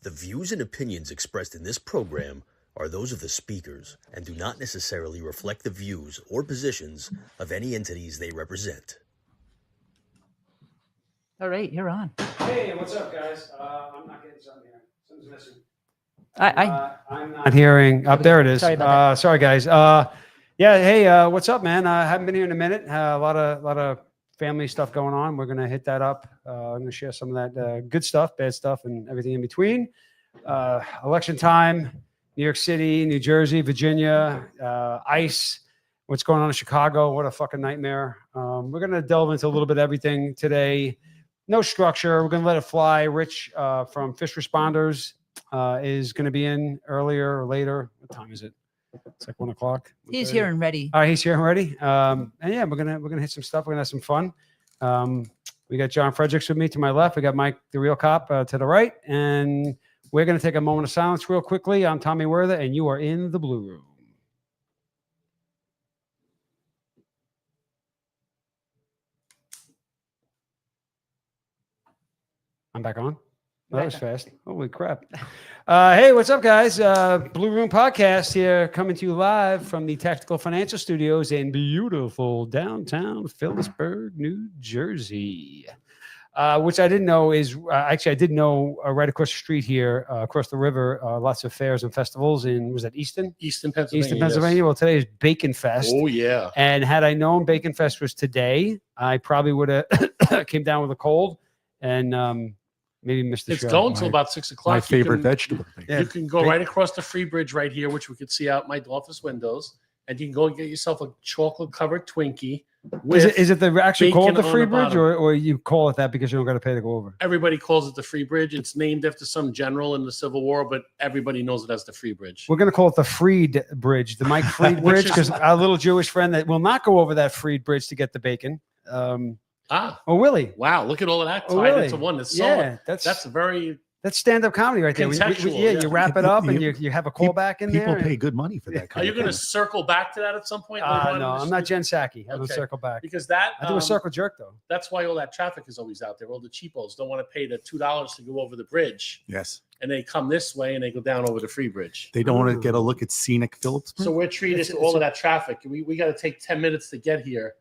The views and opinions expressed in this program are those of the speakers and do not necessarily reflect the views or positions of any entities they represent. All right, you're on. Hey, what's up, guys? I'm not getting something here. Something's missing. I'm not hearing. Up there it is. Sorry about Sorry, guys. Yeah. Hey, what's up, man? I haven't been here in a minute. A lot of family stuff going on. We're gonna hit that up. I'm gonna share some of that good stuff, bad stuff, and everything in between. Election time, New York City, New Jersey, Virginia, ICE. What's going on in Chicago? What a fucking nightmare. We're gonna delve into a little bit of everything today. No structure. We're going to let it fly. Rich from Fish Responders is going to be in earlier or later. What time is it? It's like 1 o'clock. He's here and ready. All right, he's here and ready. And yeah, we're gonna hit some stuff. We're gonna have some fun. We got John Fredericks with me to my left. We got Mike, the real cop, to the right, and we're gonna take a moment of silence real quickly. I'm Tommy Werther, and you are in the Blue Room. I'm back on. Oh, that was fast. Holy crap. Hey, what's up, guys? Blue Room Podcast here, coming to you live from the Tactical Financial Studios in beautiful downtown Phillipsburg, New Jersey. Which I didn't know is, actually, I did know right across the street here, across the river, lots of fairs and festivals in, was that Easton? Easton, Pennsylvania. Easton, Pennsylvania. Yes. Well, today is Bacon Fest. Oh, yeah. And had I known Bacon Fest was today, I probably would have came down with a cold and maybe missed the show. It's going until about 6 o'clock. My favorite vegetable. You can go right across the Free Bridge right here, which we could see out my office windows, and you can go and get yourself a chocolate-covered Twinkie. Is it the actually called the Free Bridge, bottom. or you call it that because you don't got to pay to go over? Everybody calls it the Free Bridge. It's named after some general in the Civil War, but everybody knows it as the Free Bridge. We're going to call it the Freed Bridge, the Mike Freed Bridge, because our little Jewish friend that will not go over that Freed Bridge to get the bacon. Oh, Willie. Wow, look at all of that tied Willie. into one. That's that's very... That's stand-up comedy right there. You wrap it up and you have a callback in there. People pay good money for that kind Are you of going to thing. circle back to that at some point? No, I'm not Jen Psaki. I don't circle back. Because that... I do a circle jerk, though. That's why all that traffic is always out there. All the cheapos don't want to pay the $2 to go over the bridge. Yes. And they come this way and they go down over the Free Bridge. They don't want to get a look at scenic Phillipsburg. So we're treated to all of that traffic. We got to take 10 minutes to get here.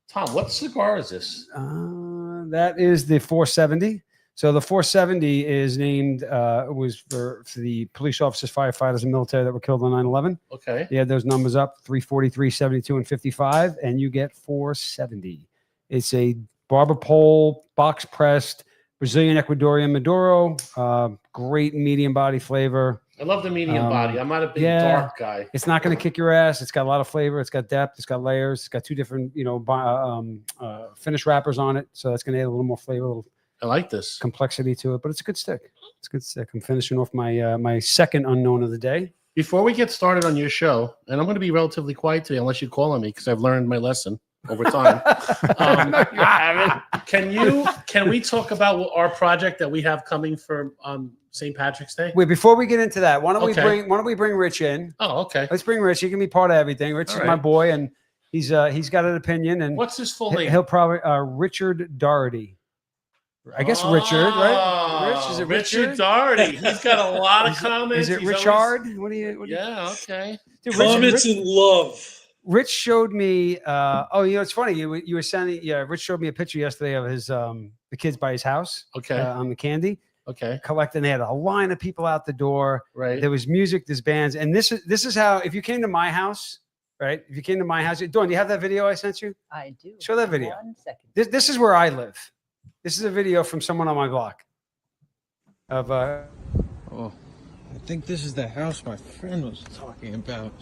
Tom, what cigar is this? That is the 470. So the 470 is named, was for the police officers, firefighters, and military that were killed on 9/11. Okay. They had those numbers up, 343, 72, and 55, and you get 470. It's a barber pole, box pressed, Brazilian Ecuadorian Maduro, great medium body flavor. I love the medium body. I'm not a big dark guy. It's not going to kick your ass. It's got a lot of flavor. It's got depth. It's got layers. It's got two different, finish wrappers on it. So that's going to add a little more flavor, a little I like this complexity to it. But it's a good stick. It's a good stick. I'm finishing off my my second unknown of the day. Before we get started on your show, and I'm going to be relatively quiet today unless you call on me because I've learned my lesson over time. No, you haven't. Can we talk about our project that we have coming for St. Patrick's Day? Wait, before we get into that, why don't we bring Rich in? Oh, okay. Let's bring Rich. He can be part of everything. Rich is my boy, and he's got an opinion. And what's his full name? He'll probably Richard Doherty. I guess Richard, right? Rich, is it Richard Doherty? He's got a lot of comments. Is it Richard? What do you? Yeah, okay. Dude, comments in love. Rich showed me. It's funny. You were sending. Yeah, Rich showed me a picture yesterday of his the kids by his house. Okay. On the candy. Okay. Collecting. They had a line of people out the door. Right. There was music. There's bands, and this is how. If you came to my house, right? If you came to my house, Dawn, do you have that video I sent you? I do. Show that video. 1 second. This is where I live. This is a video from someone on my block. Of Oh, I think this is the house my friend was talking about.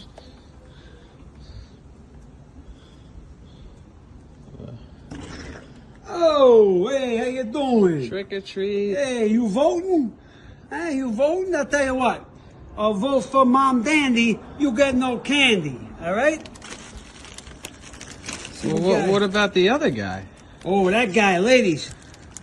Oh, hey, how you doing? Trick or treat. Hey, you voting? Hey, you voting? I'll tell you what. I'll vote for Mom Dandy. You get no candy, all right? Well, what about the other guy? Oh, that guy, ladies.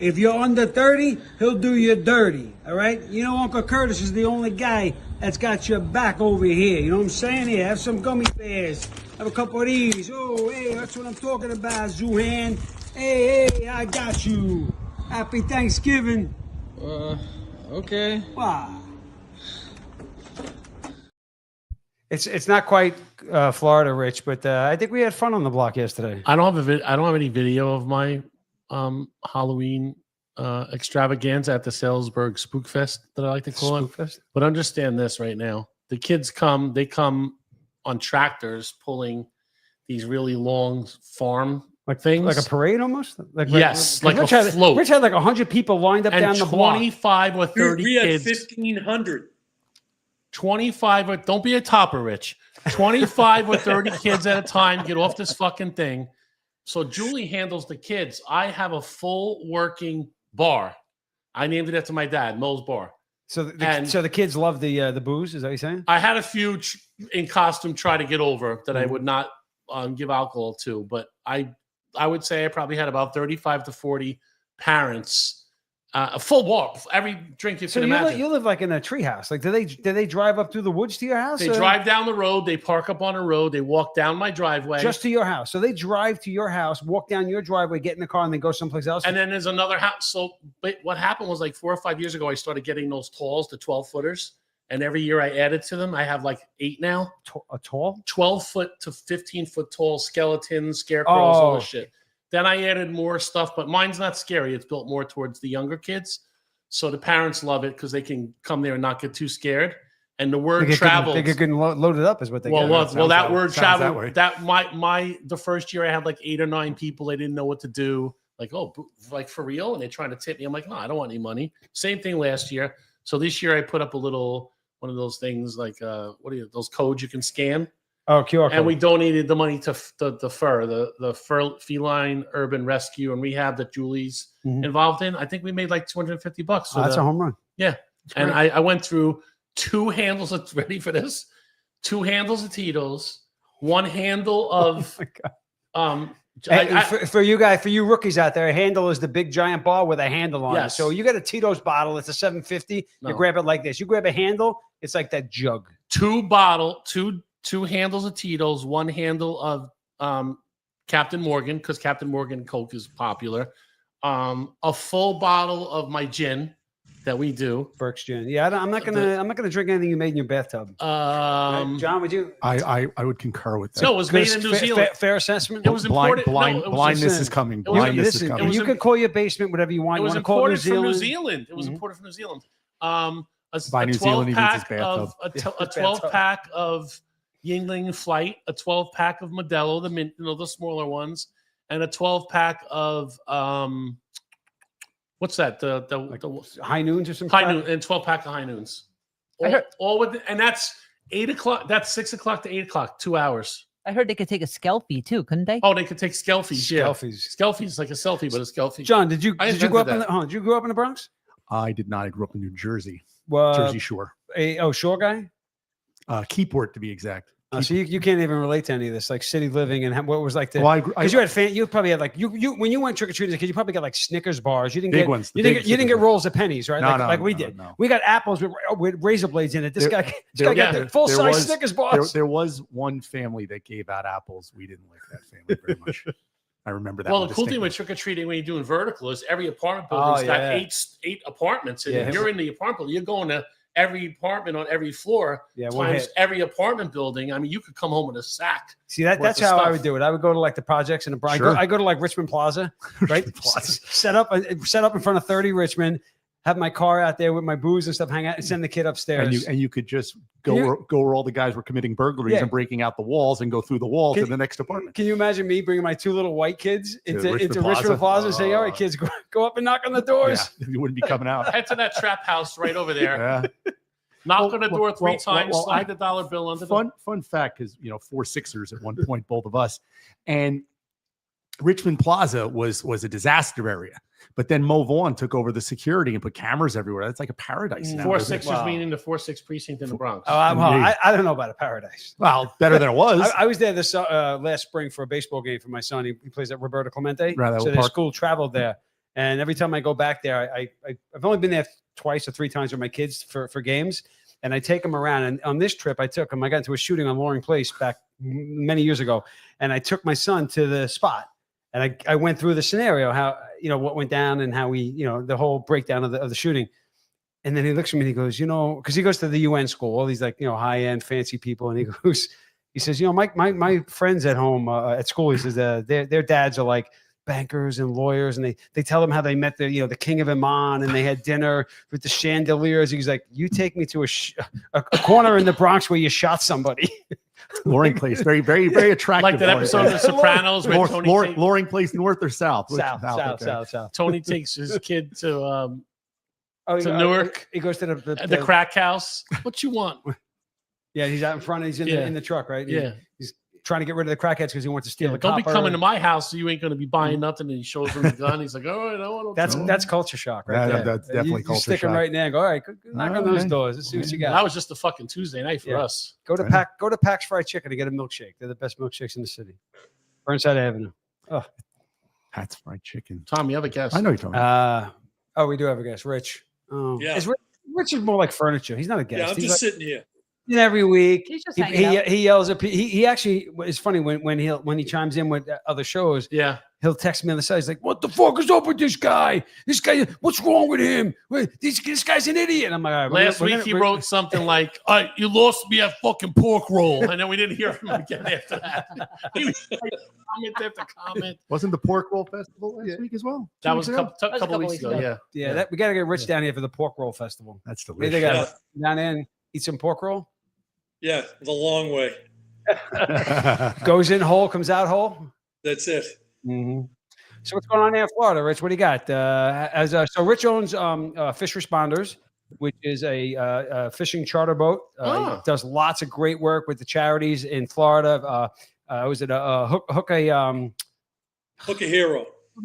If you're under 30, he'll do you dirty, all right? You know, Uncle Curtis is the only guy that's got your back over here. You know what I'm saying? Here, have some gummy bears. Have a couple of these. Oh, hey, that's what I'm talking about, Zuhan. Hey, I got you. Happy Thanksgiving. Okay. Wow. It's not quite Florida, Rich, but I think we had fun on the block yesterday. I don't have any video of my Halloween extravaganza at the Salzburg Spook Fest that I like to call it. Spookfest? But understand this right now: the kids come on tractors pulling these really long farm things, Like a parade almost? Yes, like Rich a had, float. Rich had like 100 people lined up and down the block. 25 or 30 we had kids. 1,500. 25 or don't be a topper, Rich. 25 or 30 kids at a time get off this fucking thing. So Julie handles the kids. I have a full working bar. I named it after my dad, Mo's Bar. So And- so the kids love the booze. Is that what you're saying? I had a few in costume try to get over that I would not give alcohol to, but I would say I probably had about 35 to 40 parents, a full bar, every drink you So can imagine. you live like in a treehouse. Like, do they drive up through the woods to your house? They or drive down the road, they park up on a road, they walk down my driveway. just to your house. So they drive to your house, walk down your driveway, get in the car, and then go someplace else. And then there's another house. So but what happened was like 4 or 5 years ago, I started getting those talls, the 12 footers. And every year I added to them. I have like 8 now, a tall. 12 foot to 15 foot tall skeletons, scarecrows, all this Oh. shit. Then I added more stuff, but mine's not scary. It's built more towards the younger kids. So the parents love it because they can come there and not get too scared. And the word travels. They get good and loaded up, is what they Well, get. that word sounds that traveled. way. The first year I had like 8 or 9 people. They didn't know what to do. Like, oh, like for real? And they're trying to tip me. I'm like, no, I don't want any money. Same thing last year. So this year I put up one of those things like those codes you can scan. Oh, QR code. And we donated the money to the fur feline urban rescue and rehab that Julie's Mhm. involved in. I think we made like $250. So That's a home run. yeah. And I went through 2 handles of ready for this, 2 handles of Tito's, 1 handle of Oh my God. I- For you rookies out there, a handle is the big giant bar with a handle on it. Yes. So you got a Tito's bottle, it's a 750. No. You grab it like this. You grab a handle, it's like that jug. 2 handles of Tito's, 1 handle of Captain Morgan, because Captain Morgan Coke is popular. A full bottle of my gin that we do. Burke's Gin. Yeah, I'm not gonna drink anything you made in your bathtub. John, would you? I would concur with that. No, it was made in New Zealand. Fair assessment. It was imported. Blindness just- is coming. it was- Blindness is Listen, coming. you can call your basement whatever you want. It You was want to call it imported from New Zealand? Zealand. It was Mhm. imported from New Zealand. By New Zealand, he means his 12-pack of bathtub. a 12-pack of Yingling Flight, a 12-pack of Modelo, the mint, the smaller ones, and a 12-pack of what's that? The High Noons or some High crap? Noon and 12-pack of High Noons. I heard- All with and that's 8 o'clock. That's 6 o'clock to 8 o'clock. 2 hours. I heard they could take a selfie too, couldn't they? Oh, they could take selfies. Yeah, Selfies. selfies like a selfie, but a selfie. John, did you I grow up invented in the? Did you grow up in the Bronx? I did not. I grew up in New Jersey, Well, Jersey Shore, Shore guy. Keyport to be exact. So you can't even relate to any of this, like city living and what it was like the. Well, I Because you had you probably had like you when you went trick or treating as a kid, you probably got like Snickers bars. You didn't Big get ones, the You didn't big get, you didn't get Snickers rolls of pennies, right? No, like, no, like we no, did. no. We got apples with razor blades in it. This There- guy there- got the full there size was- Snickers There, bars. there was one family that gave out apples. We didn't like that family very much. I remember that. Well, one the cool thing with distinctly. trick or treating when you're doing vertical is every apartment Oh, building's got yeah. eight apartments, and Yeah. if you're in the apartment building, you're going to every apartment on every floor Yeah, one times hit. every apartment building. I mean, you could come home with a sack. See that's worth of how I stuff. would do it. I would go to like the projects in the Bronx. Sure. I go to like Richmond Plaza, right? Plaza. Set up in front of 30 Richmond. Have my car out there with my booze and stuff. Hang out and send the kid upstairs. And you could just Can go you- where all the guys were committing burglaries Yeah. and breaking out the walls and go through the walls Can- to the next apartment. Can you imagine me bringing my 2 little white kids into Richmond Richmond Plaza? Plaza and saying, "All right, Oh. kids, go up and knock on the doors." Yeah, you wouldn't be coming out. Head to that trap house right over there. Yeah. Knock Well, on the well, door 3 well, times. well, slide I- the dollar bill under Fun fact, because 4 Sixers at one point, both of us, and Richmond Plaza was a disaster area. But then Mo Vaughn took over the security and put cameras everywhere. That's like a paradise Mm. now. 4 isn't it? Sixers Wow. meaning the 4-6 precinct in the Bronx. Oh, I don't know about a paradise. Well, better than it was. I was there this last spring for a baseball game for my son. He plays at Roberto Clemente. Right, so Oak their Park. school traveled there, and every time I go back there, I've only been there twice or 3 times with my kids for games, and I take them around. And on this trip, I took him. I got into a shooting on Loring Place back many years ago, and I took my son to the spot. And I went through the scenario, how what went down and how we, the whole breakdown of the shooting. And then he looks at me and he goes, you know, because he goes to the UN school, all these like, you know, high end fancy people. And he goes, he says, you know, my friends at home at school, he says, their dads are like bankers and lawyers, and they tell them how they met the king of Iman, and they had dinner with the chandeliers. He's like, you take me to a corner in the Bronx where you shot somebody. Loring Place, very, very, very attractive. Like that Loring episode of The Place. Sopranos where Tony Loring Place, north or south? Which- South. Tony takes his kid to Oh, To Newark. He goes to the crack house. What you want? Yeah, he's out in front. He's Yeah. in the truck, right? Yeah. He's trying to get rid of the crackheads because he wants to steal the Don't be copper. coming to my house, so you ain't going to be buying nothing. And he shows him the gun. He's like, "Oh, I don't want to." That's culture shock, right Yeah, there. that's definitely you culture stick him shock. right now and go, all right, knock on those Okay. doors. Let's see what you got. That was just a fucking Tuesday night for Yeah. us. Go to Pack's Fried Chicken to get a milkshake. They're the best milkshakes in the city. Burnside Avenue. Pat's Fried Chicken. Tom, you have a guess? I know you're talking about. We do have a guest, Rich. Oh, Yeah. Rich is more like furniture. He's not a guest. Yeah, I'm He's just like, sitting here. every week. He's just He, hanging out. he yells at people. He actually, it's funny when he chimes in with other shows, Yeah. he'll text me on the side. He's like, "What the fuck is up with this guy? This guy, what's wrong with him? This guy's an idiot." And I'm like, all right, Last week he wrote something like, "You lost me a fucking pork roll," and then we didn't hear from him again after that. He was like, comment after comment. Wasn't the Pork Roll Festival last week as well? That 2 was a weeks ago? couple weeks ago. Yeah. Yeah, we got to get Rich down here for the pork roll festival. That's Maybe delicious. they got to down in and eat some pork roll. Yeah, the long way. Goes in whole, comes out whole. That's it. Mm-hmm. So what's going on there in Florida, Rich? What do you got? So Rich owns Fish Responders, which is a fishing charter boat. He does lots of great work with the charities in Florida. Was it Hook a Hero? Hook a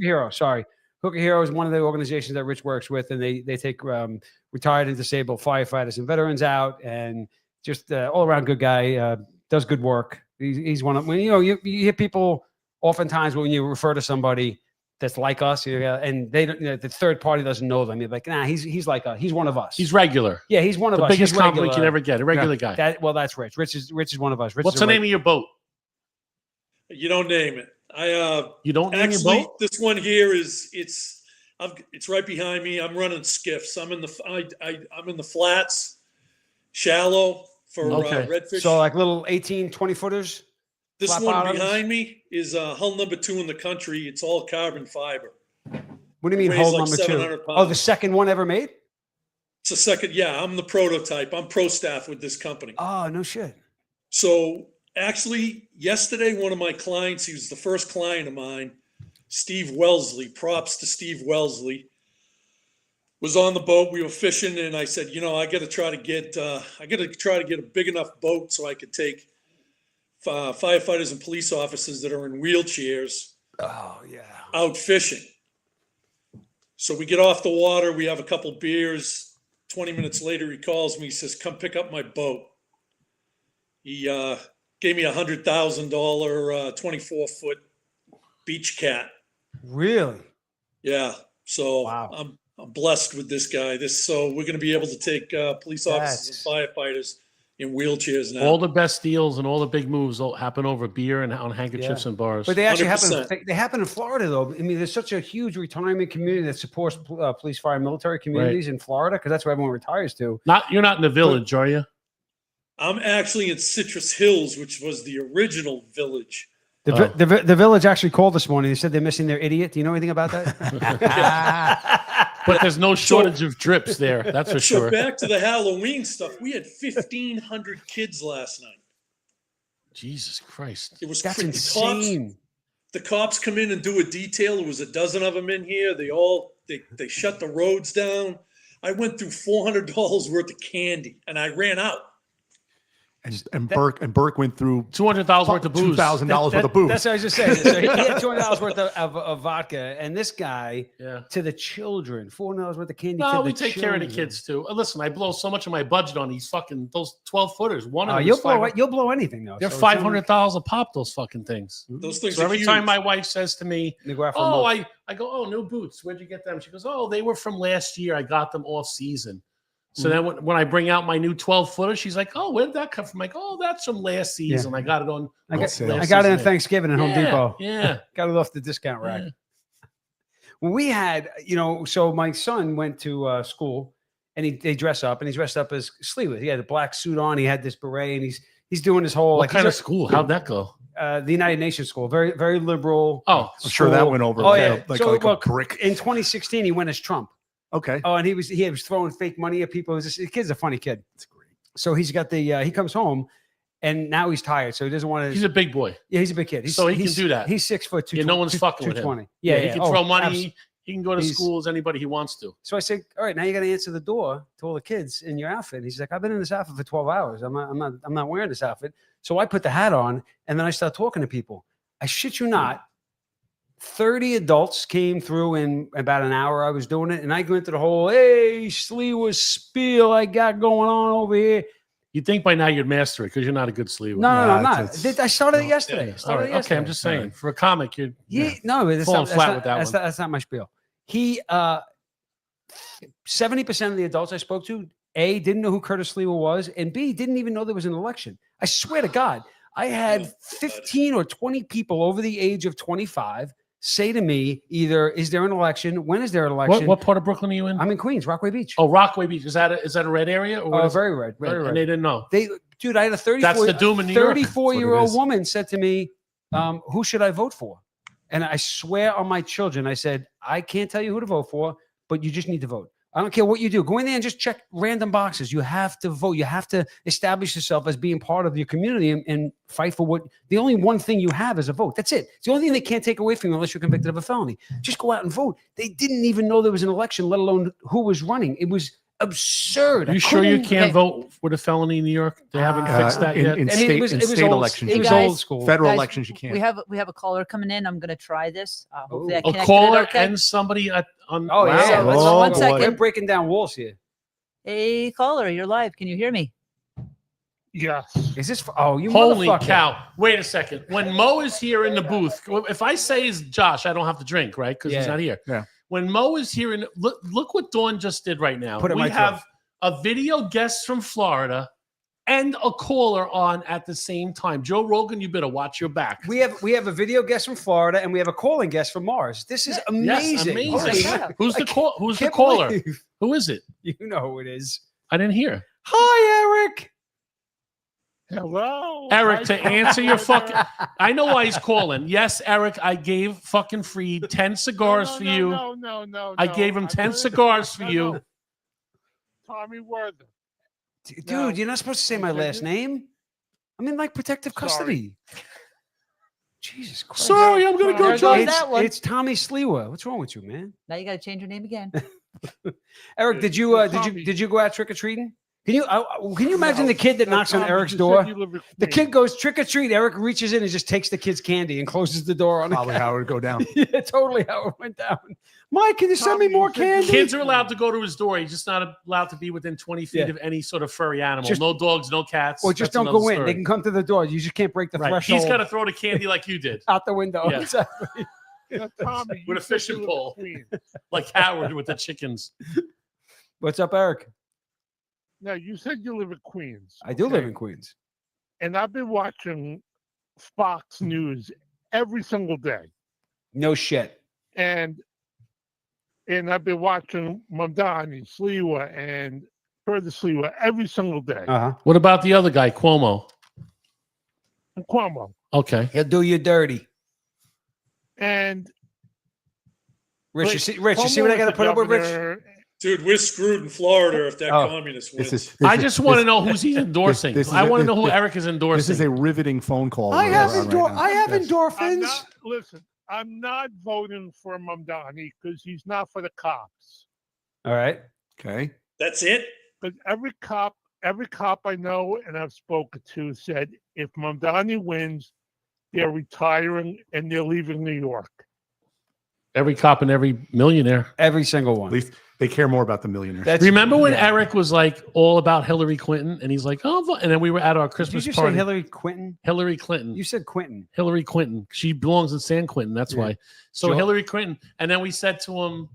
Hero. Sorry. Hook a Hero is one of the organizations that Rich works with, and they take retired and disabled firefighters and veterans out, and just all around good guy. Does good work. He's one of you hear people oftentimes when you refer to somebody that's like us, and they don't, the third party doesn't know them. You're like, nah, he's like us. He's one of us. He's regular. Yeah, he's one of The us. biggest He's compliment you regular. can ever get. A regular guy. That's Rich. Rich is one of us. Rich What's is the a name of your boat? You don't name it. You don't name your Actually, boat? this one here it's right behind me. I'm running skiffs. I'm in the flats, shallow for Okay. redfish. So like little 18, 20 footers. This flat one bottoms? behind me is hull number 2 in the country. It's all carbon fiber. What do you mean Weighs hold like number 2? 700 Oh, the pounds. second one ever made? It's a second. Yeah, I'm the prototype. I'm pro staff with this company. Oh, no shit. So actually, yesterday, one of my clients, he was the first client of mine, Steve Wellesley, props to Steve Wellesley, was on the boat. We were fishing, and I said, I got to try to get a big enough boat so I could take firefighters and police officers that are in wheelchairs Oh, yeah. out fishing. So we get off the water. We have a couple beers. 20 minutes later, he calls me. He says, "Come pick up my boat." He gave me $100,000 24-foot beach cat. Really? Yeah. So Wow. I'm blessed with this guy. So we're going to be able to take police officers and firefighters in wheelchairs now. All the best deals and all the big moves all happen over beer and on handkerchiefs and bars. But they actually happen. 100%. They happen in Florida, though. I mean, there's such a huge retirement community that supports police, fire, and military communities in Florida because that's where everyone retires to. You're not in the village, are you? I'm actually in Citrus Hills, which was the original village. The village actually called this morning. They said they're missing their idiot. Do you know anything about that? But there's no shortage of drips there. That's for So sure. back to the Halloween stuff. We had 1,500 kids last night. Jesus Christ. It was That's crazy. insane. The cops come in and do a detail. There was a dozen of them in here. They shut the roads down. I went through $400 worth of candy, and I ran out. And Burke went through $200 worth of booze. $2,000 worth of booze. That's what I was just saying. So he had $200 worth of vodka, and this guy Yeah. to the children, $400 worth of candy. No, to we the take care of the children. kids too. Listen, I blow so much of my budget on these those 12 footers. One of them You'll is blow anything though. they're So it's only- $500 a pop. Those fucking things. Those things So are every huge. time my wife says to me, They go out for a "Oh, month. I go, oh, new boots. Where'd you get them?" She goes, "Oh, they were from last year. I got them off season." So then when I bring out my new 12-footer, she's like, "Oh, where did that come from?" I'm like, "Oh, that's from last season. I got it on." I got, sale. I got it on Thanksgiving at Home Yeah, Depot. Yeah. Got it off the discount rack. Yeah. Well, we had, so my son went to school, and they dress up, and he's dressed up as Sliwa. He had a black suit on, he had this beret, and he's doing his whole What kind of he's school? How'd that go? the United Nations school, very very liberal. Oh, I'm sure that school. went over Oh, like, yeah. like, So, like well, a brick. In 2016, he went as Trump. Okay. Oh, and he was throwing fake money at people. The kid's a funny kid. That's great. So he's got the he comes home, and now he's tired, so he doesn't want to. he's a big boy. Yeah, he's a big kid. He's, So he can he's- do that. He's 6 foot 2. Yeah, no one's fucking with him. 220. Yeah, he can Oh, throw money. abs- He can go to He's- school as anybody he wants to. So I said, all right, now you got to answer the door to all the kids in your outfit. He's like, I've been in this outfit for 12 hours. I'm not wearing this outfit. So I put the hat on, and then I start talking to people. I shit you not. 30 adults came through in about an hour. I was doing it, and I go into the whole, hey, Sliwa spiel I got going on over here. You'd think by now you'd master it because you're not a good sleeper. No, I'm Nah, not. it's- I started it no. yesterday. I All started right. it Okay, yesterday. I'm just saying. For a comic, you're Yeah, no, that's Falling not, flat that's not, with that that's one. not, that's not my spiel. He 70% of the adults I spoke to, A, didn't know who Curtis Sliwa was, and B, didn't even know there was an election. I swear to God, I had 15 or 20 people over the age of 25 say to me either, is there an election? When is there an election? what part of Brooklyn are you in? I'm in Queens, Rockaway Beach. Oh, Rockaway Beach. Is that a red area? Or what Oh, is it? very red. Very And red. they didn't know. Dude, I had a That's the doom in New York. 34-year-old is. woman said to me, who should I vote for? And I swear on my children, I said, I can't tell you who to vote for, but you just need to vote. I don't care what you do. Go in there and just check random boxes. You have to vote. You have to establish yourself as being part of your community and fight for what the only one thing you have is a vote. That's it. It's the only thing they can't take away from you unless you're convicted of a felony. Just go out and vote. They didn't even know there was an election, let alone who was running. It was absurd. I You sure you couldn't- can't vote with a felony in New York? They haven't fixed that yet. In I mean, state, it was in old, elections, It Hey, was guys, old school. federal Guys, elections, you can't. We have a caller coming in. I'm gonna try this. Hopefully I A connected caller it okay. and somebody on. Oh, yeah. Let's- Oh, one boy. second. We're breaking down walls here. Hey, caller, you're live. Can you hear me? Yes. Is this? You Holy motherfucker. cow! Wait a second. When Mo is here in the booth, if I say is Josh, I don't have to drink, right? Because he's Yeah. not here. Yeah. When Mo is here, look what Dawn just did right now. Put it in We my have a video guest from Florida and a caller on at the same time. Joe Rogan, you better watch your back. We have a video guest from Florida and we have a calling guest from Mars. This is amazing. amazing. Holy Yeah. shit. Who's the call? Who's the Can't caller? believe- Who is it? You know who it is. I didn't hear. Hi, Eric. Hello. Eric, Hi, to answer your Father. fucking, I know why he's calling. Yes, Eric, I gave fucking Freed 10 cigars for you. No. I gave him 10 cigars for you. Tommy Worthen. Dude, No. you're not supposed to say my last name. I'm in like protective custody. Jesus Christ. Sorry, I'm gonna go There try. goes that one. It's Tommy Sliwa. What's wrong with you, man? Now you got to change your name again. Eric, did you Tommy. did you go out trick or treating? Can you imagine the kid that No, knocks on Tommy, Eric's you said door? you live in The Queens. kid goes trick or treat. Eric reaches in and just takes the kid's candy and closes the door on Probably the how it would go down. Yeah, totally how it went down. Mike, can you send me Tommy, you more said you candy? Kids are allowed to go to his door. He's just not allowed to be within 20 feet Yeah. of any sort of furry animal. Just- no dogs, no cats. Or just That's don't go another in. They story. can come to the door. You just can't break the Right. threshold. He's got to throw the candy like you did, out the window. Yeah. Exactly. Now, Tommy, With you a said fishing you live in pole. Queens. like Howard with the chickens. What's up, Eric? Now, you said you live in Queens. I do live okay? in Queens. And I've been watching Fox News every single day. No shit. And I've been watching Mamdani, Sliwa, and Further Sliwa every single day. Uh huh. What about the other guy, Cuomo? And Cuomo. Okay. He'll do you dirty. And Rich, you see what I Cuomo got to is put the up with, Rich? governor. Dude, we're screwed in Florida if that Oh. communist This wins. is. I just want to know who's he's endorsing. this is I a- want to know who this- Eric is endorsing. This is a riveting phone call. I we're have on right now. I have Yes. I'm endorphins. not, listen, I'm not voting for Mamdani because he's not for the cops. All right. Okay. That's it? Because every cop I know and I've spoken to said if Mamdani wins, they're retiring and they're leaving New York. every cop and every millionaire. Every single At one. least they care more about the millionaires. That's Remember when yeah. Eric was like all about Hillary Clinton and he's like, oh, and then we were at our Did you Christmas just party. say Hillary Clinton? Hillary Clinton. You said Quentin. Hillary Clinton. She belongs in San Quentin. That's Yeah. why. So Sure. Hillary Clinton. And then we said to him,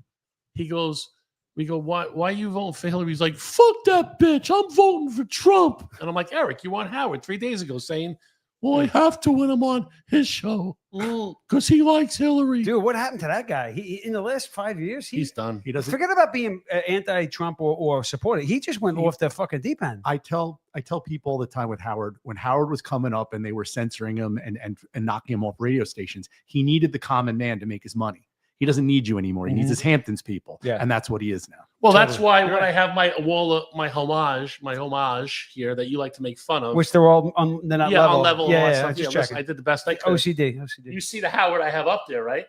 he goes, we go, why are you voting for Hillary? He's like, fuck that bitch. I'm voting for Trump. And I'm like, Eric, you want Howard 3 days ago saying, Well, I have to when I'm on his show because he likes Hillary. Dude, what happened to that guy? He in the last 5 years, He's done. He doesn't. forget about being anti-Trump or supporting. He just went off the fucking deep end. I tell people all the time with Howard, when Howard was coming up and they were censoring him and knocking him off radio stations, he needed the common man to make his money. He doesn't need you anymore. He needs his Hamptons people. Yeah. And that's what he is now. Well, that's Totally. why You're when right. I have my wall, my homage here that you like to make fun of. Which they're all on, they're not yeah, level. on level. Yeah, and all that yeah, stuff. I'm just Yeah, listen, checking. I did the best I could. OCD. You see the Howard I have up there, right?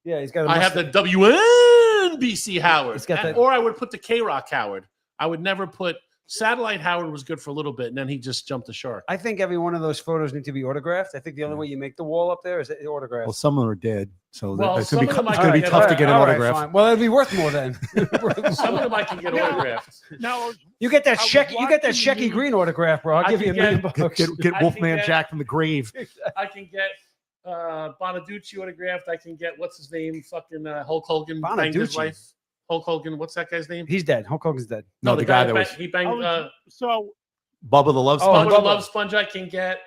Yeah, he's got. I have the WNBC Howard, He's got that- or I would put the K-Rock Howard. I would never put Satellite Howard was good for a little bit, and then he just jumped the shark. I think every one of those photos need to be autographed. I think the only way you make the wall up there is autographed. Well, some of them are dead. So Well, it's going to some be, of them it's I gonna be can tough get to get an All right, autograph. fine. Well, it'd be worth more then. Some of them I can get Yeah. autographed. Now, You get that I was Shecky. You get that watching Shecky you- Green autograph, bro. I'll I give you can $1 million get- bucks. Get I Wolfman can get- Jack from the grave. I can get Bonaducci autographed. I can get what's his name? Fucking Hulk Hogan banged his Bonaducci? wife. Hulk Hogan. What's that guy's name? He's dead. Hulk Hogan's dead. No, the guy that was he banged. so Bubba the Love Oh, Sponge. Bubba the Bubba. Love Sponge. I can get.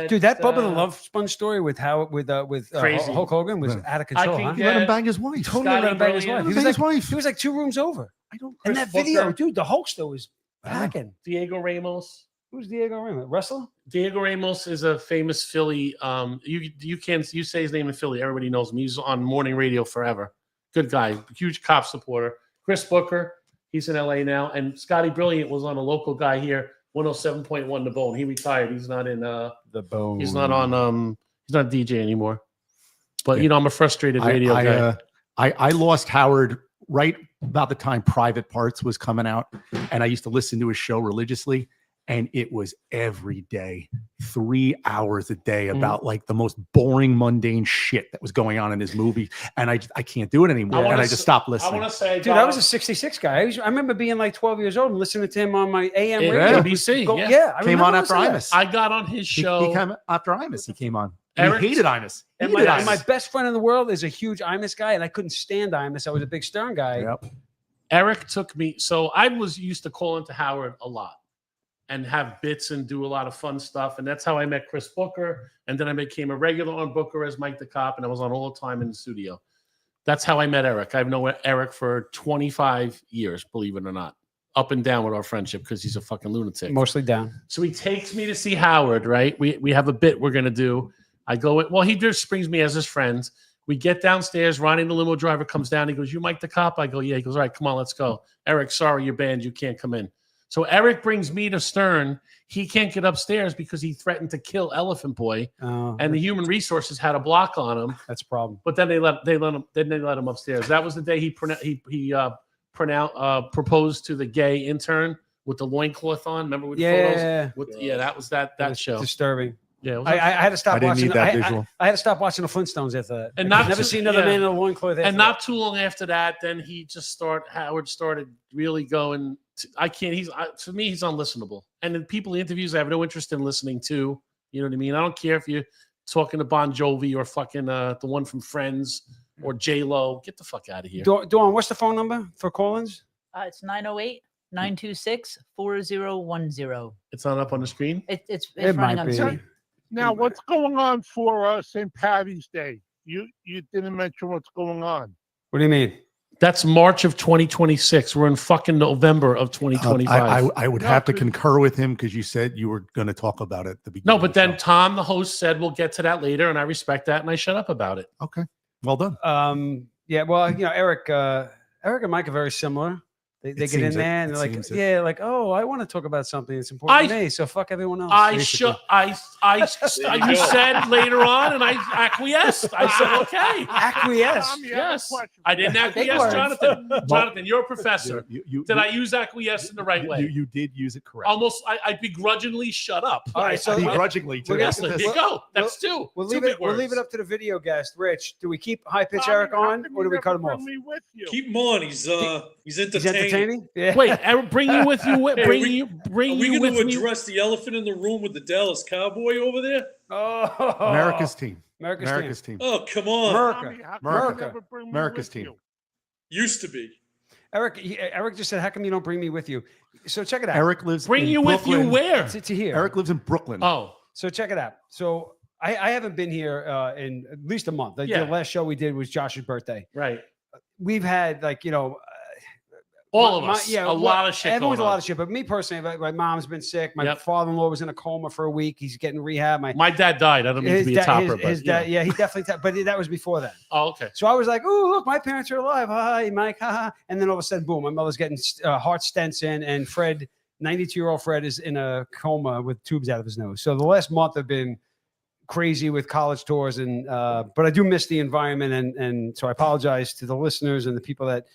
Dude, that Bubba the uh, Love Sponge story with Crazy. Hulk Hogan was out of control. can Huh? He get- let him bang his wife. Totally Scotty let him bang his Brilliant. wife. He Bang was, his like, wife. he was like 2 rooms over. I don't. In Chris that video, Booker. dude, the Hulkster was packing. Diego Ramos. Who's Diego Ramos? Wrestler? Diego Ramos is a famous Philly. You say his name in Philly, everybody knows him. He's on morning radio forever. Good guy, huge cop supporter. Chris Booker, he's in LA now, and Scotty Brilliant was on a local guy here, 107.1 The Bone. He retired. He's not in. The Bone. He's not on. He's not DJ anymore. But you know, I'm a frustrated radio guy. I lost Howard right about the time Private Parts was coming out, and I used to listen to his show religiously, and it was every day, 3 hours a day about like the most boring, mundane shit that was going on in his movie, and I can't do it anymore, and I just stopped I listening. want to say, Dude, I was a 66 guy. I remember being like 12 years old and listening to him on my AM Yeah, radio. NBC, Go- yeah. I Came remember on after listening to Imus. I got on his show. He came after Imus. He came on. Eric- He hated Imus. and Hated that. Imus. My best friend in the world is a huge Imus guy, and I couldn't stand Imus. I was a big Stern guy. Yep. Eric took me. So I was used to call into Howard a lot and have bits and do a lot of fun stuff. And that's how I met Chris Booker. And then I became a regular on Booker as Mike the Cop, and I was on all the time in the studio. That's how I met Eric. I've known Eric for 25 years, believe it or not, up and down with our friendship because he's a fucking lunatic. Mostly down. So he takes me to see Howard, right? We have a bit we're going to do. I go, well, he just brings me as his friend. We get downstairs. Ronnie, the limo driver, comes down. He goes, you Mike the Cop? I go, yeah. He goes, all right, come on, let's go. Eric, sorry, you're banned. You can't come in. So Eric brings me to Stern. He can't get upstairs because he threatened to kill Elephant Boy. Oh, And the human resources had a block on him. that's a problem. But then they let him upstairs. That was the day he proposed to the gay intern with the loincloth on. Remember with the photos? Yeah. Yeah, that was that It was show. disturbing. Yeah, it was I had to stop I didn't watching. need that I- visual. I had to stop watching the Flintstones after that. And I've not never to- seen another yeah. man in a loincloth. and not too long after that, then Howard started really going. For me, he's unlistenable. And the people he interviews, I have no interest in listening to. You know what I mean? I don't care if you're talking to Bon Jovi or fucking the one from Friends or J Lo. Get the fuck out of here. Dawn, what's the phone number for call-ins? It's 908-926-4010. It's not up on the screen. It's It running might on be. the screen. now, what's going on for St. Patty's Day? You didn't mention what's going on. What do you mean? That's March of 2026. We're in fucking November of 2025. I would No, have to but- concur with him because you said you were going to talk about it at the beginning. No, of but the then show. Tom, the host, said we'll get to that later, and I respect that, and I shut up about it. Okay, well done. Yeah, well, Eric and Mike are very similar. They get in seems it. there and It they're like, seems it. yeah, like, oh, I want to talk about something that's important to me. So fuck everyone else. I basically. you said later on, and I acquiesced. I said, okay. Acquiesce. Tommy, I have a Yes, question. I didn't acquiesce, words. Jonathan. Jonathan, you're a professor. You- Did I use acquiesce in the right way? You did use it correct. Almost, I begrudgingly shut up. All right, so begrudgingly too. we're Yes, gonna- there you go. That's two. We'll Two leave big it. We'll leave it words. up to the video guest, Rich. Do we keep high pitch Tommy, Eric how on, come or do you we cut never him bring off? me with you? Keep him on. He's He's entertaining. entertaining. Yeah. Wait, Eric, bring you with you. Hey, Bring are you. Bring Are we you going with to me. address the elephant in the room with the Dallas Cowboy over there? Oh, America's team. America's team. team. Oh, come on. America. Tommy, how come you America. never bring me America's with team. you? Used to be. Eric just said, "How come you don't bring me with you?" So check it out. Eric lives. Bring in you with you Brooklyn. where? to here. Eric lives in Brooklyn. Oh, So check it out. So I haven't been here in at least a month. The Yeah. last show we did was Josh's birthday. Right. We've had like, All of us. A lot of shit Everyone's going a lot on. of shit. But me personally, my mom's been sick. My Yep. father-in-law was in a coma for a week. He's getting rehab. My dad died. I don't mean to be a topper, his but dad, yeah, he definitely. But that was before that. Oh, okay. So I was like, "Oh, look, my parents are alive. Hi, Mike." Ha. And then all of a sudden, boom! My mother's getting heart stents in, and Fred, 92-year-old Fred, is in a coma with tubes out of his nose. So the last month have been crazy with college tours, and but I do miss the environment, and so I apologize to the listeners and the people that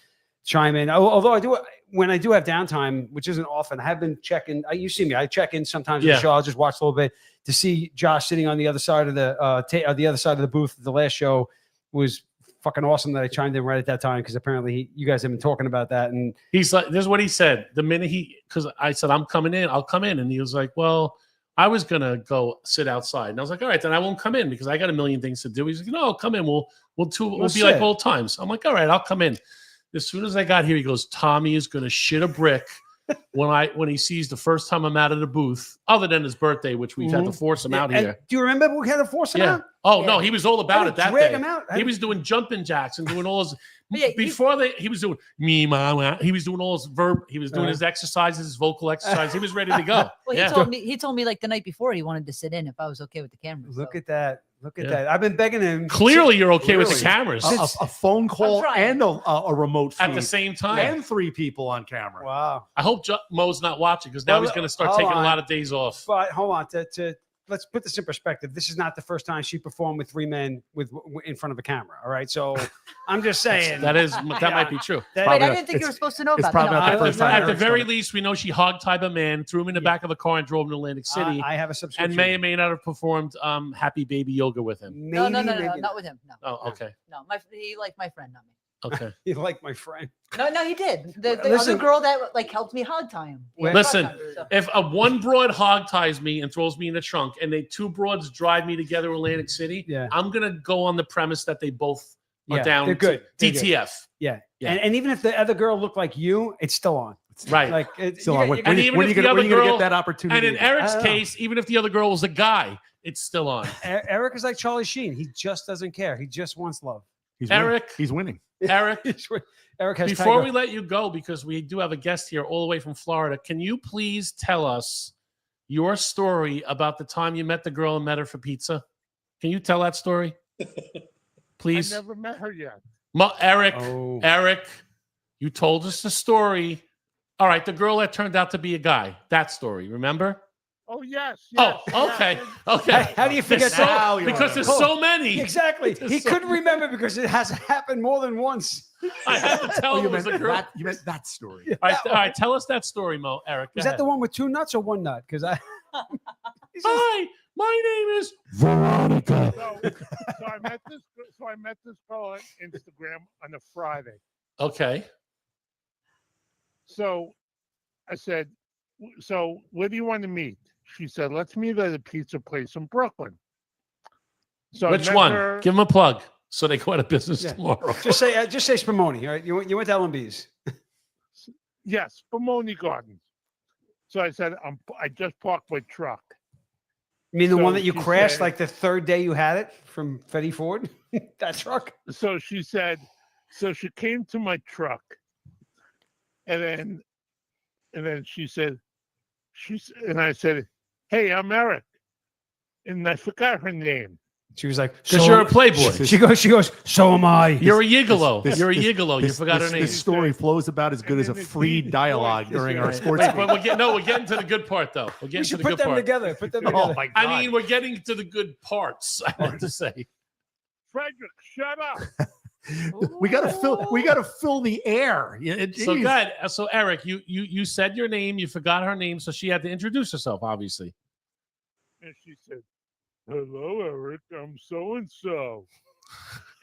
chime in. Although I do, when I do have downtime, which isn't often, I have been checking. You see me, I check in sometimes. Yeah. The show, I'll just watch a little bit to see Josh sitting on the other side of the other side of the booth. The last show was fucking awesome that I chimed in right at that time because apparently you guys have been talking about that. And He's like, this is what he said. The minute because I said, I'm coming in, I'll come in. And he was like, well, I was going to go sit outside. And I was like, all right, then I won't come in because I got a million things to do. He's like, no, come in. We'll be like old times. I'm like, all right, I'll come in. As soon as I got here, he goes, Tommy is going to shit a brick when he sees the first time I'm out of the booth, other than his birthday, which we've had to force him out and here. do you remember we had to force him out? Oh, no, he was all about it that drag day. him out. He was doing jumping jacks and doing all his Yeah, he was doing me mama. He was doing all his he was doing his exercises, his vocal exercise. He was ready to go. Well, he told me like the night before he wanted to sit in if I was okay with the camera. Look at that. Look at that. I've been begging him. Clearly, you're okay with the Really? cameras A phone call trying. and a remote feed at the same time. and 3 people on camera. Wow. I hope Mo's not watching because now Well, he's going to start hold taking on. a lot of days off. But hold on. Let's put this in perspective. This is not the first time she performed with 3 men in front of a camera. All right. So I'm just saying That might be true. that- Wait, I Probably didn't think you were supposed to know it's about probably that. not the No, first time At the Eric's very done it. least, we know she hog-tied a man, threw him in the back of a car, and drove him to Atlantic City, I have a subscription. and may or may not have performed Happy Baby Yoga with him. Maybe, no, maybe not with him. No, Oh, okay. no, he liked my friend, not me. Okay. You like my friend. No, he did. The Listen. other girl that like helped me hog tie him. Wait, Listen, Hog tie him, so. If a one broad hog ties me and throws me in the trunk, and they 2 broads drive me together to Atlantic City, Yeah. I'm gonna go on the premise that they both are Yeah, down. they're good. They're good. DTF. Yeah. Yeah. And even if the other girl looked like you, it's still on. Right. Like it's Still you on. got- When, you when, got- even when if are you the gonna other girl- get that opportunity? And in again? Eric's I don't know. case, even if the other girl was a guy, it's still on. Eric is like Charlie Sheen. He just doesn't care. He just wants love. He's winning. Eric. He's winning. Eric, Eric has before tiger. we let you go, because we do have a guest here all the way from Florida, can you please tell us your story about the time you met the girl and met her for pizza? Can you tell that story? Please. I never met her yet. Eric, Oh. Eric, you told us the story. All right, the girl that turned out to be a guy. That story, remember? Oh yes. Oh, yes, okay. yes. Okay. How do you forget There's Now that? you're because on. there's so many. Exactly. He So- couldn't remember because it has happened more than once. I had to tell Oh, him you it was meant a girl. that, you meant that story. All right, tell us that story, Mo. Eric. Was that the one with 2 nuts or 1 nut? Because I. Hi, my name is Veronica. So I met this. So I met this girl on Instagram on a Friday. Okay. So I said, "So where do you want to meet?" She said, "Let's meet at a pizza place in Brooklyn." So I Which met one? her- Give them a plug so they go out of business Yeah. tomorrow. Just say Spumoni. All right. You went to L&B's. Yes, Pomoni Gardens. So I said, I just parked my truck. You mean the So one that you she crashed said- like the 3rd day you had it from Fetty Ford? That truck? So she said, so she came to my truck, and then she said, and I said, "Hey, I'm Eric," and I forgot her name. She was like, Because you're a playboy. She goes, so am I. You're a gigolo. this- You're a gigolo. You forgot her name. This story flows about as good as a free dialogue during our sports Wait, game. but we're getting to the good part, though. We're We getting to should the put good them part. together. Put them Oh together. my God! I mean, we're getting to the good parts, I meant to say. Frederick, shut up. we gotta fill the air. Yeah, So geez. good. So Eric, you said your name, you forgot her name, so she had to introduce herself, obviously. And she said, "Hello, Eric. I'm so and so."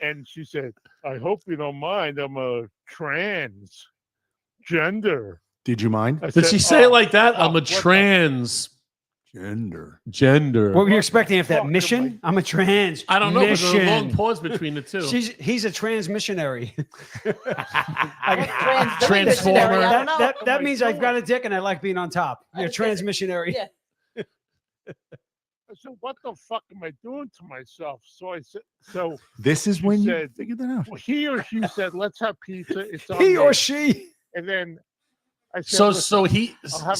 And she said, "I hope you don't mind. I'm a transgender." Did you mind? I Did said, she say it "Oh, like that? oh, I'm a what the- transgender. Gender. What were you expecting if that Fuck, mission? I'm a trans. I don't know, but there's a long mission. pause between the two. He's a transmissionary. Transformer. I don't know. That means I've got a dick and I like being on top. You're a Understand. transmissionary. Yeah. I said, what the fuck am I doing to myself? So I said, so This is She when you said- figured that out. well, he or she said, let's have pizza. It's on He me. or she. And then I said, So "Listen,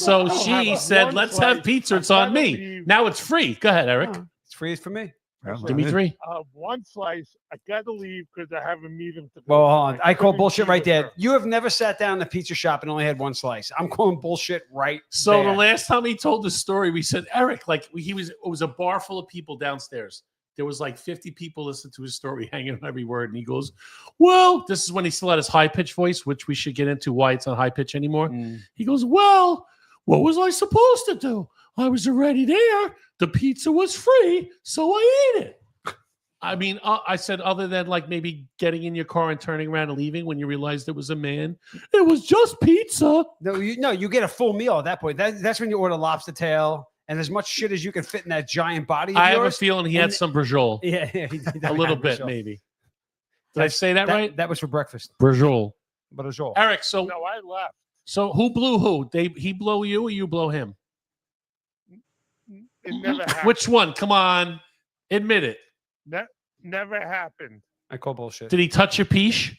I'll have she a said, one "Let's have slice. pizza. I've It's on gotta me." leave. Now it's free. Go ahead, Eric. Oh, it's free for me. Give me 3. One slice. I got to leave because I have a meeting to go. Well, to. hold on. I call couldn't bullshit be right with there. her. You have never sat down in a pizza shop and only had one slice. I'm calling bullshit right So there. the last time he told the story, we said, Eric, like it was a bar full of people downstairs. There was like 50 people listening to his story, hanging on every word. And he goes, well, this is when he still had his high pitched voice, which we should get into why it's not high pitch anymore. Mm. He goes, well, what was I supposed to do? I was already there. The pizza was free, so I ate it. I mean, I said, other than like maybe getting in your car and turning around and leaving when you realized it was a man, it was just pizza. No, you get a full meal at that point. That's when you order lobster tail and as much shit as you can fit in that giant body of I have a yours. feeling he had And- some brajol. Yeah, he A definitely little had bit, brajol. maybe. Did I say that right? That was for breakfast. Brajol. Brajol. Eric, so No, I left. who blew who? He blow you or you blow him? It never happened. Which one? Come on. Admit it. Never happened. I call bullshit. Did he touch your peach?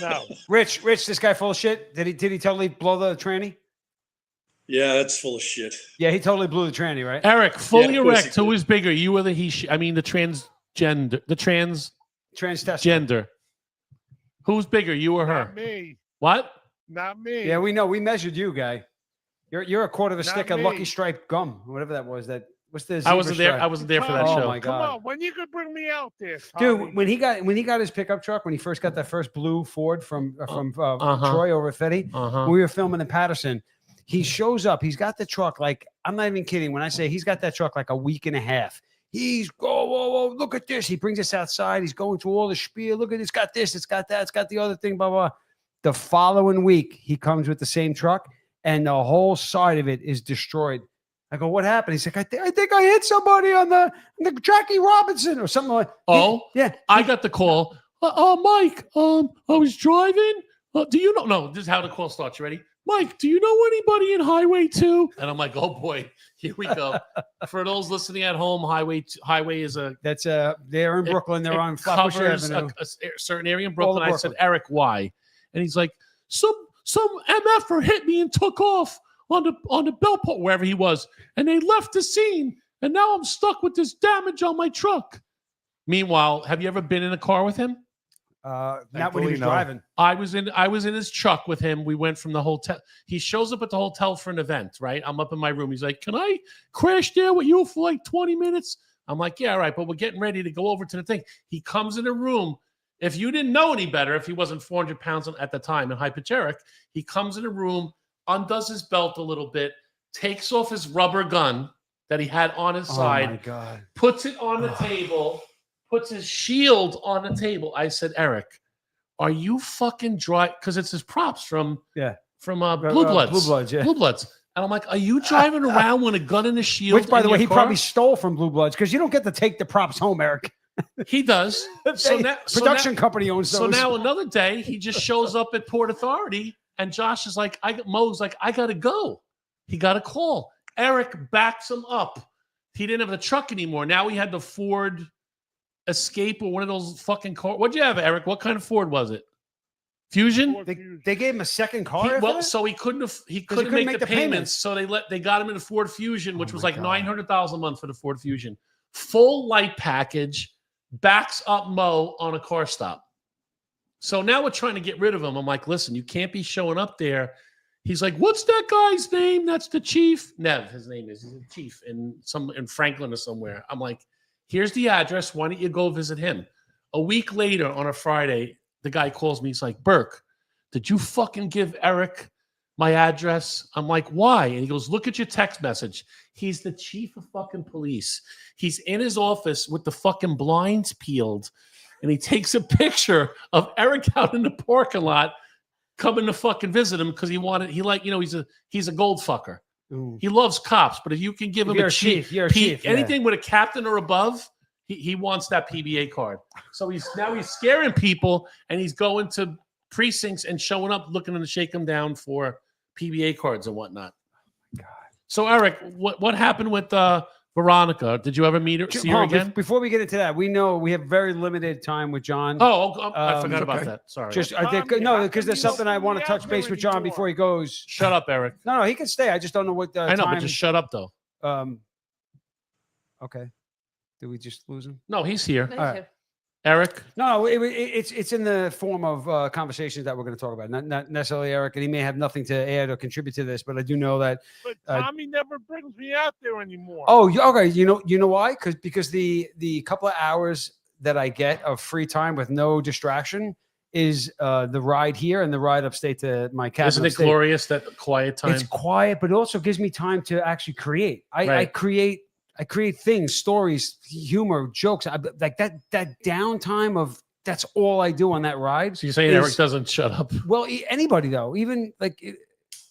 No. Rich, this guy full of shit. Did he totally blow the tranny? Yeah, that's full of shit. Yeah, he totally blew the tranny, right? Eric, fully Yeah, of course erect. he Who did. is bigger? You or the he? I mean, the transgender. The Trans-testicle. Who's bigger? You or her? Not me. What? Not me. Yeah, we know. We measured you, guy. You're a quarter of a Not stick of me. Lucky Strike gum, whatever that was. What's the? I zebra wasn't there. stripe? I wasn't there for that Oh show. my Come God. on, when you could bring me out there, Tommy. Dude, when he got his pickup truck, when he first got that first blue Ford from Uh-huh. Troy over at Fetty, Uh-huh. when we were filming in Patterson, he shows up. He's got the truck like, I'm not even kidding when I say he's got that truck like a week and a half. He's whoa, look at this. He brings us outside. He's going through all the spiel. Look at it. It's got this. It's got that. It's got the other thing. Blah blah. The following week, he comes with the same truck, and the whole side of it is destroyed. I go, what happened? He's like, I think I hit somebody on the Jackie Robinson or something like. Oh, yeah. I got the call. Mike, I was driving. Do you know? No, this is how the call starts. You ready? Mike, do you know anybody in Highway 2? And I'm like, oh boy, here we go. For those listening at home, Highway is a That's they're in Brooklyn. They're it on Flatbush covers Avenue. a certain area in All of Brooklyn. I said, Brooklyn. Eric, why? And he's like, some MFer hit me and took off on the Bellport, wherever he was, and they left the scene, and now I'm stuck with this damage on my truck. Meanwhile, have you ever been in a car with him? Not when he Thankfully, was no. driving. I was in his truck with him. We went from the hotel. He shows up at the hotel for an event, right? I'm up in my room. He's like, can I crash there with you for like 20 minutes? I'm like, yeah, all right, but we're getting ready to go over to the thing. He comes in the room. If you didn't know any better, if he wasn't 400 pounds at the time and hypocheric, he comes in the room, undoes his belt a little bit, takes off his rubber gun that he had on his Oh side, my God. puts it on the table, puts his shield on the table. I said, Eric, are you fucking dry? Because it's his props from Blue Bloods. Blue Bloods, yeah. Blue Bloods. And I'm like, are you driving around with a gun and a shield? Which, by the in way, your he car? probably stole from Blue Bloods because you don't get to take the props home, Eric. He does. So now, Production company owns those. So now another day, he just shows up at Port Authority, and Josh is like, Mo's like, I gotta go. He got a call. Eric backs him up. He didn't have the truck anymore. Now he had the Ford Escape or one of those fucking cars. What'd you have, Eric? What kind of Ford was it? Fusion? They gave him a second car. So he couldn't make the payments. So they got him in a Ford Fusion, which was like $900,000 a month for the Ford Fusion. Full light package, backs up Mo on a car stop. So now we're trying to get rid of him. I'm like, listen, you can't be showing up there. He's like, what's that guy's name? That's the chief. Nev, his name is. He's a chief in Franklin or somewhere. I'm like, here's the address. Why don't you go visit him? A week later on a Friday, the guy calls me. He's like, Burke, did you fucking give Eric my address? I'm like, why? And he goes, look at your text message. He's the chief of fucking police. He's in his office with the fucking blinds peeled. And he takes a picture of Eric out in the parking lot coming to fucking visit him because he's a gold fucker. Ooh. He loves cops, but if you can give him You're a a chief, chief, you're a chief, yeah. anything with a captain or above, he wants that PBA card. So he's scaring people, and he's going to precincts and showing up looking to shake them down for PBA cards and whatnot. God. So Eric, what happened with Veronica, did you ever meet her? See her Hold on, again? before we get into that, we know we have very limited time with John. I forgot about okay. that. Sorry. Just I think Tommy, no, how because come there's you something don't I want to bring me touch out base there with John anymore? before he goes. Shut up, Eric. No, he can stay. I just don't know what I know, time. but just shut up though. Okay. Did we just lose him? No, he's here. Thank right. you. Eric. No, it's in the form of conversations that we're going to talk about. Not necessarily Eric, and he may have nothing to add or contribute to this, but I do know that. But Tommy never brings me out there anymore. Oh, okay. You know why? Because the couple of hours that I get of free time with no distraction is the ride here and the ride upstate to my cabin. Isn't it upstate. glorious that quiet time? It's quiet, but it also gives me time to actually create. I Right. I create things, stories, humor, jokes. Like that downtime of that's all I do on that ride. So you're saying Eric doesn't shut up? Well, anybody though, even like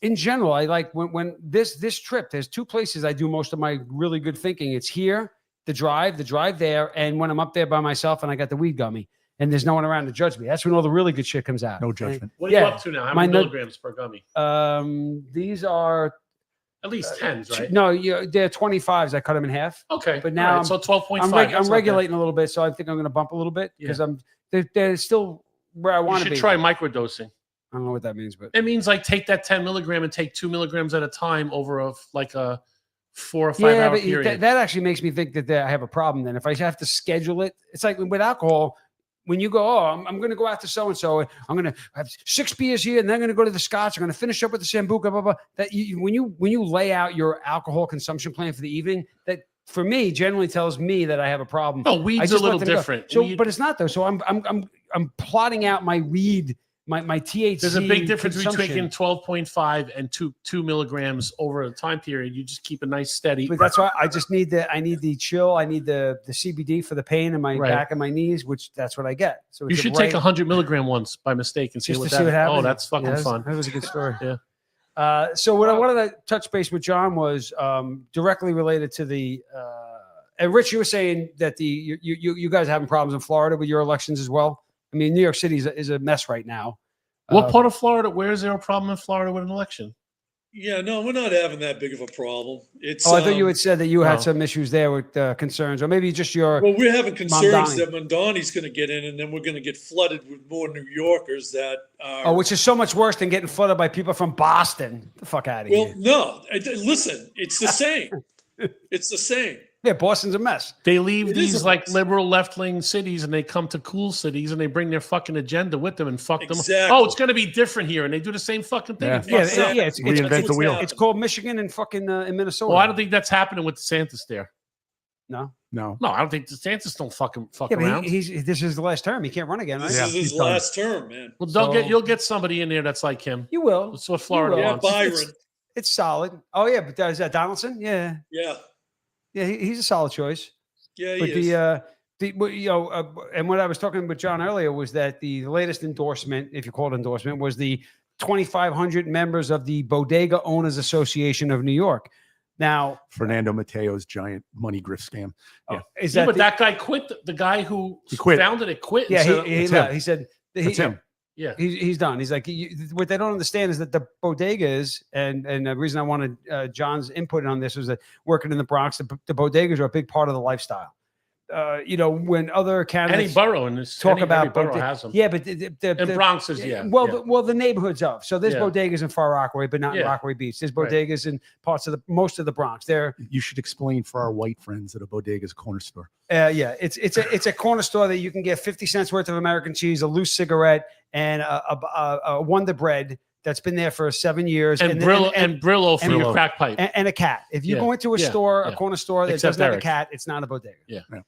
in general, I like when this trip. There's two places I do most of my really good thinking. It's here, the drive there, and when I'm up there by myself and I got the weed gummy and there's no one around to judge me. That's when all the really good shit comes out. No judgment. What are you Yeah. up to now? How My many nut- milligrams per gummy? These are At least 10s, right? no, they're 25s. I cut them in half. Okay. But All now right, so 12.5. I'm that's not bad. regulating a little bit, so I think I'm going to bump a little bit because they're still where I You want to should be. try microdosing. I don't know what that means, but It means like take that 10 milligram and take 2 milligrams at a time over a 4 or 5 hour but period. that actually makes me think that I have a problem. Then if I have to schedule it, it's like with alcohol. When you go, I'm going to go out to so and so, I'm going to have 6 beers here, and then I'm going to go to the Scotch. I'm going to finish up with the Sambuca. Blah, blah. That when you lay out your alcohol consumption plan for the evening, that for me generally tells me that I have a problem. No, I weed's a just let little them go. different. So, Weed- but it's not though. So I'm plotting out my weed, my THC. There's a big difference between consumption. taking 12.5 and 2 milligrams over a time period. You just keep a nice steady. But that's why I just need the chill. I need the CBD for the pain in my Right. back and my knees, which that's what I get. So You it's should right- take 100 milligram once by mistake and see just what to see what happens. Oh, that's fucking Yeah, fun. That was a good story. Yeah. So what I wanted to touch base with John was directly related to the. And Rich, you were saying that you guys are having problems in Florida with your elections as well. I mean, New York City is a mess right now. What part of Florida? Where is there a problem in Florida with an election? Yeah, no, we're not having that big of a problem. It's Oh, I thought you had said that you had Oh. some issues there with concerns, or maybe just your. Well, we're having concerns Mamdani. that Mamdani's going to get in, and then we're going to get flooded with more New Yorkers that are. Oh, which is so much worse than getting flooded by people from Boston. Get the fuck out of Well, here. no, listen, it's the same. It's the same. Yeah, Boston's a mess. They leave It is these a like mess. liberal left-wing cities and they come to cool cities and they bring their fucking agenda with them and fuck them. Exactly. Oh, it's going to be different here. And they do the same fucking thing. Yeah. It Yeah, fucks up. it's Reinvent That's the wheel. what's It's called Michigan and fucking in Minnesota. Well, I don't think that's happening with DeSantis there. No. No. No, I don't think DeSantis don't fuck Yeah, around. but this is the last term. He can't run again, right? This Yeah, is his he's done. last term, man. Well, So- you'll get somebody in there that's like him. You will. That's what Florida will. Yeah, wants. Byron. It's solid. Oh yeah, but is that Donaldson? Yeah, Yeah, yeah. He's a solid choice. yeah, But he is. and what I was talking with John earlier was that the latest endorsement, if you call it endorsement, was the 2,500 members of the Bodega Owners Association of New York. Now, Fernando Mateo's giant money grift scam. Yeah. is Yeah, that but the- that guy quit. The guy who He quit. founded it quit. and Yeah, said, he It's left. him. He said That's him. yeah. He's done. He's like, what they don't understand is that the bodegas, and the reason I wanted John's input on this was that working in the Bronx, the bodegas are a big part of the lifestyle. When other Any candidates borough in this talk every about borough bodega- has them. yeah, but And Bronx is yeah. well, the neighborhoods of. So there's Yeah. bodegas in Far Rockaway, but not in Yeah. Rockaway Beach. There's Right. bodegas in parts of most of the Bronx. They're You should explain for our white friends that a bodega is a corner store. yeah, it's a corner store that you can get 50 cents worth of American cheese, a loose cigarette, and a Wonder Bread that's been there for 7 years, and Brillo for and your Brillo. crack pipe. and a cat. If you Yeah, go into a yeah, store, yeah. a corner store that Except doesn't have a Eric. cat, it's not a bodega. Yeah. Yeah.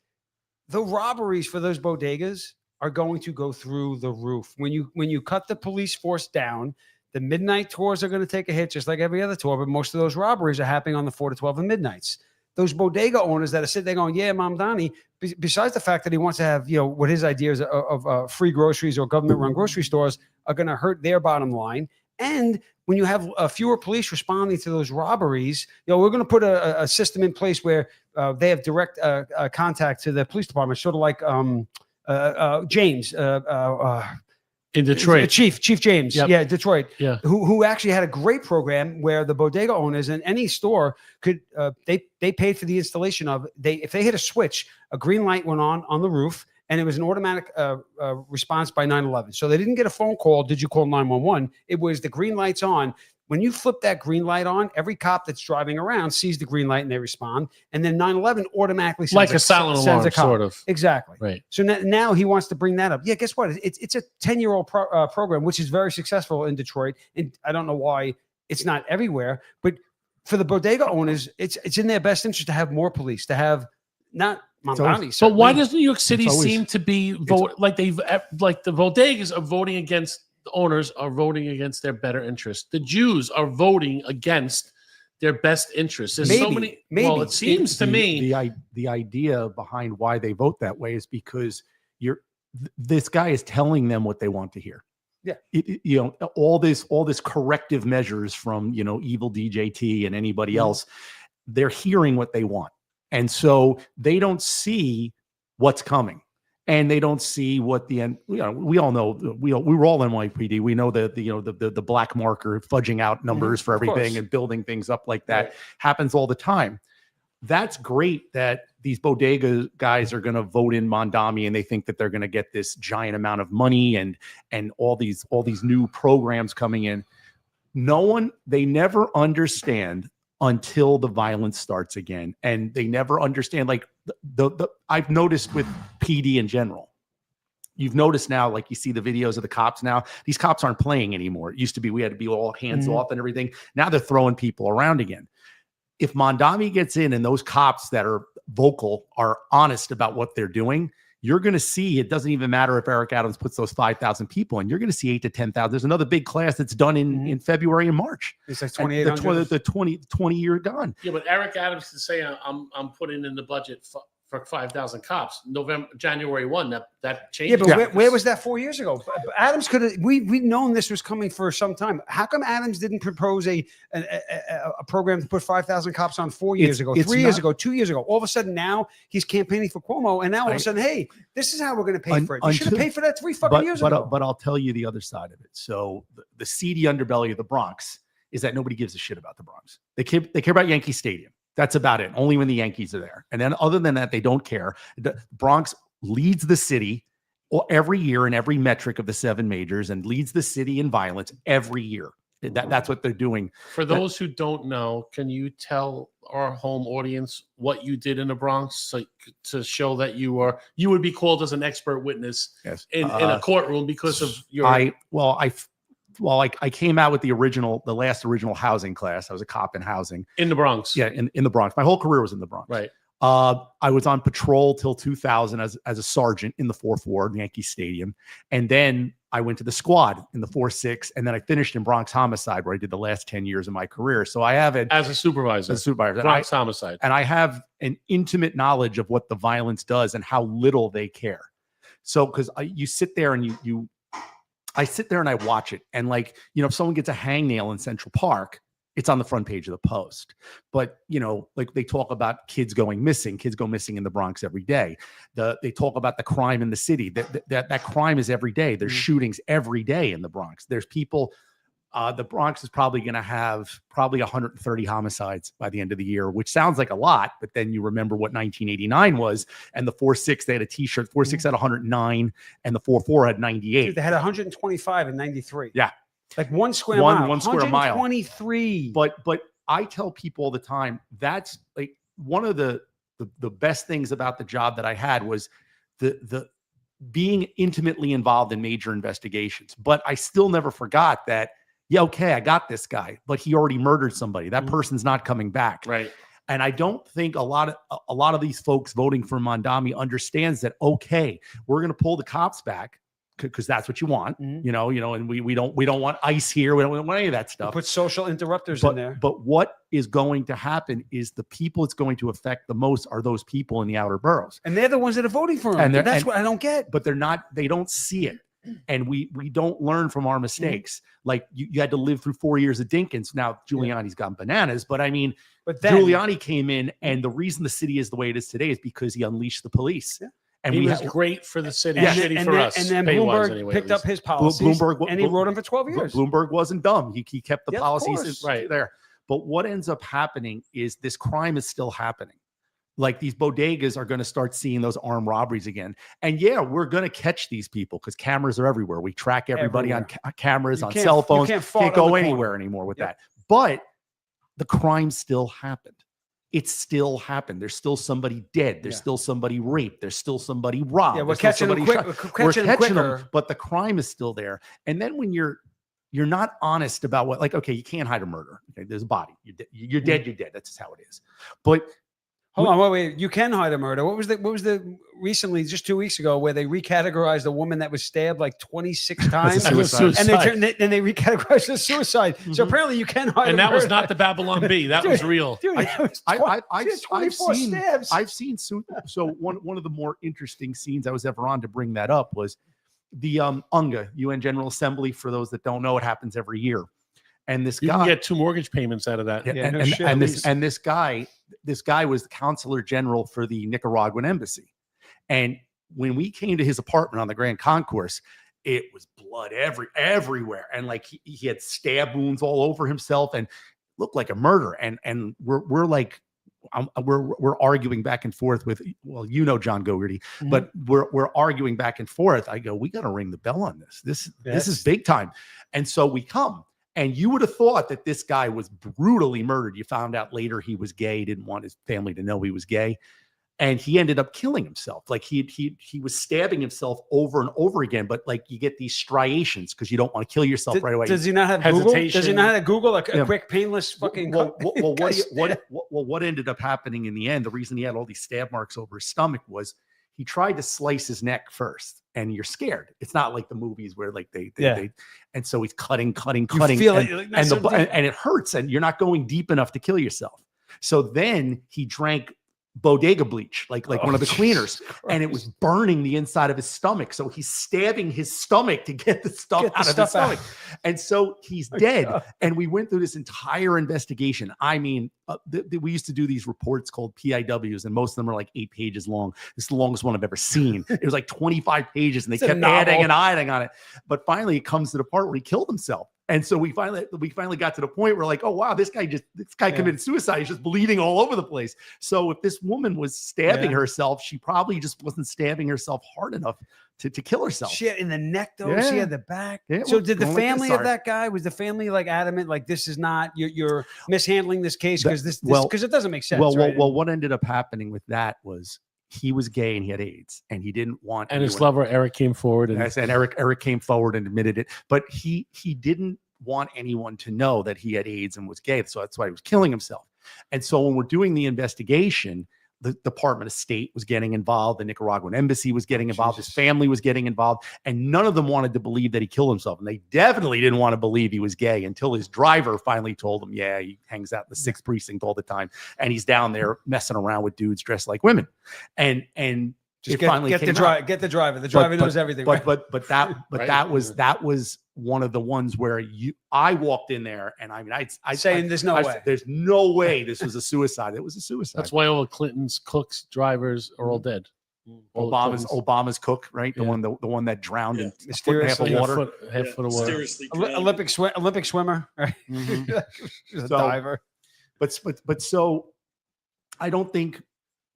The robberies for those bodegas are going to go through the roof. When you cut the police force down, the midnight tours are going to take a hit just like every other tour, but most of those robberies are happening on the 4 to 12 and midnights. Those bodega owners that are sitting there going, yeah, Mamdani, besides the fact that he wants to have, what his ideas of free groceries or government-run grocery stores are going to hurt their bottom line. And when you have fewer police responding to those robberies, we're going to put a system in place where they have direct contact to the police department, sort of like James. in Detroit. Chief James, Yep. yeah, Detroit, Yeah. who actually had a great program where the bodega owners in any store could they paid for the installation of if they hit a switch, a green light went on the roof, and it was an automatic response by 911. So they didn't get a phone call. Did you call 911? It was the green light's on. When you flip that green light on, every cop that's driving around sees the green light and they respond. And then 911 automatically sends Like a silent sends alarm, a cop. sort of. Exactly. Right. So now he wants to bring that up. Yeah, guess what? It's a 10-year-old program, which is very successful in Detroit. And I don't know why it's not everywhere, but for the bodega owners, it's in their best interest to have more police, to have not Mamdani. But why does New York City It's always- seem to be vote like the bodegas are voting against the owners are voting against their better interests. The Jews are voting against their best interests. There's so many. Well, it seems to me the idea behind why they vote that way is because this guy is telling them what they want to hear. Yeah. All this corrective measures from evil DJT and anybody else, they're hearing what they want, and so they don't see what's coming. And they don't see what the end. We all know we were all NYPD. We know the black marker fudging out numbers for everything and building things up like that happens all the time. That's great that these bodega guys are going to vote in Mamdani and they think that they're going to get this giant amount of money and all these new programs coming in. They never understand until the violence starts again, and they never understand. Like I've noticed with PD in general, you've noticed now, like you see the videos of the cops now. These cops aren't playing anymore. It used to be we had to be all hands off and everything. Now they're throwing people around again. If Mamdani gets in and those cops that are vocal are honest about what they're doing, you're going to see it doesn't even matter if Eric Adams puts those 5,000 people in. You're going to see 8,000 to 10,000. There's another big class that's done in February and March. It's like 2,800. The 20 year gone. Yeah, but Eric Adams can say I'm putting in the budget for 5,000 cops. January 1. That changed. Yeah, but where was that 4 years ago? Adams could have. We'd known this was coming for some time. How come Adams didn't propose a program to put 5,000 cops on 4 years ago, 3 years ago, 2 years ago? All of a sudden now he's campaigning for Cuomo, and now all of a sudden, hey, this is how we're going to pay for it. You should have paid for that 3 fucking years ago. But I'll tell you the other side of it. So the seedy underbelly of the Bronx is that nobody gives a shit about the Bronx. They care about Yankee Stadium. That's about it. Only when the Yankees are there. And then other than that, they don't care. The Bronx leads the city every year in every metric of the 7 majors and leads the city in violence every year. That's what they're doing. For those who don't know, can you tell our home audience what you did in the Bronx to show that you would be called as an expert witness in a courtroom because of your... I came out with the last original housing class. I was a cop in housing. In the Bronx. Yeah, in the Bronx. My whole career was in the Bronx. Right. I was on patrol till 2000 as a sergeant in the 4th Ward, Yankee Stadium. And then I went to the squad in the 4-6. And then I finished in Bronx Homicide, where I did the last 10 years of my career. So I have it as a supervisor. Bronx Homicide. And I have an intimate knowledge of what the violence does and how little they care. So, because you sit there and I sit there and I watch it. And if someone gets a hangnail in Central Park, it's on the front page of the Post. But, like they talk about kids going missing. Kids go missing in the Bronx every day. They talk about the crime in the city. That crime is every day. There's shootings every day in the Bronx. There's people. The Bronx is probably going to have 130 homicides by the end of the year, which sounds like a lot. But then you remember what 1989 was, and the 4-6, they had a T-shirt. 4-6 had 109, and the 4-4 had 98. Dude, they had 125 in 93. Yeah, like one square mile. 1 square mile. 123. But I tell people all the time that's like one of the best things about the job that I had was the being intimately involved in major investigations. But I still never forgot that. Yeah, okay, I got this guy, but he already murdered somebody. That person's not coming back. Right. And I don't think a lot of these folks voting for Mamdani understands that, okay, we're going to pull the cops back because that's what you want, and we don't want ICE here. We don't want any of that stuff. Put social interrupters in there. But what is going to happen is the people it's going to affect the most are those people in the outer boroughs. And they're the ones that are voting for him. And that's what I don't get. But they don't see it. And we don't learn from our mistakes. Like you had to live through 4 years of Dinkins. Now Giuliani's gone bananas, but I mean, Giuliani came in, and the reason the city is the way it is today is because he unleashed the police. Yeah. And he we was had, great for the city, Yeah. shitty for us. And then pay-wise Bloomberg anyway, picked at up his least. policies, Bloomberg- and he wrote them for 12 years. Bloomberg wasn't dumb. He kept the Yeah, of policies course. Right. there. But what ends up happening is this crime is still happening. Like these bodegas are going to start seeing those armed robberies again. And yeah, we're going to catch these people because cameras are everywhere. We track everybody on cameras, You on can't- cell you phones. can't Can't, fault on the go corner. anywhere anymore with Yep. that. But the crime still happened. It still happened. There's still somebody dead. There's Yeah. still somebody raped. There's still somebody robbed. Yeah, we're There's still catching them somebody quick. shot. We're catching them quicker. but the crime is still there. And then when you're not honest about what, like, okay, you can't hide a murder. Okay, there's a body. You're dead. You're dead. That's just how it is. But Hold on, wait. You can hide a murder. What was the recently, just 2 weeks ago, where they recategorized a woman that was stabbed like 26 times, As a suicide. and they turned it, and they recategorized it as suicide. So apparently, you can hide. And a that was murder. not the Babylon Bee. That was real. Dude, that was I've 24 seen stabs. I've seen so one of the more interesting scenes I was ever on to bring that up was the UNGA, UN General Assembly. For those that don't know, it happens every year. And this You guy can get 2 mortgage payments out of that. Yeah, no and, shit, and at this guy was the consular general for the Nicaraguan embassy. And when we came to his apartment on the Grand Concourse, it was blood everywhere. And like he had stab wounds all over himself and looked like a murder. And we're like, we're arguing back and forth with, well, you know, John Gogarty, but we're arguing back and forth. I go, we got to ring the bell on this. This is big time. And so we come. And you would have thought that this guy was brutally murdered. You found out later he was gay, didn't want his family to know he was gay. And he ended up killing himself. Like he was stabbing himself over and over again. But like you get these striations because you don't want to kill yourself right away. Does he not have Google? Does he Hesitation. not have Google? A Yeah. quick, painless fucking. What ended up happening in the end, the reason he had all these stab marks over his stomach was he tried to slice his neck first. And you're scared. It's not like the movies where like they and so he's cutting, You feel and, it, like, and that's the so deep. and it hurts, and you're not going deep enough to kill yourself. So then he drank bodega bleach, like one of the cleaners, and it was burning the inside of his stomach. So he's stabbing his stomach to get the stuff Get the out of stuff his stomach. And so he's Oh, dead. God. And we went through this entire investigation. I mean, we used to do these reports called PIWs, and most of them are like 8 pages long. This is the longest one I've ever seen. It was like 25 pages, and they It's a kept novel. adding and adding on it. But finally, it comes to the part where he killed himself. And so we finally got to the point where like, oh wow, this guy committed suicide. He's just bleeding all over the place. So if this woman was stabbing herself, she probably just wasn't stabbing herself hard enough to kill herself. She had in the neck though. Yeah. She had the back. Yeah, So well, did the don't look this family of hard. that guy? Was the family like adamant? Like this is not you're mishandling this case because this well- because it doesn't make sense. Well, right? well, what ended up happening with that was he was gay and he had AIDS, and he didn't want And his anyone- lover, Eric, came forward. And Yes, and Eric came forward and admitted it, but he didn't want anyone to know that he had AIDS and was gay. So that's why he was killing himself. And so when we're doing the investigation, the Department of State was getting involved, the Nicaraguan embassy was getting involved, his family was getting involved, and none of them wanted to believe that he killed himself. And they definitely didn't want to believe he was gay until his driver finally told him, yeah, he hangs out in the 6th precinct all the time, and he's down there messing around with dudes dressed like women. And Just it get, finally get the came driver. out. Get the driver. The driver knows everything. But that Right. that was one of the ones where I walked in there, and I mean I saying there's no way. there's no way this was a suicide. It was a suicide. that's why all the Clinton's cooks, drivers are all dead. All the Clintons. Obama's cook, right? The Yeah. one that drowned in Mysteriously. half of water. Half foot of water. Mysteriously drowned. Olympic swimmer. Right? Mhm. She's a So- diver. But so I don't think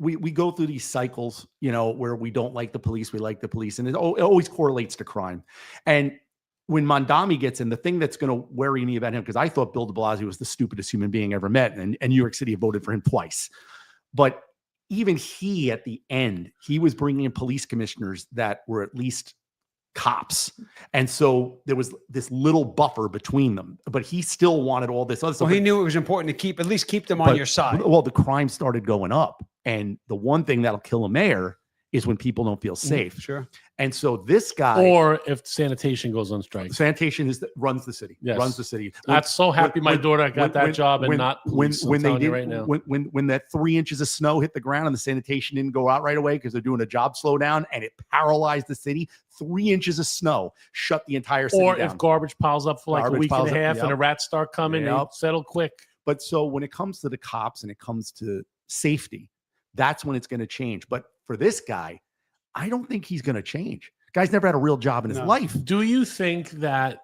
we go through these cycles, you know, where we don't like the police, we like the police, and it always correlates to crime. And when Mondami gets in, the thing that's going to worry me about him, because I thought Bill de Blasio was the stupidest human being ever met, and New York City voted for him twice. But even he, at the end, he was bringing in police commissioners that were at least cops. And so there was this little buffer between them, but he still wanted all this other stuff. Well, he knew it was important to at least keep them on But- your side. Well, the crime started going up. And the one thing that'll kill a mayor is when people don't feel safe. Sure. And so this guy, Or if sanitation goes on strike. sanitation runs the city. Yes. Runs the city. I'm so happy my daughter got that job and not police. when they I'm telling you did right now. when that 3 inches of snow hit the ground and the sanitation didn't go out right away because they're doing a job slowdown, and it paralyzed the city. 3 inches of snow shut the entire city Or down. if garbage piles up for like a Garbage week and piles a up, half and yep. the rats start coming, they Yep. settle quick. But so when it comes to the cops and it comes to safety, that's when it's going to change. But for this guy, I don't think he's going to change. Guy's never had a real job in his No. life. Do you think that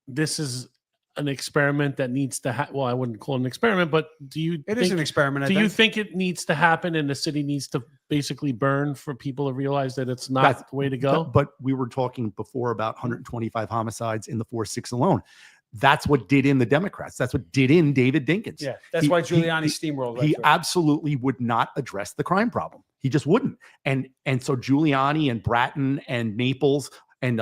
this is an experiment that needs to well, I wouldn't call it an experiment, but do you It is an experiment. I do think. you think it needs to happen and the city needs to basically burn for people to realize that it's not That's- the way to go? But we were talking before about 125 homicides in the 4-6 alone. That's what did in the Democrats. That's what did in David Dinkins. Yeah, that's He- why he- Giuliani steamrolled. He Right through. absolutely would not address the crime problem. He just wouldn't. And so Giuliani and Bratton and Naples and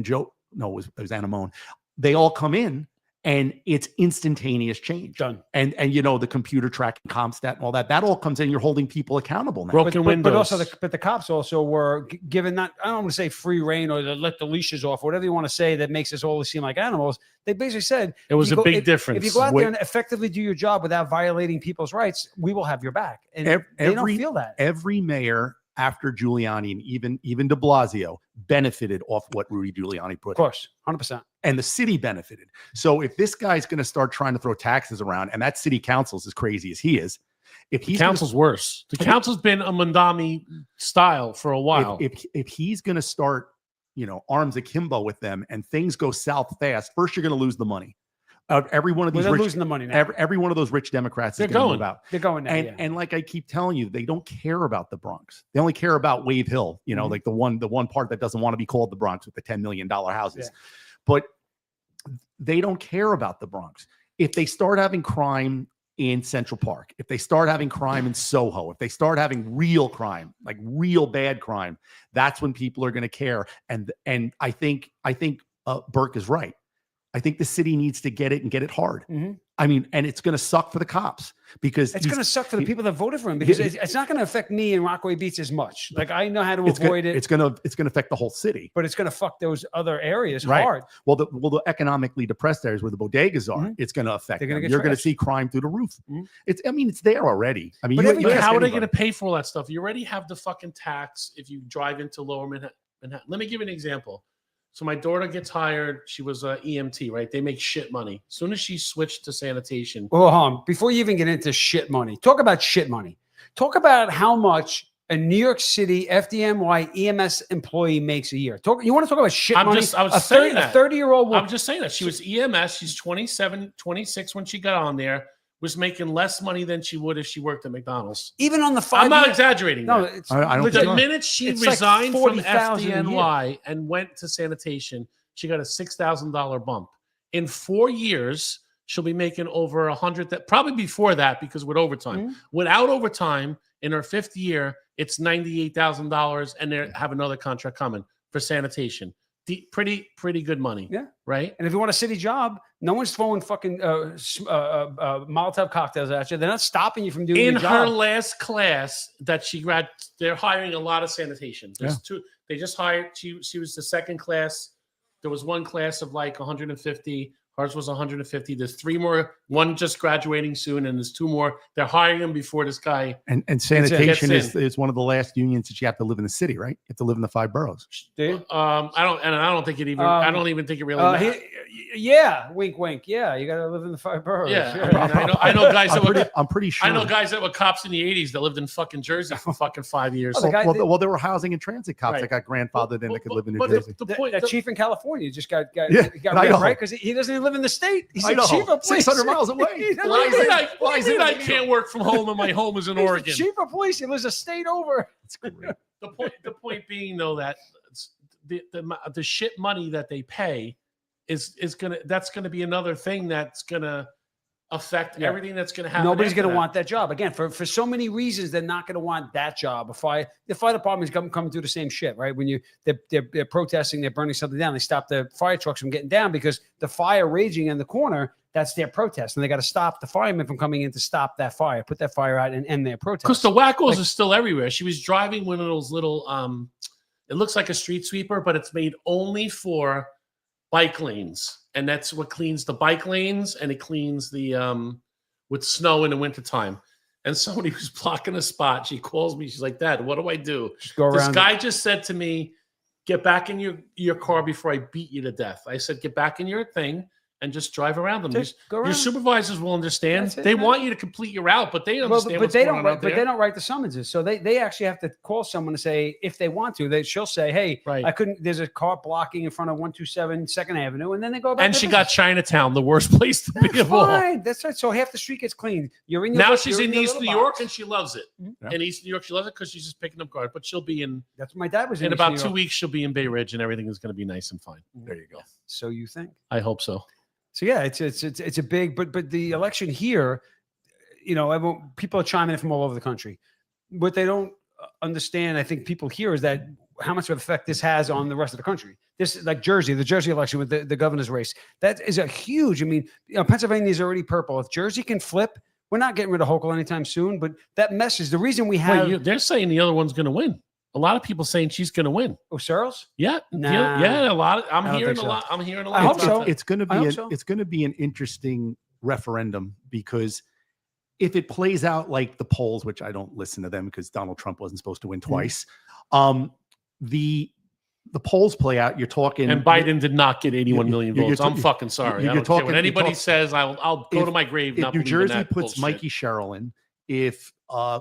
Joe, no, it was Anamone. They all come in and it's instantaneous change. Done. And you know, the computer tracking, CompStat and all that all comes in. You're holding people accountable now. Broken windows. But also, the cops also were given not, I don't want to say free reign or to let the leashes off, whatever you want to say that makes us all seem like animals. They basically said It was if you a big difference. If you go out there and effectively do your job without violating people's rights, we will have your back. And they don't feel that. Every mayor after Giuliani and even de Blasio benefited off what Rudy Giuliani put Of course, 100%. and the city benefited. So if this guy's going to start trying to throw taxes around, and that city council's as crazy as he is, if The he's council's worse. The council's been a Mandami style for a while. if he's going to start, you know, arms akimbo with them, and things go south fast, first you're going to lose the money. Every one of Well, these they're rich, losing the money now. every one of those rich Democrats They're is going to going. move out. They're going now. And yeah. and like I keep telling you, they don't care about the Bronx. They only care about Wave Hill, you know, Mhm. like the one part that doesn't want to be called the Bronx with the $10 million houses. Yeah. But they don't care about the Bronx. If they start having crime in Central Park, if they start having crime in Soho, if they start having real crime, like real bad crime, that's when people are going to care. And I think Burke is right. I think the city needs to get it and get it hard. Mhm. I mean, and it's going to suck for the cops because It's going to suck for the people that voted for him because it's not going to affect me and Rockaway Beach as much. Like I know how to avoid it, It's going to affect the whole city. but it's going to fuck those other areas Right. hard. Well, the economically depressed areas where the bodegas are, Mhm. it's going to affect They're gonna them. get You're going to trashed. see crime through the roof. Mhm. It's there already. I mean, But you everybody- ask How are they anybody. going to pay for all that stuff? You already have the fucking tax if you drive into Lower Manhattan. Let me give you an example. So my daughter gets hired. She was a EMT, right? They make shit money. As soon as she switched to sanitation, Well, hold on. Before you even get into shit money, talk about shit money. Talk about how much a New York City FDNY EMS employee makes a year. You want to talk about shit I money? was a saying that. 30-year-old woman. I'm just saying that she was EMS. She's 27, 26 when she got on there. Was making less money than she would if she worked at McDonald's. Even on the 5 I'm not exaggerating. No, that. it's I don't legit. think The so. minute she It's like resigned from 40,000 a year. FDNY and went to sanitation, she got a $6,000 bump. In 4 years, she'll be making over 100. Probably before that, because with overtime. Mhm. Without overtime, in her 5th year, it's $98,000, and they have another contract coming for sanitation. Pretty good money. Yeah. Right. And if you want a city job, no one's throwing fucking Molotov cocktails at you. They're not stopping you from doing In your her job. last class that she grad, they're hiring a lot of sanitation. There's two. They just hired. She was the second class. There was one class of like 150. Ours was 150. There's 3 more. One just graduating soon, and there's 2 more. They're hiring them before this guy. And Gets sanitation in. is one of the last unions that you have to live in the city, right? You have to live in the 5 boroughs. Dude. I don't think it even. I don't even think it really. matters. Yeah, wink, wink. Yeah, you got to live in the 5 boroughs. Yeah, Sure. I know guys that were. I'm pretty sure. I know guys that were cops in the 80s that lived in fucking Jersey for fucking 5 years. Oh, the guy- Well, there were housing and transit cops Right. that got grandfathered in that could live in New But Jersey. the That, point, that the- chief in California just got Yeah, ripped, I know. right? Because he doesn't even live in the state. He's I the know. chief of police. 600 miles away. He doesn't What do you live mean in- I, what do you mean I can't work from home and my home is in He's the Oregon? chief of police. He lives a state over. The point being though that the shit money that they pay is gonna be another thing that's gonna affect Yeah. everything that's gonna happen. Nobody's after going to that. want that job. Again, for so many reasons, they're not going to want that job. The fire department is coming through the same shit, right? When they're protesting, they're burning something down. They stop the fire trucks from getting down because the fire raging in the corner, that's their protest. And they got to stop the firemen from coming in to stop that fire, put that fire out and end their protest. Because the wackos Like- are still everywhere. She was driving one of those little it looks like a street sweeper, but it's made only for bike lanes. And that's what cleans the bike lanes, and it cleans the with snow in the wintertime. And somebody was blocking a spot. She calls me, she's like, Dad, what do I do? Just go This around. guy just said to me, get back in your car before I beat you to death. I said, get back in your thing. and just drive around them. Just go Your around. supervisors will understand. That's it, They man. want you to complete your route, but they Well, understand but what's they going don't on write, out but there. they don't write the summonses. So they actually have to call someone to say if they want to. She'll say, "Hey, Right. I couldn't. There's a car blocking in front of 127 Second Avenue," and then they go back. And to she business. got Chinatown, the worst place to That's be of all. fine. That's right. So half the street gets cleaned. You're in your Now book, she's you're in your East little New York box. and she loves it. Yeah. In East New York, she loves it because she's just picking up cars. But she'll be in That's what my dad was in. East about New 2 York. weeks. She'll be in Bay Ridge, and everything is going to be nice and fine. There you go. So you think? I hope so. So yeah, it's a big, but the election here, people are chiming in from all over the country. What they don't understand, I think people here, is that how much of an effect this has on the rest of the country. This, like the Jersey election with the governor's race, that is a huge. I mean, Pennsylvania is already purple. If Jersey can flip, we're not getting rid of Hochul anytime soon. But that message, the reason we have They're saying the other one's going to win. A lot of people saying she's going to win. Searles. Yeah, Nah. yeah. A lot. I I'm don't hearing think a so. lot. I'm hearing a lot. I hope about so. that. It's going to I be hope so. it's going to be an interesting referendum because if it plays out like the polls, which I don't listen to them because Donald Trump wasn't supposed to win twice, the polls play out. You're talking, And Biden did not get 81 you- million you're votes. I'm talking- fucking sorry. you're I don't care what talking- anybody you're says. I'll go to my grave. if Not New believing Jersey that puts bullshit. Mikey Sherrill in, if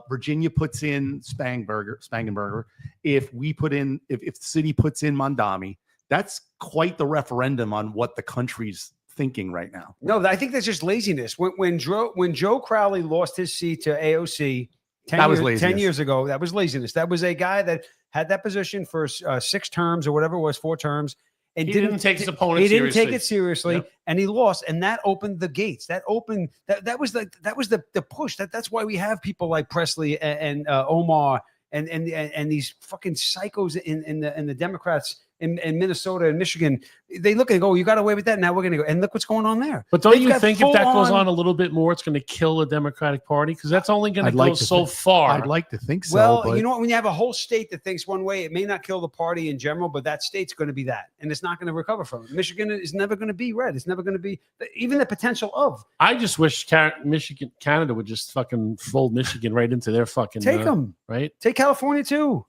Virginia puts in Spangenberger, if we put in, if the city puts in Mondami, that's quite the referendum on what the country's thinking right now. No, I think that's just laziness. When Joe Crowley lost his seat to AOC 10 That was years, laziness. 10 years ago, that was laziness. That was a guy that had that position for 6 terms or whatever it was, 4 terms. And He didn't take his opponent He didn't take seriously. it seriously, Yep. and he lost. And that opened the gates. That opened that was the push. That's why we have people like Presley and Omar and these fucking psychos in the Democrats in Minnesota and Michigan. They look and go, you got away with that. Now we're going to go. And look what's going on there. But don't They've you got think if that goes full-on- on a little bit more, it's going to kill the Democratic Party? Because that's only going to I'd go like to so think- far. I'd like to think so. Well, but you know what? When you have a whole state that thinks one way, it may not kill the party in general, but that state's going to be that, and it's not going to recover from it. Michigan is never going to be red. It's never going to be even the potential of. I just wish Canada would just fucking fold Michigan right into their fucking Take them. right. Take California too.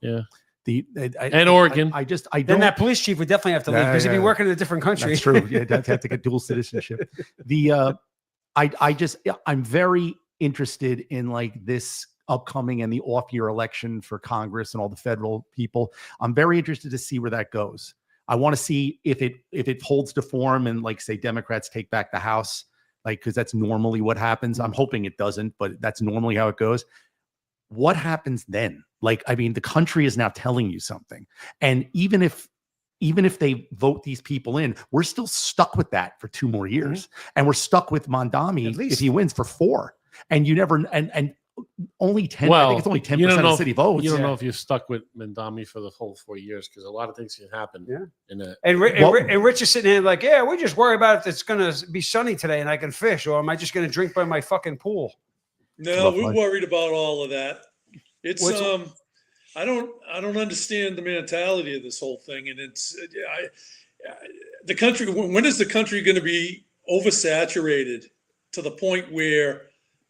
And Oregon. I Then don't. that police chief would definitely have to leave Yeah, because he'd be yeah. working in a different country. That's true. Yeah, that's have to get dual citizenship. I'm very interested in like this upcoming and the off-year election for Congress and all the federal people. I'm very interested to see where that goes. I want to see if it holds to form and like say Democrats take back the House, like because that's normally what happens. I'm hoping it doesn't, but that's normally how it goes. What happens then? Like, I mean, the country is now telling you something, and even if they vote these people in, we're still stuck with that for 2 more years, and we're stuck with Mondami At least. if he wins for 4, and you never and only 10. I Well, think it's only 10% you don't of know the if- city votes. You don't yeah. know if you're stuck with Mandami for the whole 4 years because a lot of things can happen. Yeah. In a, And, Well- Rich is sitting here like, yeah, we just worry about if it's going to be sunny today and I can fish, or am I just going to drink by my fucking pool? No, Rough we're life. worried about all of that. It's What's- I don't understand the mentality of this whole thing, and it's the country. When is the country going to be oversaturated to the point where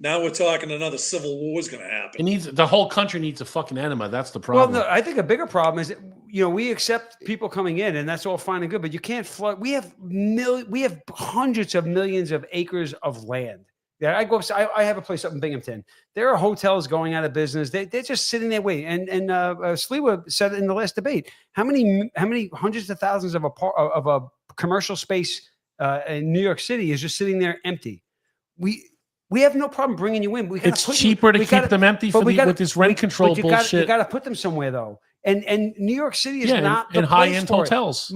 now we're talking another civil war is going to happen? the whole country needs a fucking enema. That's the Well, problem. no, I think a bigger problem is that, we accept people coming in, and that's all fine and good, but you can't flood. We have hundreds of millions of acres of land. Yeah, I have a place up in Binghamton. There are hotels going out of business. They're just sitting there waiting. And Sliwa said in the last debate, how many hundreds of thousands of a commercial space in New York City is just sitting there empty. We have no problem bringing you in. We gotta it's put cheaper to we keep gotta- them empty but for we gotta- with this rent control but you bullshit. got to put them somewhere though. And New York City is yeah, not the in place high-end for it. hotels.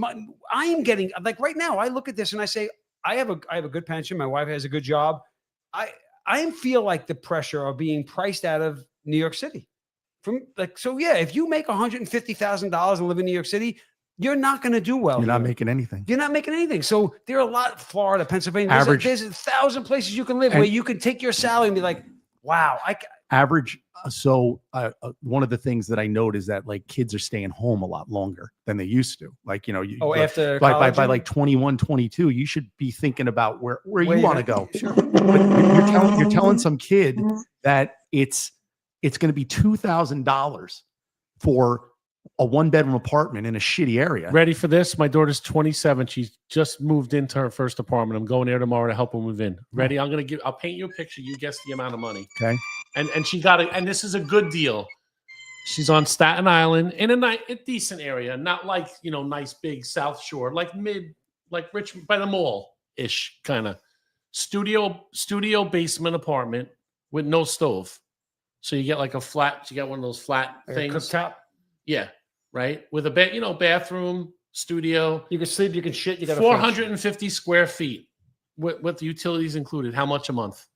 I am getting like right now. I look at this and I say, I have a good pension. My wife has a good job. I feel like the pressure of being priced out of New York City. If you make $150,000 and live in New York City, you're not going to do well. You're not here. making anything. You're not making anything. So there are a lot. Florida, Pennsylvania. Average- There's 1,000 places you can live And- where you can take your salary and be like, wow, Average. So one of the things that I note is that like kids are staying home a lot longer than they used to. Like, after by college, by like 21, 22, you should be thinking about where Where you you want to gonna- go. Sure. But you're telling some kid that it's going to be $2,000 for a 1-bedroom apartment in a shitty area. Ready for this? My daughter's 27. She's just moved into her first apartment. I'm going there tomorrow to help her move in. Ready? I'll paint you a picture. You guess the amount of money. Okay. And she got it. And this is a good deal. She's on Staten Island in a decent area, not like, nice big South Shore, like Richmond by the mall ish kind of studio basement apartment with no stove. So you get like you get one of those flat things. Cooktop. Yeah. Right. With a bathroom, studio. You can sleep, you can shit. You got 450 square feet with the utilities included. How much a month?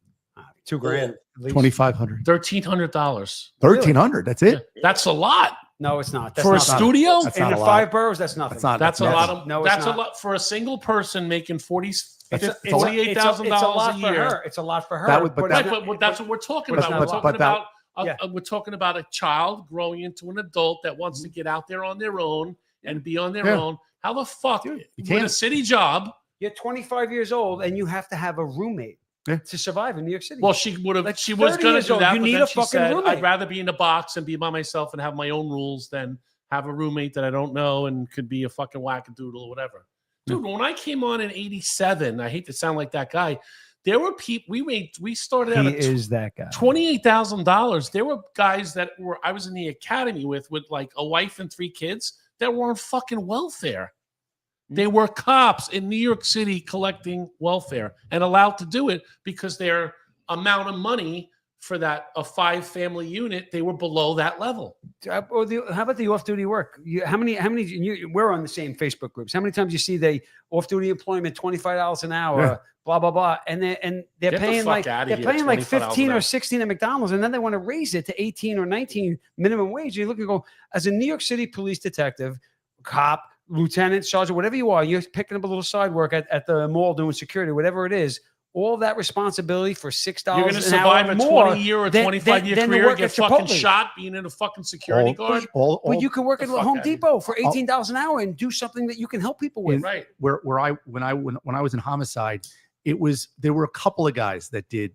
$2,000. $2,500. $1,300. $1,300. That's it. Yeah. That's a lot. No, it's not. That's for a not studio. That's in not the a lot. 5 boroughs, that's nothing. That's not. That's a lot of. No, it's that's a not. lot for a single person making $48,000 $48,000 a year. It's a lot for her. That would- but Right, but that's what we're talking but about. it's We're not talking a lot. about we're talking about a child growing into an adult that wants to get out there on their own and be on their Yeah. own. How the fuck Dude, you with a can't. city job? You're 25 years old and you have to have a roommate to survive in New York City. Well, she would have. Like She was 30 going to years do old, that. you But need then a she fucking said, roommate. "I'd rather be in a box and be by myself and have my own rules than have a roommate that I don't know and could be a fucking wackadoodle or whatever." Dude, when I came on in '87, I hate to sound like that guy. There were people we started out he at is that guy. $28,000. There were guys that I was in the academy with like a wife and 3 kids that were on fucking welfare. They were cops in New York City collecting welfare and allowed to do it because their amount of money for that a 5-family unit, they were below that level. How about the off-duty work? How many? We're on the same Facebook groups. How many times you see the off-duty employment, $25 an hour, blah blah blah, and they're Get the paying fuck like outta here, 15 $25 or 16 at McDonald's, and then they want to raise it to 18 or 19 minimum wage. You look and go, as a New York City police detective, cop, lieutenant, sergeant, whatever you are, you're picking up a little side work at the mall doing security, whatever it is. All that responsibility for $6 You're going to an survive hour a more 20-year or than 25-year the career, work get at fucking Chipotle. shot being in a fucking security guard. Well, you can work at the fuck Home outta here. Depot for $18 an hour and do something that you can help people with. Right. When I was in homicide, there were a couple of guys that did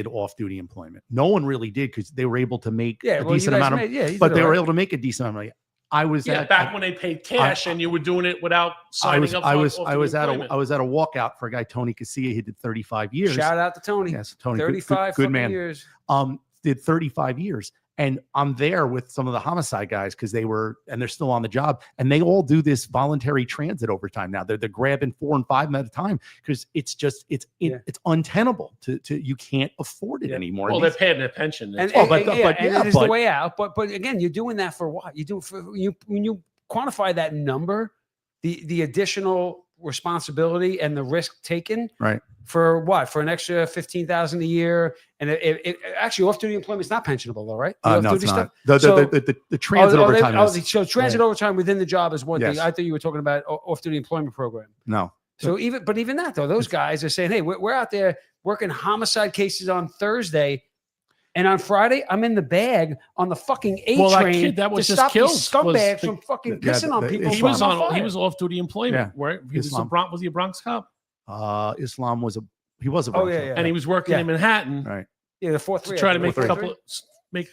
off-duty employment. No one really did because they were able to make a decent amount of but they were able to make a decent amount of money. I was back when they paid cash and you were doing it without signing up. I was at a walkout for a guy, Tony Casilla. He did 35 years. Shout out to Tony. Yes, Tony, 35 good man. years. Did 35 years. And I'm there with some of the homicide guys because they're still on the job, and they all do this voluntary transit overtime now. They're grabbing 4 and 5 at a time because it's untenable to you can't afford it anymore. Well, they're paying their pension. And it is the way out. But again, you're doing that for what? You do it for when you quantify that number, the additional responsibility and the risk taken. Right. For what? For an extra $15,000 a year, and it actually off-duty employment is not pensionable, though, right? No, it's not. The transit overtime. So transit overtime within the job is one thing. Yes. I thought you were talking about off-duty employment program. No. So even that though, those guys are saying, hey, we're out there working homicide cases on Thursday, and on Friday I'm in the bag on the fucking train that was to just stop killed. these scumbags from fucking pissing on people. He was off-duty employment. Yeah. Right? Was he a Bronx cop? Islam was a Bronx cop. And he was working in Manhattan. Right. Yeah, the 4-3. To try to make a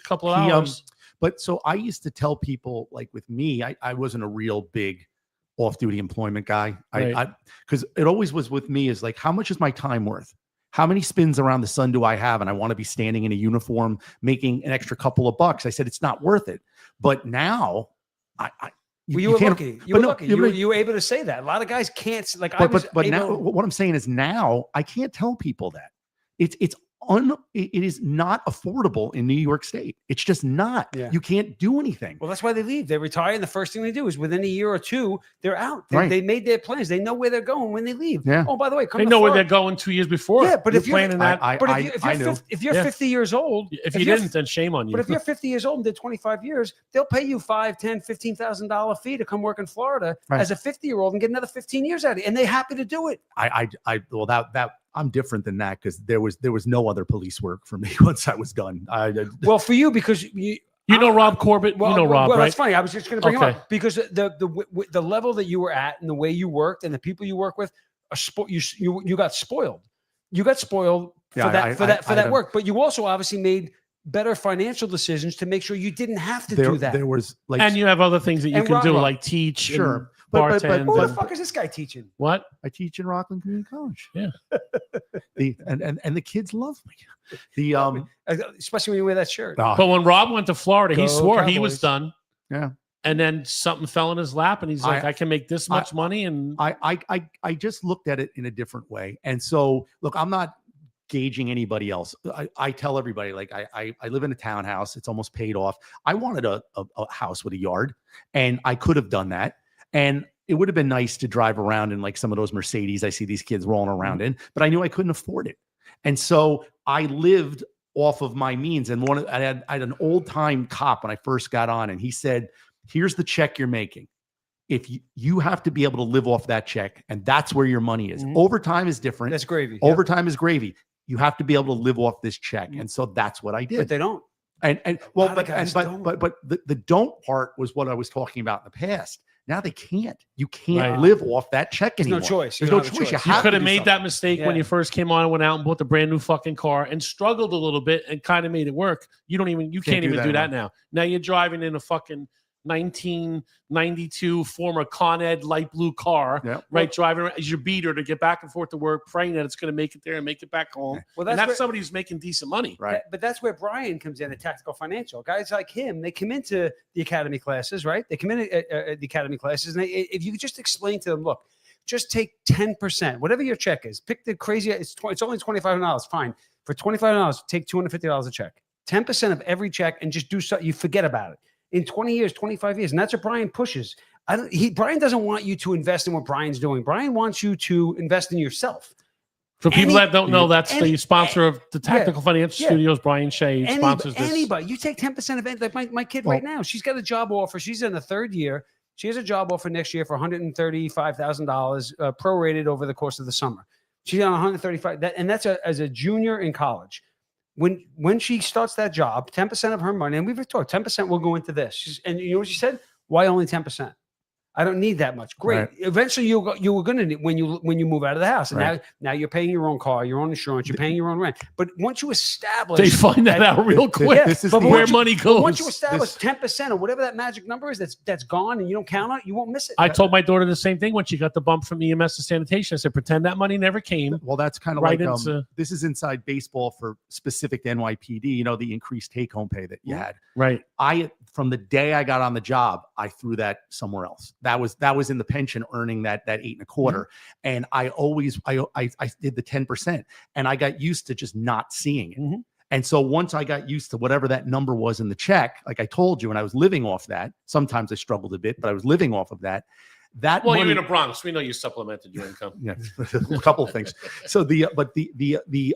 couple of hours. But so I used to tell people, like with me, I wasn't a real big off-duty employment guy. Because it always was with me is like, how much is my time worth? How many spins around the sun do I have? And I want to be standing in a uniform making an extra couple of bucks. I said, it's not worth it. But now you were lucky. You were lucky. You were able to say that. A lot of guys can't. Like, but now what I'm saying is now I can't tell people that it is not affordable in New York State. It's just not. Yeah. You can't do anything. Well, that's why they leave. They retire, and the first thing they do is within a year or two, they're out. They made their plans. They know where they're going when they leave. Yeah. Oh, by the way, they know where they're going 2 years before. Yeah, but if you're planning that, if you're 50 years old, if you didn't, then shame on you. But if you're 50 years old and did 25 years, they'll pay you $5,000, $10,000, $15,000 fee to come work in Florida as a 50-year-old and get another 15 years out of it, and they're happy to do it. I'm different than that because there was no other police work for me once I was done. Well, for you because you know Rob Corbett. Well, you know Rob, well, right? That's funny. I was just going to bring him up because the level that you were at and the way you worked and the people you work with, you got spoiled. You got spoiled for that work, but you also obviously made better financial decisions to make sure you didn't have to there, do that. there was like And you have other things that you And can do, rock. like teach, Sure. and But bartend. Who the and- fuck is this guy teaching? what? I teach in Rockland Community College. Yeah. And the kids love me. The Especially when you wear that shirt. ah, But when Rob went to Florida, he Go swore he was Cowboys. done. Yeah. And then something fell in his lap, and he's like, I can make this much money. And I just looked at it in a different way. And so, look, I'm not gauging anybody else. I tell everybody, like, I live in a townhouse. It's almost paid off. I wanted a house with a yard, and I could have done that. And it would have been nice to drive around in like some of those Mercedes I see these kids rolling around in, but I knew I couldn't afford it. And so I lived off of my means. And I had an old time cop when I first got on, and he said, here's the check you're making. If you have to be able to live off that check, and that's where your money is. Mhm. Overtime is different. That's gravy. Yep. Overtime is gravy. You have to be able to live off this check. Mhm. And so that's what I did. But they don't. And A well, lot of guys don't. but the don't part was what I was talking about in the past. Now they can't. You can't Right. live off that check There's no anymore. choice. You There's no don't have a choice. You choice. you have could to have do made something. that mistake when Yeah. you first came on and went out and bought the brand new fucking car and struggled a little bit and kind of made it work. You can't do even that do that anymore. now. Now you're driving in a fucking 1992 former Con Ed light blue car, Yeah. right? Driving around as your beater to get back and forth to work, praying that it's going to make it there and make it back home. Well, And that's that's where, somebody who's making decent money. Right. but that's where Brian comes in at Tactical Financial. Guys like him, they come into the academy classes, right? They come in at the academy classes, and if you could just explain to them, look, just take 10%, whatever your check is. Pick the crazy. It's only $25. Fine. For $25, take $250 a check. 10% of every check, and just do something. You forget about it. In 20 years, 25 years, and that's what Brian pushes. Brian doesn't want you to invest in what Brian's doing. Brian wants you to invest in yourself. For people Any- that don't know, that's the sponsor of the Tactical Financial yeah. Studios, Brian Shea, sponsors this. Anybody, you take 10% of it. Like my kid right now, she's got a job offer. She's in the third year. She has a job offer next year for $135,000, prorated over the course of the summer. She's on 135, and that's as a junior in college. When she starts that job, 10% of her money, and we've talked, 10% will go into this. And you know what she said? Why only 10%? I don't need that much. Great. Right. Eventually, you were going to need when you move out of the house, and Right. now you're paying your own car, your own insurance, you're paying your own rent. But once you establish, They find that out real quick. Yeah, This is but the- where once you- money goes. once you establish 10% or whatever that magic number is, that's gone, and you don't count on it, you won't miss it. I told my daughter the same thing when she got the bump from EMS to sanitation. I said, pretend that money never came. Well, that's kind of Right like into- this is inside baseball for specific to NYPD. You know, the increased take home pay that you had. Right. From the day I got on the job, I threw that somewhere else. That was in the pension, earning that 8.25, and I always I did the 10%, and I got used to just not seeing it. Mhm. And so once I got used to whatever that number was in the check, like I told you, and I was living off that. Sometimes I struggled a bit, but I was living off of that. That Well, money, you're in the Bronx. We know you supplemented your income. yeah, a couple of things. So the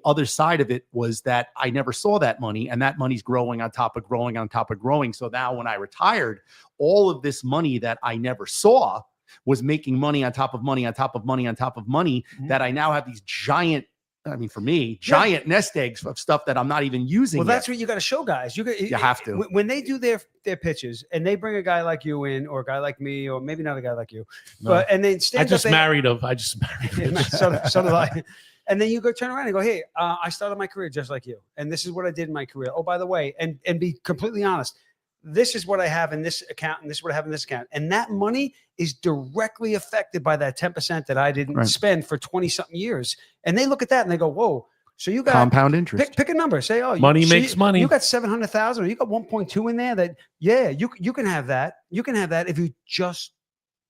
other side of it was that I never saw that money, and that money's growing on top of growing on top of growing. So now when I retired, all of this money that I never saw was making money on top of money on top of money on top of money. Mhm. That I now have these giant, I mean, for me, giant nest eggs of stuff that I'm not even using. Well, yet. that's what you got to show guys. You have to. when they do their pitches, and they bring a guy like you in, or a guy like me, or maybe not a guy like you, No. but and then I stand just up married him. I just married him. Yeah, so did I. And then you go turn around and go, hey, I started my career just like you, and this is what I did in my career. Oh, by the way, and be completely honest, this is what I have in this account, and this is what I have in this account, and that money is directly affected by that 10% that I didn't Right. spend for 20-something years. And they look at that and they go, whoa. So you got compound interest. pick a number. Say, oh, Money so makes money. You got 700,000, or you got 1.2 in there. That you can have that. You can have that if you just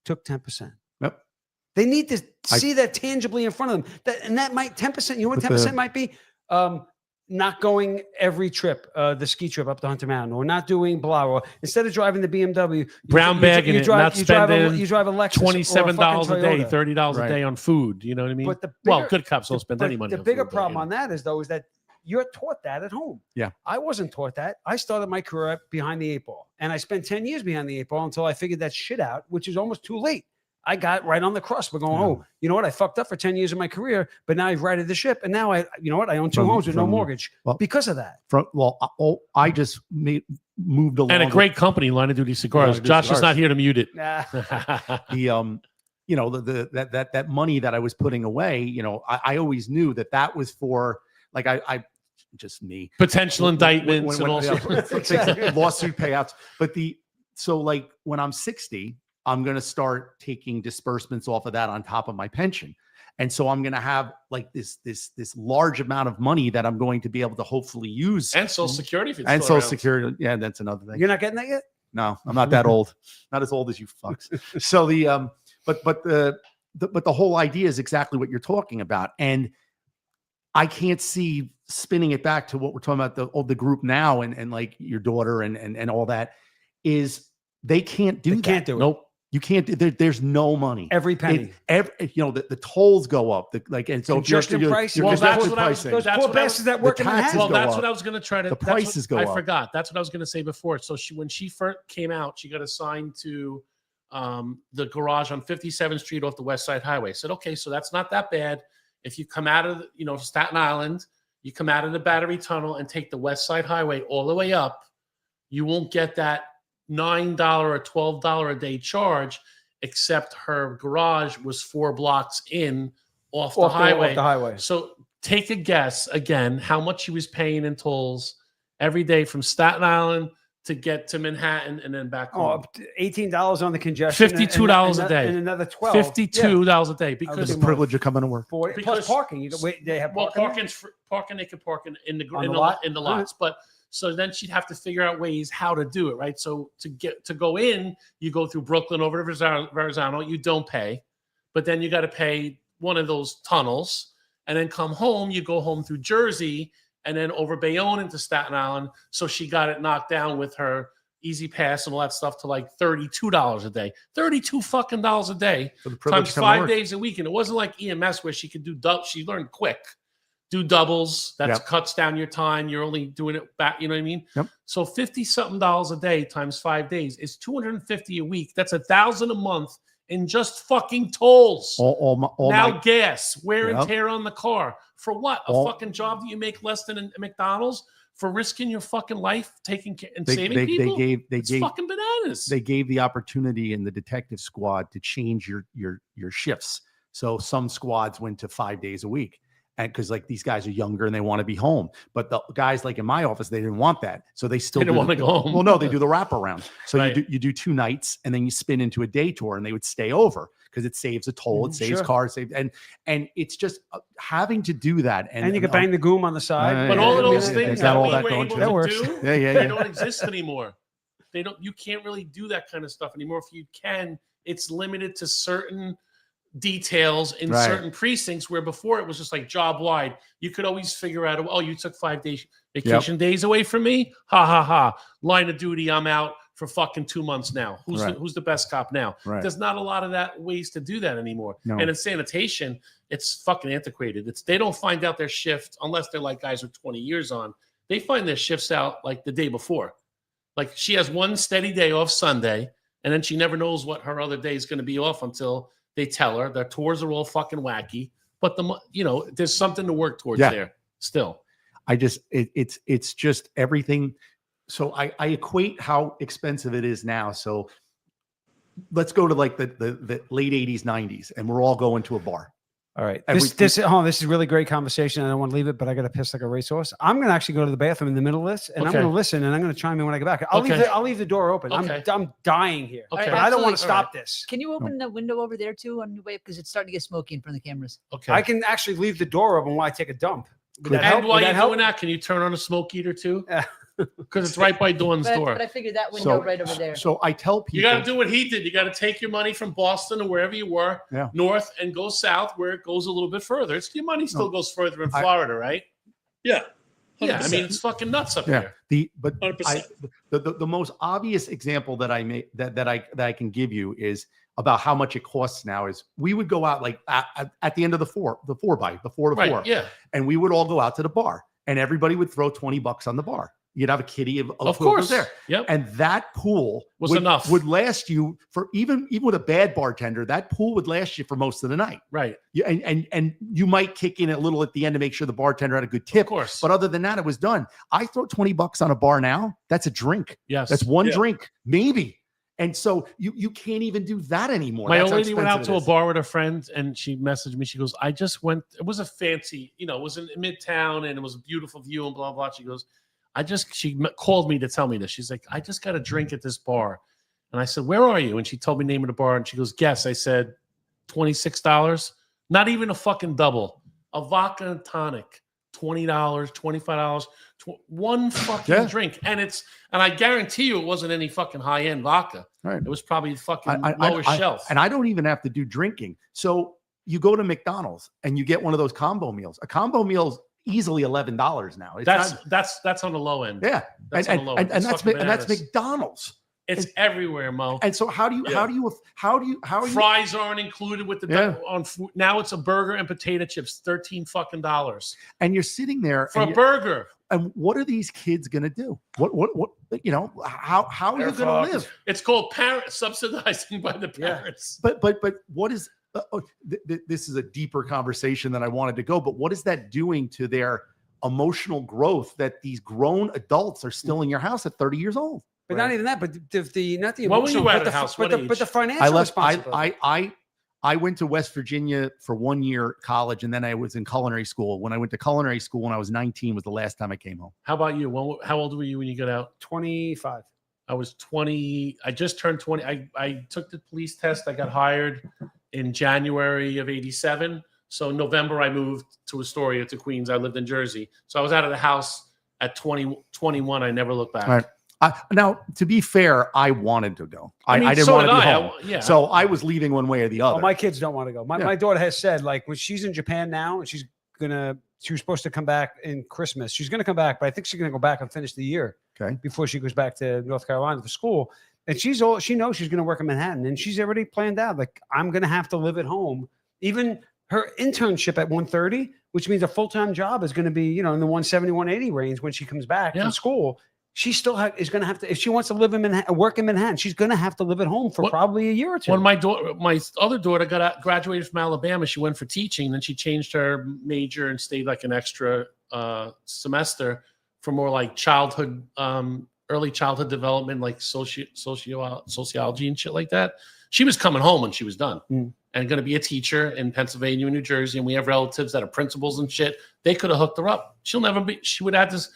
took 10%. Yep. They need to see that tangibly in front of them. That might 10%. You know what But 10% might be? Not going every trip, the ski trip up to Hunter Mountain, or not doing blah. Or instead of driving the BMW, Brown bagging it, not spending you drive a Lexus, $27 or a day, Toyota. $30 Right. a day on food. You know what I mean? But the Well, bigger- good cops don't spend But any money. the on bigger food, but, problem you know. on that is that you're taught that at home. Yeah. I wasn't taught that. I started my career behind the 8 ball, and I spent 10 years behind the 8 ball until I figured that shit out, which is almost too late. I got right on the crust. We're going, oh, you know what? I fucked up for 10 years of my career, but now I've righted the ship. And now I own 2 homes with no mortgage because of that. I just moved along. And a great company, Line of Duty Cigars. Line of Duty Josh is Cigars. not here to mute it. Nah. That money that I was putting away, I always knew that was for, like, I just me. Potential indictments and all sorts. Exactly. Lawsuit payouts. But so like when I'm 60, I'm going to start taking disbursements off of that on top of my pension. And so I'm going to have like this large amount of money that I'm going to be able to hopefully use. And Social Security. If it's And still Social around. Security. Yeah, that's another thing. You're not getting that yet? No, I'm not that old. Not as old as you fucks. So but the whole idea is exactly what you're talking about. And I can't see spinning it back to what we're talking about the group now and like your daughter and all that is they can't do They that. can't do it. Nope. You can't do there's no money. Every penny. The tolls go up. And so Congestion prices. Well, that's congestion what I was- pricing. Those That's poor what I was- bastards that the work in taxes Manhattan. Well, go that's up. what I was going to try to. The that's what- prices go I up. forgot. That's what I was going to say before. So when she first came out, she got assigned to the garage on 57th Street off the West Side Highway. I said, okay, so that's not that bad. If you come out of Staten Island, you come out of the Battery Tunnel and take the West Side Highway all the way up, you won't get that $9 or $12 a day charge. Except her garage was 4 blocks in off the highway. So take a guess again how much she was paying in tolls every day from Staten Island to get to Manhattan and then back home. $18 on the congestion. $52 a day. And another $12. $52 a day It's because a privilege of coming to work. 40, because- plus parking. They have parking. parking they could park in the On the lot? in the lots, but so then she'd have to figure out ways how to do it, right? So to go in, you go through Brooklyn over to Verrazano, you don't pay, but then you got to pay one of those tunnels, and then come home. You go home through Jersey and then over Bayonne into Staten Island. So she got it knocked down with her Easy Pass and all that stuff to like $32 a day, $32 fucking a day For the privilege times to come to 5 work. days a week. And it wasn't like EMS where she could do she learned quick. Do doubles. That Yep. cuts down your time. You're only doing it back. You know what I mean? Yep. So $50-something a day times 5 days is $250 a week. That's $1,000 a month in just fucking tolls. All now my gas, wear and Yep. tear on the car. For what? A fucking job that you make less than a McDonald's for risking your fucking life, taking care and saving people? they It's gave fucking bananas. they gave the opportunity in the detective squad to change your shifts. So some squads went to 5 days a week. And because like these guys are younger and they want to be home, but the guys like in my office, they didn't want that, so they still They didn't do want to go home. Well, no, they do the wraparound. So Right. you do 2 nights and then you spin into a day tour, and they would stay over because it saves a toll, it saves Sure. cars, and it's just having to do that. And you can bang the goom on the side. But all of Yeah, those yeah, things yeah. that All we that were going able to- That to works. do, Yeah. they don't exist anymore. You can't really do that kind of stuff anymore. If you can, it's limited to certain details in Right. certain precincts where before it was just like job wide. You could always figure out, oh, you took 5 days vacation days away from me. Ha ha ha. Line of duty, I'm out for fucking 2 months now. Who's the best cop now? Right. There's not a lot of that ways to do that anymore. No. And in sanitation, it's fucking antiquated. They don't find out their shift unless they're like guys with 20 years on. They find their shifts out like the day before. Like she has one steady day off Sunday, and then she never knows what her other day is going to be off until they tell her. Their tours are all fucking wacky, but there's something to work towards there still. It's just everything. So I equate how expensive it is now. So let's go to like the late 80s, 90s, and we're all going to a bar. All right. Every- This is a really great conversation. I don't want to leave it, but I got to piss like a racehorse. I'm going to actually go to the bathroom in the middle of this, and I'm Okay. going to listen, and I'm going to chime in when I get back. I'll leave the door open. Okay. I'm dying here. Okay. But I don't want to Absolutely. stop this. Can you open the window over there too on your way? Because it's starting to get smoky in front of the cameras. Okay. I can actually leave the door open while I take a dump. Would that and help? while Would you're that help? doing that, can you turn on a smoke eater too? Yeah. Because it's right by Dawn's door. But I figured that window right over there. So I tell people You got to do what he did. You got to take your money from Boston or wherever you were, Yeah. north, and go south where it goes a little bit further. Your money still goes further in Florida, right? Yeah. Yeah, I mean 100%. it's fucking nuts up Yeah. there. 100%. The most obvious example that I made that I can give you is about how much it costs now is we would go out like at the end of the four to Right? four, Yeah. and we would all go out to the bar, and everybody would throw $20 on the bar. You'd have a kitty of Of whoever's course. there. Yep. And that pool Was would, enough. would last you for even with a bad bartender, that pool would last you for most of the night. Right. And you might kick in a little at the end to make sure the bartender had a good tip. Of course. But other than that, it was done. I throw $20 on a bar now. That's a drink. Yes. That's one Yeah. drink, maybe. And so you can't even do that anymore. My That's old how lady went out expensive to it a is. bar with a friend and she messaged me. She goes, I just went, it was a fancy, it was in Midtown and it was a beautiful view and blah, blah. She goes, called me to tell me this. She's like, I just got a drink at this bar. And I said, where are you? And she told me the name of the bar. And she goes, guess. I said, $26. Not even a fucking double. A vodka and tonic. $20, $25, one fucking drink. And I guarantee you it wasn't any fucking high-end vodka. Right. It was probably fucking lower shelf. And I don't even have to do drinking. So you go to McDonald's and you get one of those combo meals. A combo meal's easily $11 now. That's on the low end. Yeah. That's on the low end. And It's that's bananas. McDonald's. It's everywhere, Mo. And so how do you Fries aren't included with the now it's a burger and potato chips, $13 fucking dollars. And you're sitting there for a burger. And what are these kids gonna do? What how are you gonna live? It's called parent subsidizing by the parents. But what is this is a deeper conversation than I wanted to go, but what is that doing to their emotional growth that these grown adults are still in your house at 30 years old? But not even that, but not the What were emotional, you at but the house? but What the age? financial responsibility. I went to West Virginia for 1 year college, and then I was in culinary school. When I went to culinary school when I was 19 was the last time I came home. How about you? How old were you when you got out? 25. I was 20. I just turned 20. I took the police test. I got hired in January of 87. So in November, I moved to Astoria, to Queens. I lived in Jersey. So I was out of the house at 21. I never looked back. All right. Now, to be fair, I wanted to go. I didn't so want to did be I. home. So I was leaving one way or the other. Oh, my kids don't want to go. My daughter has said, like, when she's in Japan now, and she was supposed to come back in Christmas. She's gonna come back, but I think she's gonna go back and finish the year before she goes back to North Carolina for school. And she knows she's gonna work in Manhattan, and she's already planned out, like, I'm gonna have to live at home. Even her internship at 1:30, which means a full-time job, is gonna be, in the 170, 180 range when she comes back from school. She still is going to have to, if she wants to live in Manhattan, work in Manhattan, she's going to have to live at home for probably a year or two. When my other daughter graduated from Alabama, she went for teaching. Then she changed her major and stayed like an extra semester for more like childhood, early childhood development, like sociology and shit like that. She was coming home when she was done and going to be a teacher in Pennsylvania and New Jersey. And we have relatives that are principals and shit. They could have hooked her up. She would have to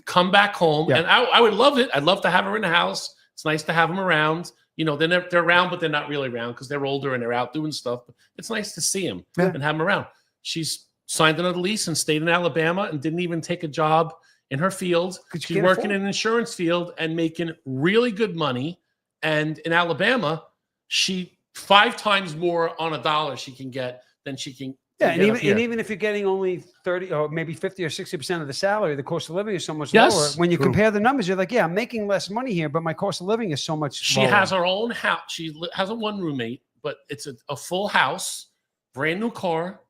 come back home, and I would love it. I'd love to have her in the house. It's nice to have them around. They're around, but they're not really around because they're older and they're out doing stuff. But it's nice to see them and have them around. She's signed another lease and stayed in Alabama and didn't even take a job in her field. She's working in an insurance field and making really good money. And in Alabama, she 5 times more on a dollar she can get than she can. Yeah, and even if you're getting only 30 or maybe 50 or 60% of the salary, the cost of living is so much lower. When you compare the numbers, you're like, I'm making less money here, but my cost of living is so much lower. She has her own house. She has a one roommate, but it's a full house, brand new car,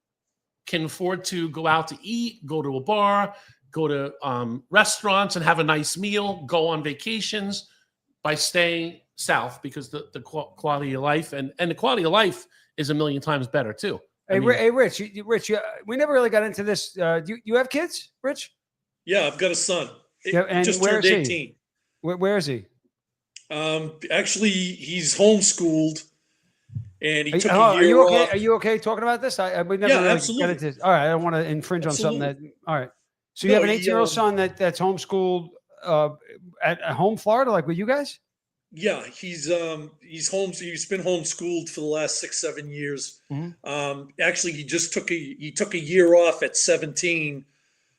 can afford to go out to eat, go to a bar, go to restaurants and have a nice meal, go on vacations by staying south because the quality of life and the quality of life is a million times better too. Hey, Rich, we never really got into this. You have kids, Rich? Yeah, I've got a son. And just where turned is 18. he? Where is he? Actually, he's homeschooled, and he took a Are year you okay? off. Are you okay talking about this? We never really absolutely. got into this. All right, I don't want to infringe on something that. All right, so you have an 18-year-old son that's homeschooled at home, Florida, like with you guys? Yeah, he's home. He's been homeschooled for the last 6-7 years. Mm-hmm. Actually, he took a year off at 17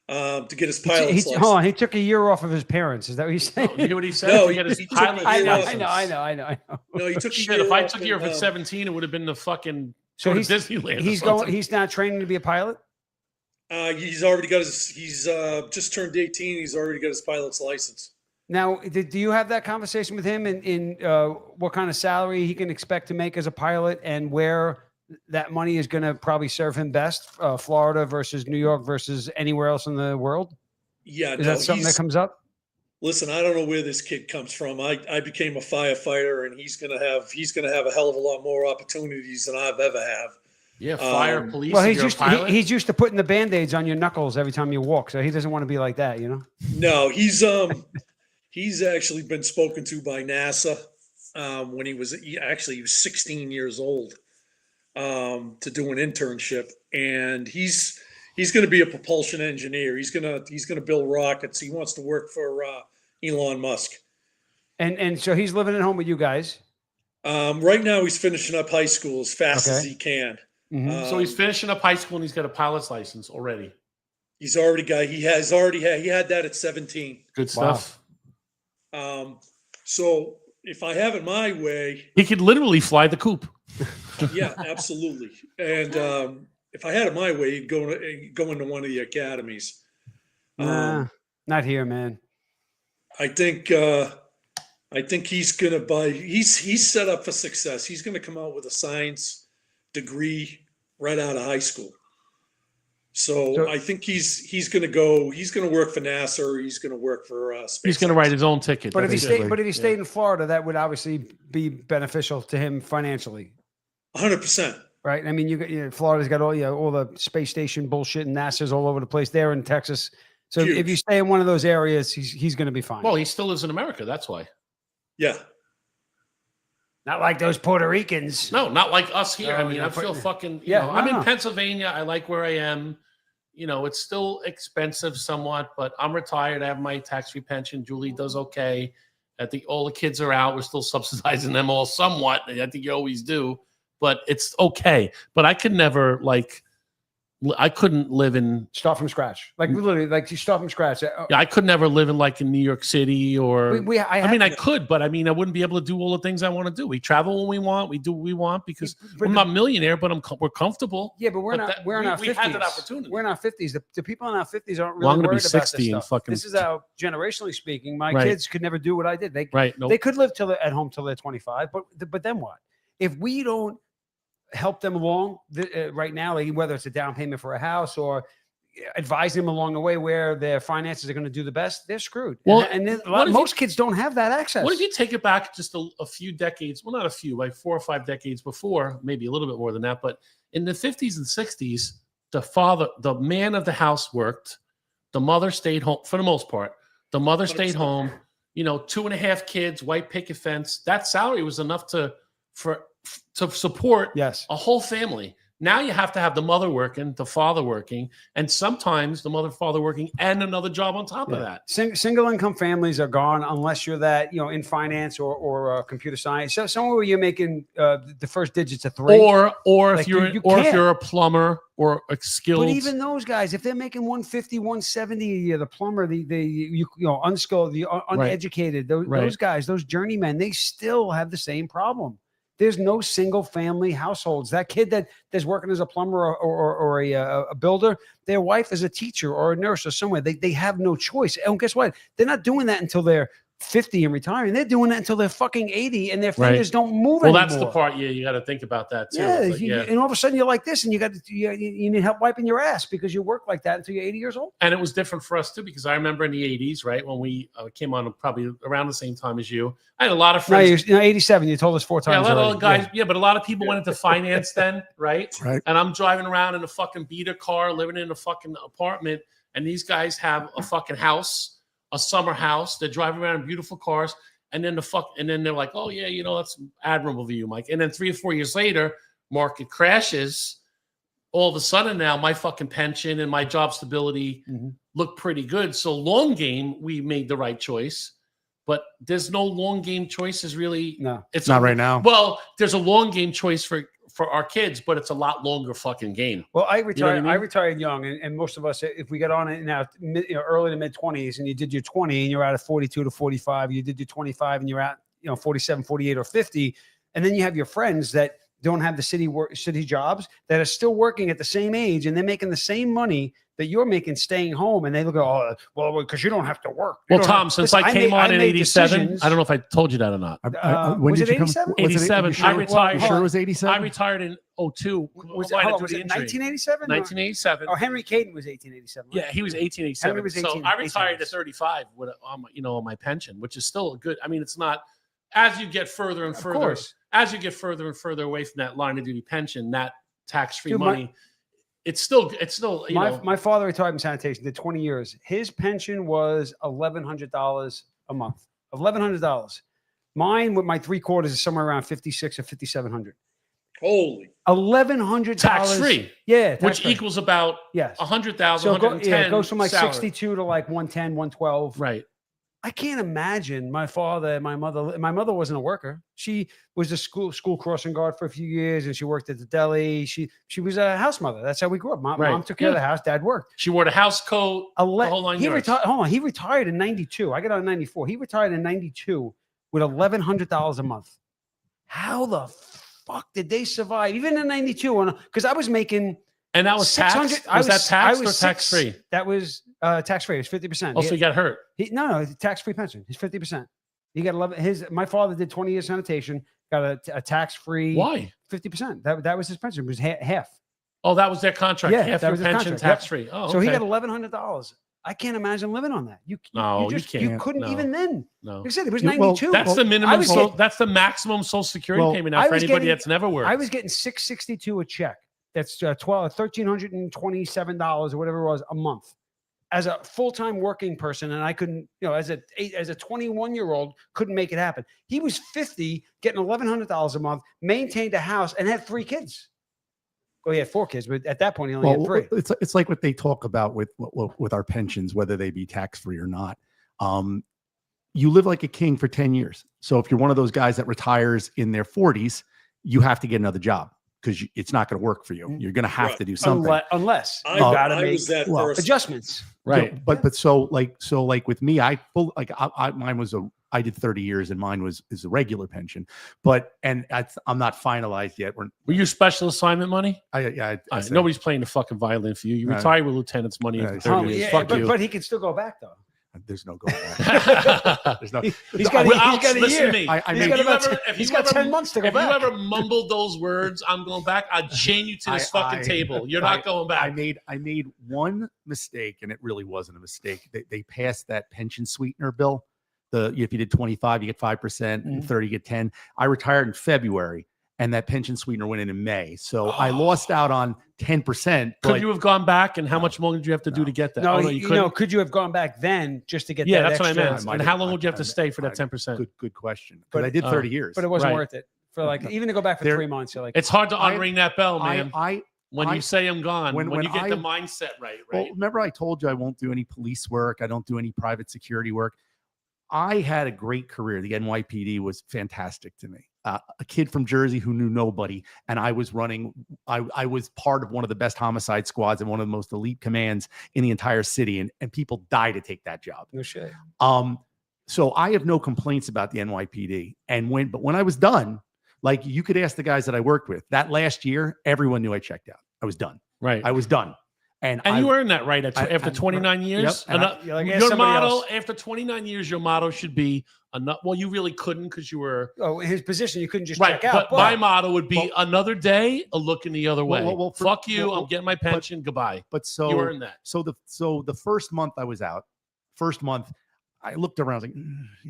to get his pilot's license. Hold on, he took a year off of his parents. Is that what he's saying? You hear what he said? No, he had his he took pilot a year license. I know. No, he took a Shit, year if I off took a year and, for 17, it would have been the fucking So go to Disneyland. He's now training to be a pilot. He's already got he's just turned 18. He's already got his pilot's license. Now, do you have that conversation with him in what kind of salary he can expect to make as a pilot and where that money is going to probably serve him best, Florida versus New York versus anywhere else in the world? Yeah. Is that something that comes up? Listen, I don't know where this kid comes from. I became a firefighter, and he's gonna have a hell of a lot more opportunities than I've ever had. Yeah, fire, police. Well, he's used to putting the Band-Aids on your knuckles every time you walk, so he doesn't want to be like that, No, he's actually been spoken to by NASA when he was 16 years old to do an internship, and he's going to be a propulsion engineer. He's going to build rockets. He wants to work for Elon Musk. And so he's living at home with you guys. Right now, he's finishing up high school as fast as Okay. he can. Mhm. So he's finishing up high school and he's got a pilot's license already. He's already got. He had that at 17. Good Wow. stuff. So if I have it my way, He could literally fly the coop. yeah, absolutely. And if I had it my way, he'd go into one of the academies. Nah, not here, man. I think he's gonna buy. He's set up for success. He's gonna come out with a science degree right out of high school. So I think he's gonna go. He's gonna work for NASA. Or he's gonna work for SpaceX. He's going to write his own ticket. But if he basically. stayed in Florida, that would obviously be beneficial to him financially, 100%. right? I mean, Florida's got all the space station bullshit, and NASA's all over the place. There in Texas, so Huge. if you stay in one of those areas, he's going to be fine. Well, he still lives in America. That's why. Yeah. Not like those Puerto Ricans. No, not like us here. I No, mean, yeah, I feel but- fucking, Yeah, I'm no. in Pennsylvania. I like where I am. It's still expensive somewhat, but I'm retired. I have my tax-free pension. Julie does okay. I think all the kids are out. We're still subsidizing them all somewhat. I think you always do, but it's okay. But I could never I couldn't live in. Start from scratch, like literally, like you start from scratch. Yeah, I could never live in in New York City or. I could, but I could be able to do all the things I want to do. We travel when we want. We do what we want because I'm not a millionaire, but we're comfortable. Yeah, but we're in our 50s. We had that opportunity. We're in our 50s. The people in our 50s aren't really Well, I'm gonna be worried about 60 this and stuff. fucking- This is how, generationally speaking, my Right. kids could never do what I did. They Right. Nope. they could live at home till they're 25, but then what? If we don't help them along right now, like whether it's a down payment for a house or advise them along the way where their finances are going to do the best, they're screwed. Well, and then what if most kids don't have that access. What if you take it back just a few decades? Well, not a few, like 4 or 5 decades before, maybe a little bit more than that. But in the 50s and 60s, the man of the house worked. The mother stayed home for the most part. The mother stayed 100%. home. 2.5 kids, white picket fence. That salary was enough to support Yes. a whole family. Now you have to have the mother working, the father working, and sometimes the mother, father working, and another job on top of that. Single income families are gone unless you're that, in finance or computer science. So somewhere where you're making the first digits of 3. Or Like, if you're you if can't. you're a plumber or a skilled. But even those guys, if they're making 150, 170 a year, the plumber, the unskilled, the uneducated, those guys, those journeymen, they still have the same problem. There's no single family households. That kid that's working as a plumber or a builder, their wife is a teacher or a nurse or somewhere. They have no choice. And guess what? They're not doing that until they're 50 and retiring. They're doing that until they're fucking 80 and their fingers don't move well, anymore. that's the part. Yeah, you got to think about that too. Yeah, It's like, and all of a sudden you're like this, and you need help wiping your ass because you work like that until you're 80 years old. And it was different for us too, because I remember in the 80s, right, when we came on probably around the same time as you. I had a lot of No, friends. you're 87. You told us 4 times. Yeah, a lot already. of guys. Yeah, but a lot of people went into finance then, right? Right. And I'm driving around in a fucking beater car, living in a fucking apartment, and these guys have a fucking house, a summer house. They're driving around in beautiful cars, and then they're like, oh yeah, that's admirable of you, Mike. And then 3 or 4 years later, market crashes. All of a sudden now, my fucking pension and my job stability look pretty good. So long game, we made the right choice. But there's no long game choices really. No, it's Not right now. Well, there's a long game choice for our kids, but it's a lot longer fucking game. Well, I know what retired. I mean? I retired young, and most of us, if we got on it now, early to mid 20s, and you did your 20, and you're out at 42 to 45. You did your 25, and you're at 47, 48, or 50, and then you have your friends that don't have the city jobs that are still working at the same age, and they're making the same money that you're making staying home, and they look at, because you don't have to work. You Well, don't Tom, have- since Listen, I came on in made 87, decisions. I don't know if I told you that or not. When was did it you come? 87? Was it- 87. you sure- I retired. You sure it was I 87? retired in 02. Was Why it, did I hold on, do was the it injury? 1987? 1987. Oh, Henry Caden was 1887. Right? Yeah, he was 1887. Henry was So 18, I retired 18. at 35 with on my pension, which is still good. I mean, it's not as you get further and Of further course. as you get further and further away from that line of duty pension, that tax-free Dude, money, it's still you know. My father retired in sanitation, did 20 years. His pension was $1,100 a month. $1,100. Mine with my 3/4 is somewhere around 56 or 5,700. Holy. $1,100 Tax free. Yeah, Which tax-free. equals about yes. 100,000, So it 110. goes from like salary. 62 to like 110, 112. Right. I can't imagine my father and my mother. My mother wasn't a worker. She was a school crossing guard for a few years, and she worked at the deli. She was a house mother. That's how we grew up. Mom Right. took care of the house. Dad worked. She wore the house coat. The whole nine He yards. retired. Hold on. He retired in 92. I got out in 94. He retired in 92 with $1,100 a month. How the fuck did they survive? Even in 92, because I was making And that was 600 taxed. I Was that taxed or was tax free? That was tax free. It was 50%. Also, you got hurt. No, tax free pension. He's 50%. He got 11. My father did 20 years sanitation. Got a tax free. Why? 50%. That was his pension. It was half. Oh, that was their contract. Yeah, Half that your was his pension contract. Yep. tax free. Oh, So he okay. got $1,100. I can't imagine living on that. No, you you can't. couldn't No. even then. No. Like I said, it was Yeah, well, 92. That's the I minimum. was getting- That's the maximum Social Security Well, payment now I for was anybody getting- that's never worked. I was getting $662 a check. That's $1,327 or whatever it was a month as a full-time working person, and I couldn't, as a 21-year-old, couldn't make it happen. He was 50, getting $1,100 a month, maintained a house, and had 3 kids. Well, he had 4 kids, but at that point he only had 3. It's like what they talk about with our pensions, whether they be tax free or not. You live like a king for 10 years. So if you're one of those guys that retires in their 40s, you have to get another job because it's not going to work for you. You're going to have Right. to do something. Unless I, you gotta I make was that well, person. adjustments. right. Yeah, but so like with me, I mine was I did 30 years and mine is a regular pension, I'm not finalized yet. Were you special assignment money? I All said- right, nobody's playing the fucking violin for you. You Right. retire with lieutenant's money Yeah, after it's 30 fine. years. Yeah, Fuck you. but he can still go back though. There's no going back. There's no. He's got, Well, he's got a listen year. to me. I He's made- got If you about ever- 10 if he's you got ever- 10 months to go If back. you ever mumbled those words, I'm going back. I'd chain you to this fucking table. You're not going back. I made one mistake, and it really wasn't a mistake. They passed that pension sweetener bill. If you did 25, you get 5%, and 30, you get 10. I retired in February, and that pension sweetener went in May. So I lost out on 10%. Could but you have gone back, and how much more did you have to do to get that? No, Oh, you couldn't? could you have gone back then just to get Yeah, that that's what I extra? meant. might And have- how long would you have to I- stay for I- that 10%? Good question. But- But I did 30 years. But it wasn't Right. worth it for like even to go back for There- 3 months. You're like, It's hard to I- unring that bell, man. when I- you say I'm gone, when when you get I- the mindset right, Well, right? remember I told you I won't do any police work. I don't do any private security work. I had a great career. The NYPD was fantastic to me. A kid from Jersey who knew nobody, and I was running. I was part of one of the best homicide squads and one of the most elite commands in the entire city, and people die to take that job. no shit. So I have no complaints about the NYPD. But when I was done, like you could ask the guys that I worked with that last year, everyone knew I checked out. I was done. Right. I was done. And you earned that right I- after 29 years. Yep, and And, You're like, ask your somebody motto else. after 29 years, your motto should be enough. Well, you really couldn't because you were Oh, in his position, you couldn't just right. check out. But my motto would be another day, a looking the other way. well, Fuck you. well, I'm getting my pension. Goodbye. but so You earned that. So the first month I was out, I looked around like,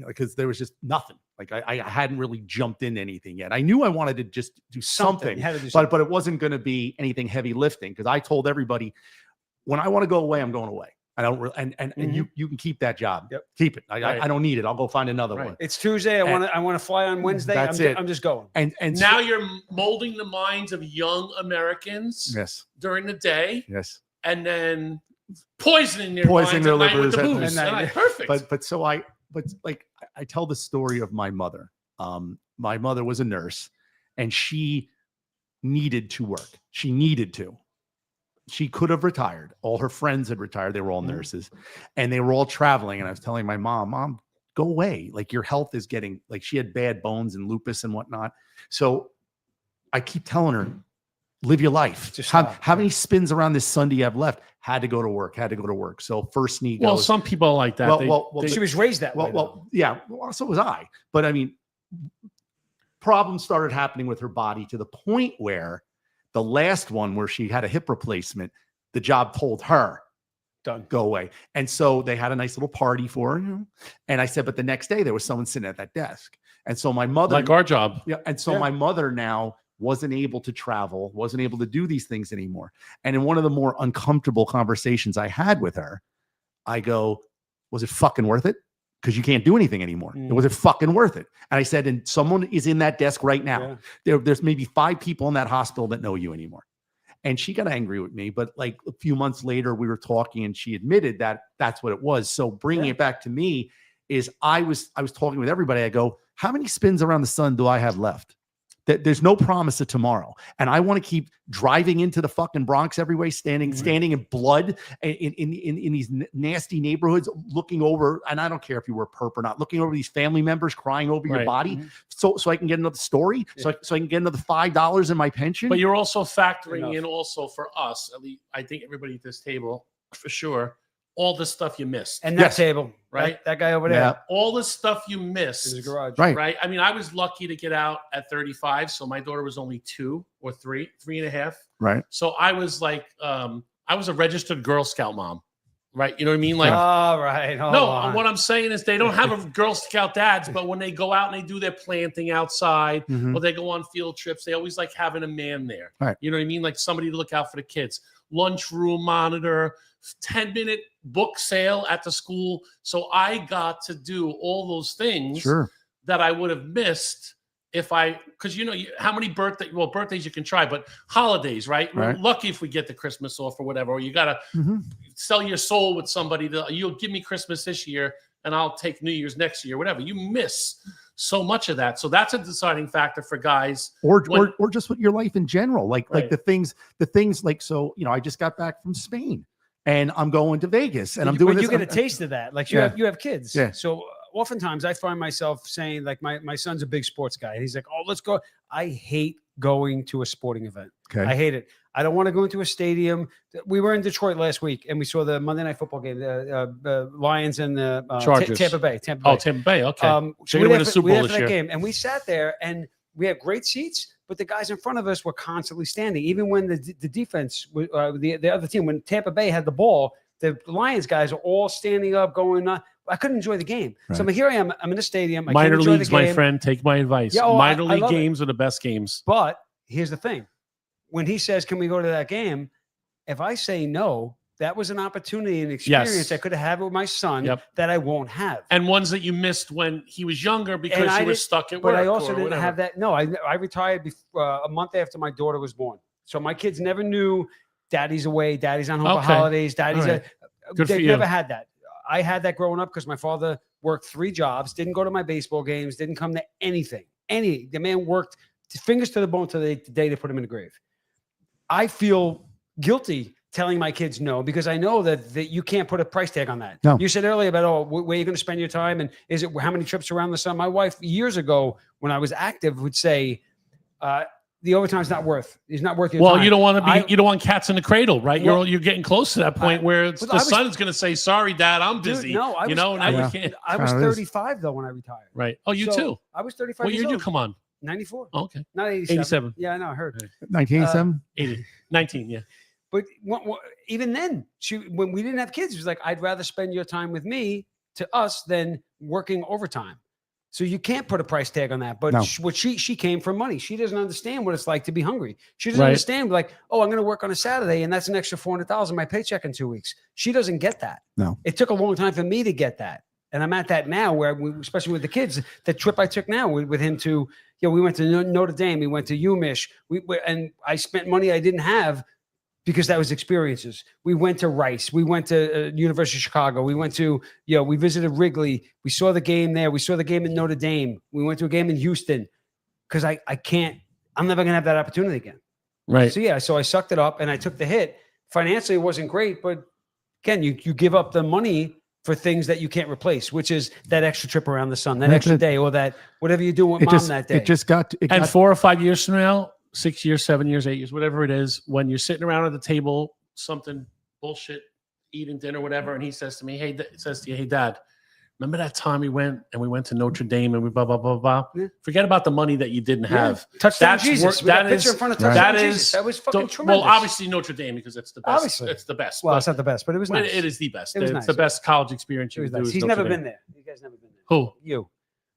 because there was just nothing. Like I hadn't really jumped into anything yet. I knew I wanted to just do something, You had to do something. but it wasn't going to be anything heavy lifting because I told everybody when I want to go away, I'm going away. I don't really, and you can keep that job. Yep. Keep it. Right. I don't need it. I'll go find another Right. one. It's Tuesday. I want to fly on Wednesday. That's I'm, it. I'm just going. And Now you're molding the minds of young Americans yes, during the day, yes. and then poisoning their Poisoning minds their at night with the livers booze. at And night. perfect. But like I tell the story of my mother. My mother was a nurse, and she needed to work. She needed to. She could have retired. All her friends had retired. They were all nurses, and they were all traveling. And I was telling my mom, go away. Like your health is getting like she had bad bones and lupus and whatnot. So I keep telling her, live your life. Just How, stop. how many spins around this Sunday you have left? Had to go to work. So first knee well, goes. some people are like that. She was raised that way. though. Well, yeah. Well, so was I. But I mean, problems started happening with her body to the point where the last one, where she had a hip replacement, the job told her, Done. go away. And so they had a nice little party for her. And I said, but the next day there was someone sitting at that desk. And so my mother, like our job. yeah. And so Yeah. my mother now wasn't able to travel, wasn't able to do these things anymore. And in one of the more uncomfortable conversations I had with her, I go, was it fucking worth it? because you can't do anything anymore. It wasn't fucking worth it. And I said, and someone is in that desk right now. There's maybe 5 people in that hospital that know you anymore. And she got angry with me, but like a few months later, we were talking and she admitted that that's what it was. So bringing it back to me is I was talking with everybody. I go, how many spins around the sun do I have left? There's no promise of tomorrow. And I want to keep driving into the fucking Bronx every way, standing in blood in these nasty neighborhoods, looking over, and I don't care if you wear perp or not, looking over these family members crying over your body. So I can get another story, so I can get another $5 in my pension. But you're also factoring in also for us, at least I think everybody at this table for sure, all the stuff you missed. And that table, right? That guy over there. All the stuff you missed. In his garage. Right. I mean, I was lucky to get out at 35. So my daughter was only 2 or 3 and a half. Right. So I was like, I was a registered Girl Scout mom. Right. You know what I mean? Like, what I'm saying is they don't have a Girl Scout dads, but when they go out and they do their planting outside or they go on field trips, they always like having a man there. Right. You know what I mean? Like somebody to look out for the kids. Lunchroom monitor, 10-minute book sale at the school. So I got to do all those things that I would have missed if because how many birthdays you can try, but holidays, right? We're lucky if we get the Christmas off or whatever, or you got to sell your soul with somebody that you'll give me Christmas this year and I'll take New Year's next year, whatever. You miss so much of that. So that's a deciding factor for guys. Or just with your life in general. Like the things like, so, I just got back from Spain and I'm going to Vegas and I'm doing this. You get a taste of that. Like you have kids. Yeah. So oftentimes I find myself saying, like, my son's a big sports guy. He's like, oh, let's go. I hate going to a sporting event. Okay. I hate it. I don't want to go into a stadium. We were in Detroit last week and we saw the Monday Night Football game, the Lions and the Chargers. Tampa Bay. Oh, Tampa Bay. Okay. So you're going to win a Super Bowl this year. Game, and we sat there and we had great seats, but the guys in front of us were constantly standing. Even when the defense, the other team, when Tampa Bay had the ball, the Lions guys are all standing up, going. I couldn't enjoy the game. Right. So here I am. I'm in a stadium. I Minor can't enjoy leagues, the game. my friend. Take my advice. Yeah, Minor league games are the best games. But here's the thing. When he says, can we go to that game? If I say no, that was an opportunity and experience I could have had with my son that I won't have. And ones that you missed when he was younger because you were stuck at work. But I also didn't have that. No, I retired a month after my daughter was born. So my kids never knew daddy's away, daddy's on home for holidays, daddy's they never had that. I had that growing up because my father worked 3 jobs, didn't go to my baseball games, didn't come to anything. The man worked fingers to the bone till the day they put him in the grave. I feel guilty telling my kids no because I know that you can't put a price tag on that. No. You said earlier about where you're going to spend your time and is it how many trips around the sun. My wife years ago when I was active would say the overtime's not worth. It's not worth your time. Well, you don't want to be. You don't want cats in the cradle, right? Well, you're getting close to that point where the son is going to say, "Sorry, Dad, I'm busy." No, I was 35 though when I retired. Right. Oh, you too. I was 35. What year did you come on? 94. Oh, okay. Not 87. 87. Yeah, I know. I heard. 1987. 80. 19. Yeah. But even then, when we didn't have kids, she was like, "I'd rather spend your time with me to us than working overtime." So you can't put a price tag on that. But she came from money. She doesn't understand what it's like to be hungry. She doesn't understand like, oh, I'm going to work on a Saturday and that's an extra $400,000 in my paycheck in 2 weeks. She doesn't get that. No. It took a long time for me to get that. And I'm at that now where especially with the kids, the trip I took now with him to, we went to Notre Dame, we went to UMich, and I spent money I didn't have because that was experiences. We went to Rice. We went to University of Chicago. We went to, we visited Wrigley. We saw the game there. We saw the game in Notre Dame. We went to a game in Houston because I'm never going to have that opportunity again. Right. So I sucked it up and I took the hit. Financially, it wasn't great, but again, you give up the money for things that you can't replace, which is that extra trip around the sun, that extra day, or that whatever you do with mom that day. And 4 or 5 years from now, 6 years, 7 years, 8 years, whatever it is, when you're sitting around at the table, something bullshit, eating dinner, whatever, and he says to me, hey, Dad, remember that time we went to Notre Dame and we blah, blah, blah, blah. Yeah. Forget about the money that you didn't have. Touchdown Jesus. That is in front of Touchdown Jesus. That was fucking tremendous. Well, obviously Notre Dame because it's the best. Obviously. It's the best. Well, it's not the best, but it was nice. It is the best. It's the best college experience you can do. He's never been there. You guys never been there. Who? You.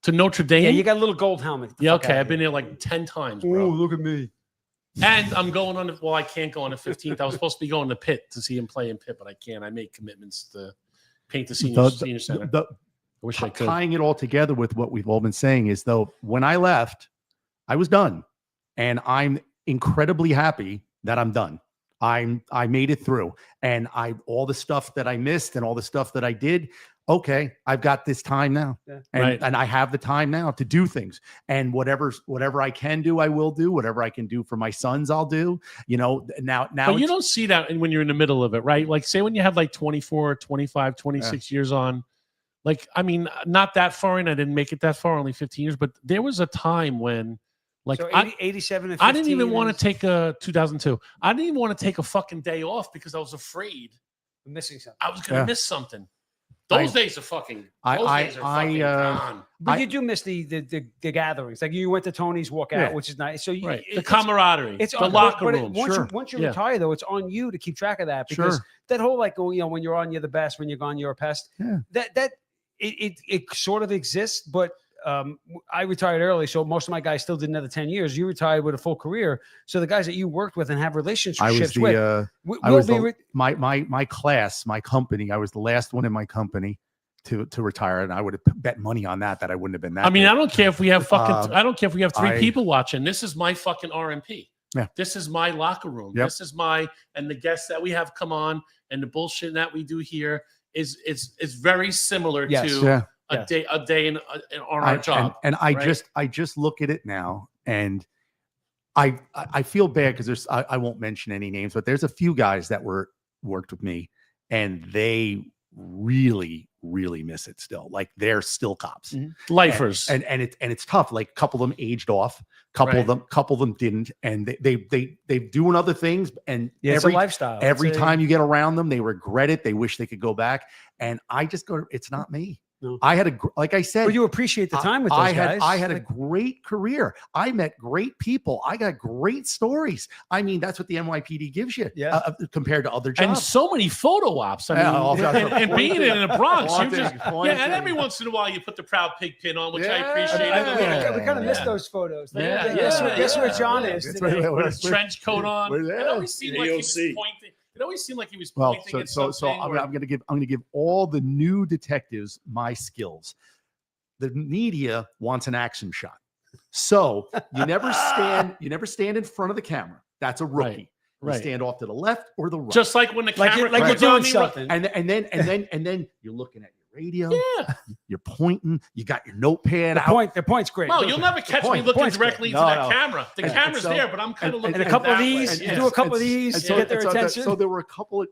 To Notre Dame? Yeah, you got a little gold helmet. Yeah, okay. I've been there like 10 times, bro. Oh, look at me. And I'm going on I can't go on the 15th. I was supposed to be going to Pitt to see him play in Pitt, but I can't. I made commitments to paint the senior center. I wish I could. tying it all together with what we've all been saying is, though, when I left, I was done, and I'm incredibly happy that I'm done. I made it through, and all the stuff that I missed and all the stuff that I did. Okay, I've got this time now, and I have the time now to do things, and whatever I can do, I will do. Whatever I can do for my sons, I'll do. Now. But you don't see that when you're in the middle of it, right? Like, say when you have like 24, 25, 26 years on, like, I mean, not that far in. I didn't make it that far, only 15 years, but there was a time when. Like, so 87 and 15 I didn't even want to take a 2002. I didn't even want to take a fucking day off because I was afraid missing something. I was going to miss something. Those days are fucking. Gone. But you do miss the gatherings. Like you went to Tony's walkout, which is nice. So the camaraderie, it's the locker room. Once you retire, though, it's on you to keep track of that because that whole when you're on, you're the best. When you're gone, you're a pest. Yeah. That it sort of exists, but. I retired early, so most of my guys still did another 10 years. You retired with a full career, so the guys that you worked with and have relationships with, my class, my company. I was the last one in my company to retire, and I would have bet money on that I wouldn't have been that. I mean, good. I don't care if we have I don't care if we have three people watching. This is my fucking RMP. Yeah. This is my locker room. Yep. This is and the guests that we have come on and the bullshit that we do here is very similar to. A day on our job, and I just look at it now, and I feel bad because I won't mention any names, but there's a few guys that worked with me, and they really miss it still. Like they're still cops, lifers, and it's tough. Like a couple of them aged off, couple of them didn't, and they doing other things, and it's a lifestyle. Every time you get around them, they regret it. They wish they could go back, and I just go, it's not me. No. I had like I said, but you appreciate the time with those guys. I had a great career. I met great people. I got great stories. I mean, that's what the NYPD gives you compared to other jobs. And so many photo ops. I mean, and being in the Bronx, and every once in a while you put the Proud Pig pin on, which I appreciate. We kind of miss those photos. Guess where John is today. With his trench coat on. It always seemed like he was pointing. It always seemed like he was pointing at something. So I'm going to give all the new detectives my skills. The media wants an action shot, so you never stand in front of the camera. That's a rookie. You stand off to the left or the right. Just like when the camera like you're doing something, and then you're looking at radio. Yeah, you're pointing. You got your notepad out. The point's great. No, you'll never catch me looking directly into that camera. The camera's there, but I'm kind of looking. And a couple of these, you do a couple of these to get their attention. So there were a couple of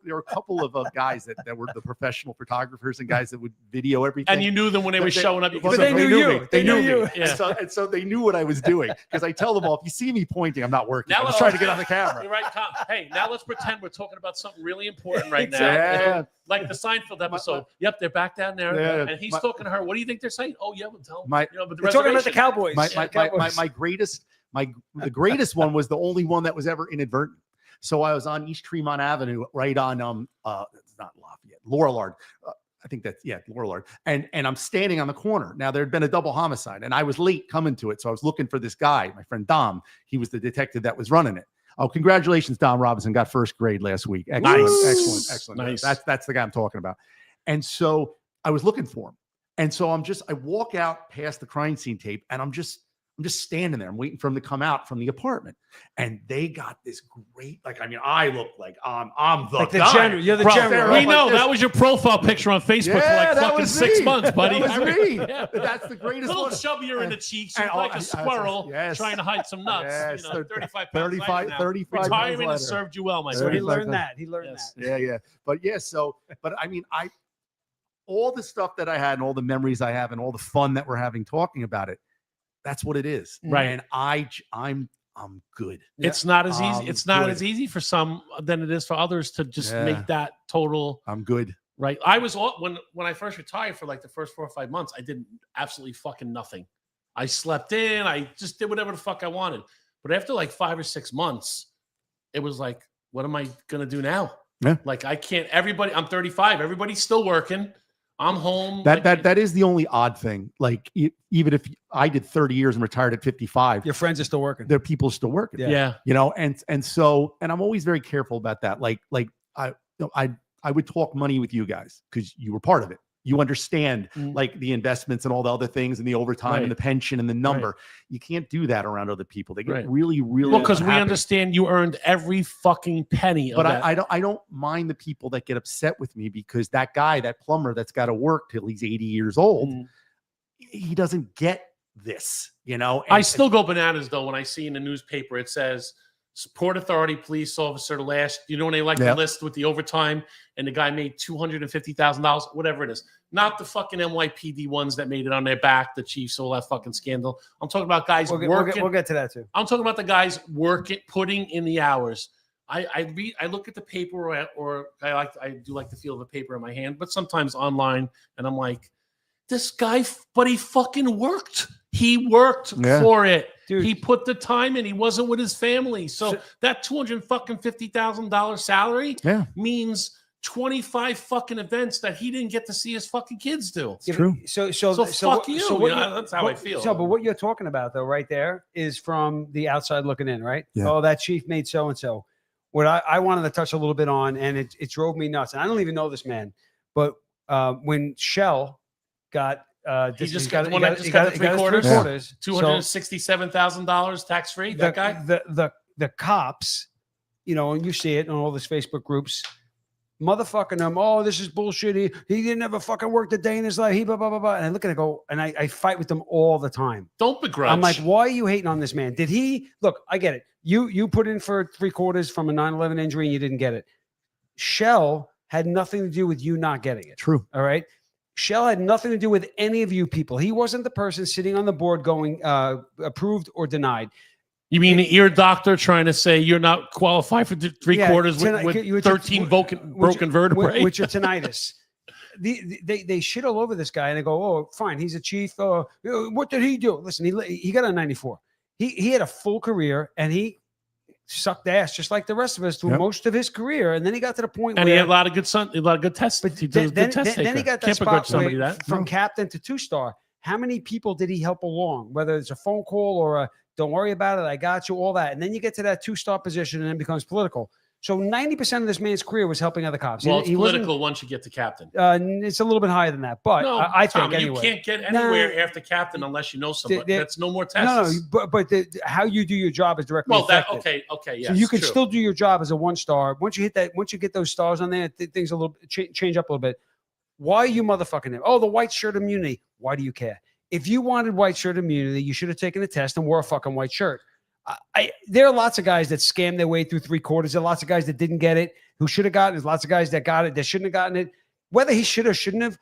guys that were the professional photographers and guys that would video everything. And you knew them when they were showing up. But they knew you. They knew me. And so they knew what I was doing because I tell them all, if you see me pointing, I'm not working. I'm just trying to get on the camera. You're right, Tom. Hey, now let's pretend we're talking about something really important right now. Yeah. Like the Seinfeld episode. Yep, they're back down there. Yeah. And he's talking to her. What do you think they're saying? Oh, yeah, we'll tell them. But they're talking about the Cowboys. The greatest one was the only one that was ever inadvertent. So I was on East Tremont Avenue, right on it's not Lafayette, Lorillard. I think that's Lorillard. And I'm standing on the corner. Now there had been a double homicide, and I was late coming to it. So I was looking for this guy, my friend Dom. He was the detective that was running it. Oh, congratulations, Dom Robinson got first grade last week. Excellent. Nice. That's the guy I'm talking about. And so I was looking for him. And so I walk out past the crime scene tape, and I'm just standing there. I'm waiting for him to come out from the apartment. And they got this great, I look like I'm the guy. General. You're the general. We know that was your profile picture on Facebook for like fucking 6 months, buddy. That was me. That's the greatest one. A little one. chubbier in the cheeks. You're like a squirrel trying to hide some nuts. Yes. 35 pounds. 35 Retirement has served you well, my friend. friend. He learned that. Yeah. But I mean, all the stuff that I had and all the memories I have and all the fun that we're having talking about it, that's what it is. Right. And I'm good. It's not as easy. It's not as easy for some than it is for others to just make that total. I'm good. Right. I was when I first retired for like the first 4 or 5 months, I did absolutely fucking nothing. I slept in. I just did whatever the fuck I wanted. But after like 5 or 6 months, it was like, what am I gonna do now? Yeah. Like I can't. I'm 35. Everybody's still working. I'm home. That is the only odd thing. Like even if I did 30 years and retired at 55, your friends are still working. There are people still working. Yeah. And so I'm always very careful about that. Like I would talk money with you guys because you were part of it. You understand Mm. like the investments and all the other things and the overtime Right. and the pension and the number. You can't do that around other people. They get Right. really, really Well, because we unhappy. understand you earned every fucking penny of But that. I don't mind the people that get upset with me because that guy, that plumber that's got to work till he's 80 years old, Mm. he doesn't get this, you know. I still go bananas though when I see in the newspaper it says Port Authority police officer last. You know when they like Yeah. the list with the overtime and the guy made $250,000, whatever it is. Not the fucking NYPD ones that made it on their back. The chiefs, all that fucking scandal. I'm talking about guys working. We'll get to that too. I'm talking about the guys working, putting in the hours. I look at the paper, or I do like the feel of the paper in my hand, but sometimes online, and I'm like, this guy, but he fucking worked. He worked Yeah. for it. Dude. He put the time in. He wasn't with his family, so So- that $250,000 salary Yeah. means 25 fucking events that he didn't get to see his fucking kids do. Yeah, true. but- So fuck what- you. what You know, you- that's how I feel. So, but what you're talking about though, right there, is from the outside looking in, right? Yeah. Oh, that chief made so and so. What I wanted to touch a little bit on, and it drove me nuts. And I don't even know this man, but when Shell got He just got the one that just got the his three-quarters? three-quarters. So $267,000 tax free. That guy. the cops, you know, and you see it on all these Facebook groups, motherfucking them. Oh, this is bullshit. He didn't ever fucking work a day in his life. He blah blah blah blah. And I look at it, go, and I fight with them all the time. Don't begrudge. I'm like, why are you hating on this man? Did he look? I get it. You put in for three-quarters from a 9/11 injury and you didn't get it. Shell had nothing to do with you not getting it. True. All right. Shell had nothing to do with any of you people. He wasn't the person sitting on the board going approved or denied. You mean the ear doctor trying to say you're not qualified for three-quarters Yeah, with which- 13 broken vertebrae? Which are tinnitus. They shit all over this guy and they go, oh, fine, he's a chief. What did he do? Listen, he got a 94. He had a full career and he sucked ass just like the rest of us through Yep. most of his career. And then he got to the point And where he had a lot of good tests. But He then, was a good test then he taker. got that Can't spot begrudge somebody where that. from captain to 2-star. How many people did he help along? Whether it's a phone call or a don't worry about it, I got you, all that. And then you get to that 2-star position and then it becomes political. So 90% of this man's career was helping other cops. Well, it's he wasn't- political once you get to captain. It's a little bit higher than that, but No, I think Tommy, anyway. you can't get anywhere after captain unless you know somebody. the- That's no more tests. No, but how you do your job is directly Well, that affected. okay, yes. So you can true. still do your job as a 1-star. Once you hit that, once you get those stars on there, things a little change up a little bit. Why are you motherfucking him? Oh, the white shirt immunity. Why do you care? If you wanted white shirt immunity, you should have taken the test and wore a fucking white shirt. There are lots of guys that scammed their way through three-quarters. There are lots of guys that didn't get it, who should have gotten it. There's lots of guys that got it, that shouldn't have gotten it. Whether he should or shouldn't have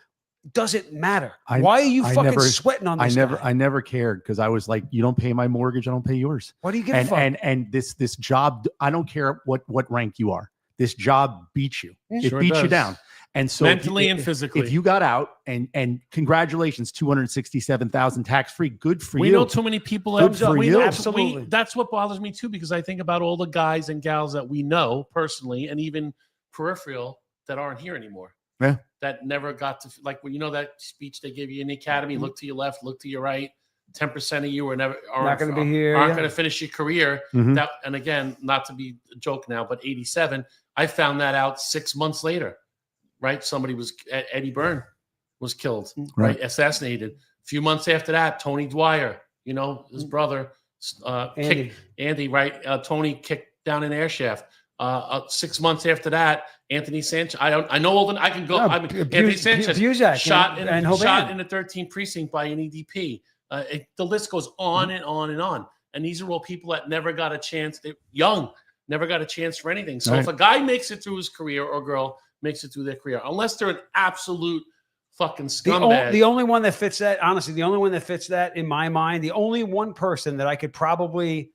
doesn't matter. Why are you fucking sweating on this guy? I never cared because I was like, you don't pay my mortgage, I don't pay yours. Why do you give a fuck? And this job, I don't care what rank you are. This job beats you. Yeah. It Sure beats you does. down. And so Mentally and if physically. you got out and congratulations, 267,000 tax free, good for We you. know too many people. Good that for we you. know- Absolutely. that's what bothers me too, because I think about all the guys and gals that we know personally, and even peripheral, that aren't here anymore. Yeah. That never got to, like, when you know that speech they gave you in the academy. Mm-hmm. Look to your left, look to your right. 10% of you are never Not gonna be here, Aren't yeah. going to finish your career. Mhm. That, and again, not to be a joke now, but 87. I found that out 6 months later. Right, somebody was Eddie Byrne was killed, right, assassinated. A few months after that, Tony Dwyer, you know, his brother, Andy, right? Tony kicked down an air shaft. 6 months after that, Anthony Sanchez. I know all the. I can go. No, Anthony Sanchez Buzak shot and shot Hoban. in the 13th precinct by an EDP. The list goes on and on and on. And these are all people that never got a chance. They're young, never got a chance for anything. So Right. if a guy makes it through his career or girl makes it through their career, unless they're an absolute fucking scumbag. The only one that fits that, honestly, the only one that fits that in my mind, the only one person that I could probably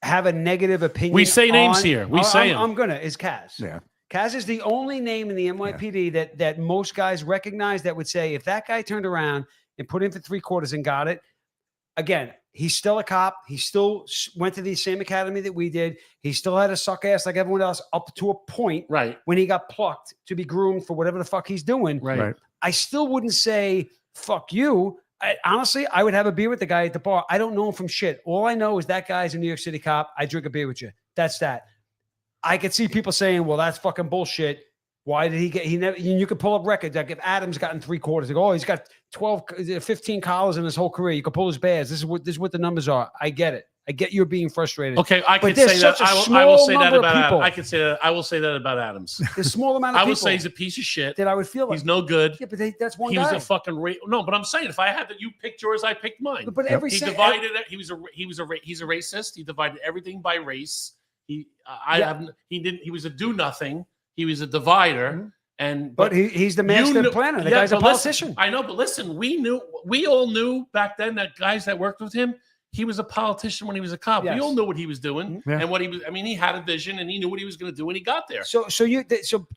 have a negative opinion. We say names on- here. We say 'em. I'm gonna is Kaz. Yeah. Kaz is the only name in the NYPD that most guys recognize that would say if that guy turned around and put in for three-quarters and got it. Again, he's still a cop. He still went to the same academy that we did. He still had a suck ass like everyone else up to a point right. when he got plucked to be groomed for whatever the fuck he's doing. Right. I still wouldn't say fuck you. Honestly, I would have a beer with the guy at the bar. I don't know him from shit. All I know is that guy's a New York City cop. I drink a beer with you. That's that. I could see people saying, well, that's fucking bullshit. Why did he get? He never. You could pull up records. Like if Adams got in 3/4, like, oh, he's got 15 collars in his whole career. You could pull his badge. This is what the numbers are. I get it. I get you're being frustrated. Okay, I But could there's say that. such a I will small say that number of about. people. I could say that. I will say that about Adams. The small amount of I people would say he's a piece of shit. that I would feel like He's no good. Yeah, but that's one He guy. was a fucking no. But I'm saying, if I had that, you picked yours, I picked mine. But every He se- divided it. He's a racist. He divided everything by race. He was a do nothing. He was a divider. And But he's the master planner. The guy's a but politician. Listen, I know, but listen, we all knew back then that guys that worked with him, he was a politician when he was a cop. Yes. We all knew what he was doing Yeah. and what he was. I mean, he had a vision and he knew what he was going to do when he got there. So he's still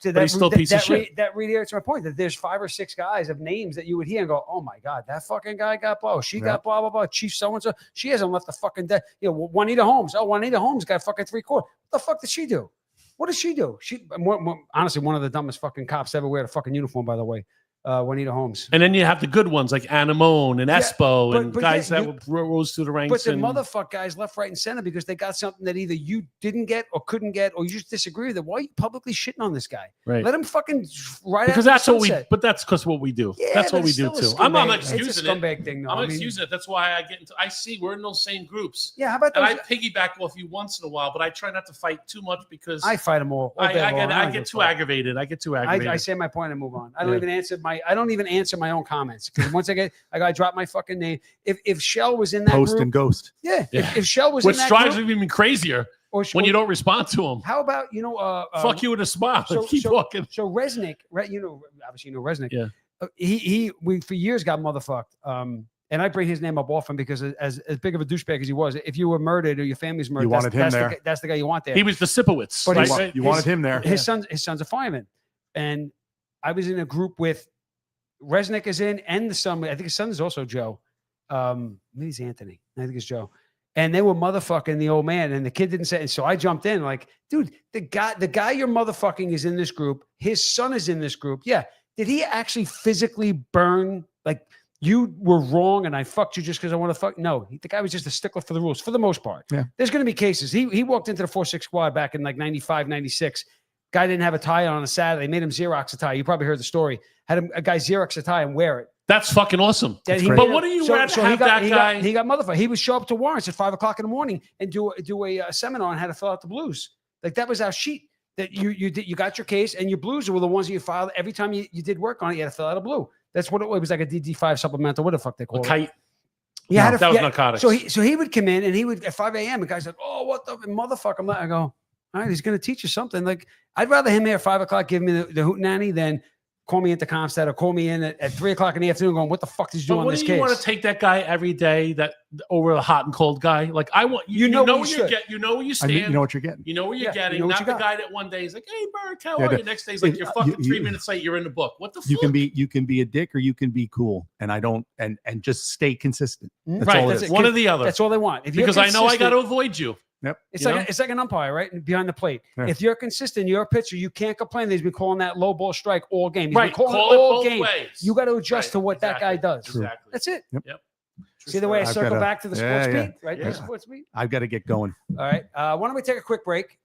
a piece of shit. That reiterates my point that there's 5 or 6 guys of names that you would hear and go, oh my God, that fucking guy got blow. She got blah, blah, blah. Chief so-and-so. She hasn't left the fucking Juanita Holmes. Oh, Juanita Holmes got fucking 3/4. What the fuck did she do? What does she do? She honestly, one of the dumbest fucking cops ever wear a fucking uniform, by the way. Juanita Holmes. And then you have the good ones like Anamone and Espo but- and but guys yeah, that rose through the ranks. But the and, motherfuck guys left, right, and center because they got something that either you didn't get or couldn't get, or you just disagree with it. Why are you publicly shitting on this guy? Right. Let him fucking ride because out that's the what we. sunset. But that's because what we do. Yeah, that's but what we it's do still a too. I'm not scumbag- excusing it's a it. scumbag thing, though. I'm I mean, excusing it. That's why I get into. I see we're in those same groups. yeah, how about And those? I piggyback off you once in a while, but I try not to fight too much because I fight them all. I day long. get don't give a too fuck. aggravated. I get too aggravated. I say my point and move on. I don't Yeah. even answer my own comments because once I gotta drop my fucking name. If Shell was in that Post group, and ghost. yeah. Yeah. If Shell was Which in that drives group, me even crazier or when you don't respond to them. How about Fuck you with a smile. so- Keep so- walking. So Resnick, obviously Resnick. Yeah. We for years got motherfucked. And I bring his name up often because as big of a douchebag as he was, if you were murdered or your family's murdered, wanted him there. That's the guy you want there. He was the Sipowicz. But right? he's- You wanted him there. his son's a fireman, and I was in a group with Resnick is in, and the son. I think his son is also Joe. Maybe it's Anthony. I think it's Joe. And they were motherfucking the old man, and the kid didn't say. So I jumped in, like, dude, the guy you're motherfucking is in this group. His son is in this group. Yeah. Did he actually physically burn? Like, you were wrong, and I fucked you just because I want to fuck? No, the guy was just a stickler for the rules, for the most part. Yeah. There's going to be cases. He walked into the 4-6 squad back in like 95, 96. Guy didn't have a tie on a Saturday. Made him Xerox a tie. You probably heard the story. Had a guy Xerox a tie and wear it. That's fucking awesome. That he great. made But him- what do you so- rather so have that guy? He got motherfucker. He would show up to warrants at 5 o'clock in the morning and do a seminar on how to fill out the blues. Like that was our sheet that you got your case, and your blues were the ones that you filed every time you did work on it. You had to fill out a blue. That's what it was. It was like a DD5 supplemental. What the fuck they call it? Kite. Yeah, No, that was narcotics. So he would come in and he would at 5 a.m. and guys like, oh, what the motherfucker? I go, all right, he's going to teach you something. Like I'd rather him here at 5 o'clock give me the hootenanny than call me into Comstat or call me in at 3 o'clock in the afternoon going, what the fuck did you do But on what this do you case? want to take that guy every day that over a hot and cold guy? Like I want You know what you where should. you know where you I stand. mean, you know what you're getting. You know where you're Yeah, you getting. know what Not you the got. guy that one day is like, "Hey, Burke, how Yeah, are you?" Next day he's like, it- "You're you- fucking 3 you- minutes late. You're in the book." What the You fuck? can be a dick or you can be cool, and I don't and just stay consistent. That's right. all it That's is. one or the other. That's all they want. If you're Because I know I got to consistent- avoid you. It's you like know? it's like an umpire, right? Behind the plate. Yeah. If you're consistent, you're a pitcher, you can't complain that he's been calling that low ball strike all game. He's Right. been calling Call it it all both game. ways. You got to adjust Right. to what that guy does. True. Exactly. That's it. Yep. See the way I I've circle gotta- back to the yeah, sports yeah. beat, right? Yeah. The sports beat. I've got to get going. All right. Why don't we take a quick break?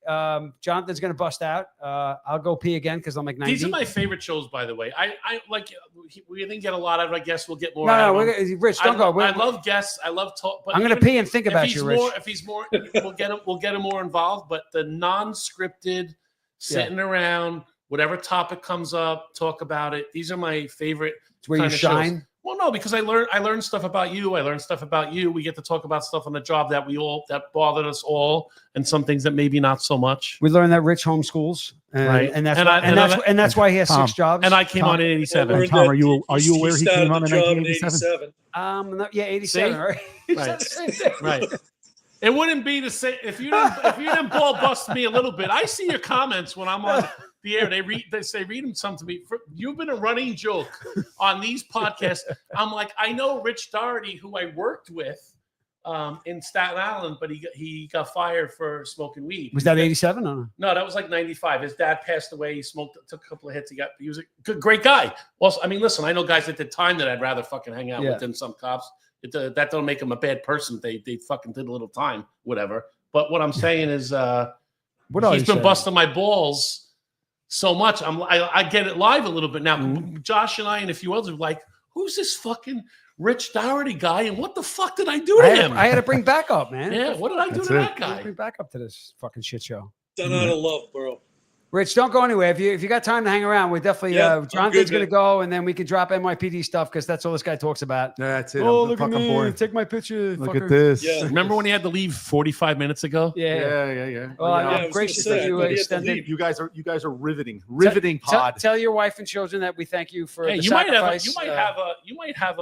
Jonathan's going to bust out. I'll go pee again because I'm like 90. These are my favorite shows, by the way. I like. We didn't get a lot out of it. I guess we'll get more. no, out no, of them. Rich, don't go. I love guests. I love talk. But I'm going to even pee and think if about he's you, Rich. more, if he's more, we'll get him more involved. But the non-scripted, sitting around, whatever topic comes up, talk about it. These are my favorite. It's where you kind of shows. shine. Well, no, because I learn stuff about you. I learn stuff about you. We get to talk about stuff on the job that bothered us all, and some things that maybe not so much. We learned that Rich homeschools, and, Right. and that's And why, I- and and that's I- and that's why he has Tom, 6 jobs. And I came Tom- on in '87. Learned Tom, that are you aware he started came on the in job 1987? 87. 87, See? right? He said Right. the same thing. Right. It wouldn't be the same if you didn't ball bust me a little bit. I see your comments when I'm on the air. They say read them some to me. You've been a running joke on these podcasts. I'm like, I know Rich Doherty, who I worked with in Staten Island, but he got fired for smoking weed. Was that 87 or no? No, that was like 95. His dad passed away. He smoked, took a couple of hits. He was a great guy. Also, I mean, listen, I know guys at the time that I'd rather fucking hang out Yeah. with than some cops. That don't make them a bad person. They fucking did a little time, whatever. But what I'm saying is, What are he's you been saying? busting my balls so much. I get it live a little bit now. Josh and I and a few others are like, who's this fucking Rich Doherty guy, and what the fuck did I do to him? I had to bring backup, man. Yeah, what did I do That's to it. that I had guy? to bring backup to this fucking shit show. Done out of love, bro. Rich, don't go anywhere. If you got time to hang around, we definitely Yeah, I'm Jonathan's good, going to man. go, and then we can drop NYPD stuff because that's all this guy talks about. That's it. Oh, I'm look at fucking me! bored. Take my picture. Look fucker. at this. Yeah. Remember when he had to leave 45 minutes ago? Yeah. Yeah. Well, Yeah, I I'm was gonna gracious say, that I you thought he had to extended. leave. You guys are riveting Tell- pod. Tell your wife and children that we thank you for Hey, the you might sacrifice. have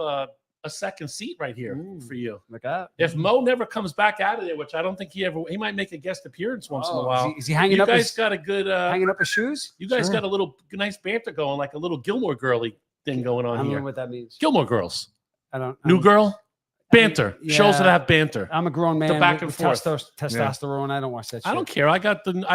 a second seat right here for you. Look out. If Mo never comes back out of there, which I don't think he might make a guest appearance once in a Oh, while. is he hanging You up guys his got a good hanging up his shoes? you guys Sure. got a little nice banter going, like a little Gilmore Girly thing going I on don't here. know what that means. Gilmore Girls. I don't. New girl? Banter. Yeah. Shows that have banter. I'm a grown man. back with and forth. Testosterone. I don't watch that shit. I don't care. I got the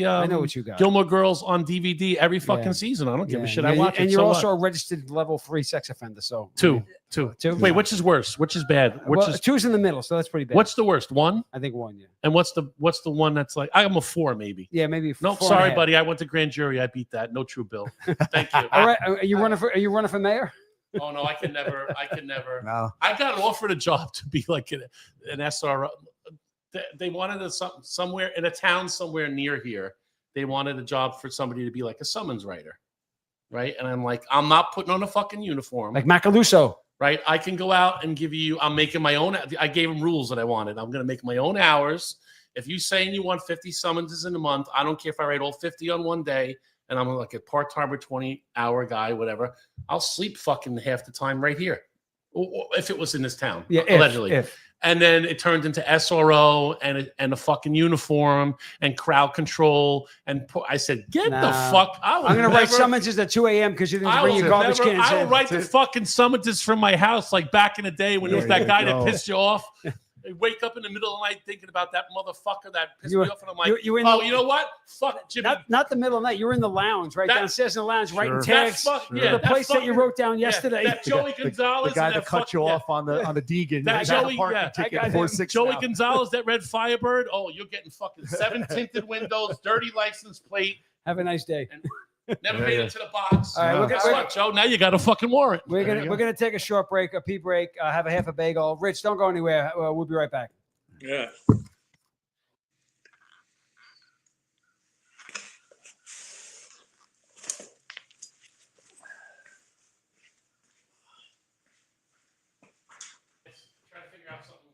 I know what you got. Gilmore Girls on DVD every fucking Yeah. season. I don't give a Yeah. shit. Yeah, I watch and it. you're So also what? a registered level 3 sex offender. So Two. Two? Wait, which is worse? Which is bad? Which Well, is two's in the middle, so that's pretty bad. what's the worst? One? I think 1. Yeah. And what's the one that's like I'm a 4 maybe. Yeah, maybe. No, 4 and a sorry, half. buddy. I went to grand jury. I beat that. No true bill. Thank you. All right. Are you running for mayor? Oh no, I can never. No. I got offered a job to be like an SRO. They wanted a somewhere in a town somewhere near here. They wanted a job for somebody to be like a summons writer, right? And I'm like, I'm not putting on a fucking uniform, Like Macaluso. right? I can go out and give you. I'm making my own. I gave them rules that I wanted. I'm going to make my own hours. If you saying you want 50 summonses in a month, I don't care if I write all 50 on one day. And I'm like a part-time or 20-hour guy, whatever. I'll sleep fucking half the time right here, or if it was in this town, Yeah. allegedly. If. And then it turned into SRO and a fucking uniform and crowd control. And I said, get the Nah. fuck out. I'm going to write summonses at 2 a.m. because you didn't bring your garbage cans I will in. write the fucking summonses from my house like back in the day when it was There that you guy go. that pissed you off. I wake up in the middle of the night thinking about that motherfucker that pissed You were- me off. And I'm like, you were in oh, the- you know what? Fuck Jimmy. Not the middle of the night. You were in the lounge, right That- downstairs in the lounge, writing Sure. tags. That to the place that you wrote down yesterday. That Joey The Gonzalez. guy and that cut you yeah. off on the Deegan. That He's got a Joey- parking yeah, I ticket got for him. 6 Joey now. Gonzalez that read Firebird. Oh, you're getting fucking 7 tinted windows, dirty license plate. Have a nice day. Never Yeah, made yeah. it to the box. All right, we're Guess gonna- what, Joe? Now you got a fucking warrant. We're There gonna you we're gonna take a short break, a pee break. Have a half a bagel. Rich, don't go anywhere. We'll be right back. Yeah. Trying to figure out something.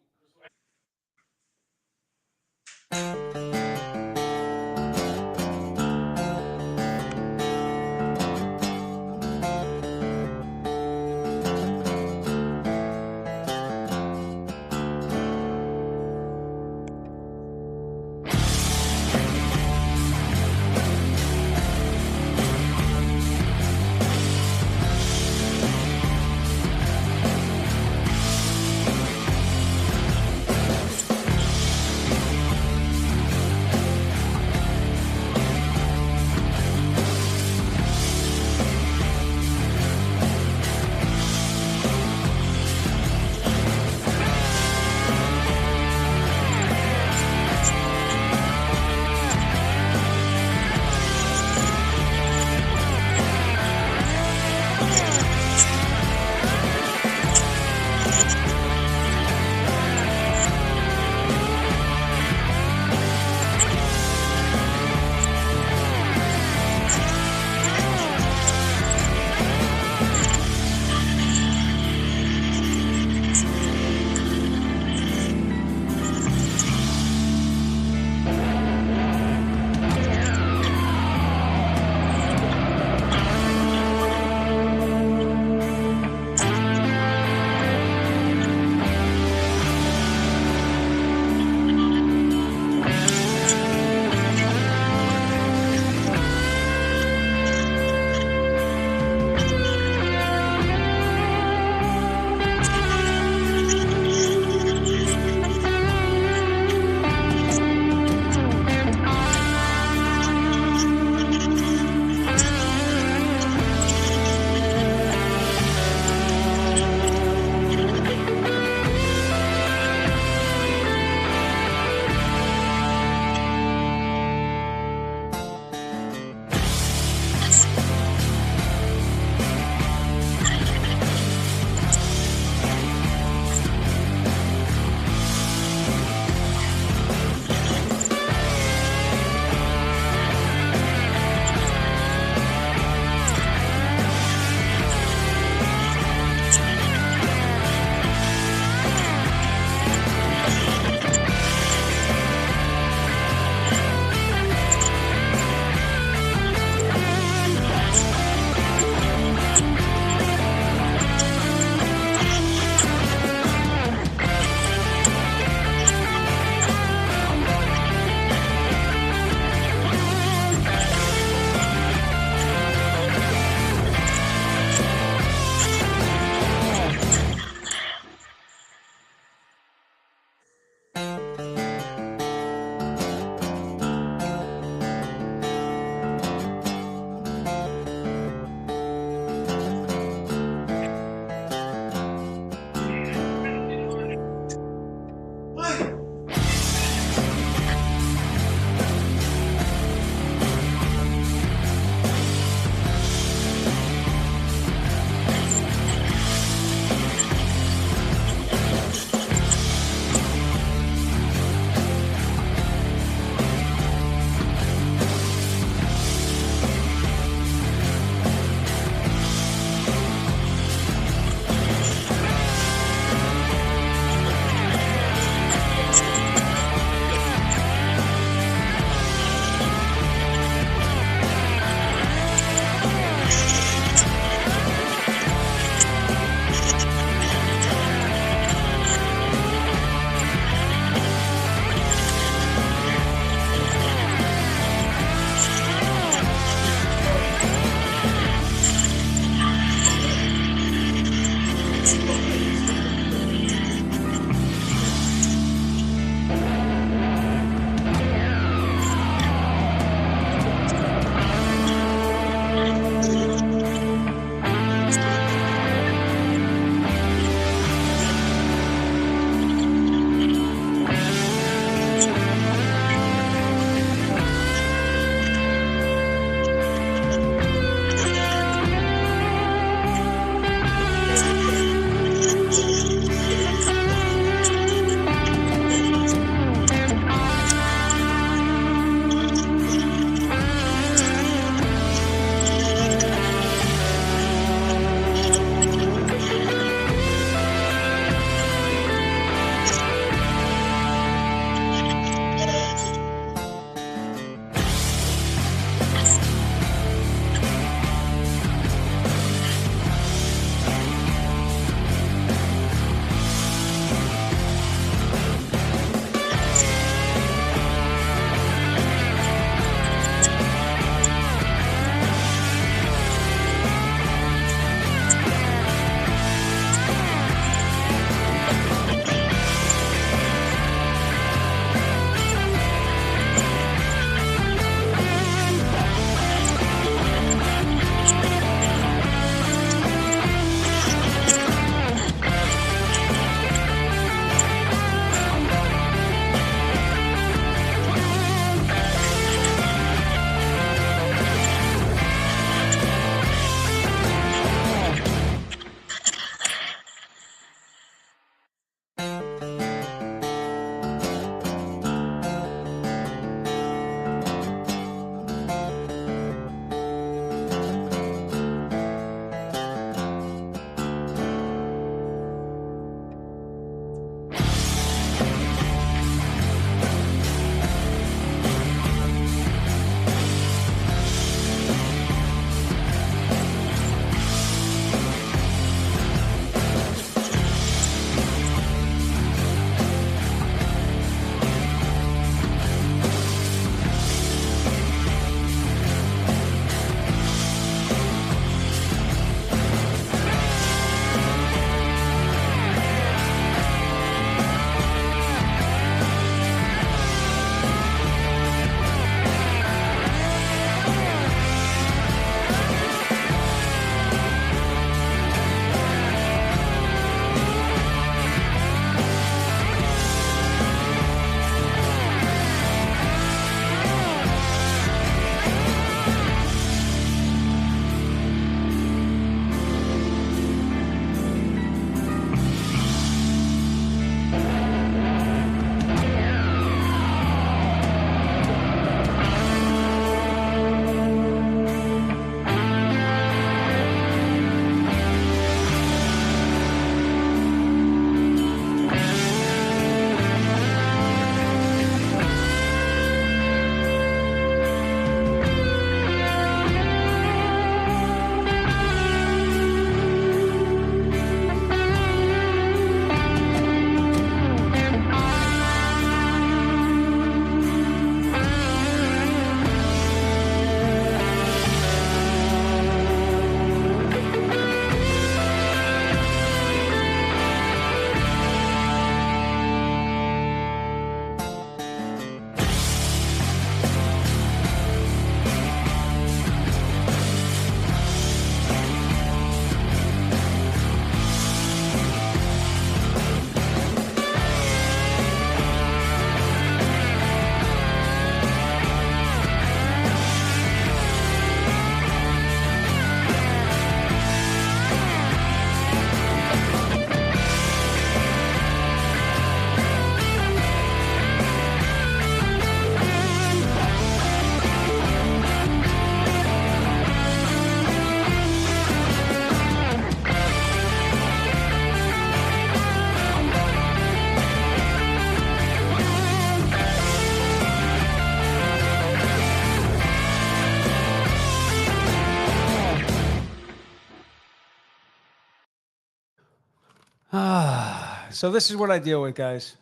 So this is what I deal with, guys.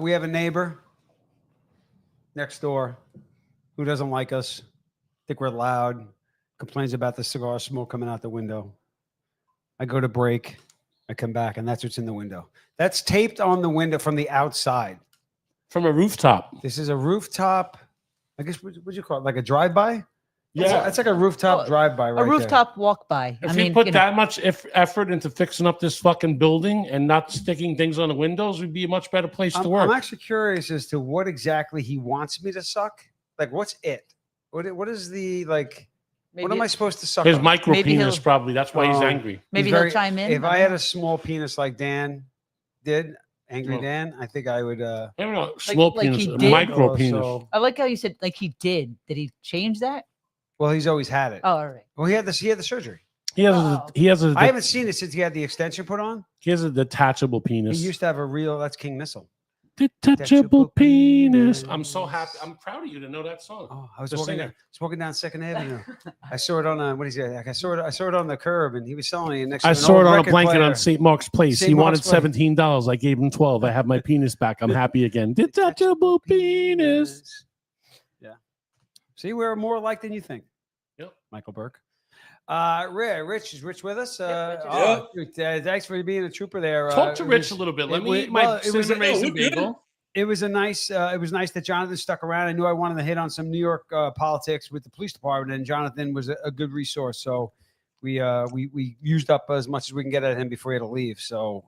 We have a neighbor next door who doesn't like us, think we're loud, complains about the cigar smoke coming out the window. I go to break, I come back, and that's what's in the window. That's taped on the window from the outside. From a rooftop. This is a rooftop. I guess what'd you call it? Like a drive-by? Yeah. That's like a rooftop drive-by, right? A rooftop walk by. If I he mean, put you know, that much effort into fixing up this fucking building and not sticking things on the windows, would be a much better place to work. I'm actually curious as to what exactly he wants me to suck. Like, what's it? What is the like? What am I supposed to suck? His on? micro Maybe penis, he'll- probably. That's why he's Oh. angry. maybe He's he'll very- chime in. If I had a small penis like Dan did, Angry Well- Dan, I think I would. I don't know. Small like penis, he did? micro oh, penis. so- I like how you said like he did. Did he change that? well, he's always had it. Oh, all right. Well, he had this. He had the surgery. He has Oh. I haven't seen it since he had the extension put on. he has a detachable He penis. used to have a real. That's King Missile. Detachable penis. I'm so happy. I'm proud of you to know that song. Oh, I was The walking singer. down Second Avenue. I saw it on a what is it? Like I saw it on the curb, and he was selling it next. I to an saw old it on a record blanket player. on St. Mark's Place. St. He Mark's wanted Place. $17. I gave him 12. I have my penis back. I'm happy again. Detachable penis. Yeah. See, we're more alike than you think. Yep. Michael Burke. Rich is Rich with us? Rich is Dude, thanks for being a trooper there. Talk to it Rich was- a little bit. Let it me was- eat my well, it was- cinnamon raisin we're good. bagel. It was nice that Jonathan stuck around. I knew I wanted to hit on some New York politics with the police department, and Jonathan was a good resource. So we used up as much as we can get at him before he had to leave. So,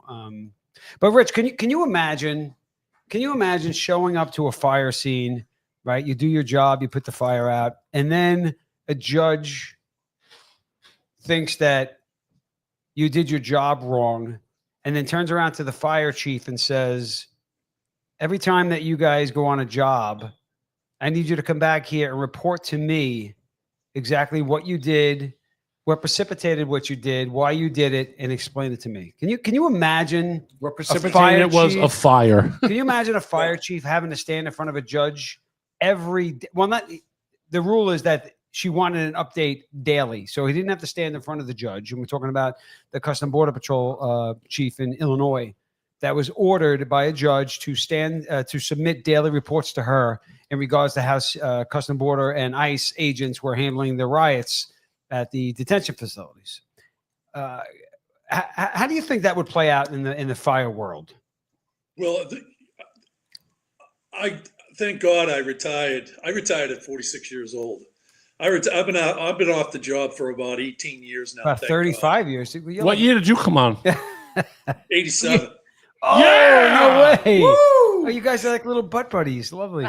but Rich, can you imagine showing up to a fire scene, right? You do your job, you put the fire out, and then a judge thinks that you did your job wrong, and then turns around to the fire chief and says, every time that you guys go on a job, I need you to come back here and report to me exactly what you did, what precipitated what you did, why you did it, and explain it to me. Can you imagine What fire precipitated it was a chief- fire. can you imagine a fire chief having to stand in front of a judge every day? Well, not the rule is that she wanted an update daily, so he didn't have to stand in front of the judge. And we're talking about the Custom Border Patrol chief in Illinois that was ordered by a judge to submit daily reports to her in regards to how Custom Border and ICE agents were handling the riots at the detention facilities. How do you think that would play out in the fire world? Well, I thank God I retired. I retired at 46 years old. I've been off the job for about 18 years now. About thank 35 years. What year did you come on? God. 87. Oh, Yeah! no way. Woo! Oh, you guys are like little butt buddies. Lovely.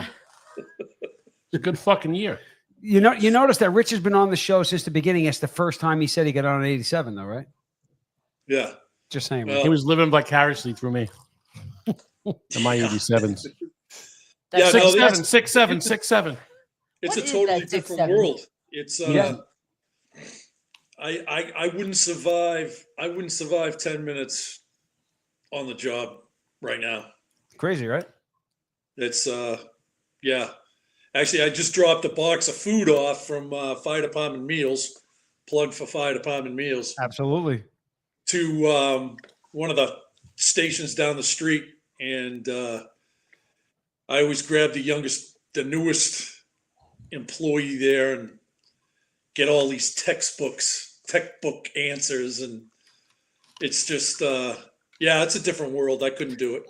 It's a good fucking year. You notice that Rich has been on the show since the beginning. It's the first time he said he got on at 87, though, right? Yeah. Just saying. Well, He was living vicariously through me. In my 87s. Yeah, no, 6'7", 6'7". It's What a is totally that different 6'7"? world. It's Yeah. I wouldn't survive. I wouldn't survive 10 minutes on the job right now. Crazy, right? It's yeah. Actually, I just dropped a box of food off from Fire Department Meals. Plug for Fire Department Meals Absolutely. to one of the stations down the street, and I always grab the newest employee there and get all these textbook answers, and it's just yeah, it's a different world. I couldn't do it.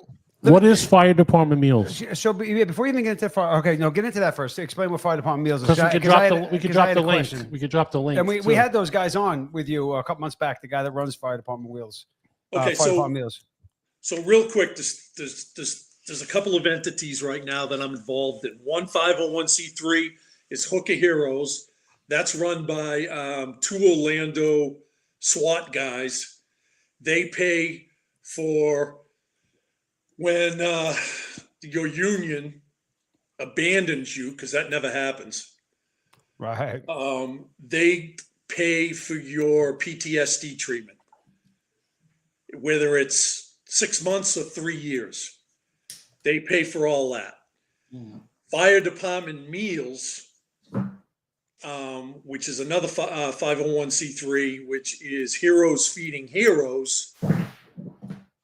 What is fire department meals? So before you even get into fire, okay, no, get into that first. Explain what Fire Department Meals is. Because we could drop the we could drop the link. question. We could drop the link. And we too. had those guys on with you a couple months back. The guy that runs Fire Department Wheels. Okay, Fire so Department Meals. So real quick, there's a couple of entities right now that I'm involved in. One 501c3 is Hook of Heroes. That's run by two Orlando SWAT guys. They pay for when your union abandons you, because that never happens. Right. They pay for your PTSD treatment, whether it's 6 months or 3 years. They pay for all that. Fire Department Meals, which is another 501c3, which is Heroes Feeding Heroes.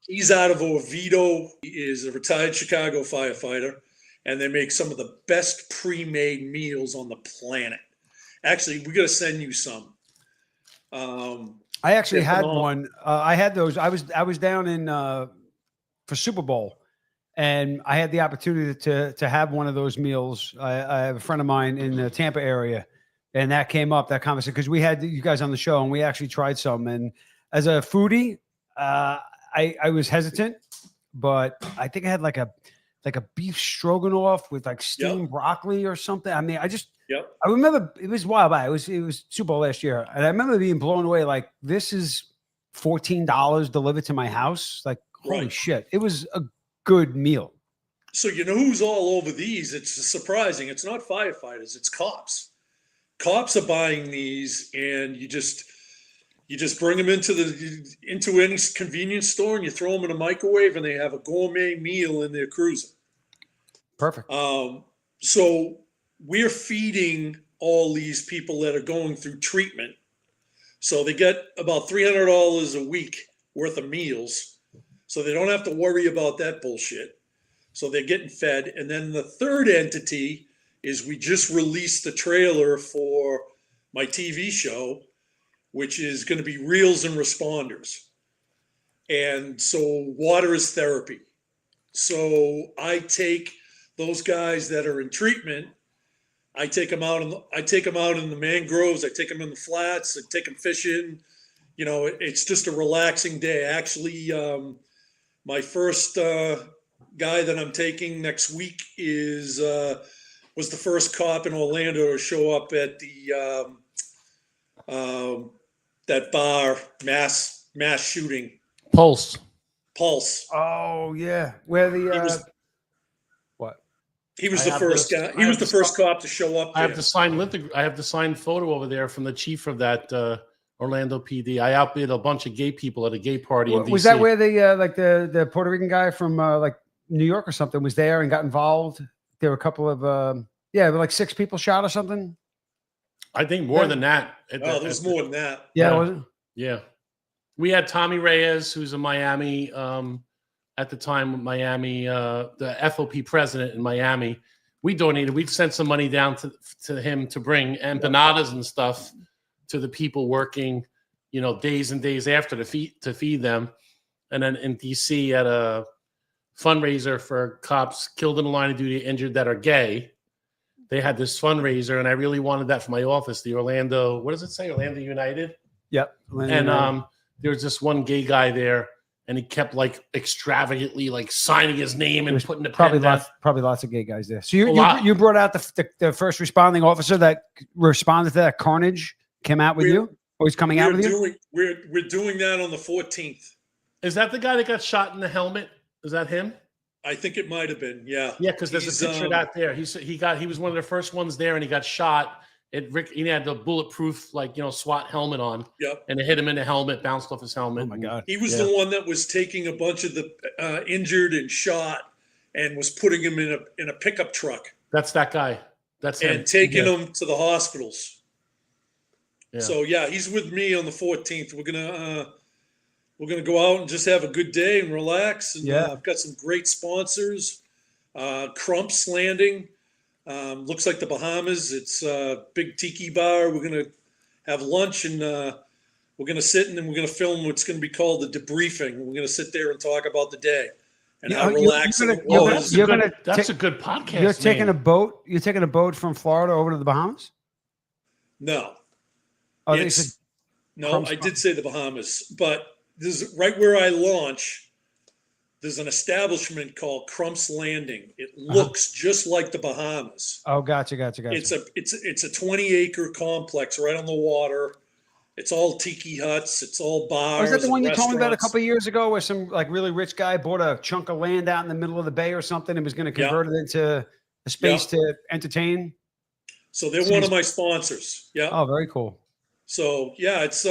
He's out of Oviedo. He is a retired Chicago firefighter, and they make some of the best pre-made meals on the planet. Actually, we got to send you some. I actually they're had phenomenal. one. I had those. I was down in for Super Bowl, and I had the opportunity to have one of those meals. I have a friend of mine in the Tampa area, and that came up, that conversation, because we had you guys on the show, and we actually tried some. And as a foodie, I was hesitant, but I think I had like a beef stroganoff with like steamed broccoli or something. I mean, Yep. I remember it was a while back. It was Super Bowl last year, and I remember being blown away. Like, this is $14 delivered to my house. Like, holy Right. shit! It was a good meal. So you know who's all over these? It's surprising. It's not firefighters. It's cops. Cops are buying these, and you just bring them into any convenience store, and you throw them in a microwave, and they have a gourmet meal in their cruiser. Perfect. So we're feeding all these people that are going through treatment. So they get about $300 a week worth of meals. So they don't have to worry about that bullshit. So they're getting fed. And then the third entity is we just released the trailer for my TV show, which is going to be Reels and Responders. And so water is therapy. So I take those guys that are in treatment, I take them out in the mangroves, I take them in the flats, I take them fishing. You know, it's just a relaxing day. Actually, my first guy that I'm taking next week was the first cop in Orlando to show up at the that bar mass shooting. Pulse. Oh yeah, where the what? He was I the have first this- guy. I He have was the this first cop to show up I have there. the signed I have the signed photo over there from the chief of that Orlando PD. I outbid a bunch of gay people at a gay party in DC. Was that where the like the Puerto Rican guy from like New York or something was there and got involved? There were a couple of like 6 people shot or something. I think more than that. Oh, there was more than that. Yeah, Yeah. was it? Yeah. We had Tommy Reyes, who's in Miami, at the time, Miami, the FOP president in Miami. We donated, we sent some money down to him to bring empanadas and stuff to the people working, you know, days and days after to feed them. And then in DC at a fundraiser for cops killed in the line of duty, injured that are gay. They had this fundraiser, and I really wanted that for my office. The Orlando, what does it say? Orlando United. Yep. And there was this one gay guy there, and he kept like extravagantly like signing his name and putting the probably pen down. lots of gay guys there. So A lot. you brought out the first responding officer that responded to that carnage, came out with you, or he's coming out with you. We're doing that on the 14th. Is that the guy that got shot in the helmet? Is that him? I think it might have been. Yeah. Yeah, because there's He's, a picture of that there. He was one of the first ones there, and he got shot. He had the bulletproof, like, you know, SWAT helmet on. Yep. And it hit him in the helmet, bounced off his helmet. Oh my god. He was Yeah. the one that was taking a bunch of the injured and shot, and was putting them in a pickup truck That's that guy. That's him. and taking Yeah. them to the hospitals. Yeah. So yeah, he's with me on the 14th. We're gonna go out and just have a good day and relax. And Yeah. I've got some great sponsors. Crump's Landing. Looks like the Bahamas. It's a big tiki bar. We're gonna have lunch, and we're gonna sit and then we're gonna film what's gonna be called the debriefing. We're gonna sit there and talk about the day and how relaxing it you're was. gonna That's a good podcast. You're taking name. a boat. You're taking a boat from Florida over to the Bahamas. No, Oh, they It's- said no, Crumb's I did say the Bahamas, but this is right where I launch. There's an establishment called Crump's Landing. It looks just like the Bahamas. Oh, gotcha. It's a 20-acre complex right on the water. It's all tiki huts. It's all bars. Oh, is that the one and you told me about a restaurants. couple of years ago, where some like really rich guy bought a chunk of land out in the middle of the bay or something and was going to Yeah. convert it into a space to entertain? So they're one of my sponsors. Yeah. Oh, very cool. So yeah, it's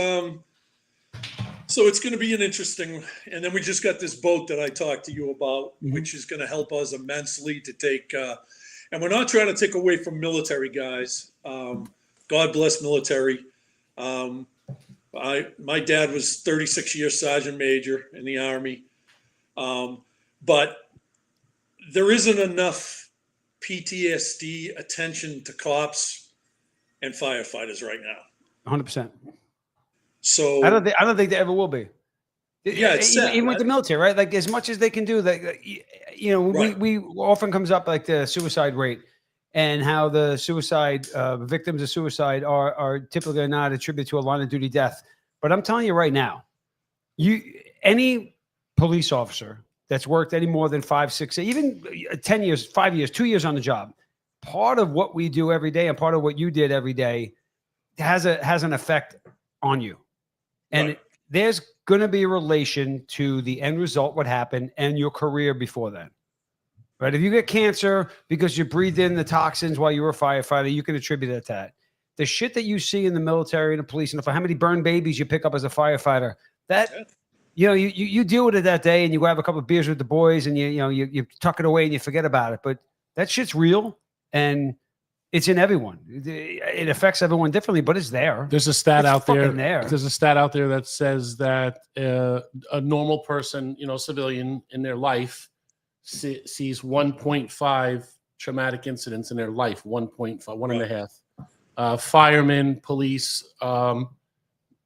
so it's going to be an interesting. And then we just got this boat that I talked to you about, which is going to help us immensely to take. And we're not trying to take away from military guys. God bless military. My dad was 36 year sergeant major in the Army. But there isn't enough PTSD attention to cops and firefighters right now. 100%. So I don't think there ever will be. Yeah, it's sad, even with right? the military, right? Like as much as they can do, like you know, Right. we often comes up like the suicide rate and how the suicide victims of suicide are typically not attributed to a line of duty death. But I'm telling you right now, any police officer that's worked any more than 5, 6, even 10 years, 5 years, 2 years on the job, part of what we do every day and part of what you did every day has an effect on you. And Right. there's going to be a relation to the end result, what happened, and your career before then. Right? If you get cancer because you breathed in the toxins while you were a firefighter, you can attribute it to that. The shit that you see in the military and the police, and how many burned babies you pick up as a firefighter, that Yeah. you deal with it that day, and you grab a couple of beers with the boys, and you tuck it away and you forget about it. But that shit's real, and it's in everyone. It affects everyone differently, but it's there. There's a stat It's out there. fucking there. There's a stat out there that says that a normal person, civilian in their life, sees 1.5 traumatic incidents in their life. 1.5, 1.5. Firemen, police,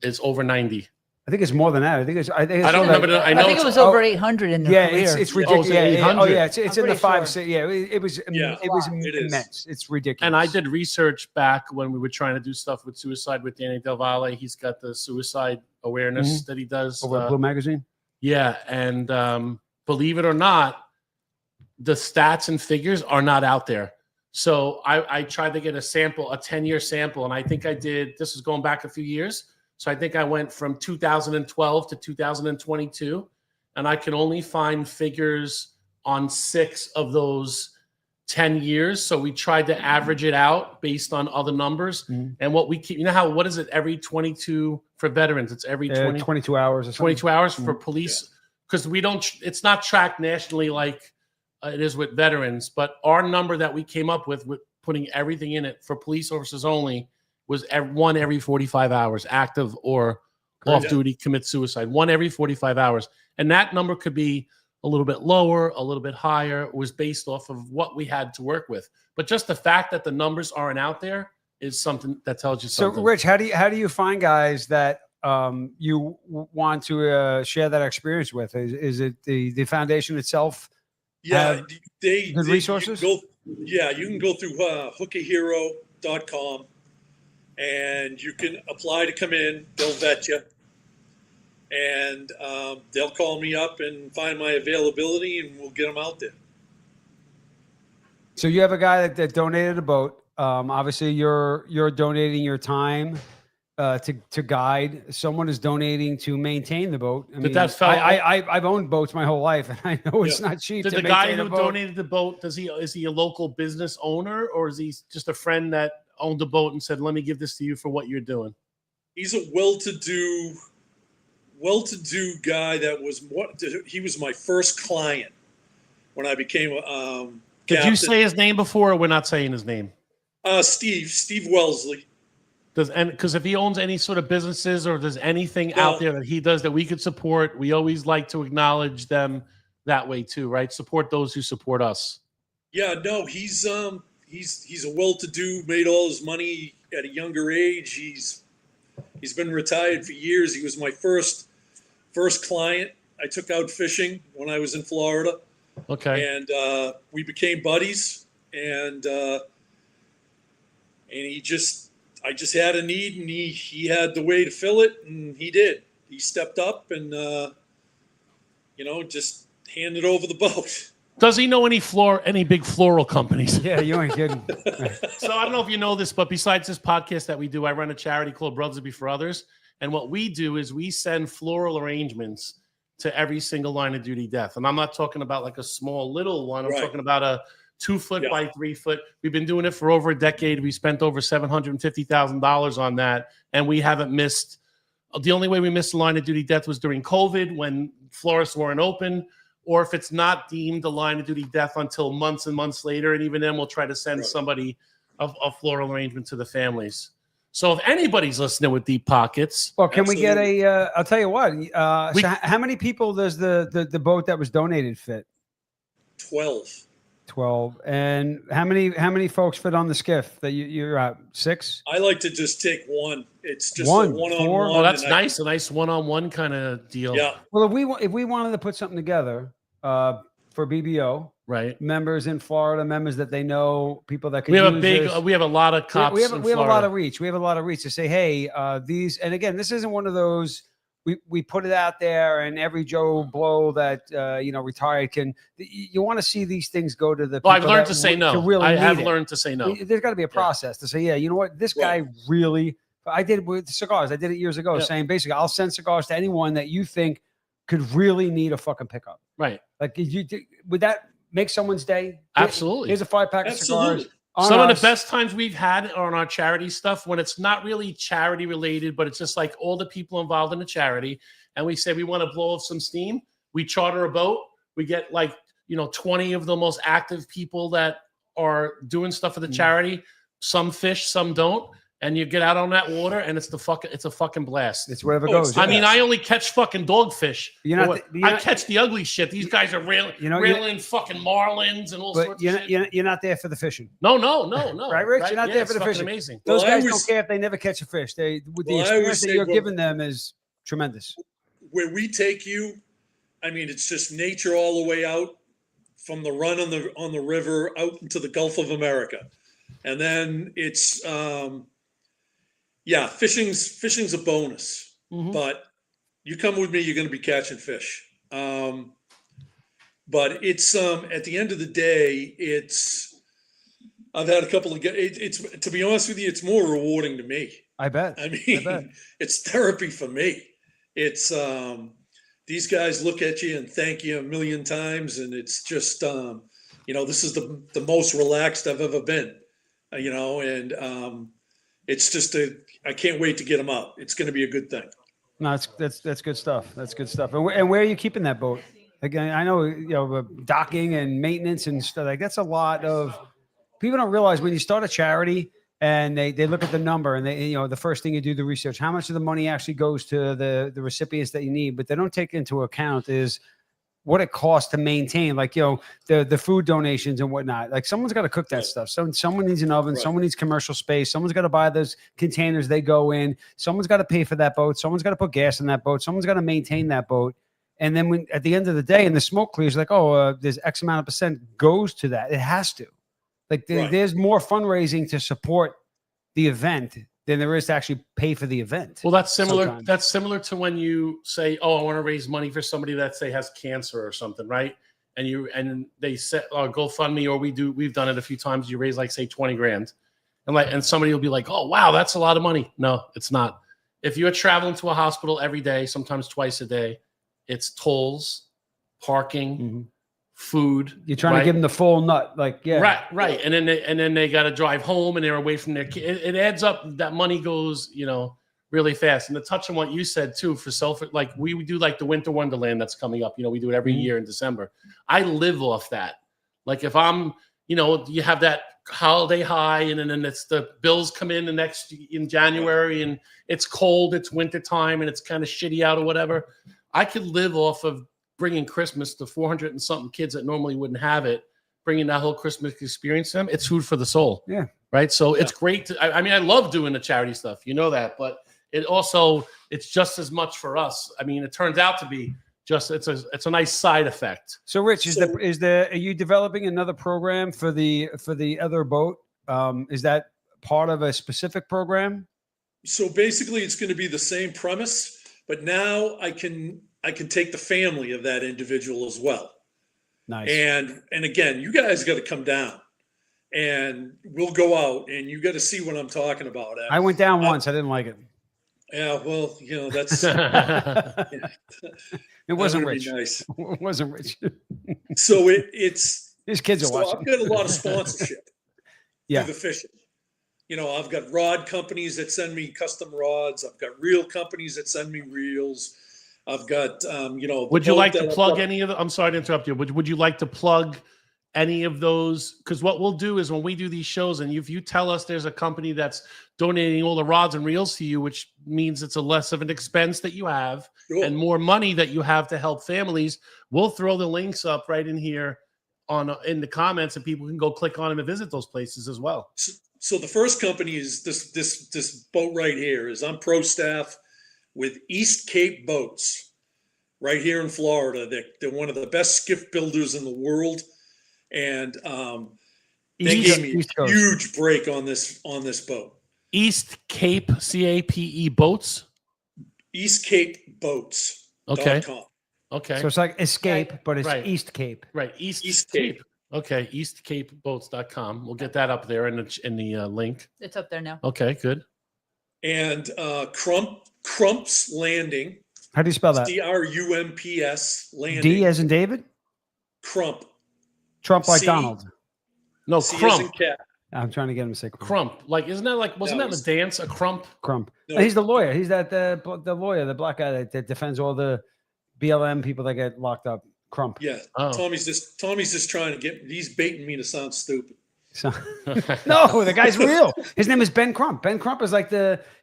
is over 90. I think it's more than that. I think it's I don't remember. I know think it it's- was over 800 in the Yeah, career. it's Oh, ridiculous. is it Yeah, 800? it's I'm in the pretty 5, sure. 6. Yeah, it was Yeah, it is. immense. It's ridiculous. And I did research back when we were trying to do stuff with suicide with Danny Del Valle. He's got the suicide awareness that he does. over at Blue Magazine. Yeah, and believe it or not, the stats and figures are not out there. So I tried to get a sample, a 10-year sample, and I think I did. This is going back a few years. So I think I went from 2012 to 2022, and I can only find figures on 6 of those 10 years. So we tried to average it out based on other numbers. And what we keep, what is it? Every 22 for veterans, it's every 22 hours or something. 22 hours for police, because it's not tracked nationally like it is with veterans, but our number that we came up with putting everything in it for police officers only was one every 45 hours, active or off duty, commit suicide, one every 45 hours. And that number could be a little bit lower, a little bit higher. It was based off of what we had to work with. But just the fact that the numbers aren't out there is something that tells you something. So, Rich, how do you find guys that you want to share that experience with? Is it the foundation itself? Yeah, Have they good resources? You can go through hookahero.com and you can apply to come in. They'll vet you, and they'll call me up and find my availability, and we'll get them out there. So you have a guy that donated a boat. Obviously, you're donating your time to guide. Someone is donating to maintain the boat. I've owned boats my whole life, and I know it's not cheap. Did to the guy maintain a who boat. donated the boat, is he a local business owner, or is he just a friend that owned the boat and said, let me give this to you for what you're doing? He's a well-to-do guy he was my first client when I became Did captain. you say his name before, or we're not saying his name? Steve Wellesley. Because if he owns any sort of businesses or there's anything out there that he does that we could support, we always like to acknowledge them that way too, right? Support those who support us. Yeah, no, he's a well-to-do, made all his money at a younger age. He's been retired for years. He was my first client. I took out fishing when I was in Florida. Okay. And we became buddies, and I just had a need, and he had the way to fill it, and he did. He stepped up and just handed over the boat. Does he know any big floral companies? Yeah, you ain't kidding. So I don't know if you know this, but besides this podcast that we do, I run a charity called Brothers Before Others. And what we do is we send floral arrangements to every single line of duty death. And I'm not talking about like a small little one. I'm talking about a 2 foot by 3 foot. We've been doing it for over a decade. We spent over $750,000 on that. And we haven't missed. The only way we missed a line of duty death was during COVID when florists weren't open, or if it's not deemed a line of duty death until months and months later. And even then we'll try to send somebody a floral arrangement to the families. So if anybody's listening with deep pockets, Well, can we get Absolutely. I'll tell you what. We- So how many people does the boat that was donated fit? 12. 12. And how many folks fit on the skiff that you're at? 6? I like to just take one. It's just One, a one four? on oh, one. that's nice. A nice one-on-one kind of deal. Yeah. Well, if we wanted to put something together for BBO Right. members in Florida, members that they know, people that can We have use a big. this. We have a lot of cops. we have in a lot Florida. of reach. We have a lot of reach to say, hey, these, and again, this isn't one of those. We put it out there, and every Joe Blow that retired can. You want to see these things go to the. Well, I've people learned that to say no. really I need have it. learned to say no. There's got to be a process to say, yeah, you know what, this guy really. I did it with cigars. I did it years ago, Yeah. saying basically, I'll send cigars to anyone that you think could really need a fucking pickup. Right. Like, would that make someone's day? Absolutely. Here's a 5-pack of cigars. Absolutely. on Some of us. the best times we've had are on our charity stuff when it's not really charity related, but it's just like all the people involved in the charity. And we say we want to blow off some steam. We charter a boat. We get 20 of the most active people that are doing stuff for the charity. Some fish, some don't. And you get out on that water, and it's a fucking blast. It's wherever Oh, goes. it's- I mean, I only catch fucking dogfish. You're not Or the- you're I not- catch the ugly shit. These guys are reeling fucking marlins and all but sorts you're of not, shit. you're not there for the fishing. No. Right, Rich? You're not there it's for the fucking fishing. amazing. Those Well, I guys was- don't care if they never catch a fish. With the Well, I experience always that say, you're well- giving them is tremendous. Where we take you, I mean, it's just nature all the way out from the run on the river out into the Gulf of America, and then it's fishing's a bonus. Mhm. But you come with me, you're going to be catching fish. But it's at the end of the day, I've had a couple of it's to be honest with you, it's more rewarding to me. I bet. I bet. mean, it's therapy for me. It's these guys look at you and thank you a million times, and it's just this is the most relaxed I've ever been, and it's just I can't wait to get them out. It's going to be a good thing. No, that's good stuff. That's good stuff. And where are you keeping that boat? Again, I know docking and maintenance and stuff like that's a lot of. People don't realize when you start a charity and they look at the number and they the first thing you do the research, how much of the money actually goes to the recipients that you need, but they don't take into account is what it costs to maintain, like the food donations and whatnot. Like someone's got to cook that Right. stuff. Someone needs an oven, Right. someone needs commercial space, someone's got to buy those containers they go in, someone's got to pay for that boat, someone's got to put gas in that boat, someone's got to maintain that boat. And then when at the end of the day, and the smoke clears, like, there's X amount of percent goes to that. It has to. Like Right. there's more fundraising to support the event than there is to actually pay for the event. Well, that's similar. Sometimes. That's similar to when you say, "Oh, I want to raise money for somebody that say has cancer or something," right? And they say, "Oh, GoFundMe," or we've done it a few times. You raise like say 20 grand, and somebody will be like, "Oh, wow, that's a lot of money." No, it's not. If you're traveling to a hospital every day, sometimes twice a day, it's tolls, parking, Mhm. food. You're trying right? to give them the full nut, like Right. And then they got to drive home and they're away from their kid. It adds up. That money goes, really fast. And to touch on what you said too, like we do like the Winter Wonderland that's coming up. We do it every year in December. I live off that. Like if I'm, you have that holiday high and then it's the bills come in in January and it's cold, it's winter time and it's kind of shitty out or whatever. I could live off of bringing Christmas to 400 and something kids that normally wouldn't have it, bringing that whole Christmas experience to them. It's food for the soul. Yeah. Right. So it's great. I mean, I love doing the charity stuff, that, but it's just as much for us. I mean, it turns out to be just, it's a nice side effect. So Rich, So- are you developing another program for the other boat? Is that part of a specific program? So basically, it's going to be the same premise, but now I can take the family of that individual as well. Nice. And again, you guys got to come down, and we'll go out, and you got to see what I'm talking about. I went down once. I didn't like it. Yeah, well, that's It wasn't that would Rich. be nice. It wasn't Rich. So it's His kids are so watching. I've got a lot of sponsorship Yeah. through the fishing. I've got rod companies that send me custom rods. I've got reel companies that send me reels. I've got the Would you boat like that to I've plug got- any of the, I'm sorry to interrupt you. Would you like to plug any of those, because what we'll do is when we do these shows, and if you tell us there's a company that's donating all the rods and reels to you, which means it's a less of an expense that you have Sure. and more money that you have to help families, we'll throw the links up right in here in the comments, and people can go click on them and visit those places as well. So the first company is this boat right here. Is I'm pro staff with East Cape Boats right here in Florida. They're one of the best skiff builders in the world. And they gave me a huge break on this boat. East Cape, CAPE Boats. East Cape Boats. Okay. Okay. So it's like Escape, but it's Right. East Cape. Right. East Cape. Cape. Okay. EastCapeBoats.com. We'll get that up there in the link. It's up there now. Okay. Good. And Crump's Landing. How do you spell that? CRUMPS Landing. D as in David? Crump. Trump like C. Donald. No, C as in Crump. cat. I'm trying to get him to say Crump. Crump. Like, isn't that like, wasn't No, that a dance? A crump? Crump. No. He's the lawyer. He's the lawyer, the black guy that defends all the BLM people that get locked up. Crump. Yeah. Oh. Tommy's just trying to he's baiting me to sound stupid. So, no, the guy's real. His name is Ben Crump. Ben Crump is like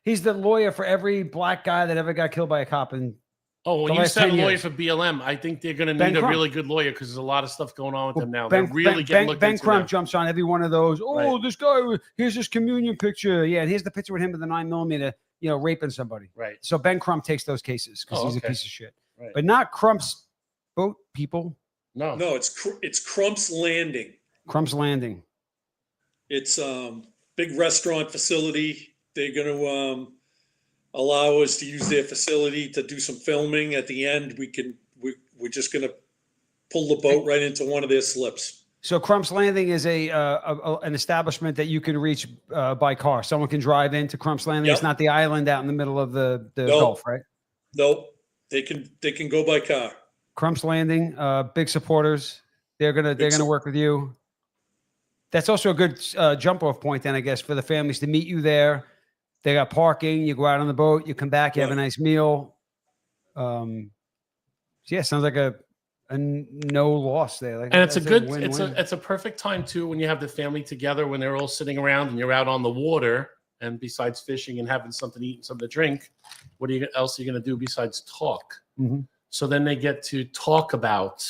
he's the lawyer for every black guy that ever got killed by a cop. And Oh, The when you last said 10 lawyer years. for BLM, I think they're going to Ben need a Crump. really good lawyer because there's a lot of stuff going on with them now. Ben, They're really Ben, getting Ben, looked Ben into Crump now. jumps on every one of those. Oh, Right. this guy, here's his communion picture. Yeah, and here's the picture with him with the 9mm, raping somebody. Right. So Ben Crump takes those cases because Oh, he's okay. a piece of shit. Right. But not Crump's boat people. No. No, it's Crump's Landing. Crump's Landing. It's big restaurant facility. They're going to allow us to use their facility to do some filming. At the end, we're just going to pull the boat right into one of their slips. So Crump's Landing is an establishment that you can reach by car. Someone can drive into Crump's Landing. It's Yep. not the island out in the middle of the No. Gulf, right? Nope, they can go by car. Crump's Landing, big supporters. They're gonna Big work with you. That's also a good jump off point, then I guess, for the families to meet you there. They got parking. You go out on the boat. You come back. You have a Right. nice meal. Yeah, sounds like a no loss there. Like, And it's a that's good, win-win. it's a perfect time too when you have the family together, when they're all sitting around and you're out on the water. And besides fishing and having something to eat and something to drink, what else are you going to do besides talk? Mhm. So then they get to talk about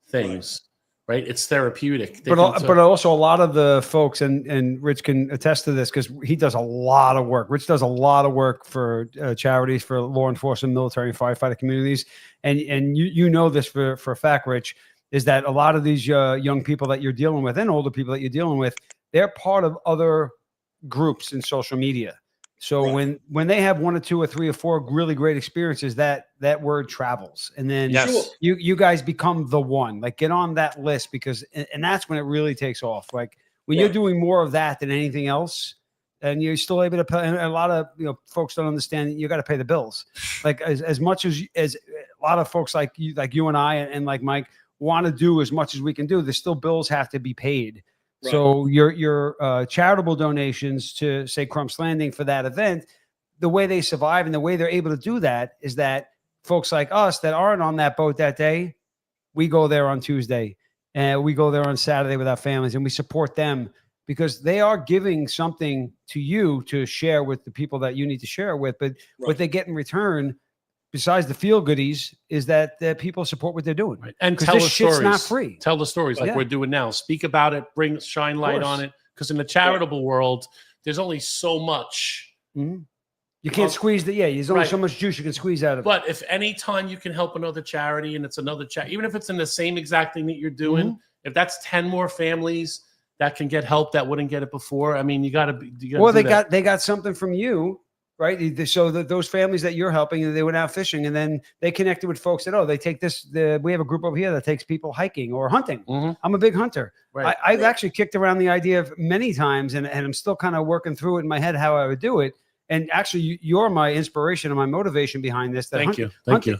things, right? It's therapeutic. They But can but also a lot of the folks and Rich can attest to this because he does a lot of work. Rich does a lot of work for charities, for law enforcement, military, and firefighter communities. And you know this for a fact, Rich, is that a lot of these young people that you're dealing with and older people that you're dealing with, they're part of other groups in social media. So Right. when they have 1 or 2 or 3 or 4 really great experiences, that word travels, and then Yes. Sure. you guys become the one. Like, get on that list because and that's when it really takes off. Like when you're Right. doing more of that than anything else, and you're still able to pay. And a lot of folks don't understand that you got to pay the bills. Like as much as a lot of folks like you and I and like Mike want to do as much as we can do, there's still bills have to be paid. Right. So your charitable donations to say Crump's Landing for that event, the way they survive and the way they're able to do that is that folks like us that aren't on that boat that day, we go there on Tuesday and we go there on Saturday with our families and we support them because they are giving something to you to share with the people that you need to share it with. But what Right. they get in return, besides the feel goodies, is that the people support what they're doing. Right. And 'Cause tell this the shit's stories. not free. Tell the stories like Yeah. we're doing now. Speak about it. Shine light on course. it. Because in the charitable world, there's only so much. Mhm. You can't Well, squeeze there's only right. so much juice you can squeeze out of it. But if any time you can help another charity and it's another even if it's in the same exact thing that you're doing, Mm-hmm. if that's 10 more families that can get help that wouldn't get it before, I mean, you got to be. Well, they got something from you, right? So those families that you're helping, they went out fishing, and then they connected with folks that they take this. We have a group over here that takes people hiking or hunting. Mhm. I'm a big hunter. Right. I've Right. actually kicked around the idea of many times, and I'm still kind of working through it in my head how I would do it. And actually, you're my inspiration and my motivation behind this. Thank you. Not you,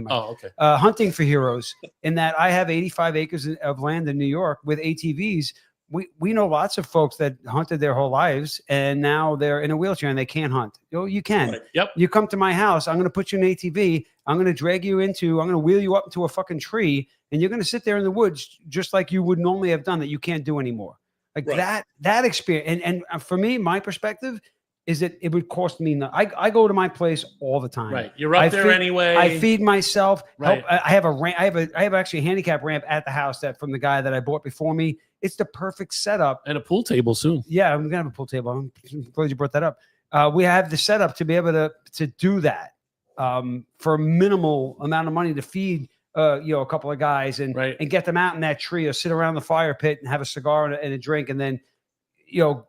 Mike. Oh, okay. Hunting for Heroes, in that I have 85 acres of land in New York with ATVs. we know lots of folks that hunted their whole lives and now they're in a wheelchair and they can't hunt. You can. Right. Yep. You come to my house, I'm going to put you in an ATV. I'm going to drag you I'm going to wheel you up into a fucking tree, and you're going to sit there in the woods just like you would normally have done that you can't do anymore. Like Right. that experience. And for me, my perspective is that it would cost me. I go to my place all the time. Right. You're up there feed, anyway. I feed myself. Right. I have a ramp. I have actually a handicap ramp at the house that from the guy that I bought before me. It's the perfect setup. And a pool table soon. Yeah, I'm gonna have a pool table. I'm glad you brought that up. We have the setup to be able to do that for a minimal amount of money to feed a couple of guys and get them out in that tree or sit around the fire pit and have a cigar and a drink, and then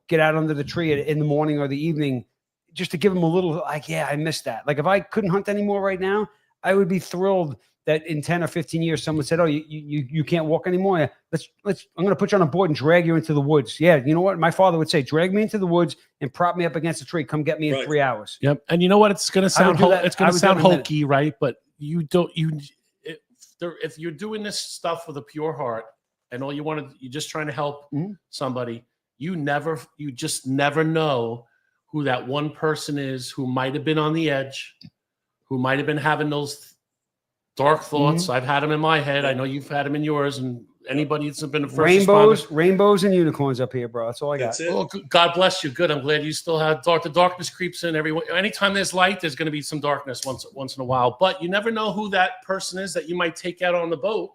get out under the tree in the morning or the evening, just to give them a little like, yeah, I missed that. Like if I couldn't hunt anymore right now, I would be thrilled that in 10 or 15 years, someone said, oh, you can't walk anymore. Yeah, I'm going to put you on a board and drag you into the woods. Yeah. You know what? My father would say, drag me into the woods and prop me up against a tree. Come get me in 3 hours. Yep. And you know what? It's going to sound, it's going to sound hokey, right? But if you're doing this stuff with a pure heart and all you're just trying to help somebody, you just never know who that one person is who might have been on the edge, who might have been having those dark thoughts. I've had them in my head. I know you've had them in yours, and anybody that's been a first rainbows and unicorns up here, bro. That's all I got. Well, God bless you. Good. I'm glad you still have the darkness creeps in everyone. Anytime there's light, there's going to be some darkness once in a while. But you never know who that person is that you might take out on the boat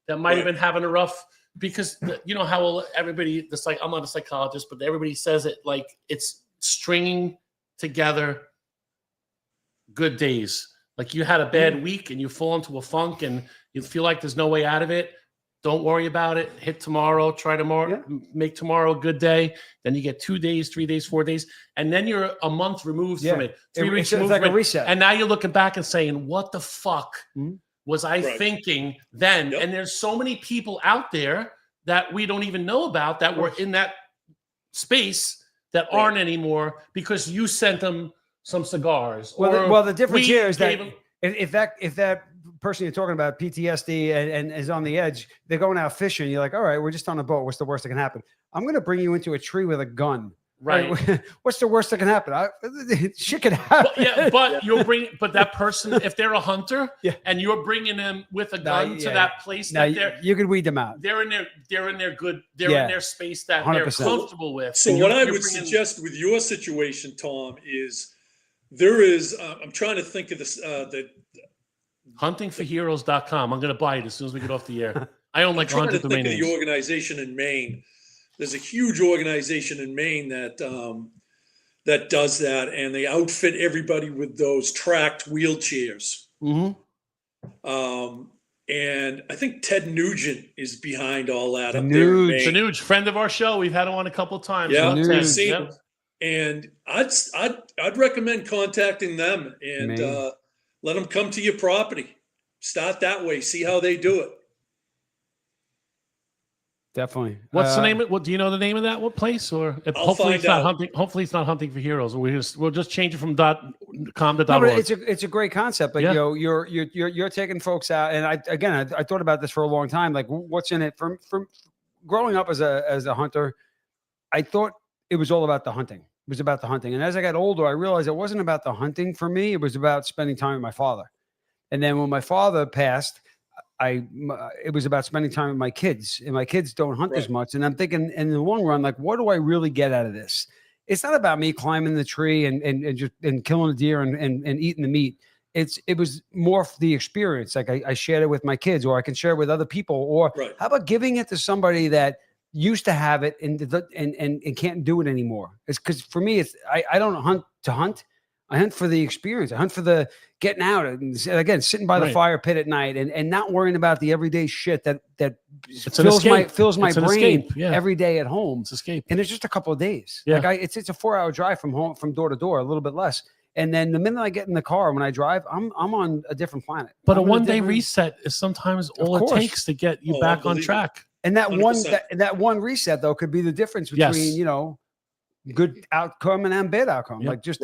that might have been having a rough. Because you know how everybody, I'm not a psychologist, but everybody says it like it's stringing together good days. Like you had a bad week and you fall into a funk and you feel like there's no way out of it. Don't worry about it. Hit tomorrow. Try tomorrow. Make tomorrow a good day. Then you get 2 days, 3 days, 4 days, and then you're a month removed from it. 3 weeks removed like from a reset. And now you're looking back and saying, "What the fuck was I thinking then?" And there's so many people out there that we don't even know about that were in that space that aren't anymore because you sent them some cigars. Well, the difference here is that if that person you're talking about PTSD and is on the edge, they're going out fishing. You're like, all right, we're just on a boat. What's the worst that can happen? I'm going to bring you into a tree with a gun. Right. What's the worst that can happen? Shit can happen. But that person, if they're a hunter and you're bringing them with a gun to that place, you could weed them out. They're in their space that 100%. They're comfortable with. So what I would suggest with your situation, Tom, is there is, I'm trying to think of this, huntingforheroes.com. I'm going to buy it as soon as we get off the air. I own like 100 domain names. The organization in Maine. There's a huge organization in Maine that does that, and they outfit everybody with those tracked wheelchairs. And I think Ted Nugent is behind all that up there in Maine. Nuge, friend of our show. We've had him on a couple of times. Yeah, I've seen him. And I'd recommend contacting them and let them come to your property. Start that way. See how they do it. Definitely. What's the name of what? Do you know the name of that? What place? Or hopefully it's not hunting. Hopefully it's not Hunting for Heroes. We'll just change it from .com to .org. It's a great concept. Like you're taking folks out, and I thought about this for a long time. Like what's in it from growing up as a hunter? I thought it was all about the hunting. It was about the hunting, and as I got older, I realized it wasn't about the hunting for me. It was about spending time with my father. And then when my father passed, it was about spending time with my kids, and my kids don't hunt as much. And I'm thinking in the long run, like, what do I really get out of this? It's not about me climbing the tree and killing a deer and eating the meat. It was more for the experience. Like I shared it with my kids, or I can share it with other people, or how about giving it to somebody that used to have it and can't do it anymore? It's because for me, I don't hunt to hunt. I hunt for the experience. I hunt for the getting out and again sitting by the fire pit at night and not worrying about the everyday shit that fills my brain every day at home. It's escape, and it's just a couple of days. Yeah. Like it's a 4-hour drive from home, from door to door, a little bit less. And then the minute I get in the car when I drive, I'm on a different planet. But a one-day reset is sometimes all it takes to get you back on track. And that 100%. one reset though could be the difference between good outcome and bad outcome. Like just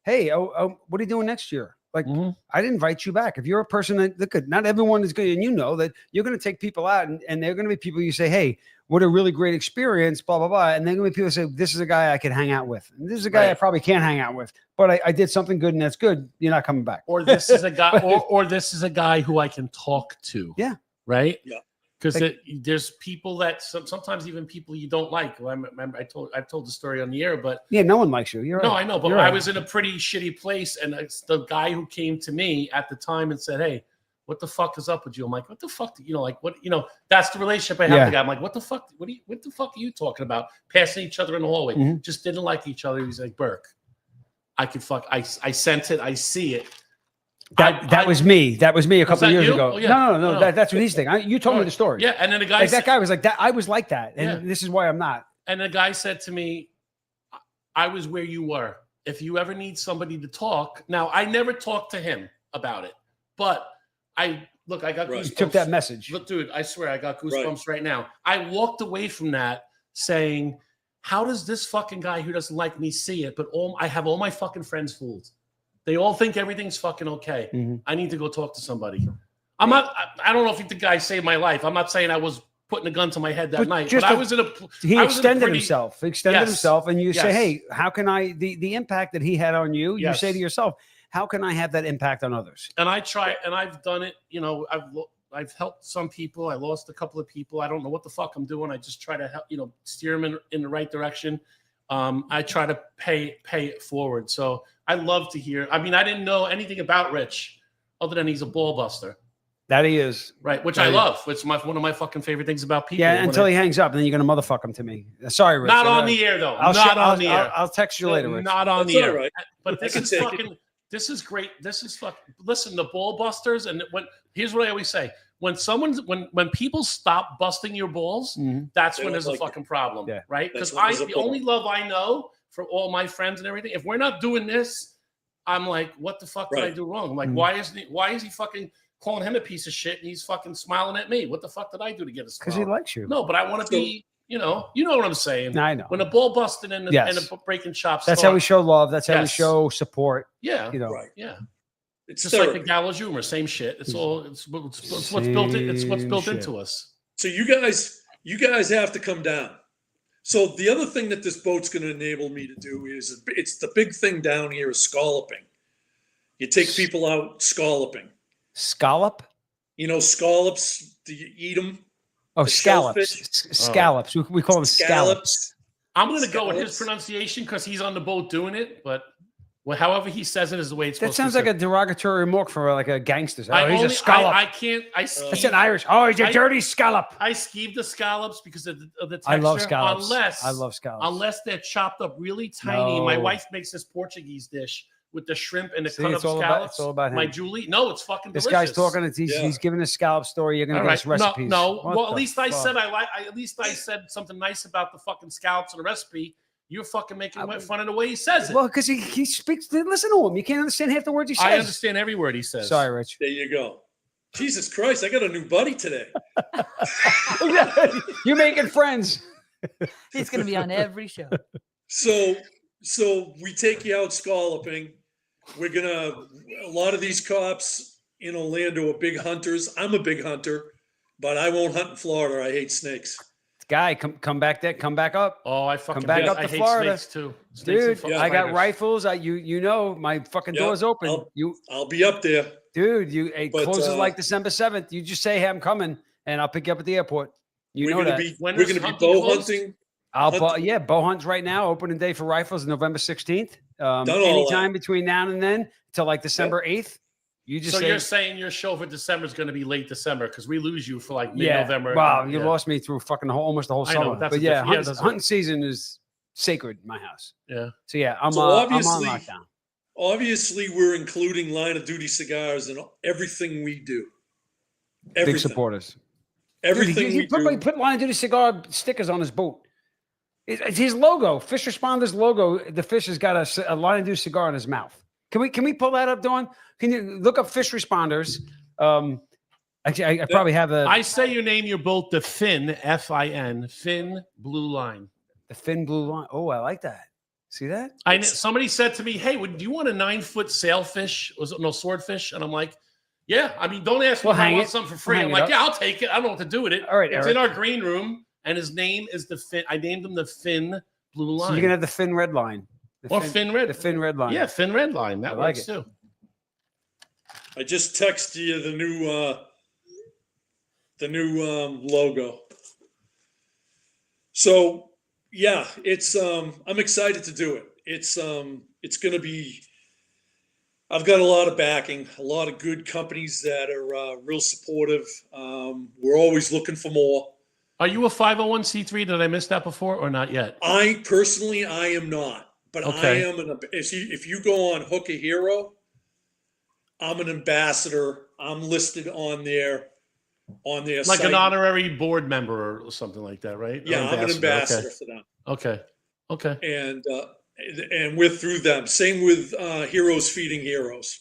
hey, what are you doing next year? Like, I'd invite you back. If you're a person that not everyone is good, and you know that you're going to take people out and they're going to be people you say, hey, what a really great experience, blah, blah, blah. And then when people say, this is a guy I could hang out with. And this is a guy I Right. probably can't hang out with, but I did something good and that's good. You're not coming back. Or this is a guy, or this is a guy who I can talk to. Yeah. Right. Yeah. Because there's people that sometimes even people you don't like. Well, I remember I've told the story on the air, but Yeah, no one likes you. You're no, right. I know. But You're I right. was in a pretty shitty place, and it's the guy who came to me at the time and said, "Hey, what the fuck is up with you?" I'm like, "What the fuck? Like what? That's the relationship I have Yeah. with the guy." I'm like, "What the fuck? What the fuck are you talking about? Passing each other in the hallway, Mhm. just didn't like each other." He's like, "Burke, I sense it. I see it." That was me. That was me a couple that years you? ago. Oh, yeah. No. No. That's what he's thinking. You told me the story. Yeah, and then the guy Like said, that guy was like that. I was like that, and Yeah. this is why I'm not. and the guy said to me, "I was where you were. If you ever need somebody to talk." Now, I never talked to him about it, but I got Right. goosebumps. You took that message. Look, dude, I swear I got goosebumps right now. I walked away from that saying, how does this fucking guy who doesn't like me see it? But I have all my fucking friends fooled. They all think everything's fucking okay. Mhm. I need to go talk to somebody. I don't know if the guy saved my life. I'm not saying I was putting a gun to my head that But night, just but I a- was in a. He I was in a extended pretty- himself. He extended Yes. himself, and you say, Yes. "Hey, how can I?" The impact that he had on you, you say Yes. to yourself, "How can I have that impact on others?" And I try, and I've done it. I've helped some people. I lost a couple of people. I don't know what the fuck I'm doing. I just try to help, steer them in the right direction. I try to pay it forward. So I love to hear. I mean, I didn't know anything about Rich other than he's a ball buster, That he is. right? Which Yeah, I yeah. love. It's one of my fucking favorite things about people. Yeah, When until I- he hangs up, and then you're gonna motherfuck him to me. Sorry, Rich. not on the air though. I'll text you later, Rich. Not on That's the all air. right. But I this can is take it. fucking. This is great. This is fucking. Listen, the ball busters, and here's what I always say: when people stop busting your balls, Mhm. that's They when don't there's a like fucking problem, Yeah. right? That's Because when there's a the only love I know for all my friends and everything, if we're not doing this, I'm like, what the fuck did I Right. do wrong? I'm like, Mhm. why is he fucking calling him a piece of shit and he's fucking smiling at me? What the fuck did I do to get a Because smile? he likes you. No, but I want to be, you know what I'm saying. I know. When a ball busting and the, Yes. and the breaking chops, That's how we show love. That's how we Yes. show support. Yeah, You know. Right. yeah. It's Just like therapy. the gallows humor, same shit. It's what's built in, it's what's Same built shit. into us. So you guys have to come down. So the other thing that this boat's going to enable me to do is it's the big thing down here is scalloping. You take people out scalloping. Scallop? Scallops. Do you eat them? Oh, The scallops. shellfish? Scallops. We call them scallops. Scallops. I'm gonna go with his Scallops. pronunciation because he's on the boat doing it, but however he says it is the way it's That supposed sounds to like a derogatory remark for like a gangster. Oh, I he's a scallop. I can't. I That's skeeve, an Irish. Oh, he's a I- dirty scallop. I skeeve the scallops because of the texture. I love scallops. Unless I love scallops. unless they're chopped up really tiny. My No. wife makes this Portuguese dish with the shrimp and the See, cut up it's all scallops. about- it's all about My him. Julie, no, it's fucking This delicious. guy's talking. He's giving a scallop story. You're gonna All get right. us recipes. No. What Well, at the least I fuck? said at least I said something nice about the fucking scallops and the recipe. You're fucking making fun of the way he says it. Well, because he speaks. Listen to him. You can't understand half the words he says. I understand every word he says. Sorry, Rich. There you go. Jesus Christ, I got a new buddy today. You're making friends. He's going to be on every show. So we take you out scalloping. A lot of these cops in Orlando are big hunters. I'm a big hunter, but I won't hunt in Florida. I hate snakes. Guy, come back there. Come back up. Oh, I fucking back hate, up I to hate Florida. snakes too. Snakes and Dude, fucking I got spiders. rifles. You know my fucking Yep, door's open. I'll- You I'll be up there. dude, it But, closes like uh, December 7th. You just say, "Hey, I'm coming," and I'll pick you up at the airport. You know that. When We're is gonna be hunting bow closed? hunting. Yeah, bow hunts right now. Opening day for rifles, November 16th. Done all Anytime between now and then till like December 8th. You just So say, you're saying your show for December is going to be late December because we lose you for like yeah. mid-November. Wow, you Yeah. lost me through fucking almost the whole I know, summer. that's But a yeah, different- yeah, hunting that's season is sacred in my house. Yeah. So yeah, I'm So on obviously- lockdown. Obviously, we're including Line of Duty cigars in everything we do. Everything. Big supporters. Everything Dude, he put Line of Duty cigar stickers on his boat. It's his logo, Fish Responders logo. The fish has got a Line of Duty cigar in his mouth. Can we pull that up, Dawn? Can you look up Fish Responders? Actually, I probably have I say you name your boat the Finn, Fin, Finn Blue Line. the Fin Blue Line. Oh, I like that. See that? Somebody said to me, "Hey, do you want a 9-foot sailfish? Swordfish?" And I'm like, "Yeah." I mean, don't ask me We'll if I hang want it. something for free. We'll I'm hang it like, up. "Yeah, I'll take it. I don't know what to do with it." All right, it's Eric. in our green room. and his name is the Finn. I named him the Finn Blue Line. So you're gonna have the Finn Red Line. Or Finn Red. The Finn Red Line. Yeah, Finn Red Line. That I like works it. too. I just texted you the new logo. So yeah, it's I'm excited to do it. It's going to be. I've got a lot of backing, a lot of good companies that are real supportive. We're always looking for more. Are you a 501c3? Did I miss that before or not yet? I personally, I am not, but Okay. I am if you go on Hook a Hero, I'm an ambassador. I'm listed on their Like site. an honorary board member or something like that, right? Or Yeah, I'm an ambassador for them, Okay. Okay. and we're through them. Same with Heroes Feeding Heroes.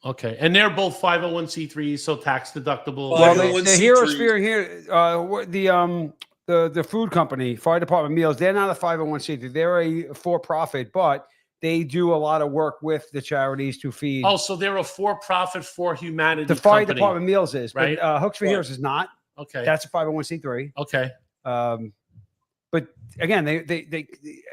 Okay. And they're both 501c3s, so tax deductible. Well, Well, the Hero Sphere here, the food company, Fire Department Meals, they're not a 501c3. They're a for-profit, but they do a lot of work with the charities to feed. Oh, so they're a for-profit for humanity. the Fire company. Department Meals is, right? but Hooks for Right. Heroes is not. Okay. That's a 501c3. Okay. But again, they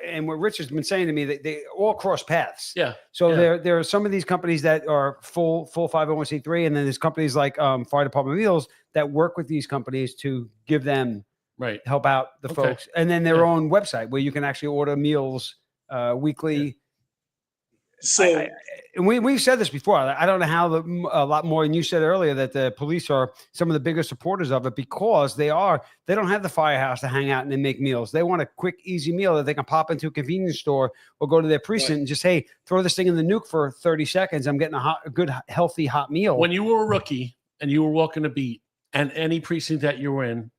and what Rich has been saying to me, they all cross paths. Yeah. So Yeah. there are some of these companies that are full 501c3, and then there's companies like Fire Department Meals that work with these companies to give them Right. help out the Okay. folks, and then their Yeah. own website where you can actually order meals weekly. So And we've said this before. I don't know how a lot more. And you said earlier that the police are some of the biggest supporters of it because they don't have the firehouse to hang out and then make meals. They want a quick, easy meal that they can pop into a convenience store or go to their precinct and just, hey, throw this thing in the nuke for 30 seconds. I'm getting a good, healthy, hot meal. When you were a rookie and you were walking a beat, and any precinct that you were in,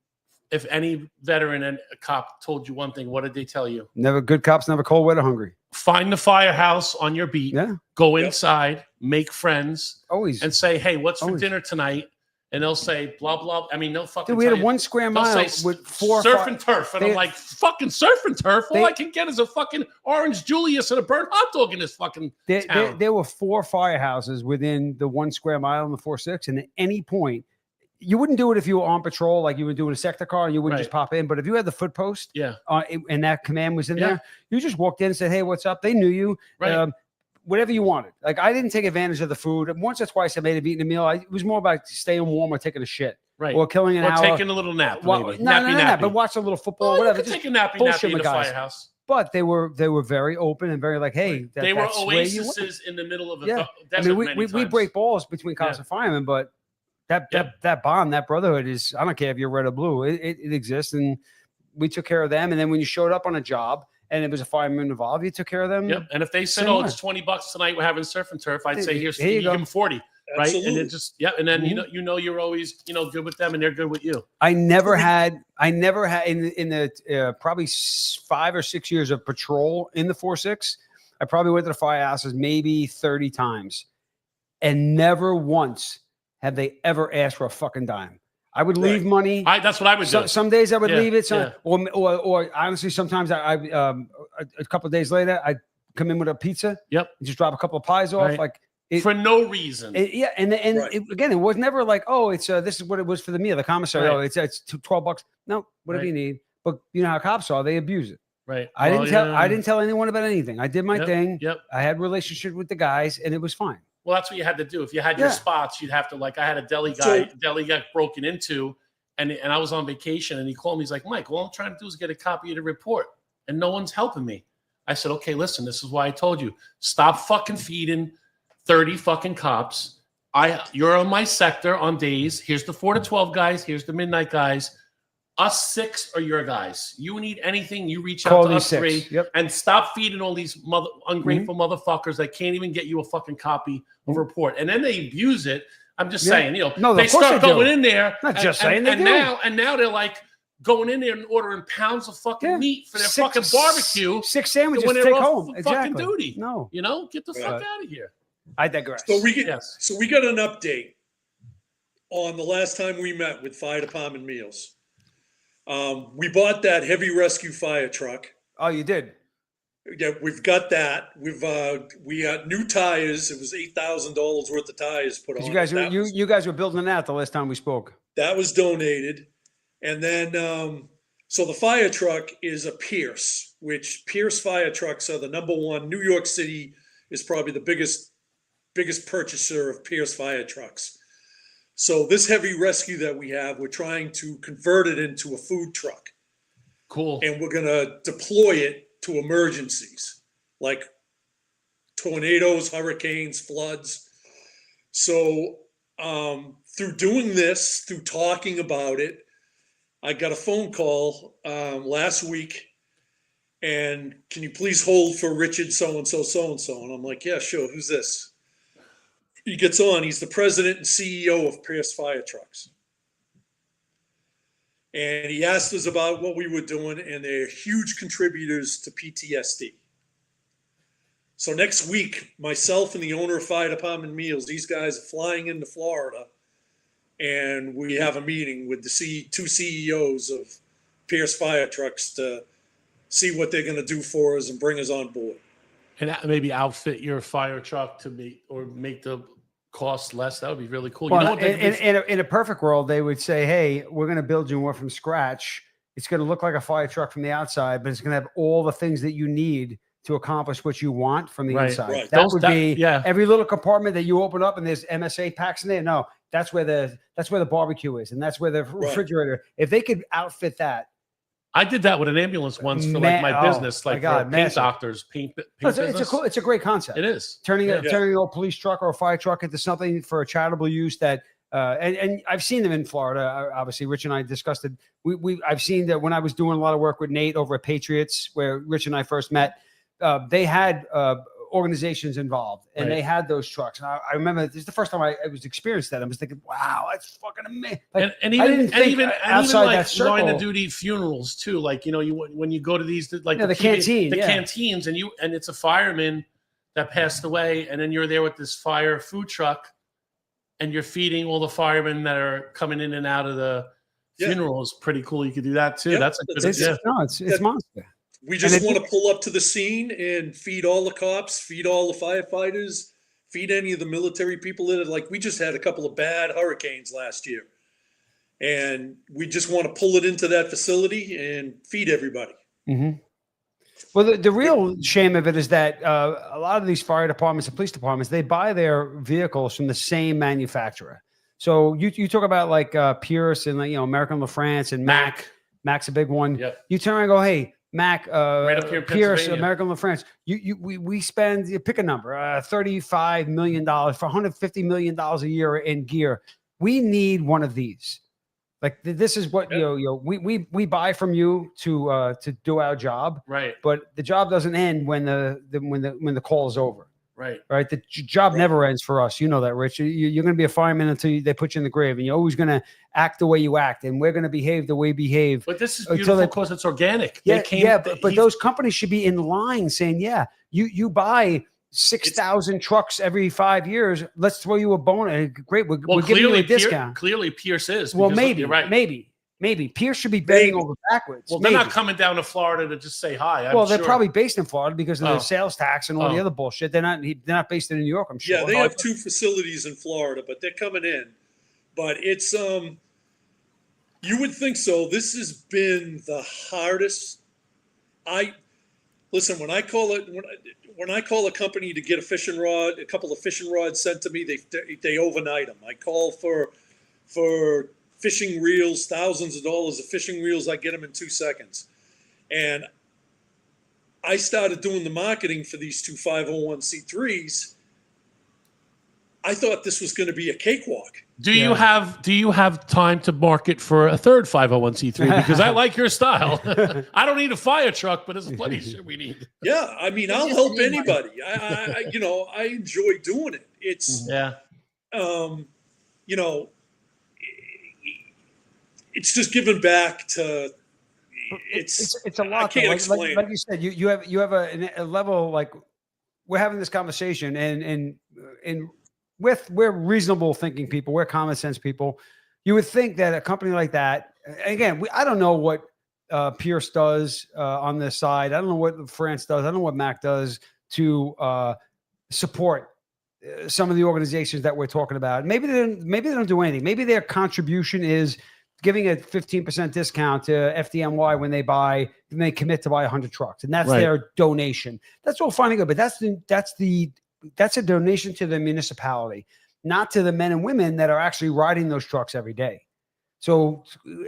if any veteran and a cop told you one thing, what did they tell you? Never good cops, never cold weather hungry. Find the firehouse on your beat. Yeah. Go Yep. inside, make friends, Always. and say, "Hey, what's for Always. dinner tonight?" And they'll say, "Blah blah." I mean, they'll fucking. Dude, we had tell a you. 1 square They'll mile say, with 4 or surf 5 and turf, and they- I'm like, "Fucking surf and turf! All they- I can get is a fucking orange Julius and a burnt hot dog in this fucking town." There were 4 firehouses within the 1 square mile in the 4-6, and at any point, you wouldn't do it if you were on patrol, like you would do in a sector car, and you wouldn't just Right. pop in. But if you had the foot post, Yeah. And that command was in Yeah. there, you just walked in and said, "Hey, what's up?" They knew you. Right. Whatever you wanted. Like I didn't take advantage of the food. Once or twice I may have eaten a meal. It was more about staying warm or taking a shit Right. or killing an Or hour. taking a little nap. Wa- maybe. no, Nappy, nappy. but watch a little football, Well, whatever. You could Just take a nappy bullshit nappy in with the guys. firehouse. But they were very open and very like, hey, They were that's where you went. oases in the middle of a Yeah. desert. I mean, many we times. break balls between cops Yeah. and firemen, but that Yep. bond, that brotherhood is, I don't care if you're red or blue, it exists. And we took care of them. And then when you showed up on a job and it was a fireman involved, you took care of them. Yep. And if they said, Same "Oh, way. it's $20 tonight, we're having surf and turf," I'd Here- say, "Here's here you you go. give them 40." Right. absolutely. And it just, yeah. And then, Mhm. you know, you're always, good with them and they're good with you. I never had in the probably 5 or 6 years of patrol in the 4-6, I probably went to the firehouses maybe 30 times, and never once have they ever asked for a fucking dime. I would leave Right. money. That's what I would do. Some days I would Yeah, leave it, yeah. or honestly, sometimes I a couple of days later I'd come in with a pizza. Yep. And just drop a couple of pies off, Right. like. For no reason. Yeah, and Right. again, it was never like, oh, it's this is what it was for the meal. The commissary, Right. oh, it's $12. No, whatever Right. you need. But you know how cops are; they abuse it. Right. I Well, didn't tell anyone about anything. I did my Yep, thing. Yep. I had relationship with the guys, and it was fine. Well, that's what you had to do. If you had your Yeah. spots, you'd have to, like, I had a deli So- guy, deli got broken into, and I was on vacation, and he called me. He's like, "Mike, all I'm trying to do is get a copy of the report, and no one's helping me." I said, "Okay, listen, this is why I told you. Stop fucking feeding 30 fucking cops. You're on my sector on days. Here's the 4 to 12 guys. Here's the midnight guys. Us 6 are your guys. You need anything, you reach out Call to these us 6. 3. Yep. And stop feeding all these ungrateful motherfuckers that can't even get you a fucking copy of a report." And then they abuse it. I'm just Yeah. saying, No, they of course start they do. going in there. Not and, just and- saying, they and do. now they're like going in there and ordering pounds of fucking Yeah. meat for their 6 fucking barbecue. 6 sandwiches when to they're take off home. fucking Exactly. duty. No, Get the fuck out of here. I digress. So Yes. we got an update on the last time we met with Fire Department Meals. We bought that heavy rescue fire truck. Oh, you did. Yeah, we've got that. We got new tires. It was $8,000 worth of tires put on. You guys, That was- you guys were building that the last time we spoke. that was donated, and then So the fire truck is a Pierce, which Pierce fire trucks are the number one. New York City is probably the biggest purchaser of Pierce fire trucks. So this heavy rescue that we have, we're trying to convert it into a food truck. Cool. And we're going to deploy it to emergencies like tornadoes, hurricanes, floods. So through doing this, through talking about it, I got a phone call last week, and can you please hold for Richard so-and-so, so-and-so? And I'm like, yeah, sure. Who's this? He gets on. He's the president and CEO of Pierce Fire Trucks. And he asked us about what we were doing, and they're huge contributors to PTSD. So next week, myself and the owner of Fire Department Meals, these guys are flying into Florida, and we have a meeting with the two CEOs of Pierce Fire Trucks to see what they're going to do for us and bring us on board. And maybe outfit your fire truck to make the cost less. That would be really cool. Well, You know what they do? in a perfect world, they would say, hey, we're going to build you one from scratch. It's going to look like a fire truck from the outside, but it's going to have all the things that you need to accomplish what you want from the inside. Right. That would be yeah. every little compartment that you open up and there's MSA packs in there. No, that's where the barbecue is, and that's where the refrigerator. If they could outfit that. I did that with an ambulance once for like my business, like for paint doctors, paint business. It's a great concept. It is turning an old police truck or a fire truck into something for a charitable use that. And I've seen them in Florida. Obviously, Rich and I discussed it. I've seen that when I was doing a lot of work with Nate over at Patriots, where Rich and I first met. They had organizations involved, and they had those trucks. And I remember this is the first time I was experienced that. I was thinking, "Wow, that's fucking amazing!" Like, and even outside like that circle, line of duty funerals too. Like when you go to these like the canteen, canteens, and it's a fireman that passed away, and then you're there with this fire food truck, and you're feeding all the firemen that are coming in and out of the funeral. Is pretty cool. You could do that too. That's a good idea. It's monster. We just want to pull up to the scene and feed all the cops, feed all the firefighters, feed any of the military people that are we just had a couple of bad hurricanes last year. And we just want to pull it into that facility and feed everybody. Mm-hmm. Well, the real shame of it is that a lot of these fire departments and police departments, they buy their vehicles from the same manufacturer. So you talk about like Pierce and American LaFrance and Mack. Mack's a big one. Yep. You turn around and go, hey, Mack, right up here in Pierce, Pennsylvania. American LaFrance. We spend, pick a number, $35 million for $150 million a year in gear. We need one of these. Like this is what we buy from you to do our job. Right. But the job doesn't end when the call is over. Right. The job never ends for us. You know that, Rich. You're going to be a fireman until they put you in the grave, and you're always going to act the way you act, and we're going to behave the way we behave. But this is beautiful because it's organic. But those companies should be in line saying, you buy 6,000 trucks every 5 years. Let's throw you a bonus. Great, we're giving you a discount. Clearly, Pierce is. Well, maybe Pierce should be bending over backwards. Well, they're not coming down to Florida to just say hi. They're probably based in Florida because of the sales tax and all the other bullshit. They're not based in New York, I'm sure. Yeah, they have 2 facilities in Florida, but they're coming in. But it's you would think so. This has been the hardest. Listen, when I call a company to get a couple of fishing rods sent to me, they overnight them. I call for fishing reels, thousands of dollars of fishing reels. I get them in 2 seconds. And I started doing the marketing for these 2 501c3s. I thought this was going to be a cakewalk. Do you have time to market for a third 501c3? Because I like your style. I don't need a fire truck, but there's plenty of shit we need. Yeah, I mean, I'll help anybody. I enjoy doing it. It's it's just giving back to. It's a lot. I can't explain. Like you said, you have a level like we're having this conversation and we're reasonable thinking people, we're common sense people. You would think that a company like that, again, I don't know what Pierce does on this side. I don't know what France does. I don't know what Mack does to support some of the organizations that we're talking about. Maybe they don't do anything. Maybe their contribution is giving a 15% discount to FDNY when they commit to buy 100 trucks, and that's Right. their donation. That's all fine and good, but that's a donation to the municipality, not to the men and women that are actually riding those trucks every day. So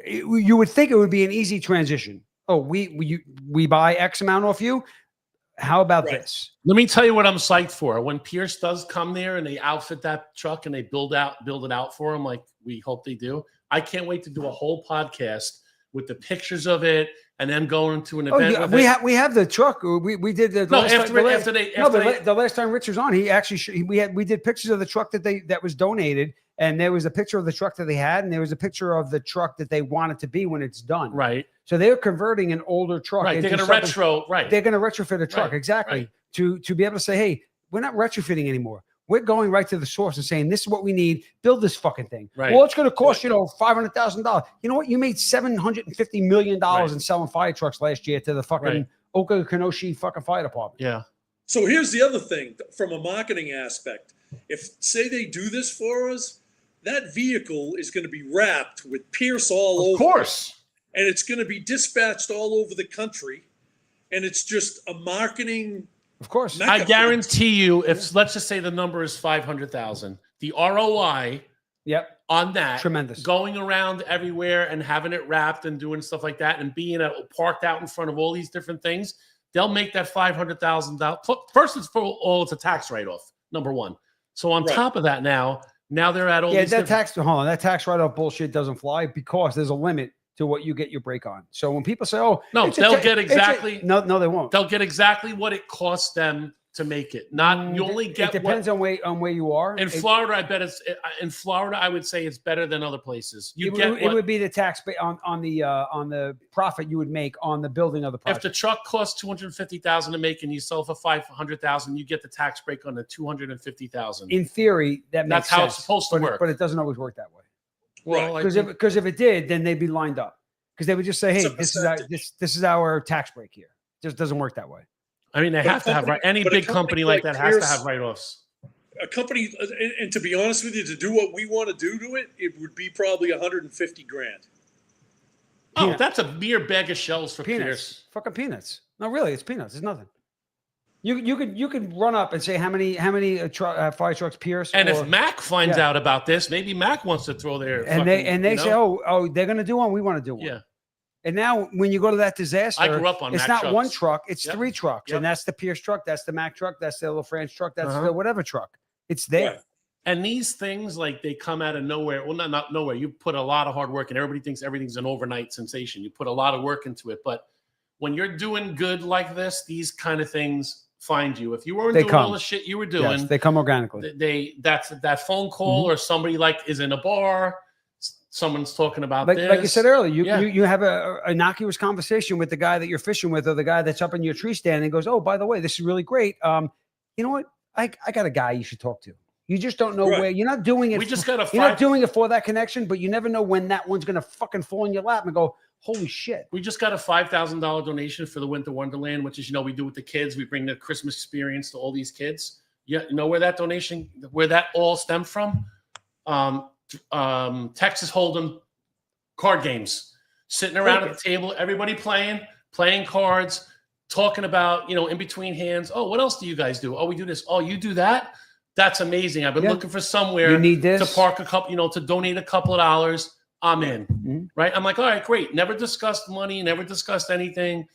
you would think it would be an easy transition. Oh, we buy X amount off you. How about Right. this? Let me tell you what I'm psyched for. When Pierce does come there and they outfit that truck and they build it out for him, like we hope they do, I can't wait to do a whole podcast with the pictures of it and then going to an Oh, event. yeah, with we have the truck. We did the No, last after time, they- the last time Rich was on, he actually we did pictures of the truck that was donated, and there was a picture of the truck that they had, and there was a picture of the truck that they want it to be when it's done. right, So they're converting an older truck. right. They're into going to something- retro, right. They're going to retrofit a truck, Right, exactly. right. To be able to say, hey, we're not retrofitting anymore. We're going right to the source and saying, this is what we need. Build this fucking thing. Right. Well, it's going to cost, $500,000. You know what? You made $750 million Right. in selling fire trucks last year to the fucking Right. Okanoshi fucking fire department. Yeah. So here's the other thing from a marketing aspect. If say they do this for us, that vehicle is going to be wrapped with Pierce all over. Of course. And it's going to be dispatched all over the country. And it's just a marketing. Of course. mecca I for- guarantee you, if let's just say the number is 500,000, the ROI Yep. on that, Tremendous. going around everywhere and having it wrapped and doing stuff like that, and being parked out in front of all these different things, they'll make that $500,000. First, it's a tax write-off. Number one. So on Right. top of that, now they're at all Yeah, these that different- that tax write-off bullshit doesn't fly because there's a limit to what you get your break on. So when people say, "Oh, No, it's a they'll ta- get it's a-" exactly- no, they won't. they'll get exactly what it costs them to make it. Not you only get It depends on where you are. in Florida. I bet it's in Florida. I would say it's better than other places. You it, get would, it what, would be the tax on the profit you would make on the building of the if project. the truck costs $250,000 to make and you sell for $500,000, you get the tax break on the $250,000. In theory, that makes That's how it's sense, supposed to but work. but it doesn't always work that way. Well, I Because think- if it did, then they'd be lined up. Because they would just say, It's "Hey, a this is our percentage. this is our tax break here." It just doesn't work that way. I mean, they But a have to have company- any but a big company company like like that has to Pierce- have write-offs. A company, and to be honest with you, to do what we want to do to it, it would be probably 150 grand. Oh, Peanut. that's a mere bag of shells for Peanuts, Pierce. fucking peanuts. No, really, it's peanuts. It's nothing. You could run up and say how many fire trucks Pierce And or- if Mac finds yeah. out about this, maybe Mac wants to throw their and they fucking, you say, know? oh, they're gonna do one. We want to do one. Yeah. And now when you go to that disaster, I grew up on it's Mack not one trucks. truck, it's Yep. 3 trucks. Yep. And that's the Pierce truck, that's the Mack truck, that's the LaFrance truck, that's Uh-huh. the whatever truck. It's there. Right. And these things, like, they come out of nowhere. Well, not nowhere. You put a lot of hard work, and everybody thinks everything's an overnight sensation. You put a lot of work into it. But when you're doing good like this, these kind of things find you. If you weren't They doing all come. the shit you were Yes, doing, they come organically. that's that phone call or somebody like is in a bar, someone's talking about Like, this. like you said earlier, you Yeah. you have a innocuous conversation with the guy that you're fishing with, or the guy that's up in your tree stand, and goes, "Oh, by the way, this is really great. You know what? I got a guy you should talk to." You just don't know Right. where. You're not doing it. We just got to You're not doing it for that connection, but you never know when that one's gonna fucking fall in your lap and go, "Holy shit!" We just got a $5,000 donation for the Winter Wonderland, which is, we do with the kids. We bring the Christmas experience to all these kids. You know where that donation, where that all stemmed from? Texas Hold'em card games, sitting around at the table, everybody playing cards, talking about, in between hands. Oh, what else do you guys do? Oh, we do this. Oh, you do that? That's amazing. I've been Yeah. looking for somewhere You need this? to park a couple, to donate a couple of dollars. I'm in. Mhm. Right. I'm like, all right, great. Never discussed money, never discussed anything.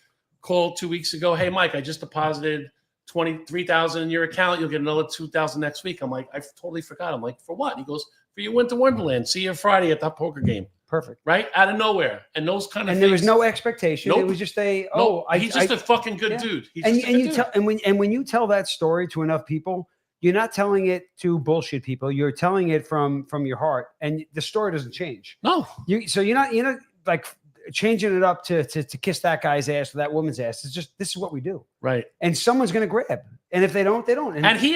Called 2 weeks ago. Hey, Mike, I just deposited 23,000 in your account. You'll get another 2,000 next week. I'm like, I totally forgot. I'm like, for what? He goes, for your Winter Wonderland. See you Friday at that poker game. Perfect. Right. Out of nowhere. And those kind of And things. there was no expectation. It Nope. was just a No, oh, he's just a fucking good yeah. dude. He's and just a and good you dude. tell and when you tell that story to enough people, you're not telling it to bullshit people. You're telling it from your heart, and the story doesn't change. No. So you're not like changing it up to kiss that guy's ass or that woman's ass. It's just this is what we do, Right. and someone's gonna grab. And if they don't, they don't. And he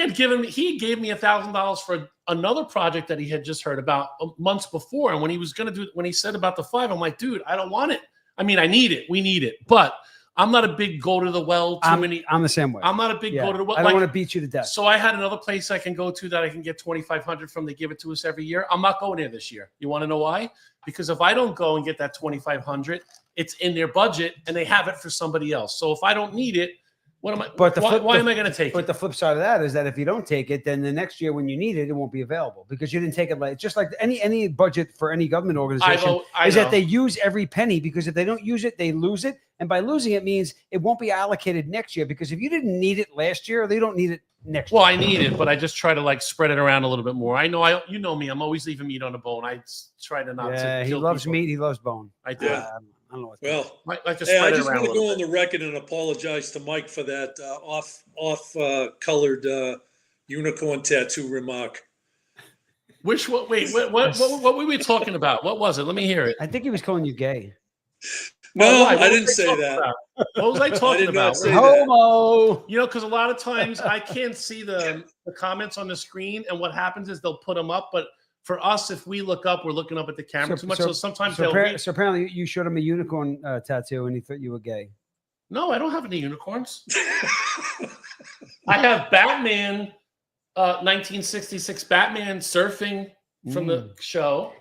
gave me $1,000 for another project that he had just heard about months before. And when he was going to when he said about the 5, I'm like, dude, I don't want it. I mean, I need it. We need it. But I'm not a big go to the well. I'm the same way. I'm not a big Yeah. go to the well. I don't want to beat you to death. So I had another place I can go to that I can get $2,500 from. They give it to us every year. I'm not going there this year. You want to know why? Because if I don't go and get that $2,500, it's in their budget and they have it for somebody else. So if I don't need it, what am I? But why am I going to take But it? the flip side of that is that if you don't take it, then the next year when you need it, it won't be available because you didn't take it. Like just like any budget for any government organization I is know. that they use every penny because if they don't use it, they lose it, and by losing it means it won't be allocated next year because if you didn't need it last year, they don't need it next Well, year. I need it, but I just try to like spread it around a little bit more. I know you know me. I'm always leaving meat on the bone. I try to not. Yeah, to he kill loves people. meat. He loves bone. I do. Yeah. I don't know what. Well, Like to hey, I spread it just around want a to go little on bit. the record and apologize to Mike for that off colored unicorn tattoo remark. Which what? Wait, what were we talking about? What was it? Let me hear it. I think he was calling you gay. No, Oh, why? What I was didn't say talking that. about? What was I talking did not about? say that. Homo. You know, because a lot of times I can't see the comments on the screen, and what happens is they'll put them up. But for us, if we look up, we're looking up at the camera too much. So sometimes So, they'll read. so apparently you showed him a unicorn tattoo and he thought you were gay. No, I don't have any unicorns. I have Batman, 1966 Batman surfing from the show.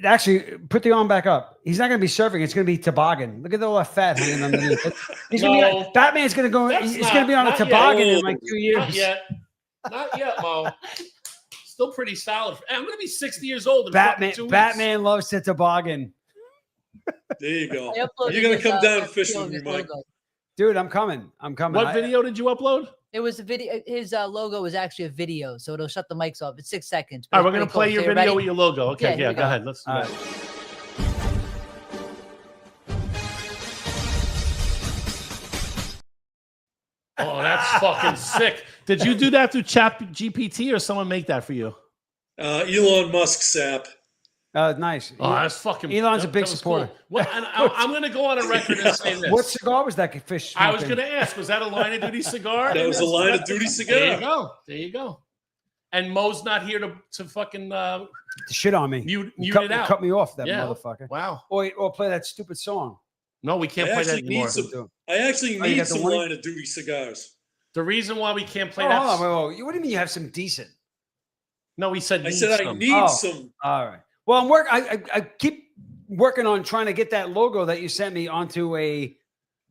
Actually, put the arm back up. He's not going to be surfing. It's going to be toboggan. Look at all that fat hanging underneath. He's gonna be No. like, Batman's going to go. That's He's going to be on a not yet. toboggan in like 2 years. Not yet. Not yet, Mo. Still pretty solid. I'm going to be 60 years old. In Batman. fucking 2 weeks. Batman loves to toboggan. There you go. I uploaded You're gonna his, come down video fishing of with his me, Mike. logo. Dude, I'm coming. I'm coming. What video did you upload? It was a video. His logo was actually a video, so it'll shut the mics off. It's 6 seconds. All but right, we're it's going to play pretty your cool. So video you with your logo. Okay, Yeah, here yeah, we go go. ahead. Let's do All that. right. Oh, that's fucking sick. Did you do that through Chat GPT or someone make that for you? Elon Musk sap. Nice. Oh, that's fucking. Elon's a big that was supporter. Cool. Well, and I'm going to go on a record and say this. What cigar was that fish? I was smoking? going to ask, was that a line of duty cigar? That was a line of duty There you cigar. go. There you go. And Mo's not here to fucking Shit on me. mute cut, it out. cut me off, that Yeah. motherfucker. Wow. Or play that stupid song. No, we can't I play that actually need anymore. some- I actually Oh, you need got the some one? line of duty cigars. The reason why we can't play Oh, that. hold on, wait. What do you mean you have some decent? No, we said I need said I some. need Oh. some. All right. Well, I keep working on trying to get that logo that you sent me onto a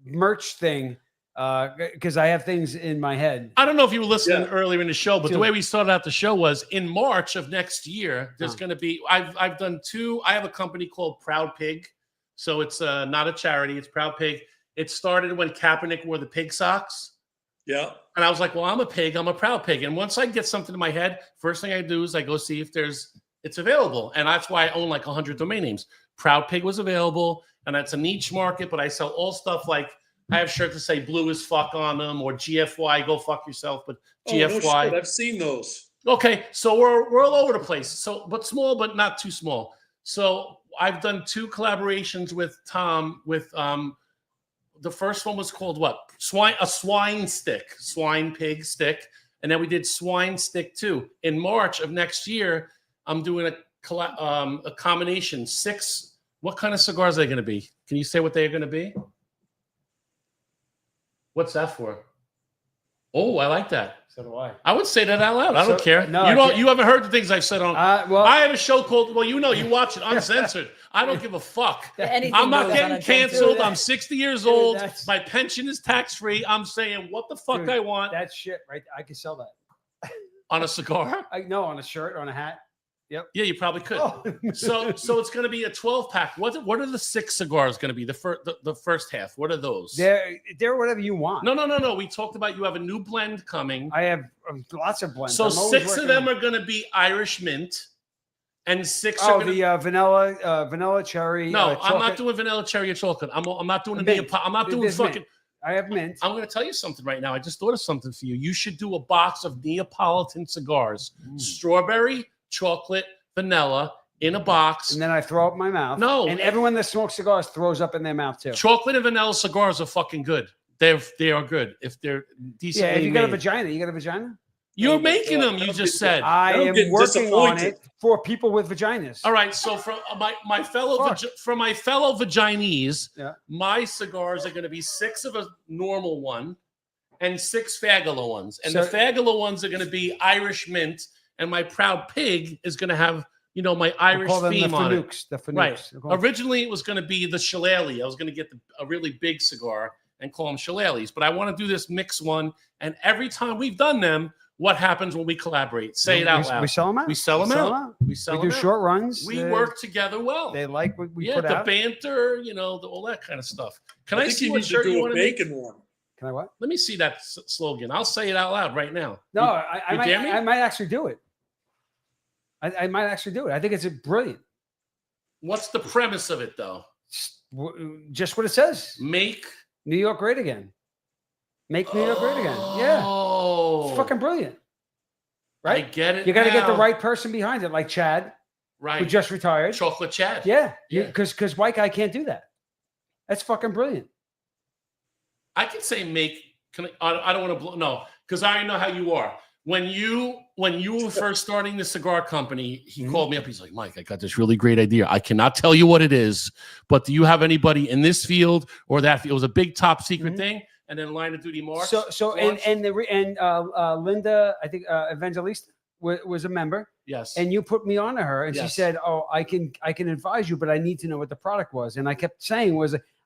merch thing because I have things in my head. I don't know if you were listening Yeah. earlier in the show, but the Two. way we started out the show was in March of next year. There's going to be. I've done two. I have a company called Proud Pig, so it's not a charity. It's Proud Pig. It started when Kaepernick wore the pig socks. Yeah. And I was like, well, I'm a pig. I'm a proud pig. And once I get something in my head, first thing I do is I go see if it's available. And that's why I own like 100 domain names. Proud Pig was available. And that's a niche market, but I sell all stuff like I have shirts that say blue as fuck on them or GFY, go fuck yourself, but Oh, no GFY. shit. I've seen those. Okay, so we're all over the place. So, but small, but not too small. So I've done two collaborations with Tom. With the first one was called what? Swine pig stick, and then we did swine stick too. In March of next year, I'm doing a combination 6. What kind of cigars are they going to be? Can you say what they're going to be? What's that for? Oh, I like that. So do I. I would say that out loud. I don't So- care. no, I you don't. can't. You haven't heard the things I've said on. Well, I have a show called. Well, you know, you watch it uncensored. I don't give a fuck. Anything I'm not goes on getting a channel. canceled. I'm 60 years Dude, old. that's- My pension is tax free. I'm saying what the fuck Dude, I want that shit, right? I can sell that. on a cigar. I know on a shirt, on a hat. Yeah, you probably could. Oh. So it's going to be a 12 pack. What are the 6 cigars going to be? The first half. What are those? They're whatever you want. No. We talked about you have a new blend coming. I have lots of blends. So I'm always 6 of working them on- are going to be Irish mint, and 6 are Oh, going to the vanilla cherry. No, I'm not chocolate. doing vanilla cherry or chocolate. I'm not doing a Mint. I'm not doing There's fucking. mint. I have mint. I'm going to tell you something right now. I just thought of something for you. You should do a box of Neapolitan cigars, strawberry, chocolate, vanilla in a box. And then I throw up my mouth. No. And everyone that smokes cigars throws up in their mouth too. Chocolate and vanilla cigars are fucking good. They are good if they're decently Yeah, if you got a made. vagina, you got a vagina? You're making them. You just said. I I'm am getting working on disappointed. it for people with vaginas. All right, so for my fellow vaginees, Yeah. my cigars are going to be 6 of a normal one and 6 Fagala ones, and So- the Fagala ones are going to be Irish mint, and my Proud Pig is going to have my We'll Irish call them the theme on it. Fanouks. The Fanouks. Right. We'll call them- Originally, it was going to be the Shillelagh. I was going to get a really big cigar and call them Shillelaghs, but I want to do this mix one. And every time we've done them, what happens when we collaborate? Say it out loud. We sell them out. We sell them out. We sell We them do out. short runs. We work together well. They like what we Yeah, put the out. banter, all that kind of stuff. Can I think see you what need to shirt you do a want to make? bacon one. Can I what? Let me see that slogan. I'll say it out loud right now. No, You- I you might. dare me? I might actually do it. I might actually do it. I think it's brilliant. What's the premise of it, though? Just what it says. Make New York great again. Make New York great again. Yeah, Oh, it's fucking brilliant. I Right? get it. You got to get the now. right person behind it, like Chad, right. who just retired. Chocolate Chad. Yeah, Yeah. because white guy can't do that. That's fucking brilliant. I could say make. I don't want to blow. No, because I already know how you are. When you were first starting the cigar company, he Mhm. called me up. He's like, Mike, I got this really great idea. I cannot tell you what it is, but do you have anybody in this field or that field? It was a big top secret Mhm. thing. And then Line of Duty March. So Linda, I think Evangelista was a member, yes. and you put me on to her, and she Yes. said, "Oh, I can advise you, but I need to know what the product was." And I kept saying,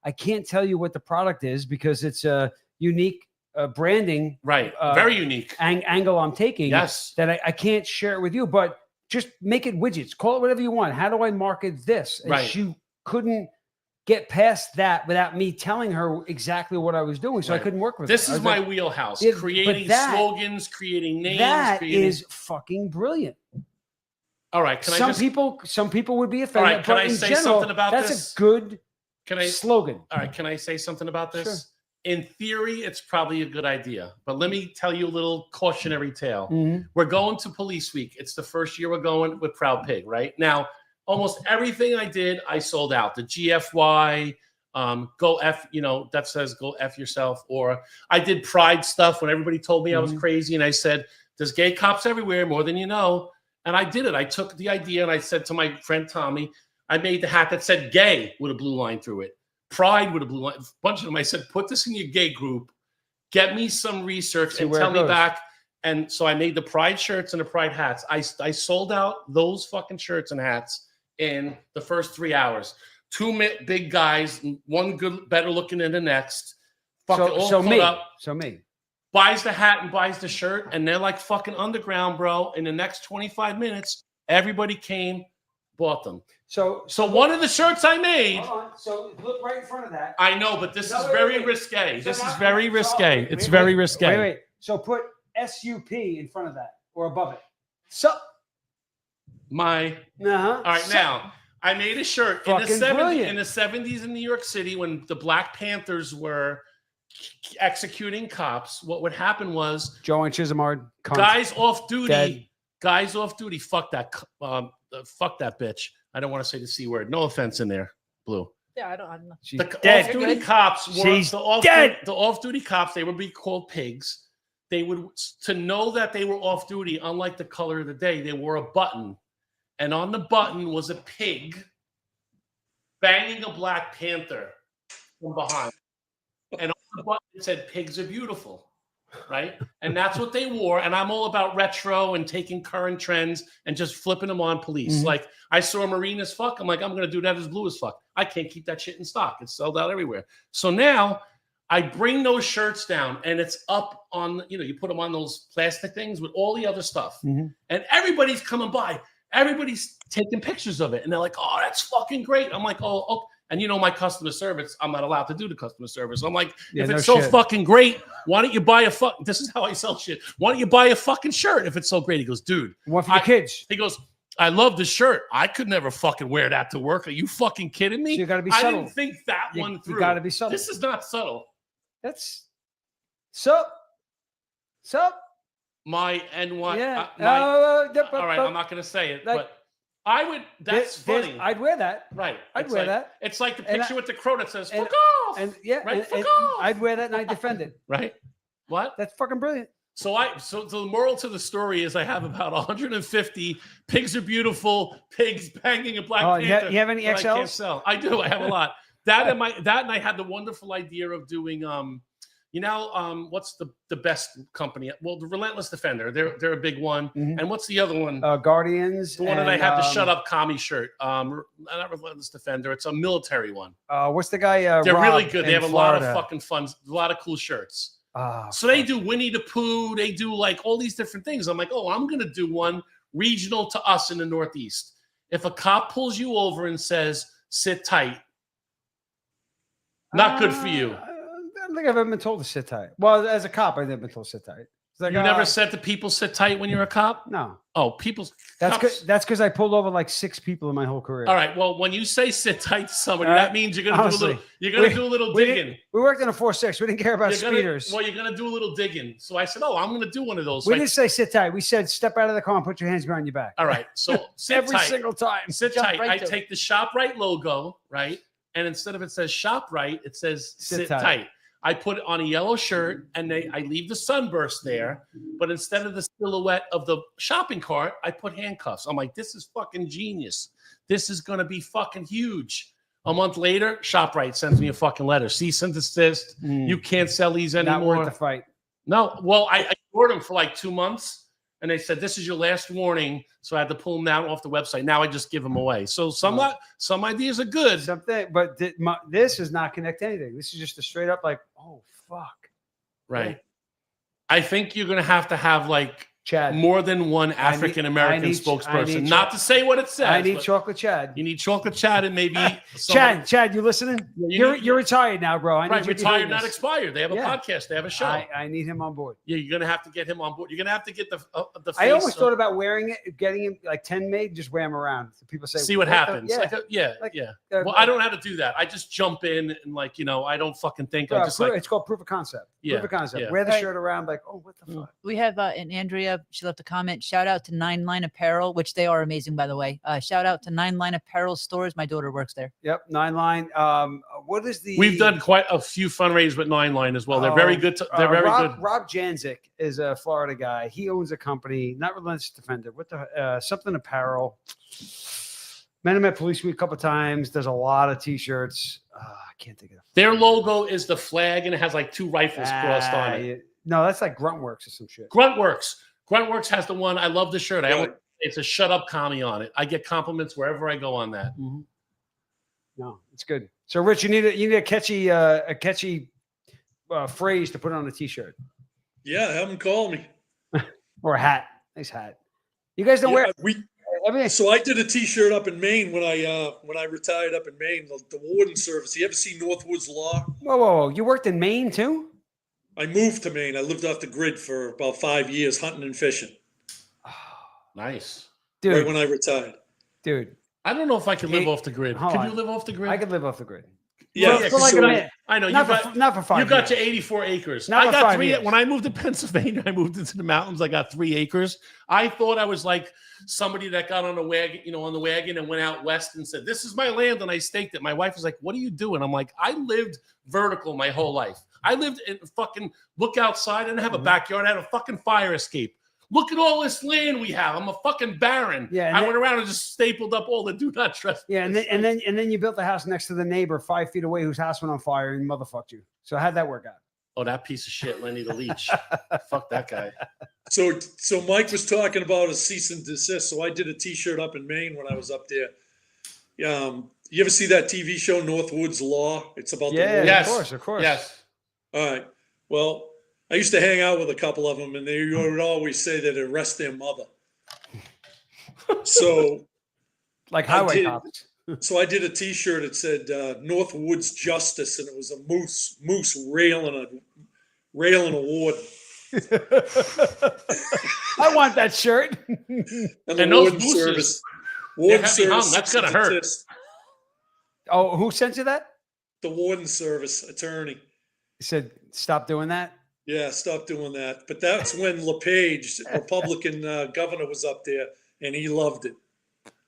I can't tell you what the product is because it's a unique branding right. uh, Very unique. angle I'm taking. Yes. that I can't share it with you, but just make it widgets. Call it whatever you want. How do I market this? And Right. she couldn't get past that without me telling her exactly what I was doing, so I Right. couldn't work with This her. I is was my like, wheelhouse. Yeah, but Creating that- slogans, creating names. that creating... is fucking brilliant. all right. Can I Some just people would be offended. right, can but I in say general, something about that's this? a good can I slogan. all right? Can I say something about this? Sure. In theory, it's probably a good idea, but let me tell you a little cautionary tale. Mhm. We're going to Police Week. It's the first year we're going with Proud Pig, right? Now, almost everything I did, I sold out. The GFY, go F, that says go F yourself. Or I did Pride stuff when everybody told me I was Mhm. crazy. And I said, there's gay cops everywhere, more than you know. And I did it. I took the idea and I said to my friend Tommy, I made the hat that said gay with a blue line through it. Pride with a blue line. A bunch of them. I said, put this in your gay group. Get me some research See and where tell it me goes. back. And so I made the Pride shirts and the Pride hats. I sold out those fucking shirts and hats in the first 3 hours. Two big guys, one good, better looking than the next. Fucking all So put me, up, so me. buys the hat and buys the shirt, and they're like fucking underground, bro. In the next 25 minutes, everybody came, bought them. So So one of the shirts I made, hold on. So look right in front of that. I know, but this No, is wait, very wait. risque. So This is now- very so- risque. wait, It's wait, very risque. Wait. So put SUP in front of that or above it. So All right, now I made a shirt in the Fucking 70s. brilliant. In the 70s in New York City, when the Black Panthers were executing cops. What would happen was Joe and Chisholm, guys off duty. Dead. Guys off duty. Fuck that bitch. I don't want to say the C word. No offense in there, Blue. Yeah, I don't know. She's The dead. off-duty cops were She's the dead. off-duty cops. They would be called pigs. They would, to know that they were off duty, unlike the color of the day, they wore a button, and on the button was a pig banging a Black Panther from behind, and on the button it said "Pigs are beautiful." Right, and that's what they wore. And I'm all about retro and taking current trends and just flipping them on police. Mhm. Like I saw Marine as fuck. I'm like, I'm gonna do that as Blue as fuck. I can't keep that shit in stock. It's sold out everywhere. So now I bring those shirts down, and it's up on. You put them on those plastic things with all the other stuff, Mhm. and everybody's coming by. Everybody's taking pictures of it, and they're like, "Oh, that's fucking great." I'm like, "Oh." And my customer service, I'm not allowed to do the customer service. I'm like, Yeah, if no it's so shit. fucking great, why don't you buy a fuck? This is how I sell shit. Why don't you buy a fucking shirt if it's so great? He goes, dude. One for your kids. He goes, I love the shirt. I could never fucking wear that to work. Are you fucking kidding me? So you gotta be I subtle. didn't think that one You through. got to be subtle. This is not subtle. That's sup. My NY. Yeah. All right, I'm not going to say it, like, but I would. That's funny. I'd wear that. Right. I'd It's wear like- that. It's like the And picture with the crow that says, and- fuck off. And yeah, Right, and fuck off. I'd wear that and I'd defend it. Right? What? That's fucking brilliant. So the moral to the story is I have about 150 pigs are beautiful, pigs banging a Black Oh, Panther. you have any that I can't XLs? sell. I do. I have a lot. That and I had the wonderful idea of doing what's the best company? Well, the Relentless Defender. They're a big one. Mhm. And what's the other one? Guardians. The one that I and, have the shut up commie shirt. Not Relentless Defender. It's a military one. What's the guy? They're Rob really good. They in have a lot of Florida. fucking fun, a lot of cool shirts. Ah, So they do Winnie the Pooh. They do like all these different things. I'm like, oh, I'm going to do one regional to us in the Northeast. If a cop pulls you over and says, sit tight, not good for you. I don't think I've ever been told to sit tight. Well, as a cop, I've never been told to sit tight. It's like, You never said to people, sit tight when you're a cop? No. Oh, people. That's cops- good. That's because I pulled over like 6 people in my whole career. All right. Well, when you say sit tight to somebody, All right. that means you're going to do a little. Honestly, You're going we- to do a little we digging. We worked in a 4-6. We didn't care about You're gonna- speeders. well, you're going to do a little digging. So I said, oh, I'm going to do one of those. We So I- didn't say sit tight. We said step out of the car and put your hands behind your back. all right. So sit Every tight. single time. Sit Jump tight. right I to it. take the ShopRite logo, right? And instead of it says ShopRite, it says sit tight. tight. I put it on a yellow shirt and I leave the sunburst there. But instead of the silhouette of the shopping cart, I put handcuffs. I'm like, this is fucking genius. This is going to be fucking huge. A month later, ShopRite sends me a fucking letter. Cease and desist. You can't sell these Not anymore. worth the fight. No. Well, I ignored them for like 2 months. And they said, this is your last warning. So I had to pull them down off the website. Now I just give them away. So some ideas are good. Something, but this is not connect anything. This is just a straight up like, oh fuck, Right. I think you're going to have like Chad. more than one African American I need spokesperson. Not to say what it says. I need but chocolate Chad. You need chocolate Chad and maybe somebody- Chad, you listening? you You're retired now, bro. I need right, you retired, behind not this. expired. They have a Yeah. podcast. They have a show. I need him on board. Yeah, you're going to have to get him on board. You're going to have to get the face. I always thought about wearing it, getting him like 10 made, just wear him around. So people say, see what the-" happens. Yeah. Yeah, Like, yeah. uh, Well, I don't know how to do that. I just jump in and like, I don't fucking think. I just like, it's called proof of concept. Yeah, Proof of concept. yeah. Wear the Right. shirt around like, oh, what the fuck? We have and Andrea, she left a comment. Shout out to 9 Line Apparel, which they are amazing, by the way. Shout out to 9 Line Apparel stores. My daughter works there. Yep, 9 Line. What is the? we've done quite a few fundraisers with 9 Line as well. They're very good. They're very Rob, good. Rob Janzik is a Florida guy. He owns a company, not Relentless Defender. What the something apparel. Met him at Police Week a couple times. Does a lot of T-shirts. I can't think of it. Their logo is the flag and it has like 2 rifles crossed on it. No, that's like Gruntworks or some shit. Gruntworks. Gruntworks has the one. I love the shirt. Right. It's a shut up commie on it. I get compliments wherever I go on that. No, it's good. So, Rich, you need a catchy phrase to put on a T-shirt Yeah, have them call me. or a hat. Nice hat. You guys don't Yeah, wear everything. So I did a T-shirt up in Maine when I retired up in Maine. The Warden Service. You ever see Northwoods Law? Whoa! You worked in Maine too? I moved to Maine. I lived off the grid for about 5 years, hunting and fishing. Nice. Dude, Right when I retired. dude, I don't know if I could live Hey, off the grid. hold Can on. you live off the grid? I could live off the grid. Yeah, For like so- a minute. I know. Not for 5 You got years. your 84 acres. Not I for got 5 3. years. When I moved to Pennsylvania, I moved into the mountains. I got 3 acres. I thought I was like somebody that got on a wagon, on the wagon and went out west and said, "This is my land," and I staked it. My wife was like, "What are you doing?" I'm like, "I lived vertical my whole life. I lived in fucking look outside. I didn't have a backyard. I had a fucking fire escape. Look at all this land we have. I'm a fucking baron." Yeah, and I then- went around and just stapled up all the do not trespass. Yeah, and then you built the house next to the neighbor 5 feet away whose house went on fire and motherfucked you. So how'd that work out? Oh, that piece of shit, Lenny the Leech. Fuck that guy. So Mike was talking about a cease and desist. So I did a T-shirt up in Maine when I was up there. You ever see that TV show Northwoods Law? It's about the Yeah, war. Yes. of course. Yes. All right. Well, I used to hang out with a couple of them, and they would always say that arrest their mother. So, Like I highway did. cops. so I did a T-shirt. It said Northwoods Justice, and it was a moose railing a warden. I want that shirt. And the And those Warden mooses, Service. they're Warden heavy hung. Service. That's gonna cease and hurt. desist. Oh, who sent you that? The Warden Service attorney. He said, stop doing that. Yeah, stop doing that. But that's when LePage, Republican governor, was up there, and he loved it.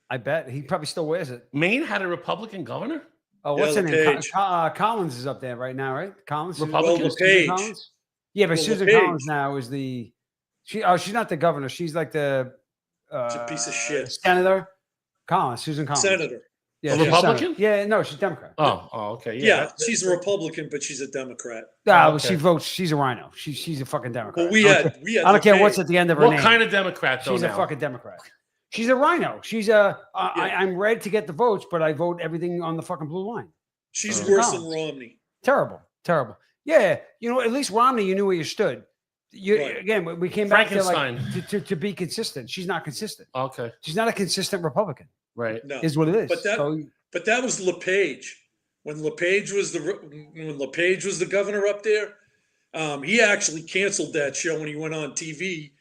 I bet he probably still wears it. Maine had a Republican governor? Oh, Yeah, what's her name? LePage. Collins is up there right now, right? Collins. Republican Susan LePage. Collins? Yeah, but Well, Susan LePage. Collins now is the She's not the governor. She's like the She's a piece of shit. Senator Susan Collins. Senator. Yeah, A she's Republican? senator. Yeah, no, she's Democrat. Oh, okay. Yeah, she's a Republican, but she's a Democrat. Well, okay. she votes. She's a rhino. She's a fucking Democrat. Well, we I had don't care what's at the end of her What name. kind of Democrat, though, She's now? a fucking Democrat. She's a rhino. She's a. I'm red to get the votes, but I vote everything on the fucking blue line. She's Susan worse than Collins. Romney. Terrible. Yeah, at least Romney, you knew where you stood. Right. Again, we came back to Frankenstein. to be consistent. She's not consistent. Okay, She's not a consistent Republican. right. No. Is what it is. But that was LePage. When LePage was the governor up there, he actually canceled that show when he went on TV,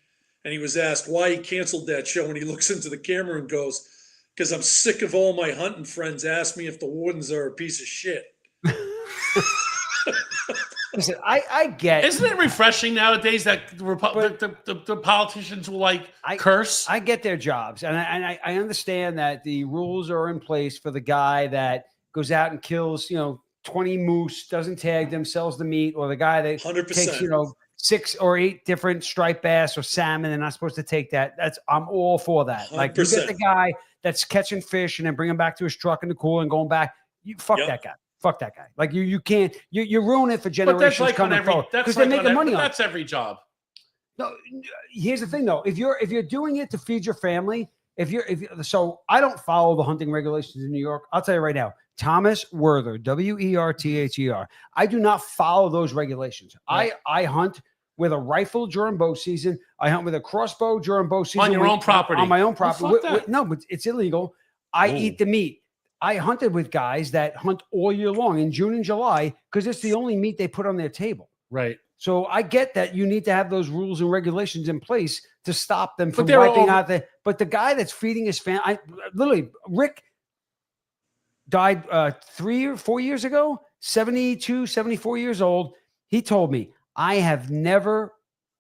and he was asked why he canceled that show, and he looks into the camera and goes, "Because I'm sick of all my hunting friends ask me if the wardens are a piece of shit." Listen, I get. Isn't it refreshing nowadays that the politicians will curse? I get their jobs, and I understand that the rules are in place for the guy that goes out and kills 20 moose, doesn't tag them, sells the meat, or the guy that 100%. takes 6 or 8 different striped bass or salmon. They're not supposed to take that. I'm all for that. Like you get the guy that's catching fish and then bring him back to his truck in the cooler and going back. You fuck that guy. Fuck that guy. Like you can't. You ruin it for generations coming forward because they're making money on it. That's every job. No, here's the thing though. If you're doing it to feed your family, so I don't follow the hunting regulations in New York. I'll tell you right now. Thomas Werther, Werther. I do not follow those regulations. Right. I hunt with a rifle during bow season. I hunt with a crossbow during bow season. On your own property. On my own property. Well, fuck that. No, but it's illegal. I eat the meat. I hunted with guys that hunt all year long in June and July because it's the only meat they put on their table. Right. So I get that you need to have those rules and regulations in place to stop them from wiping out the. But the guy that's feeding his family, Rick died 3 or 4 years ago, 72, 74 years old. He told me, I have never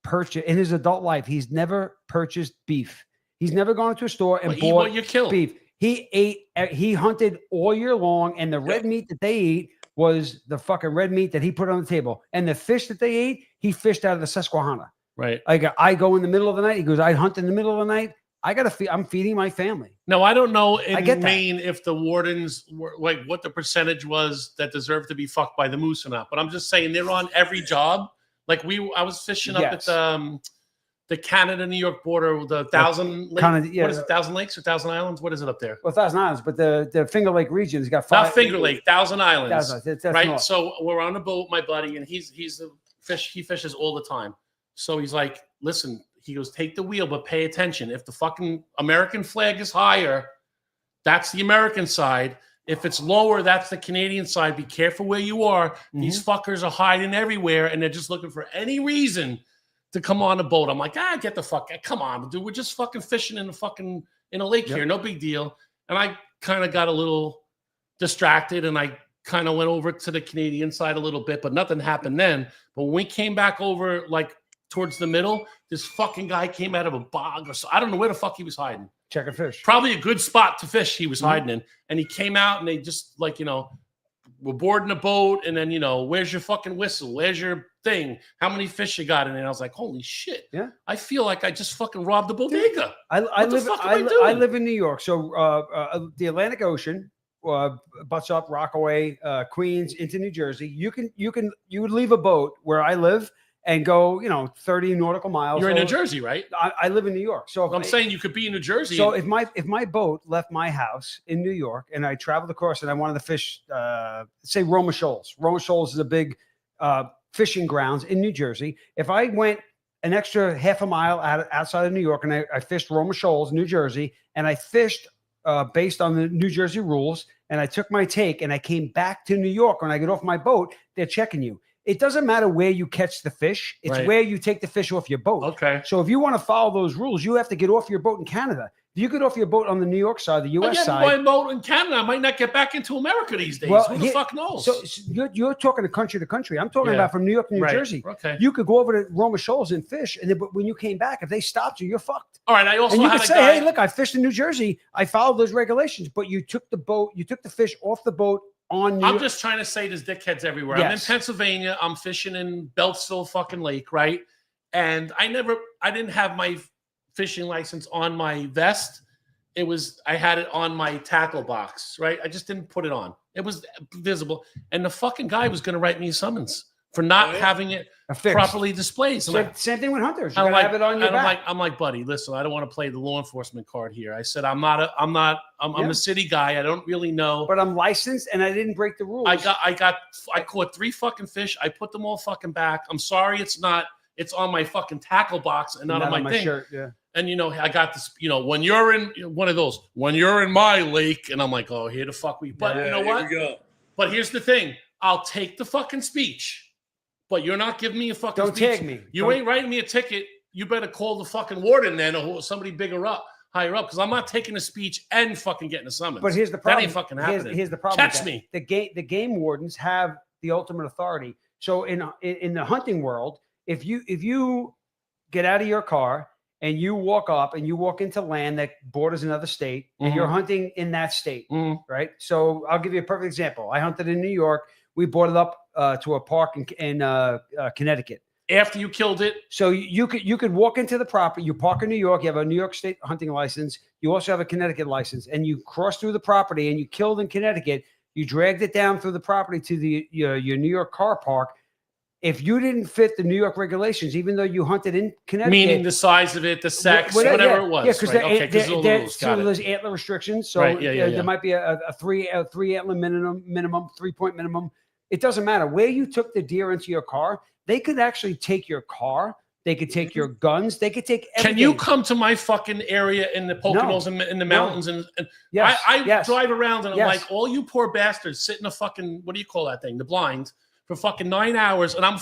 purchased in his adult life. He's never purchased beef. He's never gone to a store and bought what you killed. beef. He hunted all year long, and the red meat that they ate was the fucking red meat that he put on the table. And the fish that they ate, he fished out of the Susquehanna. Right. I go in the middle of the night. He goes, I hunt in the middle of the night. I'm feeding my family. No, I don't know in Maine if the wardens were what the percentage was that deserved to be fucked by the moose or not. But I'm just saying they're on every job. Like I was fishing up at the Canada-New York border, the 1,000 Lakes. What is it, 1,000 Lakes or 1,000 Islands? What is it up there? Well, 1,000 Islands, but the Finger Lake region's got 5. Not Finger Lake, 1,000 Islands. That's right? north. So we're on a boat, my buddy, and he's a fish. He fishes all the time. So he's like, listen, he goes, take the wheel, but pay attention. If the fucking American flag is higher, that's the American side. If it's lower, that's the Canadian side. Be careful where you are. Mm-hmm. These fuckers are hiding everywhere, and they're just looking for any reason to come on a boat. I'm like, get the fuck, come on, dude. We're just fucking fishing in a lake here. No big deal. And I kind of got a little distracted, and I kind of went over to the Canadian side a little bit, but nothing happened then. But when we came back over, towards the middle, this fucking guy came out of a bog or so. I don't know where the fuck he was hiding. Checking fish. Probably a good spot to fish he was hiding in. And he came out, and they just we're boarding a boat, and then, where's your fucking whistle? Where's your thing? How many fish you got in it? And I was like, holy shit. Yeah. I feel like I just fucking robbed the bodega. I live in New York. So the Atlantic Ocean butts up Rockaway, Queens into New Jersey. You would leave a boat where I live and go, 30 nautical miles. You're in New Jersey, right? I live in New York. So I'm saying you could be in New Jersey. So if my boat left my house in New York and I traveled across and I wanted to fish, say Roma Shoals. Roma Shoals is a big fishing grounds in New Jersey. If I went an extra half a mile outside of New York and I fished Roma Shoals, New Jersey, and I fished based on the New Jersey rules, and I took my take and I came back to New York, when I get off my boat, they're checking you. It doesn't matter where you catch the fish. It's where you take the fish off your boat. Okay. So if you want to follow those rules, you have to get off your boat in Canada. If you get off your boat on the New York side, the U.S. side. My boat in Canada, I might not get back into America these days. Who the fuck knows? So you're talking to country. I'm talking about from New York to New Jersey. Okay. You could go over to Roma Shoals and fish, and then, but when you came back, if they stopped you, you're fucked. All right. I also and you had could a say, guy, hey, look, I fished in New Jersey. I followed those regulations, but you took the fish off the boat. I'm just trying to say there's dickheads everywhere. Yes. I'm in Pennsylvania. I'm fishing in Beltsville fucking Lake, right? and I didn't have my fishing license on my vest. I had it on my tackle box, right? I just didn't put it on. It was visible. And the fucking guy was going to write me a summons for not having it Affixed. properly displayed. So Same thing with hunters. You I'm gotta like, have it on your back. I'm like, buddy, listen, I don't want to play the law enforcement card here. I said, I'm a city guy. I don't really know. But I'm licensed and I didn't break the rules. I caught 3 fucking fish. I put them all fucking back. I'm sorry, it's on my fucking tackle box and not on my thing. shirt. Yeah. And I got this, when you're in one of those, when you're in my lake, and I'm like, oh, here the fuck we. But you know what? Here we go. But here's the thing: I'll take the fucking speech, but you're not giving me a fucking. Don't speech. tag me. You ain't writing me a ticket. You better call the fucking warden then, or somebody higher up, because I'm not taking a speech and fucking getting a summons. But here's the problem. That ain't fucking happening. Here's the problem. Catch with that. me. The game wardens have the ultimate authority. So in the hunting world, if you get out of your car and you walk up and you walk into land that borders another state and you're hunting in that state, right? So I'll give you a perfect example. I hunted in New York. We boarded up to a park in Connecticut. After you killed it, so you could walk into the property. You park in New York. You have a New York State hunting license. You also have a Connecticut license, and you cross through the property and you killed in Connecticut. You dragged it down through the property to your New York car park. If you didn't fit the New York regulations, even though you hunted in Connecticut, meaning the size of it, the sex, whatever it was. Yeah, because right. there's antler restrictions. So right, there might be a three antler minimum, 3-point minimum. It doesn't matter where you took the deer into your car. They could actually take your car. They could take your guns. They could take everything. Can you come to my fucking area in the Poconos and in the mountains? And yes, I drive around and I'm like, all you poor bastards sit in a fucking, what do you call that thing? The blind. For fucking 9 hours, and I'm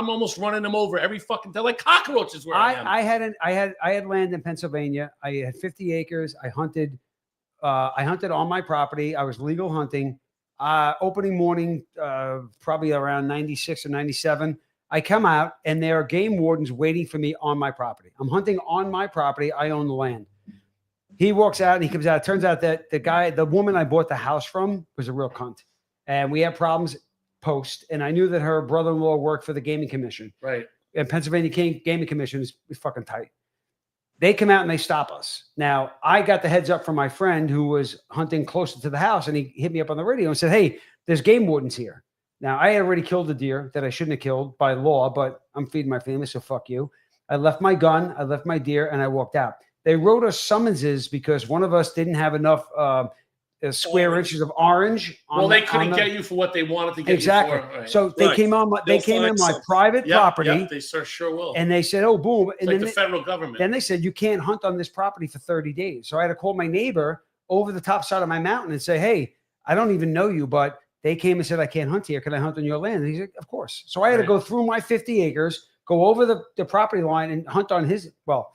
almost running them over every fucking. They're like cockroaches. Where I am. I had land in Pennsylvania. I had 50 acres. I hunted on my property. I was legal hunting. Opening morning, probably around 96 or 97. I come out and there are game wardens waiting for me on my property. I'm hunting on my property. I own the land. He walks out and he comes out. It turns out that the woman I bought the house from was a real cunt, and we had problems. And I knew that her brother-in-law worked for the Gaming Commission. Right. And Pennsylvania Gaming Commission is fucking tight. They come out and they stop us. Now, I got the heads up from my friend who was hunting closer to the house, and he hit me up on the radio and said, hey, there's game wardens here. Now, I had already killed a deer that I shouldn't have killed by law, but I'm feeding my family, so fuck you. I left my gun, I left my deer, and I walked out. They wrote us summonses because one of us didn't have enough square inches of orange. They couldn't get you for what they wanted to get exactly. you for. Right. So they came on. They came in my private property. Yep, they sure will. And they said, "Oh, boom!" And like the federal government. Then they said, "You can't hunt on this property for 30 days." So I had to call my neighbor over the top side of my mountain and say, "Hey, I don't even know you, but they came and said I can't hunt here. Can I hunt on your land?" And he said, "Of course." So I had to go through my 50 acres, go over the property line, and hunt on his. Well,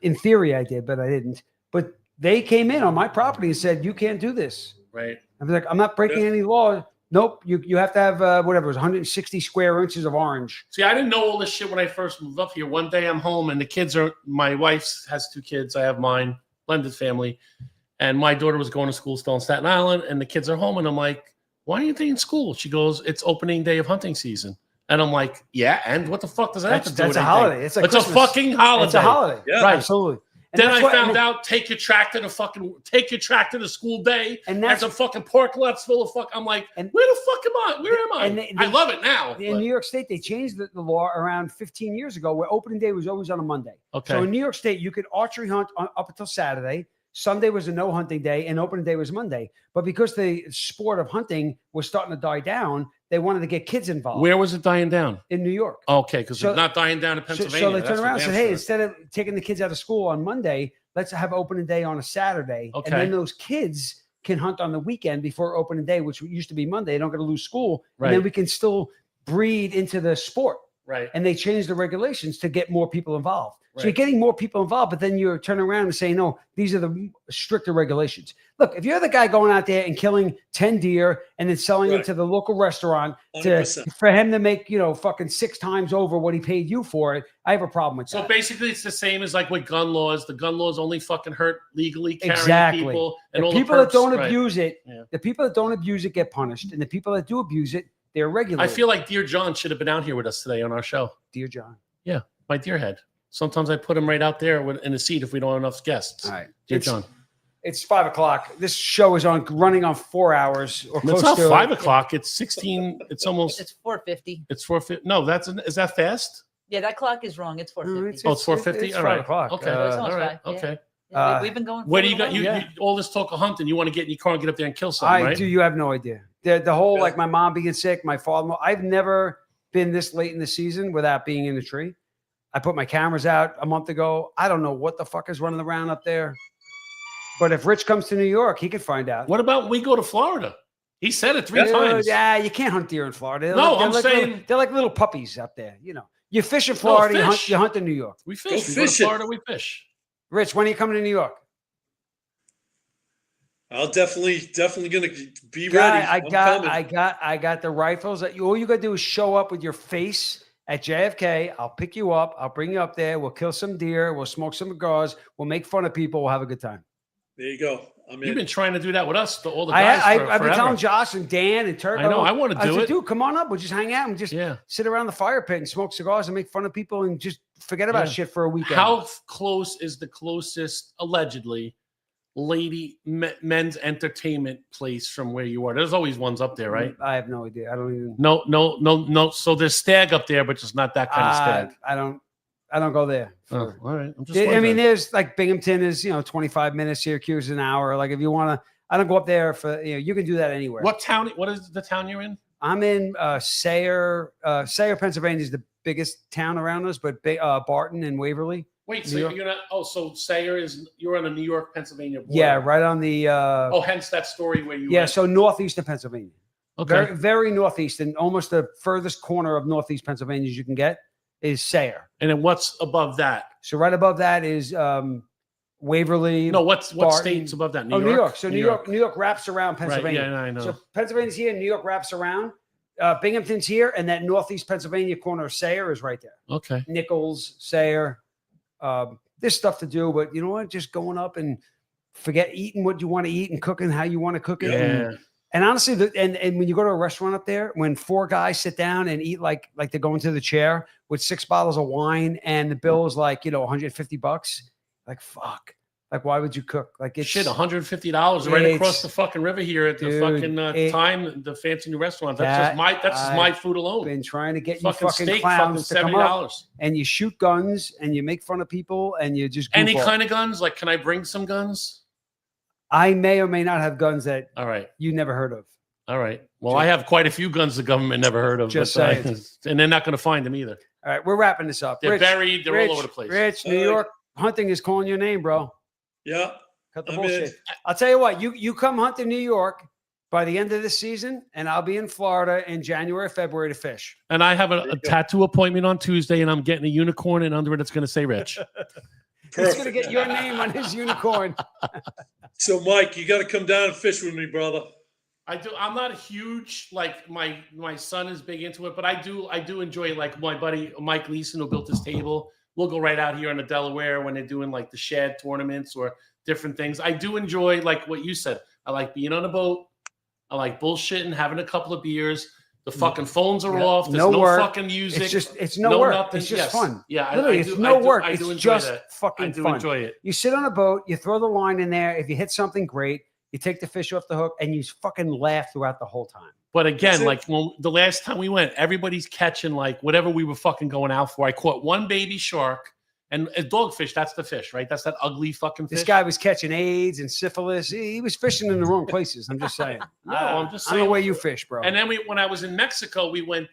in theory, I did, but I didn't. But they came in on my property and said, "You can't do this." Right. I'm like, I'm not breaking any law. Nope. You have to have whatever it was 160 square inches of orange. See, I didn't know all this shit when I first moved up here. One day I'm home and the kids are. My wife has 2 kids. I have mine, blended family, and my daughter was going to school still in Staten Island, and the kids are home, and I'm like, "Why aren't they in school?" She goes, "It's opening day of hunting season," and I'm like, "Yeah, and what the fuck does that have to do with anything? That's a holiday. It's a fucking holiday. It's a holiday. Yeah, right. Absolutely. And then I found out take your tractor to school day, and that's a fucking park lots full of fuck. I'm like, where the fuck am I? Where am I? I love it now. In New York State, they changed the law around 15 years ago, where opening day was always on a Monday. Okay. So in New York State, you could archery hunt up until Saturday. Sunday was a no hunting day, and opening day was Monday. But because the sport of hunting was starting to die down, they wanted to get kids involved. Where was it dying down? In New York. Okay, because it's not dying down in Pennsylvania. So they turned around and said, hey, instead of taking the kids out of school on Monday, let's have opening day on a Saturday. Okay. And then those kids can hunt on the weekend before opening day, which used to be Monday. They don't got to lose school. Right. And then we can still breed into the sport. Right. And they changed the regulations to get more people involved. Right. So you're getting more people involved, but then you're turning around and saying, no, these are the stricter regulations. Look, if you're the guy going out there and killing 10 deer and then selling it to the local restaurant for him to make, fucking 6 times over what he paid you for it, I have a problem with that. So basically it's the same as like with gun laws. The gun laws only fucking hurt legally carrying people. And the people that don't abuse it, the people that don't abuse it get punished. And the people that do abuse it, they're regulated. I feel like Dear John should have been out here with us today on our show. Dear John. Yeah. My deer head. Sometimes I put them right out there in the seat if we don't have enough guests. All right. Yeah, It's, John. it's 5 o'clock. This show is running on 4 hours or close It's not to 5 o'clock. It's 16. It's almost. It's 4:50. It's 4:50. No, is that fast? Yeah, that clock is wrong. It's 4:50. Oh, it's 4:50. It's All 5 right. o'clock. Okay. it's almost all right. 5, yeah. Okay. Yeah, we've been going. Where for do a you got little while. you all this talk of hunting? You want to get in your car and get up there and kill something, I right? do. You have no idea. The whole like my mom being sick, my father. I've never been this late in the season without being in the tree. I put my cameras out a month ago. I don't know what the fuck is running around up there. But if Rich comes to New York, he can find out. What about we go to Florida? He said it 3 times. Yeah, you can't hunt deer in Florida. No, I'm like saying- they're like little puppies up there. You know, you fish in Florida, fish. you hunt in New York. We fish. Go We go to fishing. Florida. We fish. Rich, when are you coming to New York? I'll definitely gonna be Guy, ready. I'm coming. I got the rifles. That all you gotta do is show up with your face at JFK. I'll pick you up. I'll bring you up there. We'll kill some deer. We'll smoke some cigars. We'll make fun of people. We'll have a good time. There you go. I'm You've in. been trying to do that with us, all the guys. I've forever. been telling Josh and Dan and Turk. I know. I want to do said, it. dude, come on up. We'll just hang out and just Yeah. sit around the fire pit and smoke cigars and make fun of people and just forget about Yeah. shit for a weekend. How close is the closest, allegedly, men's entertainment place from where you are? There's always ones up there, right? I have no idea. I don't even. No. So there's stag up there, but just not that kind of stag. I don't go there. Oh, all right. I'm just. I mean, wondering. there's like Binghamton is 25 minutes. Syracuse is an hour. Like if you want to, I don't go up there for you can do that anywhere. What town? What is the town you're in? I'm in Sayre. Sayre, Pennsylvania is the biggest town around us, but Barton and Waverly. Wait, New so York. you're not? Oh, so Sayre you're on the New York, Pennsylvania border. Yeah, right on the. Oh, hence that story where you. yeah, went. so northeastern Pennsylvania. Okay. Very, very northeast, and almost the furthest corner of northeast Pennsylvania you can get is Sayre. And then what's above that? So right above that is Waverly. No, what Barton. state's above that? New York. So New York wraps around Right, Pennsylvania. yeah, I know. So Pennsylvania's here, New York wraps around. Binghamton's here, and that northeast Pennsylvania corner of Sayre is right there. Okay. Nichols, Sayre. There's stuff to do, but you know what? Just going up and forget eating what you want to eat and cooking how you want to cook it. Yeah. And honestly, and when you go to a restaurant up there, when 4 guys sit down and eat like they're going to the chair with 6 bottles of wine, and the bill is like $150, like fuck. Like, why would you cook? Like, it's Shit, $150 right it's- across the fucking river here at the dude, fucking the fancy new restaurant. That's just my food alone. been trying to get Fucking you fucking steak, clowns to fucking come up, $70. and you shoot guns and you make fun of people and you just Any goof off. kind of guns? Like, can I bring some guns? I may or may not have guns that All right. you never heard of. All right. Well, I have quite a few guns the government never heard of. Just but saying. and they're not going to find them either. All right, we're wrapping this up. They're Rich, buried. They're Rich, all over the place. Rich, New York hunting is calling your name, bro. Yeah. Cut the I'm in. bullshit. I'll tell you what, you come hunt in New York by the end of this season, and I'll be in Florida in January, February to fish. And I have a tattoo appointment on Tuesday, and I'm getting a unicorn, and under it, it's going to say Rich. He's gonna get your name on his unicorn. So, Mike, you got to come down and fish with me, brother. I do. I'm not a huge like my son is big into it, but I do enjoy like my buddy Mike Leeson who built this table. We'll go right out here in the Delaware when they're doing like the shed tournaments or different things. I do enjoy like what you said. I like being on a boat. I like bullshitting, having a couple of beers. The fucking phones are Yeah. off. There's No no work. fucking music. It's no work. Nothing. It's just Yes. fun. Yeah, Literally, I it's do- no I do- work. I It's do enjoy just that. fucking I do fun. enjoy it. You sit on a boat, you throw the line in there. If you hit something great, you take the fish off the hook, and you fucking laugh throughout the whole time. But That's again, it. like when the last time we went, everybody's catching like whatever we were fucking going out for. I caught one baby shark and a dogfish. That's the fish, right? That's that ugly fucking fish. This guy was catching AIDS and syphilis. He was fishing in the wrong places. I'm just saying. No, I'm just I don't know saying. where you fish, bro. And then when I was in Mexico, we went.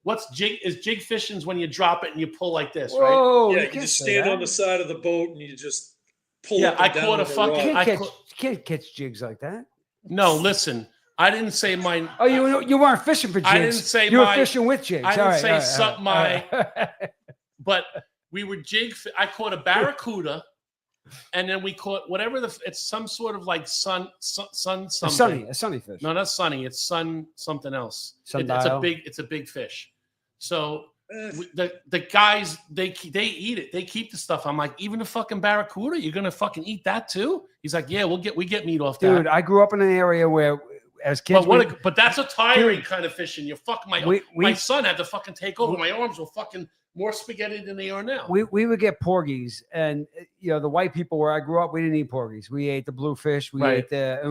What's jig? Is jig fishing's when you drop it and you pull like this, right? Whoa, yeah, you you can't just say stand that. on the side of the boat and you just pull Yeah, up and I down caught a the fucking- rock. You I can't catch jigs like that. No, listen. I didn't say mine. Oh, you weren't fishing for jigs. I didn't say you were my- fishing with jigs. I didn't All right, say all right, suck all my- right. But we were I caught a barracuda, and then we caught whatever it's some sort of like sun something. a sunny fish. No, not sunny. It's sun something else. Sundial. It's a big fish. So Eh, the guys they eat it. They keep the stuff. I'm like, even the fucking barracuda, you're gonna fucking eat that too? He's like, yeah, we get meat off Dude, that. I grew up in an area where, as kids, But that's a tiring kind of fishing. You're fucking my We- my son had to fucking take over. My arms were fucking more spaghetti than they are now. We would get porgies, and the white people where I grew up, we didn't eat porgies. We ate the bluefish. We ate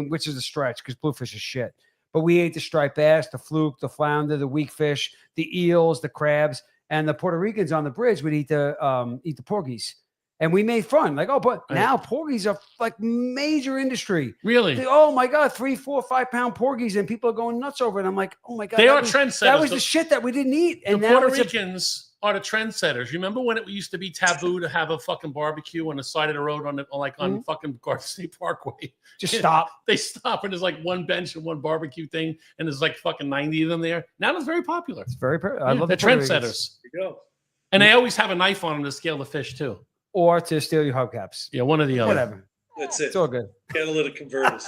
which is a stretch because bluefish is shit. But we ate the striped bass, the fluke, the flounder, the weak fish, the eels, the crabs, and the Puerto Ricans on the bridge would eat the porgies. And we made fun, like, but now porgies are like major industry. Really? Oh my God, 3, 4, 5 pound porgies, and people are going nuts over it. I'm like, oh my God, they are trendsetters. That was the shit that we didn't eat. And the now Puerto Ricans are the trendsetters. Remember when it used to be taboo to have a fucking barbecue on the side of the road on fucking Garden State Parkway? Just stop. They stop, and there's like one bench and one barbecue thing, and there's like fucking 90 of them there. Now it's very popular. It's very. I love the Puerto trendsetters. Ricans. There you go. And they always have a knife on them to scale the fish too. Or to steal your hubcaps. Yeah, one or the other. Whatever. That's it. It's all good. Catalytic converters.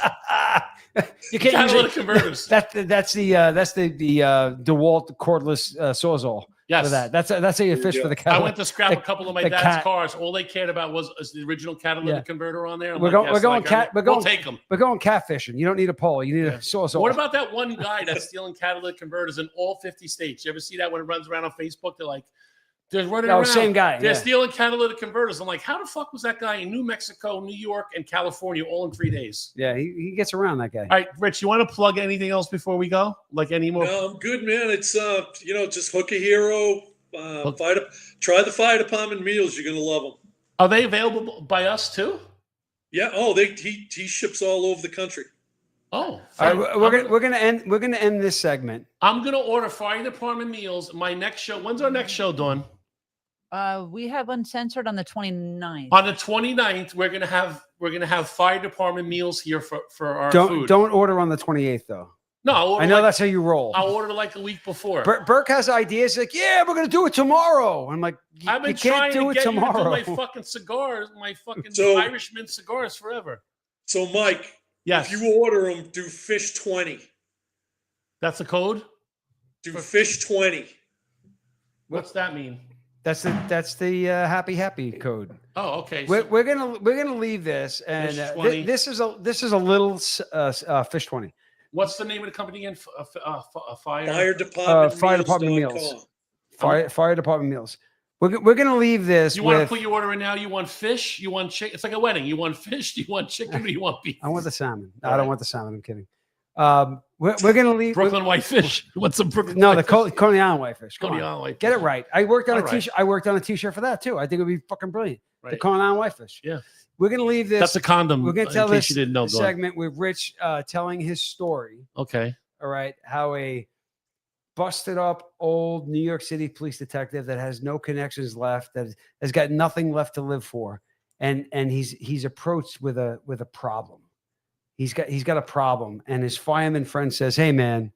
You can't Catalytic converters. That's the DeWalt cordless sawzall. Yes. For that. That's how you fish for the I catalytic. went to scrap a couple of my dad's cars. All they cared about was the original catalytic converter on there. We're going we'll take them. We're going catfishing. You don't need a pole. You need a sawzall. What about that one guy that's stealing catalytic converters in all 50 states? You ever see that when it runs around on Facebook? They're like, they're running around. Same guy. They're stealing catalytic converters. I'm like, how the fuck was that guy in New Mexico, New York, and California all in 3 days? Yeah, he gets around, that guy. All right, Rich, you want to plug anything else before we go? Like any more? No, I'm good, man. It's just Hook a Hero. Try the fire department meals. You're gonna love them. Are they available by us too? Yeah. Oh, he ships all over the country. Oh, all right, we're gonna end this segment. I'm gonna order fire department meals. My next show. When's our next show, Dawn? We have Uncensored on the 29th. On the 29th, we're gonna have fire department meals here for our food. Don't order on the 28th though. No, I know that's how you roll. I'll order like a week before. Burke has ideas like, yeah, we're gonna do it tomorrow. I'm like, I've been trying to get you to do my fucking cigars, my fucking Irishman cigars forever. So, Mike, yes, if you order them, do fish 20. That's the code. Do fish 20. What's that mean? That's the happy code. Oh, okay. We're gonna leave this, and this is a little fish 20. What's the name of the company again? Fire Department Meals. Fire Department Meals. We're gonna leave this. You want to put your order in now? You want fish? You want chicken? It's like a wedding. You want fish? Do you want chicken? Or you want beef? I want the salmon. No, I don't want the salmon. I'm kidding. We're gonna leave Brooklyn whitefish. What's some Brooklyn? No, the Coney Island whitefish. Coney Island whitefish. Get it right. I worked on a t-shirt. I worked on a t-shirt for that too. I think it'd be fucking brilliant. Right. The Coney Island whitefish. Yeah. We're gonna leave this. That's a condom. We're gonna tell this segment with Rich telling his story. Okay. All right. How a busted up old New York City police detective that has no connections left, that has got nothing left to live for, and he's approached with a problem. He's got a problem, and his fireman friend says, "Hey man,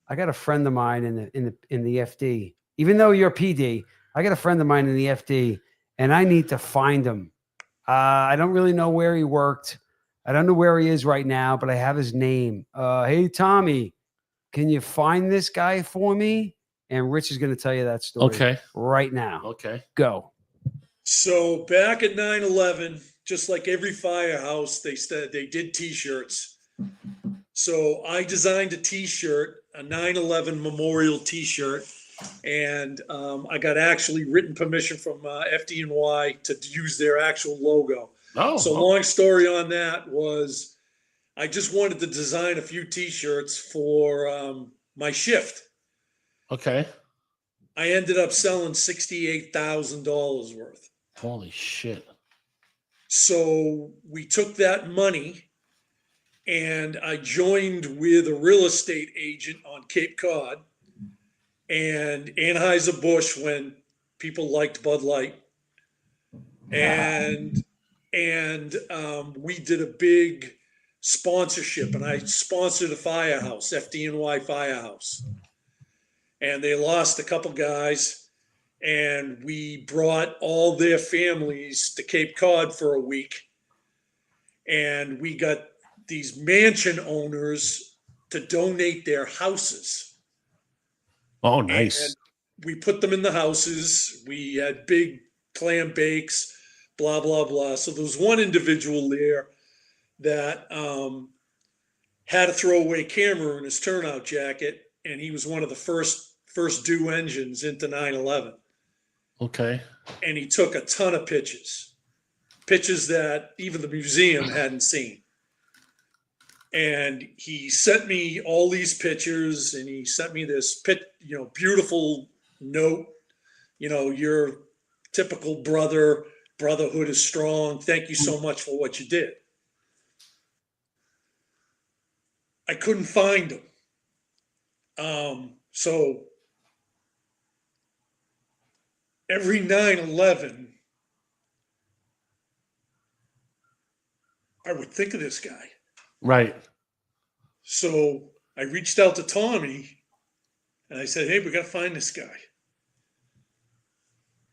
I got a friend of mine in the FD. Even though you're PD, I got a friend of mine in the FD, and I need to find him. I don't really know where he worked. I don't know where he is right now, but I have his name. Hey, Tommy, can you find this guy for me?" And Rich is going to tell you that story right now. Okay. Go. So back at 9/11, just like every firehouse, they did T-shirts. So I designed a T-shirt, a 9/11 memorial T-shirt, and I got actually written permission from FDNY to use their actual logo. Oh, so long story on that was I just wanted to design a few T-shirts for my shift. Okay. I ended up selling $68,000 worth. Holy shit. So we took that money and I joined with a real estate agent on Cape Cod and Anheuser-Busch when people liked Bud Light. And we did a big sponsorship, and I sponsored a firehouse, FDNY Firehouse. And they lost a couple guys, and we brought all their families to Cape Cod for a week. And we got these mansion owners to donate their houses. Oh, nice. And we put them in the houses. We had big clam bakes, blah, blah, blah. So there was one individual there that had a throwaway camera in his turnout jacket, and he was one of the first due engines into 9/11. Okay. and he took a ton of pictures that even the museum hadn't seen. And he sent me all these pictures, and he sent me this beautiful note. Your typical brotherhood is strong. Thank you so much for what you did. I couldn't find him. So every 9/11, I would think of this guy. Right. So I reached out to Tommy and I said, hey, we got to find this guy.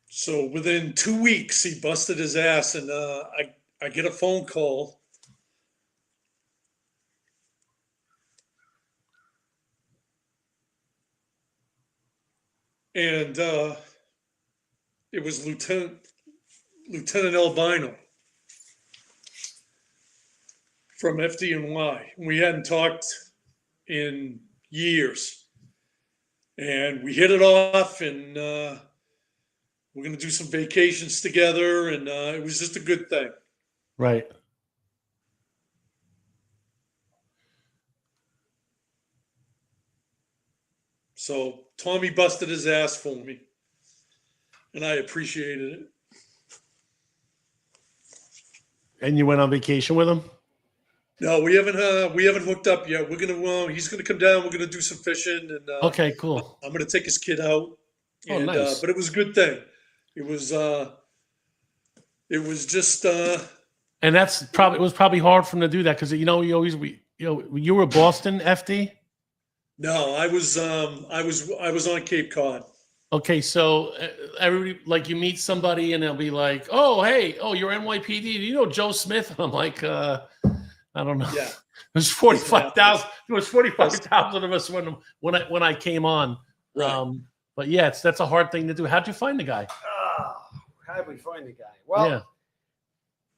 So within 2 weeks, he busted his ass, and I get a phone call. And it was Lieutenant Albino from FDNY. We hadn't talked in years, and we hit it off, and we're going to do some vacations together, and it was just a good thing. Right. So Tommy busted his ass for me, and I appreciated it. And you went on vacation with him? No, we haven't hooked up yet. We're gonna he's gonna come down. We're gonna do some fishing, and Okay, cool. I'm gonna take his kid out. Oh, And, nice. But it was a good thing. It was just And it was probably hard for him to do that because you were Boston FD. no. I was on Cape Cod. Okay, so everybody, like, you meet somebody and they'll be like, "Oh, hey, you're NYPD. Do you know Joe Smith?" And I'm like, I don't know. Yeah. There's 45,000. There was 45,000 of us when I came on. Right. But yeah, that's a hard thing to do. How'd you find the guy? How did we find the guy? Well, Yeah.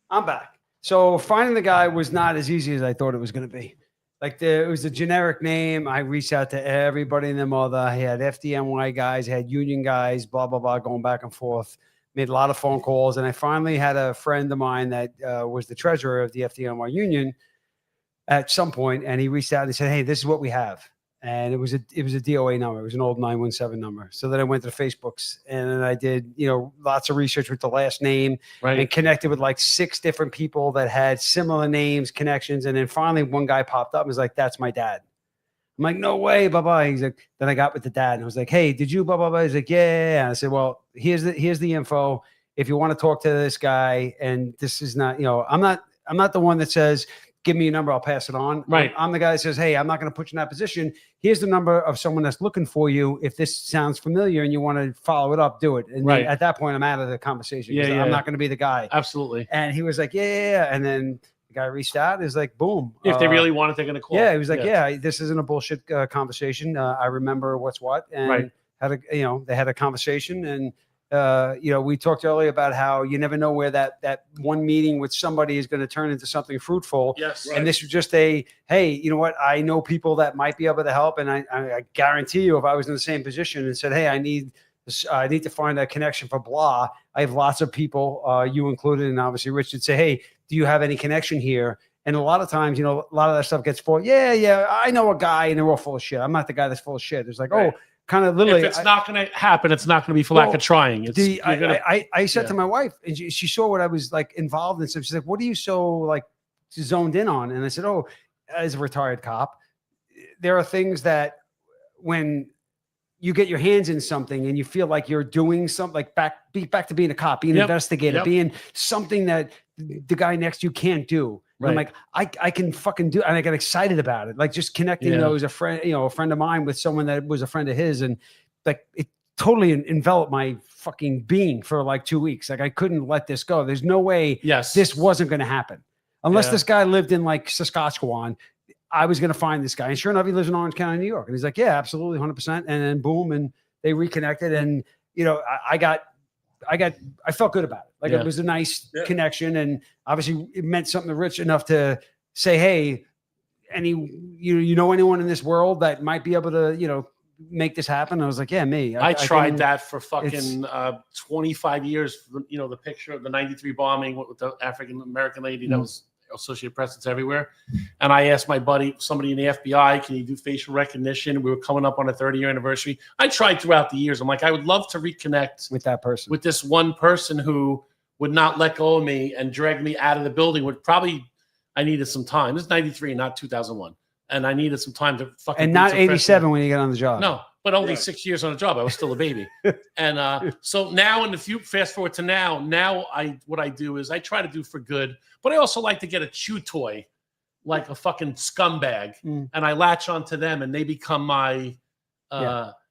I'm back. So finding the guy was not as easy as I thought it was going to be. Like it was a generic name. I reached out to everybody and their mother. I had FDNY guys, had union guys, blah, blah, blah, going back and forth. Made a lot of phone calls. And I finally had a friend of mine that was the treasurer of the FDNY union at some point, and he reached out and said, hey, this is what we have. And it was a DOA number. It was an old 917 number. So then I went to the Facebooks, and then I did, lots of research with the last name, Right. and connected with like 6 different people that had similar names, connections. And then finally one guy popped up and was like, that's my dad. I'm like, no way, blah, blah. He's like, then I got with the dad and I was like, hey, did you blah, blah, blah? He's like, yeah. And I said, well, here's the info. If you want to talk to this guy, and this is not, I'm not the one that says, give me a number, I'll pass it on. Right. I'm the guy that says, hey, I'm not going to put you in that position. Here's the number of someone that's looking for you. If this sounds familiar and you want to follow it up, do it. And Right. then at that point, I'm out of the conversation. Yeah, I'm not going to be the guy. Absolutely. And he was like, yeah. And then the guy reached out. Is like, boom. If they really want it, they're going to call. Yeah, he was like, yeah, this isn't a bullshit conversation. I remember what's what. And Right. they had a conversation, and we talked earlier about how you never know where that one meeting with somebody is going to turn into something fruitful. Yes. Right. And this was just hey, you know what? I know people that might be able to help. And I guarantee you, if I was in the same position and said, hey, I need to find a connection for blah, I have lots of people, you included, and obviously Rich would say, hey, do you have any connection here? And a lot of times, a lot of that stuff gets full. Yeah, I know a guy, and they're all full of shit. I'm not the guy that's full of shit. It's like, Right. kind of literally. If it's not going to happen, it's not going to be for lack of trying. It's I said yeah. to my wife, and she saw what I was like involved in. So she's like, what are you so like zoned in on? And I said, oh, as a retired cop, there are things that when you get your hands in something and you feel like you're doing something, like back to being a cop, being an Yep. investigator, Yep. being something that the guy next to you can't do. And I'm Right. like, I can fucking do it. And I got excited about it. Like just connecting Yeah. those, a friend of mine with someone that was a friend of his. And like, it totally enveloped my fucking being for like 2 weeks. Like I couldn't let this go. There's no way Yes. this wasn't going to happen. Unless Yeah. this guy lived in like Saskatchewan, I was going to find this guy. And sure enough, he lives in Orange County, New York. And he's like, yeah, absolutely. 100%. And then boom. And they reconnected. And, I felt good about it. Like Yeah. it was a nice Yeah. connection. And obviously it meant something to Rich enough to say, hey, you know anyone in this world that might be able to, make this happen? I was like, yeah, me. I tried can- that for fucking 25 years. You know, the picture of the 93 bombing with the African American lady that was Associated Press, it's everywhere. And I asked my buddy, somebody in the FBI, can you do facial recognition? We were coming up on a 30-year anniversary. I tried throughout the years. I'm like, I would love to reconnect with that person, with this one person who would not let go of me and drag me out of the building. I needed some time. This is 93, not 2001. And I needed some time to fucking. And beat not some freshmen. 87 when you get on the job. No, but only 6 years on the job. I was still a baby. And so now, fast forward to now, what I do is I try to do for good, but I also like to get a chew toy, like a fucking scumbag, and I latch onto them, and they become my,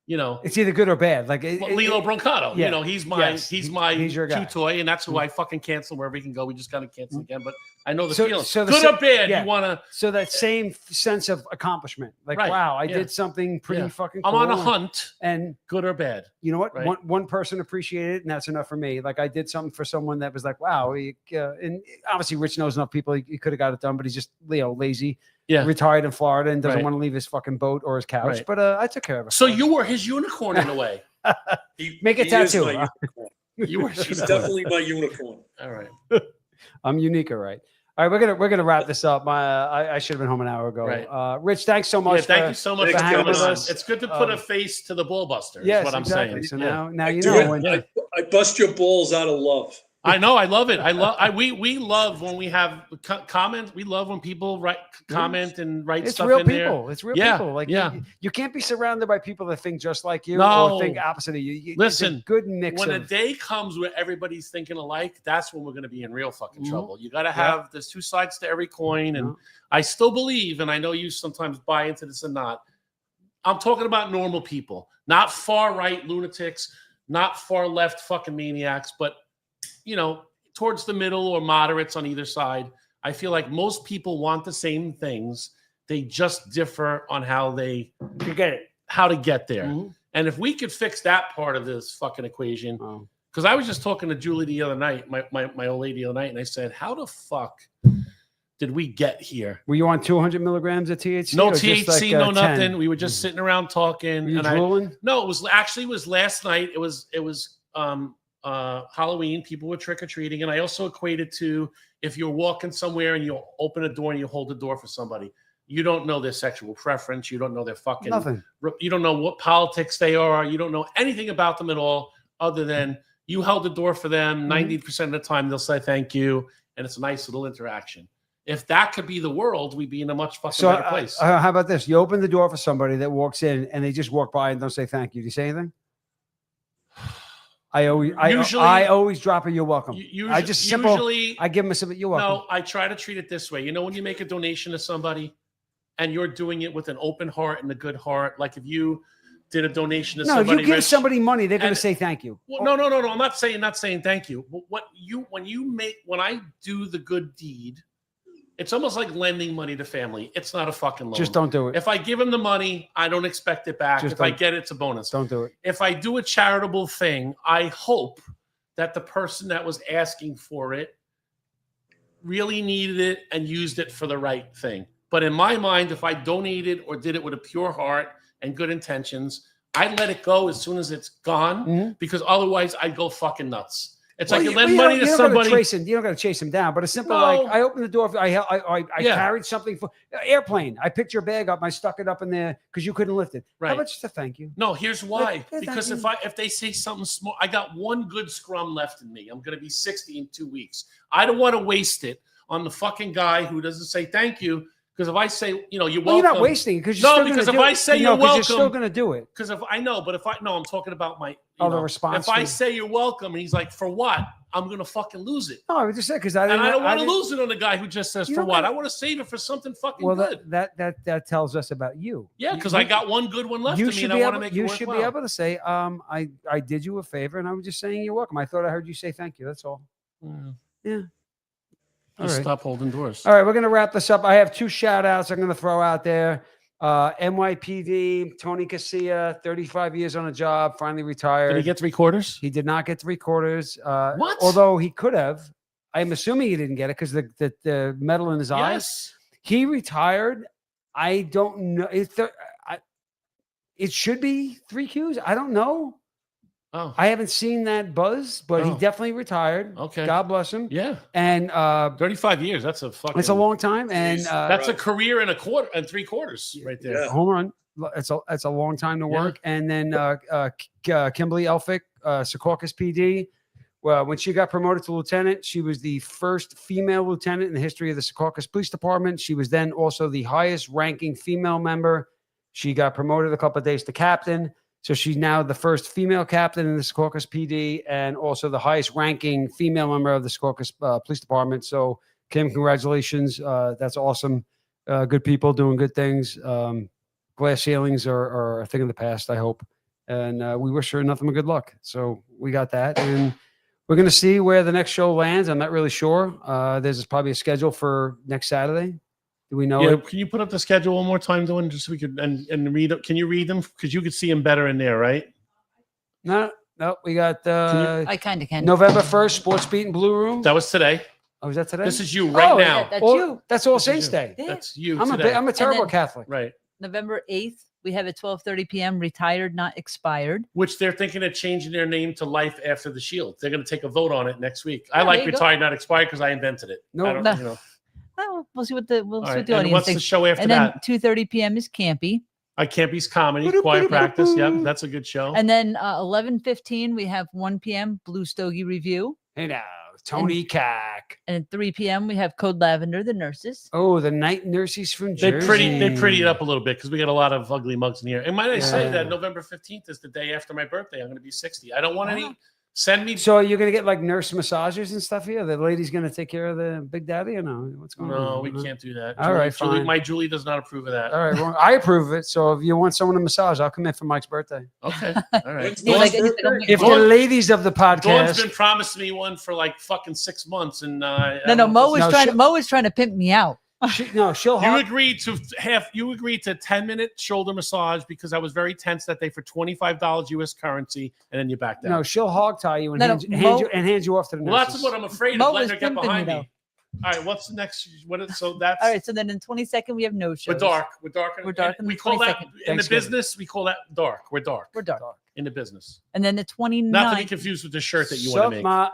you know, it's either good or bad. Like Lilo Brancato, yeah. you know, he's my he's your guy. chew toy, and that's who I fucking cancel wherever he can go. We just got to cancel again, but I know the So- feeling. so the Good sa- or bad, yeah. you want to. So that same sense of accomplishment, like, Right, wow, I yeah. did something pretty Yeah. fucking I'm cool. on a hunt, and good or bad. you know what? Right. One person appreciated it, and that's enough for me. Like, I did something for someone that was like, wow. And obviously, Rich knows enough people. He could have got it done, but he's just lazy. Yeah. Retired in Florida and doesn't Right. want to leave his fucking boat or his couch. Right. But I took care of it. So you were his unicorn in a way. Make a He is tattoo. my huh? unicorn. You were. He's definitely my unicorn. All right. I'm unique, all right. All right, we're gonna wrap this up. I should have been home an hour ago. Right. Rich, thanks so much. Yeah, thank for- you so much Thanks for for coming having on. us. It's good to put a face to the bullbuster. Yes, is what I'm exactly. saying. So Yeah. now you Do know it. when. I bust your balls out of love. I know. I love it. We love when we have comments. We love when people comment and write It's stuff real in people. there. It's real Yeah, people. Like yeah. you can't be surrounded by people that think just like you No. or think opposite of you. It's a Listen, good mix When a of day comes where everybody's thinking alike, that's when we're going to be in real fucking Mhm. trouble. You got to have there's two sides to every coin, and I still believe, and I know you sometimes buy into this and not. I'm talking about normal people, not far right lunatics, not far left fucking maniacs, but you know, towards the middle or moderates on either side. I feel like most people want the same things. They just differ on how to get there. Mhm. And if we could fix that part of this fucking equation, Oh. because I was just talking to Julie the other night, my old lady the other night, and I said, how the fuck did we get here? Were you on 200 milligrams of THC? No or just THC, like, no 10? nothing. We were just sitting around talking. Were you and drooling? No, it was last night. It was Halloween. People were trick or treating, and I also equated to if you're walking somewhere and you open a door and you hold the door for somebody, you don't know their sexual preference, you don't know their fucking Nothing. you don't know what politics they are, you don't know anything about them at all, other than you held the door for them. 90% of the time, they'll say thank you, and it's a nice little interaction. If that could be the world, we'd be in a much fucking better place. How about this? You open the door for somebody that walks in and they just walk by and don't say thank you. Do you say anything? I always drop a you're welcome. I just usually I give them a simple you're welcome. No, I try to treat it this way. You know, when you make a donation to somebody and you're doing it with an open heart and a good heart, like if you did a donation to No, if somebody, you give Rich, somebody money, they're going to and- say thank you. well, no. I'm not saying thank you. But when I do the good deed, it's almost like lending money to family. It's not a fucking loan. Just don't do it. If I give them the money, I don't expect it back. Just If I don't- get it, it's a bonus. Don't do it. If I do a charitable thing, I hope that the person that was asking for it really needed it and used it for the right thing. But in my mind, if I donated or did it with a pure heart and good intentions, I'd let it go as soon as it's gone, because otherwise I'd go fucking nuts. It's like you lend money to somebody. You don't got to chase them down, but a simple like I opened the door. I Yeah. carried something for airplane. I picked your bag up. I stuck it up in there because you couldn't lift it. Right. How about just a thank you? No, here's why. Yeah, thank Because you. if they say something small, I got one good scrum left in me. I'm going to be 60 in 2 weeks. I don't want to waste it on the fucking guy who doesn't say thank you. Because if I say, you're Well, welcome. you're not wasting because because if I say you're welcome, you're still going to do it. Because if I know, but if I no, I'm talking about my the response If I to- say you're welcome, and he's like, for what? I'm gonna fucking lose it. No, I would just say because And I don't want to didn't- lose it on the guy who just says You for don't what. gotta- I want to save it for something fucking Well, good. that tells us about you. Yeah, because You- I got one good one left you in me, should and I be want to able, make you it should worthwhile. be able to say, I did you a favor, and I was just saying you're welcome. I thought I heard you say thank you. That's all. Yeah. All Just right. stop holding doors. All right, we're going to wrap this up. I have 2 shout outs I'm going to throw out there. NYPD, Tony Casilla, 35 years on a job, finally retired. Did he get 3 quarters? He did not get 3 quarters. What? Although he could have. I'm assuming he didn't get it because the metal in his eyes. Yes. He retired. I don't know. It should be 3 Qs. I don't know. Oh, I haven't seen that buzz, but he Oh. definitely retired. Okay. God bless him. yeah. And 35 years. That's a fucking. it's a long time. And Jeez. That's a career and a quarter and 3/4 right there. Yeah. home run. It's a long time to Yeah. work. And then Kimberly Elphick, Secaucus PD. Well, when she got promoted to lieutenant, she was the first female lieutenant in the history of the Secaucus Police Department. She was then also the highest ranking female member. She got promoted a couple of days to captain. So she's now the first female captain in the Secaucus PD and also the highest ranking female member of the Secaucus Police Department. So, Kim, congratulations. That's awesome. Good people doing good things. Glass ceilings are a thing of the past, I hope. And we wish her nothing but good luck. So we got that. And we're going to see where the next show lands. I'm not really sure. There's probably a schedule for next Saturday. Do we know Yeah, it? can you put up the schedule one more time, Dylan, just so we could and read it? Can you read them? Because you could see them better in there, right? No, we got I kind of can. November 1st, Sports Beat in Blue Room. That was today. Oh, is that today? This is you right Oh, now. That's All- you. That's All This is Saints you. Day. Yeah. That's you I'm today. a terrible then- Catholic. Right. November 8th, we have at 12:30 p.m. Retired, not expired. Which they're thinking of changing their name to Life After the Shield. They're going to take a vote on it next week. I Yeah, like there you go. retired, not expired, because I invented it. No, I don't, no. you know. Well, we'll see what the All see right. what the And audience what's the thinks. show after And then that? 2:30 p.m. is Campy. I Campy's Comedy, Quiet Practice. Yep, that's a good show. And then 11:15 we have 1 p.m. Blue Stogie Review. Hey now, Tony Cack. And at 3 p.m. we have Code Lavender, the nurses. Oh, the night nurses from They Jersey. pretty it up a little bit because we got a lot of ugly mugs in here. And might I say Yeah. that November 15th is the day after my birthday. I'm going to be 60. I don't want Ah. any. Send me. So you're gonna get like nurse massages and stuff here. The lady's gonna take care of the big daddy, or no? What's going on? No, we can't do that. All right, Julie, fine. my Julie does not approve of that. All right, well, I approve of it. So if you want someone to massage, I'll come in for Mike's birthday. Okay, all right. When's He's like, Dawn's he's like, oh my If God. the ladies of the Dawn's podcast, been promising me one for like fucking 6 months, and no, Mo was No, trying. she- Mo was trying to pimp me out. she'll You hog, agreed to 10-minute shoulder massage because I was very tense that day for $25 US currency, and then you backed out. no, she'll hog tie you and No, no, hand you off to the Well, nurses. that's what I'm afraid Mo of. Letting was her get pimping me, behind though. me. All right, what's the next? So that's All right, so then in 22nd we have no shows. we're dark. We're dark. We're dark and on we the call that 22nd. in the Thanksgiving. business. We call that dark. We're dark We're dark. in the business. And then the 29th. Not to be confused with the shirt that you want to Sup, make. Ma?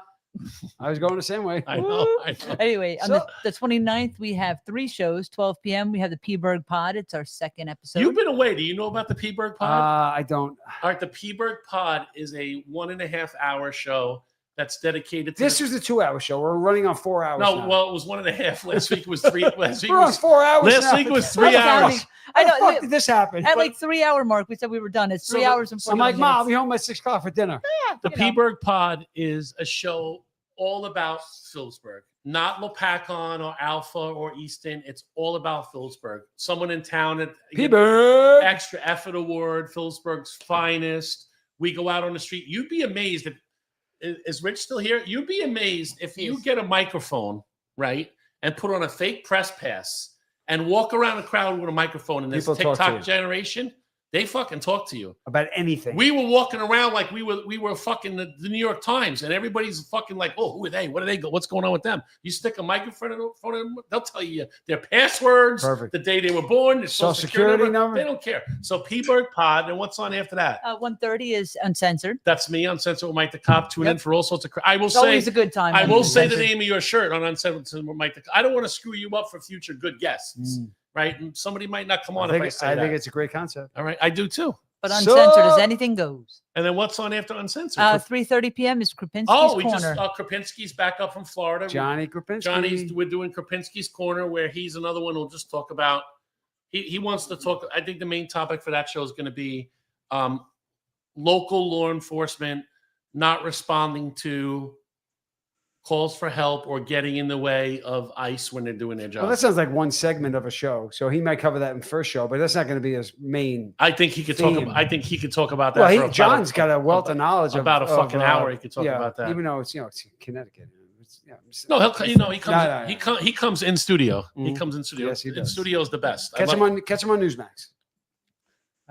I was going the same way. I know. I know. Anyway, on So- the 29th, we have 3 shows. 12 p.m. we have the P-Berg Pod. It's our second episode. You've been away. Do you know about the P-Berg Pod? I don't. All right, the P-Berg Pod is a 1.5 hour show that's dedicated to This the- was the 2-hour show. We're running on 4 hours. No, now. well, it was 1.5. Last week was 3. Last week we're on was 4 hours. last now. week was What 3 the hours. fuck? I How the know. fuck did this happen? At like 3-hour mark, we said we were done. It's So 3 the- hours and I'm 41 like, Mom, I'll minutes. be home by 6 o'clock for dinner. The you know. P-Berg Pod is a show all about Phillipsburg, not Lopakon or Alpha or Easton. It's all about Phillipsburg. Someone in town at P-Bird. extra effort award, Phillipsburg's finest. We go out on the street. You'd be amazed if is Rich still here? You'd be amazed if you Yes. get a microphone, right, and put on a fake press pass and walk around a crowd with a microphone in this People talk to TikTok you. generation. They fucking talk to you. About anything. We were walking around like we were fucking the New York Times, and everybody's fucking like, oh, who are they? What do they go? What's going on with them? You stick a microphone in front of them, they'll tell you their passwords, Perfect. the day they were born, their Social social security security number. They don't care. So P-Berg Pod, and what's on after that? 1:30 is uncensored. That's me, Uncensored with Mike the Cop. Tune in Yep. for all sorts of. I will It's say, always a good time. I when will it's say the uncensored. name of your shirt on Uncensored with Mike the Cop. I don't want to screw you up for future good guests, Mm. right? And somebody might not come I on think, if I say I that. think it's a great concept. All right, I do too. But uncensored So- as anything goes. And then what's on after Uncensored? 3:30 p.m. is Krupinski's Oh, we Corner. just Krupinski's back up from Florida. Johnny Krupinski. We're doing Krupinski's Corner, where he's another one who'll just talk about. He wants to talk. I think the main topic for that show is going to be local law enforcement not responding to calls for help or getting in the way of ICE when they're doing their job. Well, that sounds like one segment of a show. So he might cover that in first show, but that's not going to be his main. I think he could talk. theme. About, I think he could talk about that. Well, for about John's got a wealth of knowledge. about a of, fucking hour. He could talk yeah, about that. even though it's it's Connecticut. It's, No, he comes. No. He comes in studio. He Mhm. comes in studio. Yes, he in does. studio is the best. I catch like- him on Newsmax.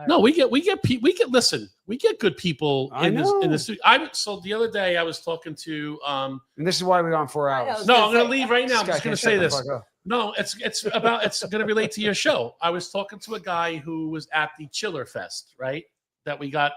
No, we get listen, we get good people I in the know. studio. So the other day I was talking to And this is why we're on 4 hours. was no, gonna I'm gonna say, leave right now. I'm This just guy gonna can't say shut the this. fuck up. No, it's going to relate to your show. I was talking to a guy who was at the Chiller Fest, right? That we got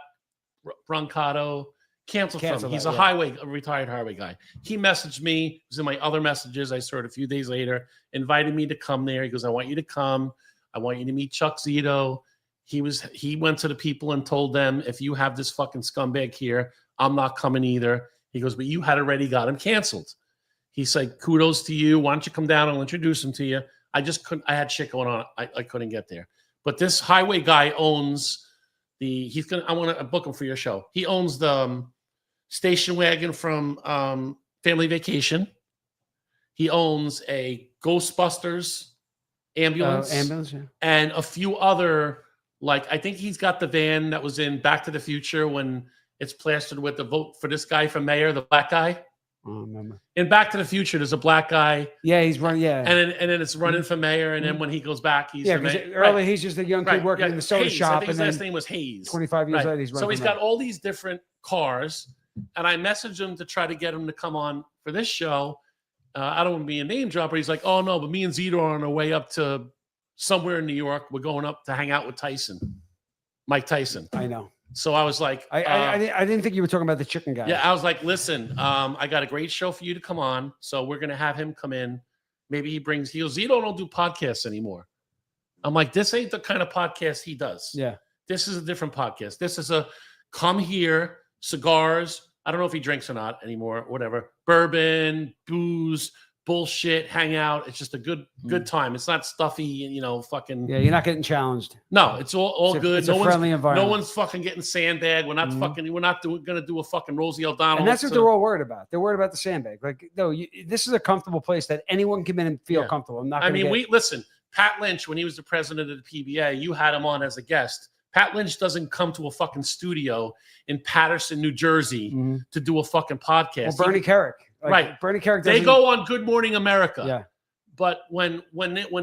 Brancato canceled from. He's a retired highway guy. He messaged me. It was in my other messages. I saw it a few days later. Invited me to come there. He goes, I want you to come. I want you to meet Chuck Zito. He went to the people and told them, if you have this fucking scumbag here, I'm not coming either. He goes, but you had already got him canceled. He's like, kudos to you. Why don't you come down? I'll introduce him to you. I just couldn't. I had shit going on. I couldn't get there. But this highway guy owns I want to book him for your show. He owns the station wagon from Family Vacation. He owns a Ghostbusters ambulance. And a few other, like, I think he's got the van that was in Back to the Future when it's plastered with the vote for this guy for mayor, the black guy. I don't remember. In Back to the Future, there's a black guy. Yeah, he's running. Yeah, and then it's running for mayor, and then when he goes back, he's early. He's just a young kid working in the soda shop. I think his last name was Hayes. 25 years later, he's running. So he's got all these different cars, and I messaged him to try to get him to come on for this show. I don't want to be a name dropper. He's like, oh no, but me and Zito are on our way up to somewhere in New York. We're going up to hang out with Mike Tyson. I know. So I was like, I didn't think you were talking about the chicken guy. Yeah, I was like, listen, I got a great show for you to come on. So we're gonna have him come in. Maybe he goes, Zito don't do podcasts anymore. I'm like, this ain't the kind of podcast he does. Yeah. This is a different podcast. This is a come here, cigars. I don't know if he drinks or not anymore, whatever. Bourbon, booze, bullshit, hang out. It's just a good time. It's not stuffy and fucking. Yeah, you're not getting challenged. No, it's all good. It's a friendly environment. No one's fucking getting sandbagged. We're not We're not gonna do a fucking Rosie O'Donnell. And that's what they're all worried about. They're worried about the sandbag. Like, no, this is a comfortable place that anyone can come in and feel comfortable. I'm not. Listen. Pat Lynch, when he was the president of the PBA, you had him on as a guest. Pat Lynch doesn't come to a fucking studio in Patterson, New Jersey, to do a fucking podcast. Well, Bernie Carrick. Right. Bernie Carrick. They go on Good Morning America. Yeah. But when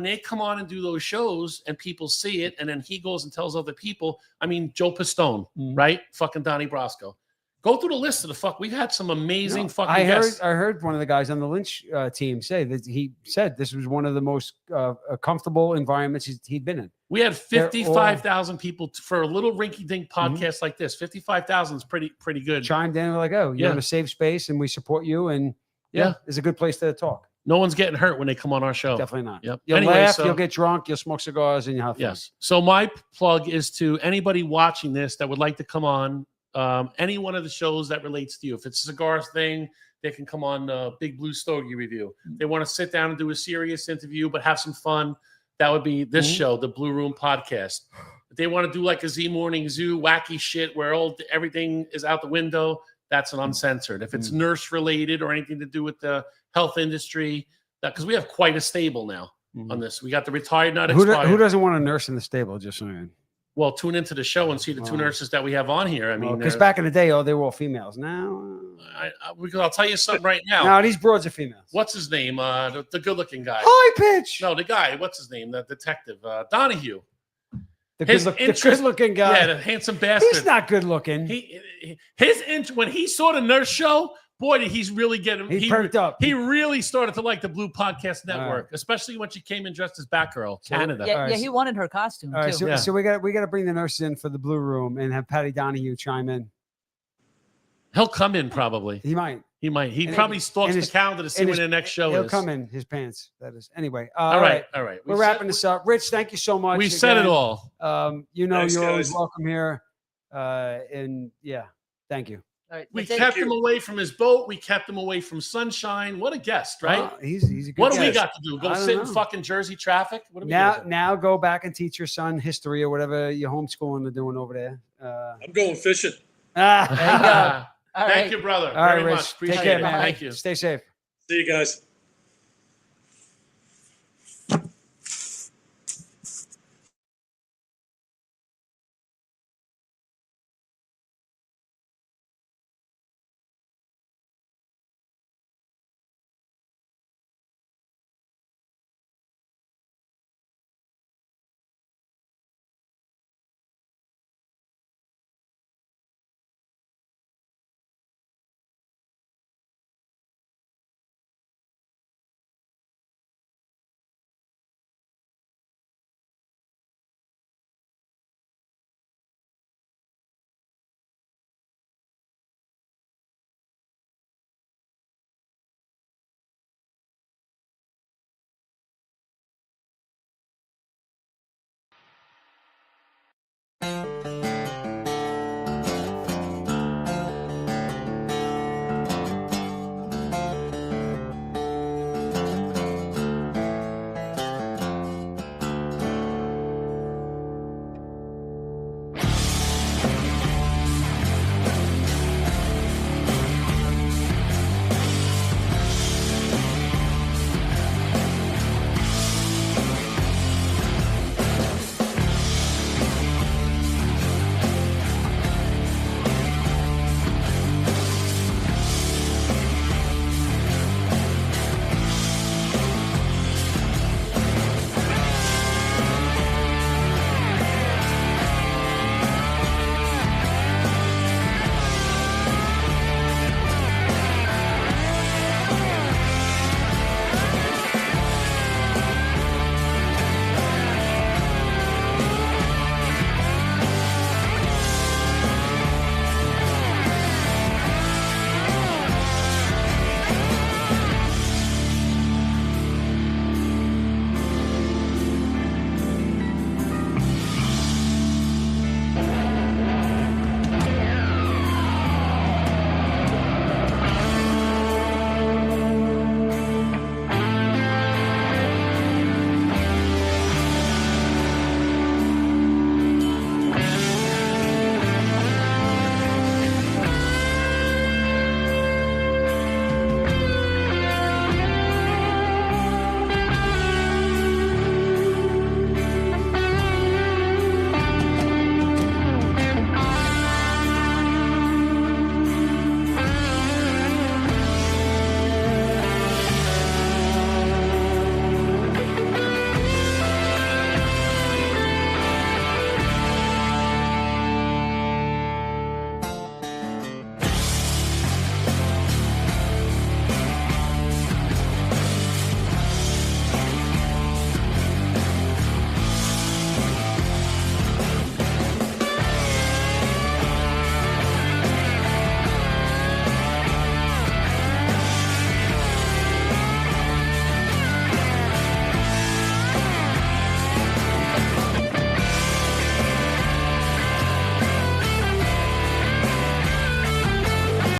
they come on and do those shows and people see it, and then he goes and tells other people, Joe Pistone, right? Fucking Donnie Brasco. Go through the list of the fuck. We've had some amazing fucking guests. I heard one of the guys on the Lynch team say that he said this was one of the most comfortable environments he'd been in. We had 55,000 people for a little rinky-dink podcast like this. 55,000 is pretty good. Chimed in like, oh, you're in a safe space and we support you. And it's a good place to talk. No one's getting hurt when they come on our show. Definitely not. Yep. You'll laugh, you'll get drunk, you'll smoke cigars, and you'll have fun. Yes. So my plug is to anybody watching this that would like to come on any one of the shows that relates to you. If it's a cigars thing, they can come on Big Blue Stogie Review. They want to sit down and do a serious interview, but have some fun. That would be this show, the Blue Room Podcast. If they want to do like a Z Morning Zoo, wacky shit where everything is out the window, that's an uncensored. If it's nurse related or anything to do with the health industry, because we have quite a stable now on this. We got the retired, not expired. Who doesn't want a nurse in the stable? Just saying. Well, tune into the show and see the two nurses that we have on here. Because back in the day, they were all females. Now, I'll tell you something right now. No, these broads are females. What's his name? The good-looking guy. High pitch. No, the guy. What's his name? The detective. Donahue. The good-looking guy. Yeah, the handsome bastard. He's not good-looking. When he saw the nurse show, boy, did he's really getting. He perked up. He really started to like the Blue Podcast Network, especially when she came in dressed as Batgirl, Canada. Yeah, he wanted her costume too. So we got to bring the nurses in for the Blue Room and have Patty Donahue chime in. He'll come in probably. He might. He probably stalks the calendar to see when the next show is. He'll come in his pants. That is. Anyway. All right. We're wrapping this up. Rich, thank you so much. We said it all. Thanks, you're always welcome here. And thank you. All right, we kept him away from his boat. We kept him away from sunshine. What a guest, right? He's a good What guest. do we got to do? Go sit in fucking Jersey traffic? What do we now go back and teach your son history or whatever you're homeschooling are doing over there. I'm going fishing. Thank you, brother. All right, very Rich. much. Appreciate Take care, it. man. Thank you. Stay safe. See you guys.